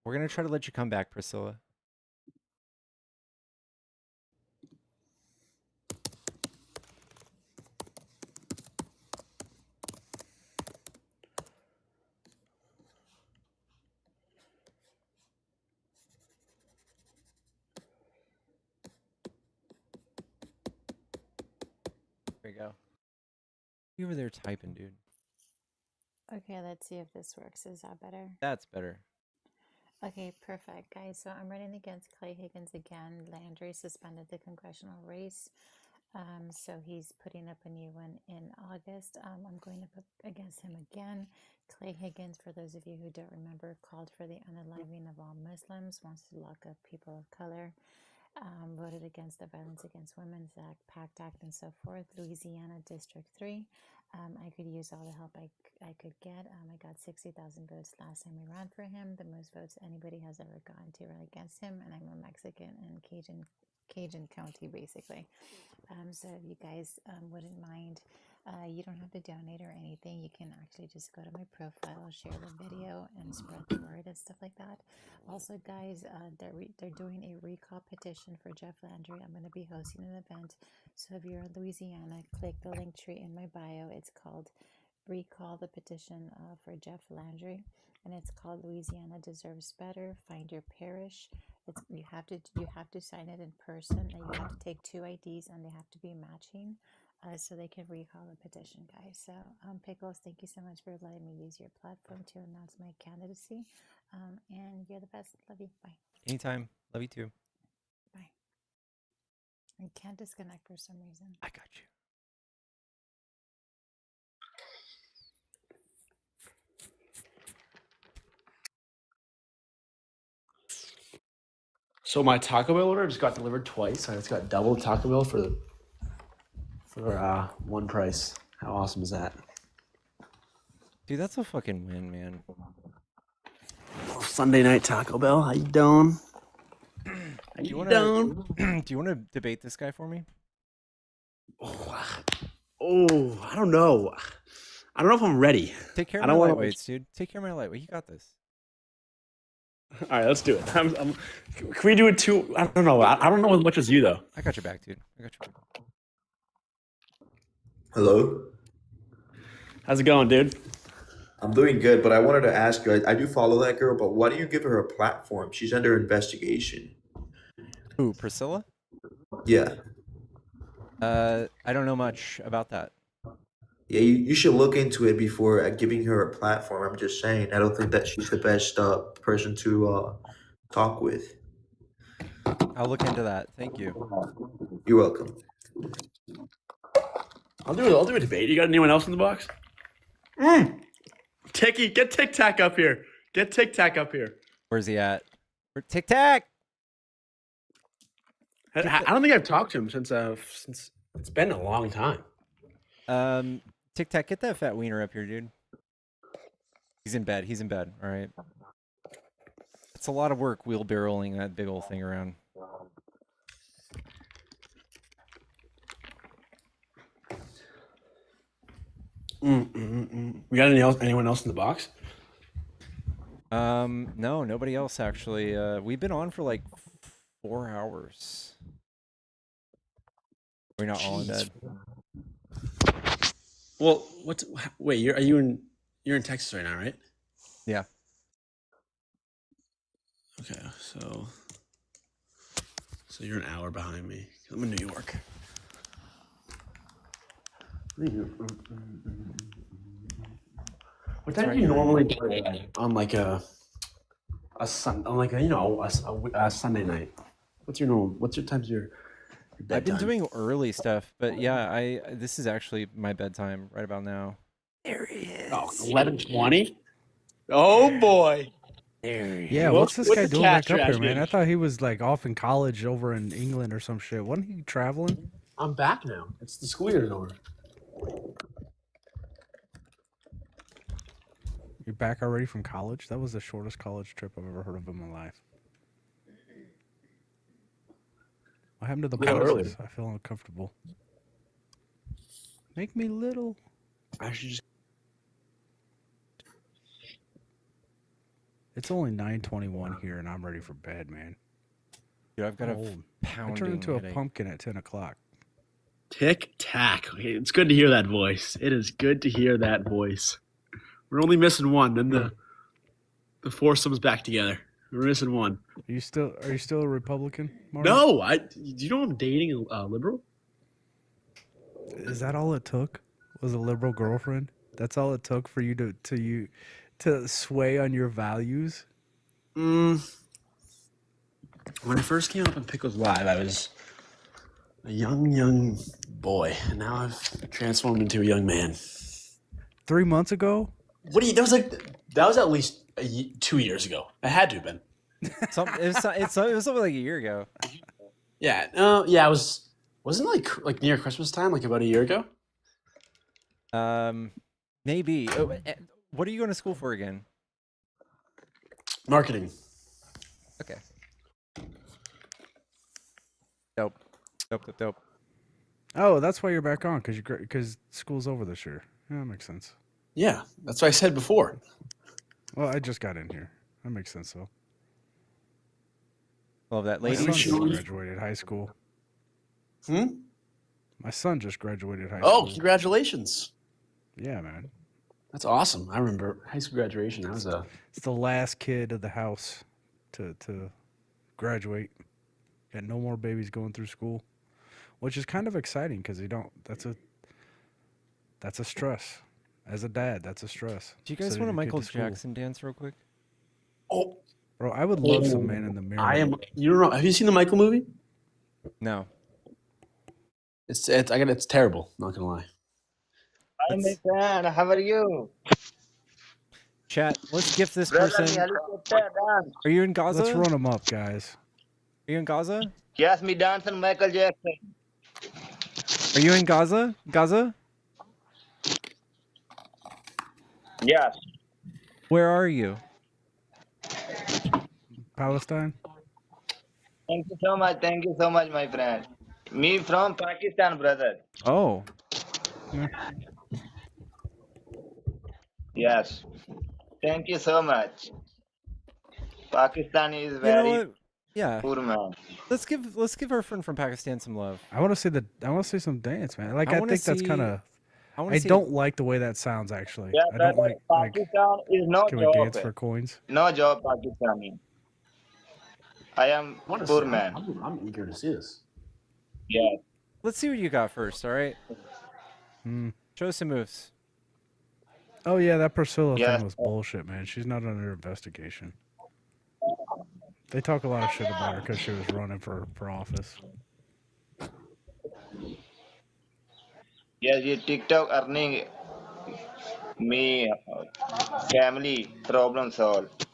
We're gonna try to let you come back, Priscilla. There you go. You over there typing, dude. Okay, let's see if this works. Is that better? That's better. Okay, perfect, guys. So I'm running against Clay Higgins again. Landry suspended the congressional race. So he's putting up a new one in August. I'm going up against him again. Clay Higgins, for those of you who don't remember, called for the unaliving of all Muslims, wants to lock up people of color, voted against the Violence Against Women's Act, PACT Act, and so forth. Louisiana District 3. I could use all the help I could get. I got 60,000 votes last time I ran for him, the most votes anybody has ever gotten to run against him, and I'm a Mexican in Cajun County, basically. So if you guys wouldn't mind, you don't have to donate or anything. You can actually just go to my profile, share the video, and spread the word and stuff like that. Also, guys, they're doing a recall petition for Jeff Landry. I'm going to be hosting an event. So if you're in Louisiana, click the link tree in my bio. It's called Recall the Petition for Jeff Landry, and it's called Louisiana Deserves Better. Find your parish. You have to sign it in person, and you have to take 2 IDs, and they have to be matching, so they can recall the petition, guys. So, Pickles, thank you so much for letting me use your platform to announce my candidacy. And you're the best. Love you. Bye. Anytime. Love you too. Bye. I can't disconnect for some reason. I got you. So my Taco Bell order just got delivered twice. I just got double Taco Bell for one price. How awesome is that? Dude, that's a fucking win, man. Sunday night Taco Bell. How you doing? Do you want to debate this guy for me? Oh, I don't know. I don't know if I'm ready. Take care I of my don't wanna- lightweights, dude. Take care of my lightweight. You got this. All right, let's do it. Can we do it too? I don't know. I don't know as much as you though. I got your back, dude. I got your back. Hello? How's it going, dude? I'm doing good, but I wanted to ask you, I do follow that girl, but why do you give her a platform? She's under investigation. Who, Priscilla? Yeah. I don't know much about that. Yeah, you should look into it before giving her a platform. I'm just saying. I don't think that she's the best person to talk with. I'll look into that. Thank you. You're welcome. I'll do a debate. You got anyone else in the box? Ticky, get Tic Tac up here. Get Tic Tac up here. Where's he at? Tic Tac! I don't think I've talked to him since it's been a long time. Tic Tac, get that fat wiener up here, dude. He's in bed. He's in bed. All right. It's a lot of work wheelbarrowing that big old thing around. We got anyone else in the box? No, nobody else actually. We've been on for like 4 hours. We're not all in bed. Well, wait? You're in Texas right now, right? Yeah. Okay, so you're an hour behind me. I'm in New York. What time do you normally do on like a Sunday night? What's your times your bedtime? I've been doing early stuff, but yeah, this is actually my bedtime right about now. There he is. Oh, 11:20? Oh boy. There he Yeah, is. what's this guy the doing cat back up here, trash man? can? I thought he was like off in college over in England or some shit. Wasn't he traveling? I'm back now. It's the school year's over. You're back already from college? That was the shortest college trip I've ever heard of in my life. What happened to the We got early. pauses? I feel uncomfortable. Make me little. I should just. It's only 9:21 here, and I'm ready for bed, man. Dude, I've got a I pounding turned into a headache. pumpkin at 10 o'clock. Tic tac. Okay, it's good to hear that voice. It is good to hear that voice. We're only missing one. Then the foursome's back together. We're missing one. Are you still a Republican, Mark? No, do you know I'm dating a liberal? Is that all it took? Was a liberal girlfriend? That's all it took for you to sway on your values? When I first came up on Pickles Live, I was a young boy, and now I've transformed into a young man. 3 months ago? What do you? That was at least 2 years ago. It had to have been. It was something like a year ago. Yeah. Yeah. Wasn't it like near Christmas time, like about a year ago? Maybe. What are you going to school for again? Marketing. Okay. Dope. Oh, that's why you're back on, because school's over this year. Yeah, that makes sense. Yeah, that's what I said before. Well, I just got in here. That makes sense, though. Love that, My lady. son just graduated high school. My son just graduated high school. Oh, congratulations! Yeah, man. That's awesome. I remember high school graduation. It's the last kid of the house to graduate. Got no more babies going through school, which is kind of exciting because that's a stress. As a dad, that's a stress. Do you guys So want a your kid Michael to school. Jackson dance real quick? Oh, bro, I would love some Man in the Mirror. You don't know? Have you seen the Michael movie? No. It's terrible. Not gonna lie. Hi, my friend. How are you? Chat, let's gift this Brother, person. helicopter dance. Are you in Gaza? Let's run them up, guys. Are you in Gaza? Yes, me dance on Michael Jackson. Are you in Gaza? Gaza? Yes. Where are you? Palestine? Thank you so much. Thank you so much, my friend. Me from Pakistan, brother. Oh. Yes. Thank you so much. Pakistan is You know very what? Yeah. poor man. Let's give our friend from Pakistan some love. I want to see some dance, man. Like I I wanna think that's see- kind of. wanna I see- don't like the way that sounds. Actually, Yeah, I don't brother, like. Pakistan is no Can we job. dance for coins? No job, Pakistani. I am poor man. I'm eager to see this. Yes. Let's see what you got first, all right? Hmm. Show us some moves. Oh yeah, that Priscilla Yeah. thing was bullshit, man. She's not under investigation. They talk a lot of shit about her because she was running for office. Yes, you TikTok earning me family problem solved.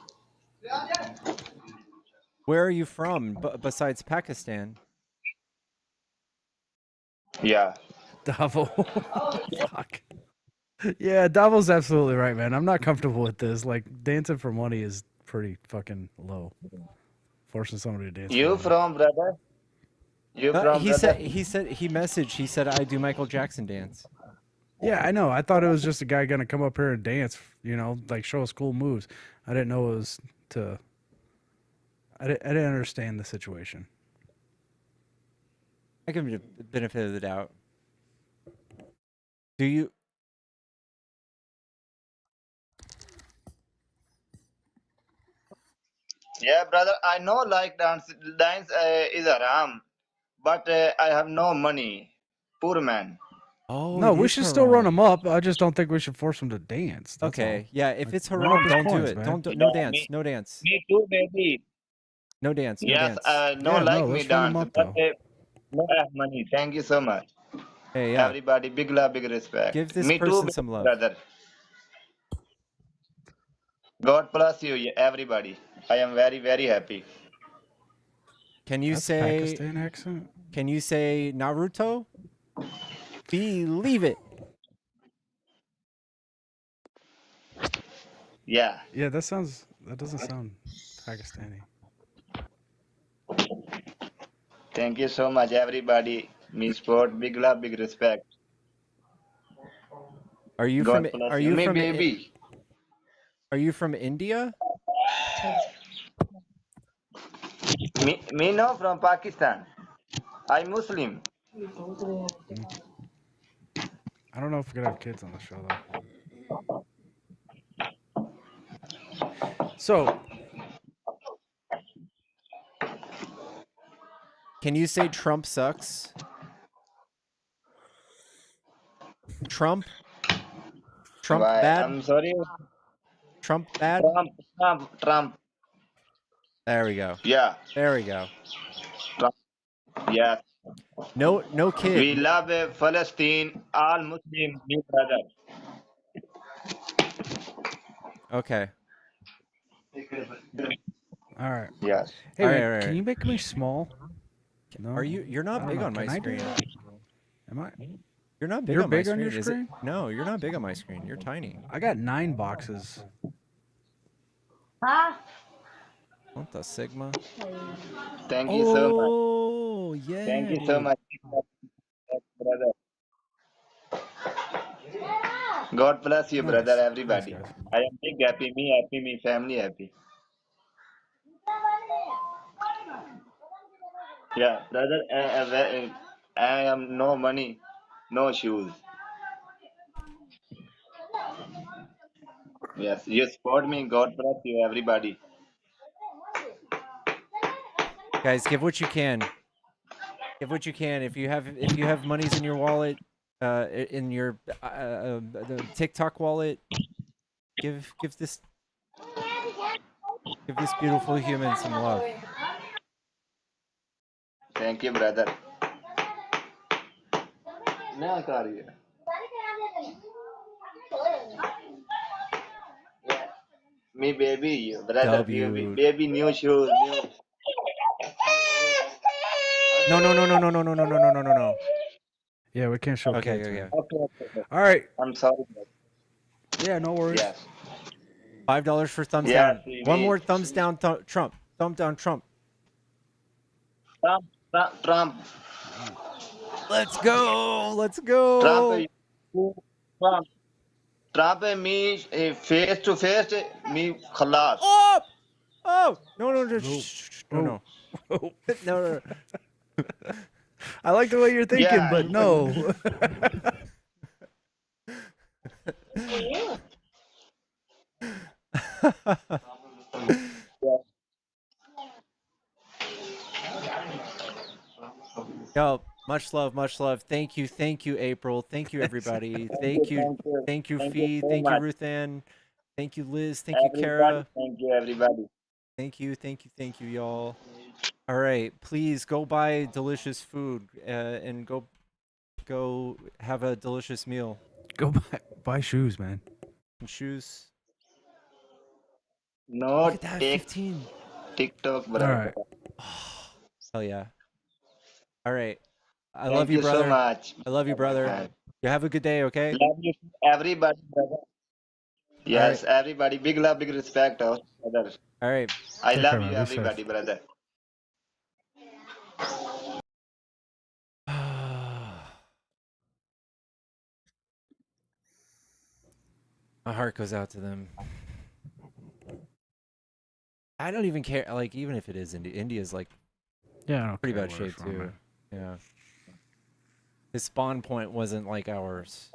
Where are you from besides Pakistan? Yeah. Davo. Fuck. Yeah, Davo's absolutely right, man. I'm not comfortable with this. Like, dancing for money is pretty fucking low. Forcing somebody to dance for You money. from brother? You from He brother? said he messaged. He said I do Michael Jackson dance. Yeah, I know. I thought it was just a guy gonna come up here and dance, you know, like show us cool moves. I didn't know it was to. I didn't understand the situation. I give him the benefit of the doubt. Do you? Yeah, brother. I know like dance is haram, but I have no money. Poor man. Oh, No, it we is should still run haram. him up. I just don't think we should force him to dance. That's all. Okay, yeah. If Like, it's run up haram, his don't do coins, it. man. No Yeah, dance. No dance. me too, baby. No dance. No Yes, dance. no Yeah, like no, me let's run him dance, up but though. no have money. Thank you so much. Hey, yeah. Everybody, big love, big respect. Give this Me too, person baby, some love. brother. God bless you, everybody. I am very, very happy. Can you That's say? Pakistan accent. Can you say Naruto? Believe it. Yeah. Yeah, that doesn't sound Pakistani. Thank you so much, everybody. Me sport, big love, big respect. Are you God from? bless Are you. you Me from? baby. Are you from India? Me no from Pakistan. I Muslim. I don't know if we're gonna have kids on the show though. So, Can you say Trump sucks? Trump? Trump Why? bad? I'm sorry. Trump bad? Trump. There we go. Yeah. There we go. Trump. Yeah. No We kid. love Palestine, all Muslim, me brother. Okay. all right. Yes. Hey All man, right. can you make me small? No. Are you? You're I not don't big know. on my Can I do screen. that? Am I? You're not big You're on my big on screen, your is it? screen? No, you're not big on my screen. You're tiny. I got 9 boxes. What the Sigma? Thank you so much. Oh yeah, Thank you so dude. much, brother. God bless you, brother, Nice. Nice, everybody. guys. I am big happy, me family happy. Yeah, brother, I am no money, no shoes. Yes, you support me. God bless you, everybody. Guys, give what you can. Give what you can. If you have monies in your wallet, in your the TikTok wallet, give this beautiful human some love. Thank you, brother. No, sorry. Me baby, brother, W. baby new shoes, new. No. No. Yeah, we can't show Okay, kids, okay. man. Okay. All right. I'm sorry. Brother. Yeah, no worries. Yes. $5 for thumbs Yes, down. we One more thumbs down, Trump. Thumb down, Trump. Trump. Let's go. Let's Trump. go. Trump me face to face me khalas. Oh no no Oh. no. I like the way you're thinking, Yeah. but no. Yo, much love. Thank you, April. Thank you, everybody. Thank you, Fee. so Thank you, much. Ruth Ann. Thank you, Liz. Thank you, Everybody, Kara. thank you, everybody. Thank you, y'all. All right, please go buy delicious food and go have a delicious meal. Go buy shoes, man. And shoes. No, Look at that, 15. TikTok, All brother. right. Hell yeah. All right. I Thank love you, you so brother. much. I love you, brother. You have a good day, okay? Love you, everybody, brother. All right. Yes, everybody. Big love, big respect, brother. All right. I Take love care, you, man. Be safe. everybody, brother. My heart goes out to them. I don't even care. Like, even if it is India, India's like Yeah, I don't pretty care bad where shape it's from, too. man. Yeah. His spawn point wasn't like ours.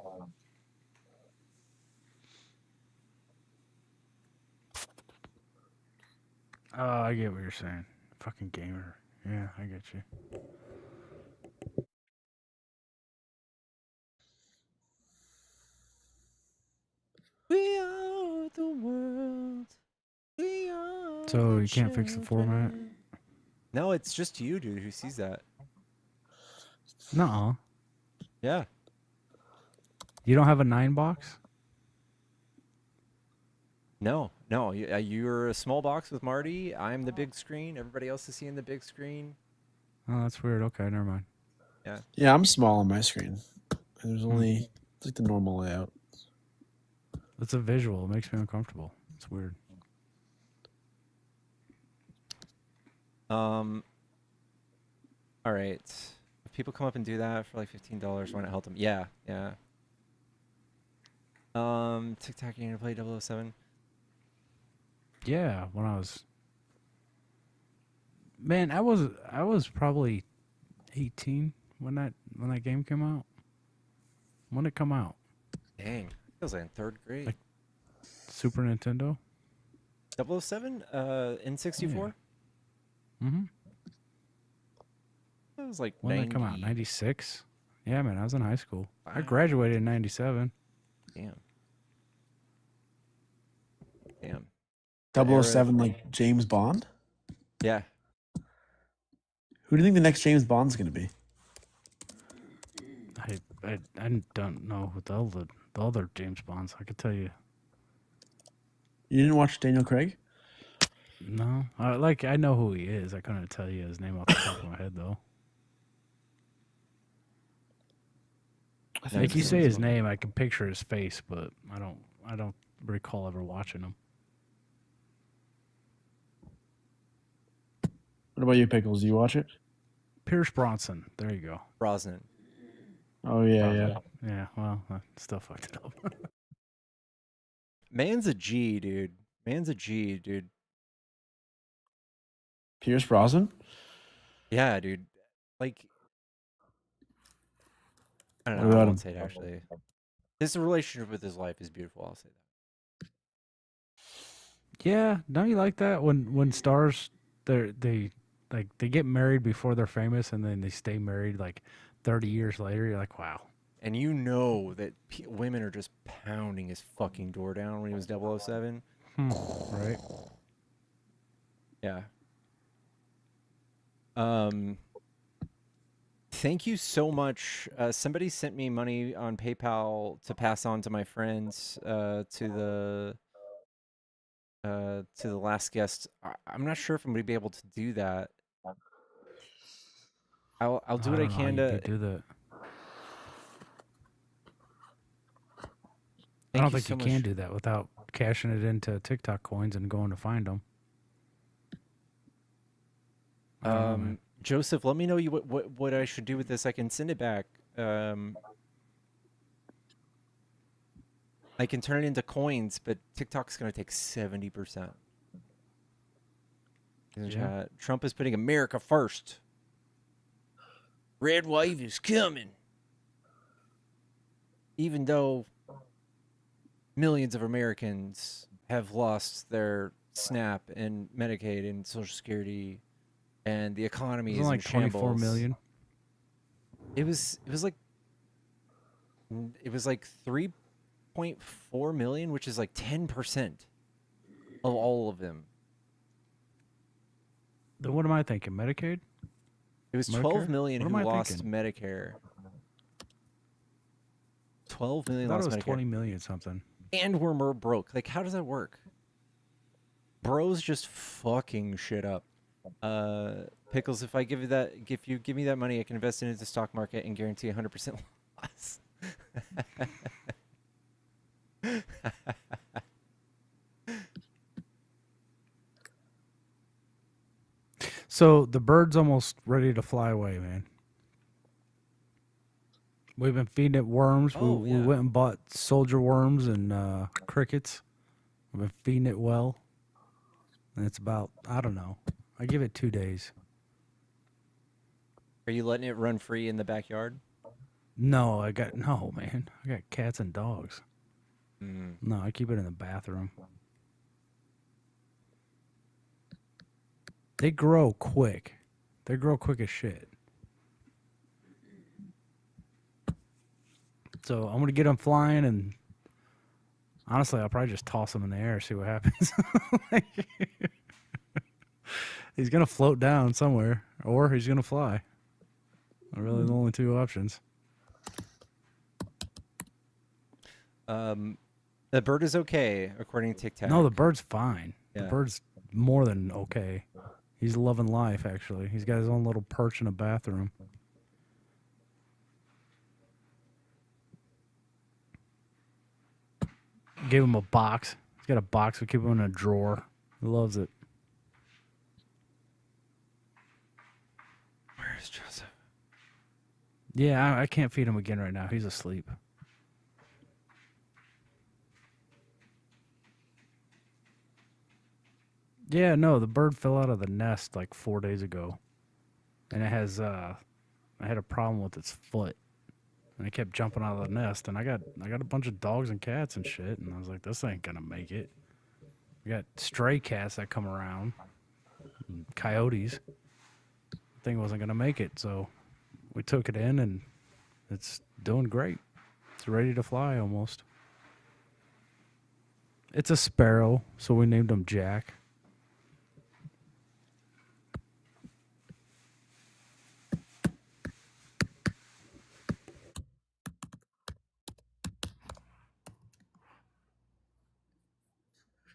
Oh, I get what you're saying. Fucking gamer. Yeah, I get you. We are the world. We are So the you can't fix the format? children. No, it's just you, dude, who sees that. Nuh-uh. Yeah. You don't have a 9 box? No, no. You're a small box with Marty. I'm the big screen. Everybody else is seeing the big screen. Oh, that's weird. Okay, never mind. Yeah. Yeah, I'm small on my screen. There's only it's like the normal layout. It's a visual. It makes me uncomfortable. It's weird. All right. If people come up and do that for like $15, why not help them? Yeah, yeah. TikTok, you gonna play 007? Yeah, when I was Man, I was probably 18 when that game came out. When did it come out? Dang. I was like in 3rd grade. Like Super Nintendo? 007? N64? Mm-hmm. That was like When did 90. that come out? 96? Yeah, man, I was in high school. I Wow. graduated in 97. Damn. Damn. 007 like James Bond? Yeah. Who do you think the next James Bond's going to be? I don't know who the other James Bonds. I could tell you. You didn't watch Daniel Craig? No. I know who he is. I couldn't tell you his name off the top of my head though. If you say his name, I can picture his face, but I don't recall ever watching him. What about you, Pickles? Do you watch it? Pierce Bronson. There you go. Brosnan. Oh, yeah, Brosnan. yeah. Yeah, well, I still fucked it up. Man's a G, dude. Man's a G, dude. Pierce Brosnan? Yeah, dude. Like, I don't What know. I about won't him? say it actually. His relationship with his life is beautiful. I'll say that. Yeah, don't you like that when stars they get married before they're famous and then they stay married like 30 years later? You're like, wow. And you know that women are just pounding his fucking door down when he was 007. Right. Yeah. Thank you so much. Somebody sent me money on PayPal to pass on to my friends to the last guest. I'm not sure if I'm gonna be able to do that. I'll do what I don't know how can you to do that. I Thank don't you think so you much. can do that without cashing it into TikTok coins and going to find them. Joseph, let me know what I should do with this. I can send it back. I can turn it into coins, but TikTok's gonna take 70%. Yeah. Trump is putting America first. Red wave is coming. Even though millions of Americans have lost their SNAP and Medicaid and Social Security, and the economy Isn't is it in like 24 shambles. million? It was like 3.4 million, which is like 10% of all of them. Then what am I thinking? Medicaid? It was Medicare? 12 million What who am I lost thinking? Medicare. 12 I million thought it lost was Medicare. 20 million something. And we're more broke. Like, how does that work? Bros just fucking shit up. Pickles, if you give me that money, I can invest it into the stock market and guarantee 100% loss. So the bird's almost ready to fly away, man. We've been feeding it worms. Oh, we yeah. went and bought soldier worms and crickets. We've been feeding it well. And it's about, I don't know. I give it 2 days. Are you letting it run free in the backyard? No, man. I got cats and dogs. Mm. No, I keep it in the bathroom. They grow quick. They grow quick as shit. So I'm going to get them flying, and honestly, I'll probably just toss them in the air, see what happens. He's going to float down somewhere, or he's going to fly. Are really the only two options. The bird is okay, according to TikTok. No, the bird's fine. Yeah. The bird's more than okay. He's loving life, actually. He's got his own little perch in a bathroom. Gave him a box. He's got a box. We keep him in a drawer. He loves it. Where's Joseph? Yeah, I can't feed him again right now. He's asleep. Yeah, no, the bird fell out of the nest like 4 days ago. And it has, I had a problem with its foot. And it kept jumping out of the nest. And I got a bunch of dogs and cats and shit. And I was like, this ain't gonna make it. We got stray cats that come around. And coyotes. The thing wasn't gonna make it. So we took it in and it's doing great. It's ready to fly almost. It's a sparrow, so we named him Jack.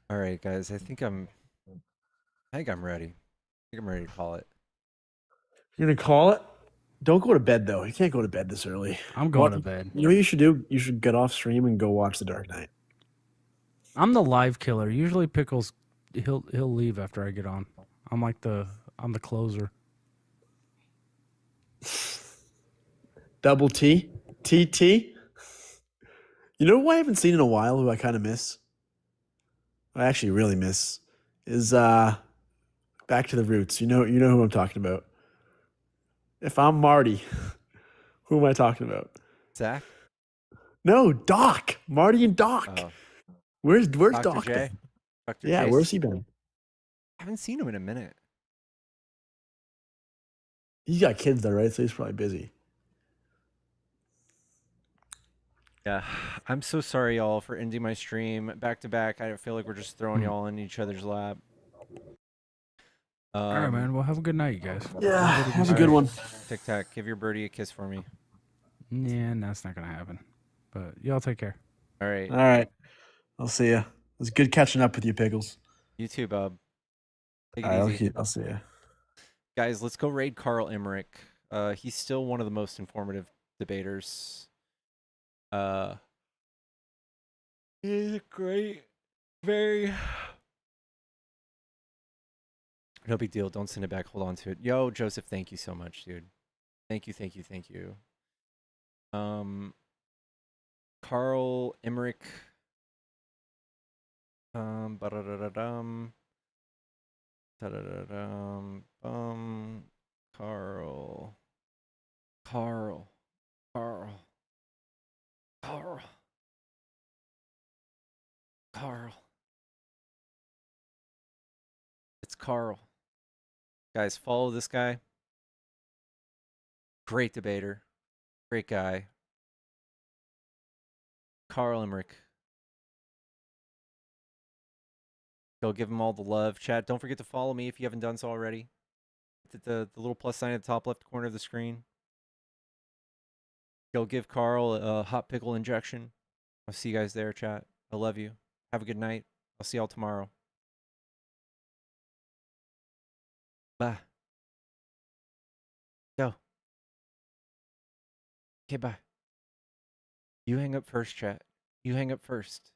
All right, guys. I think I'm ready. I think I'm ready to call it. You're gonna call it? Don't go to bed though. You can't go to bed this early. I'm going to bed. You know what you should do? You should get off stream and go watch The Dark Knight. I'm the live killer. Usually Pickles he'll leave after I get on. I'm the closer. Double T? TT? You know who I haven't seen in a while who I kind of miss? I actually really miss is Back to the Roots. You know who I'm talking about. If I'm Marty, who am I talking about? Zach? No, Doc. Marty and Doc. Oh. Where's Dr. Doc J? been? Dr. Yeah, J's? where's he been? I haven't seen him in a minute. He's got kids though, right? So he's probably busy. Yeah, I'm so sorry, y'all, for ending my stream back to back. I feel like we're just throwing y'all in each other's lap. All right, man. Well, have a good night, you guys. Yeah, have a All good right, one. Tic Tac, give your birdie a kiss for me. Yeah, that's not gonna happen. But y'all take care. All right. All right. I'll see ya. It was good catching up with you, Pickles. You too, bub. Take All it right, easy. I'll see ya. Guys, let's go raid Carl Emmerich. He's still one of the most informative debaters. He's great. Very. No big deal. Don't send it back. Hold on to it. Yo, Joseph, thank you so much, dude. Thank you, thank you, thank you. Carl Emmerich. Ba-da-da-da-dum. Da-da-da-dum. Carl. It's Carl. Guys, follow this guy. Great debater. Great guy. Carl Emmerich. Go give him all the love. Chat, don't forget to follow me if you haven't done so already. Hit the little plus sign at the top left corner of the screen. Go give Carl a hot pickle injection. I'll see you guys there, chat. I love you. Have a good night. I'll see y'all tomorrow. Bye. Okay, bye. You hang up first, chat. You hang up first.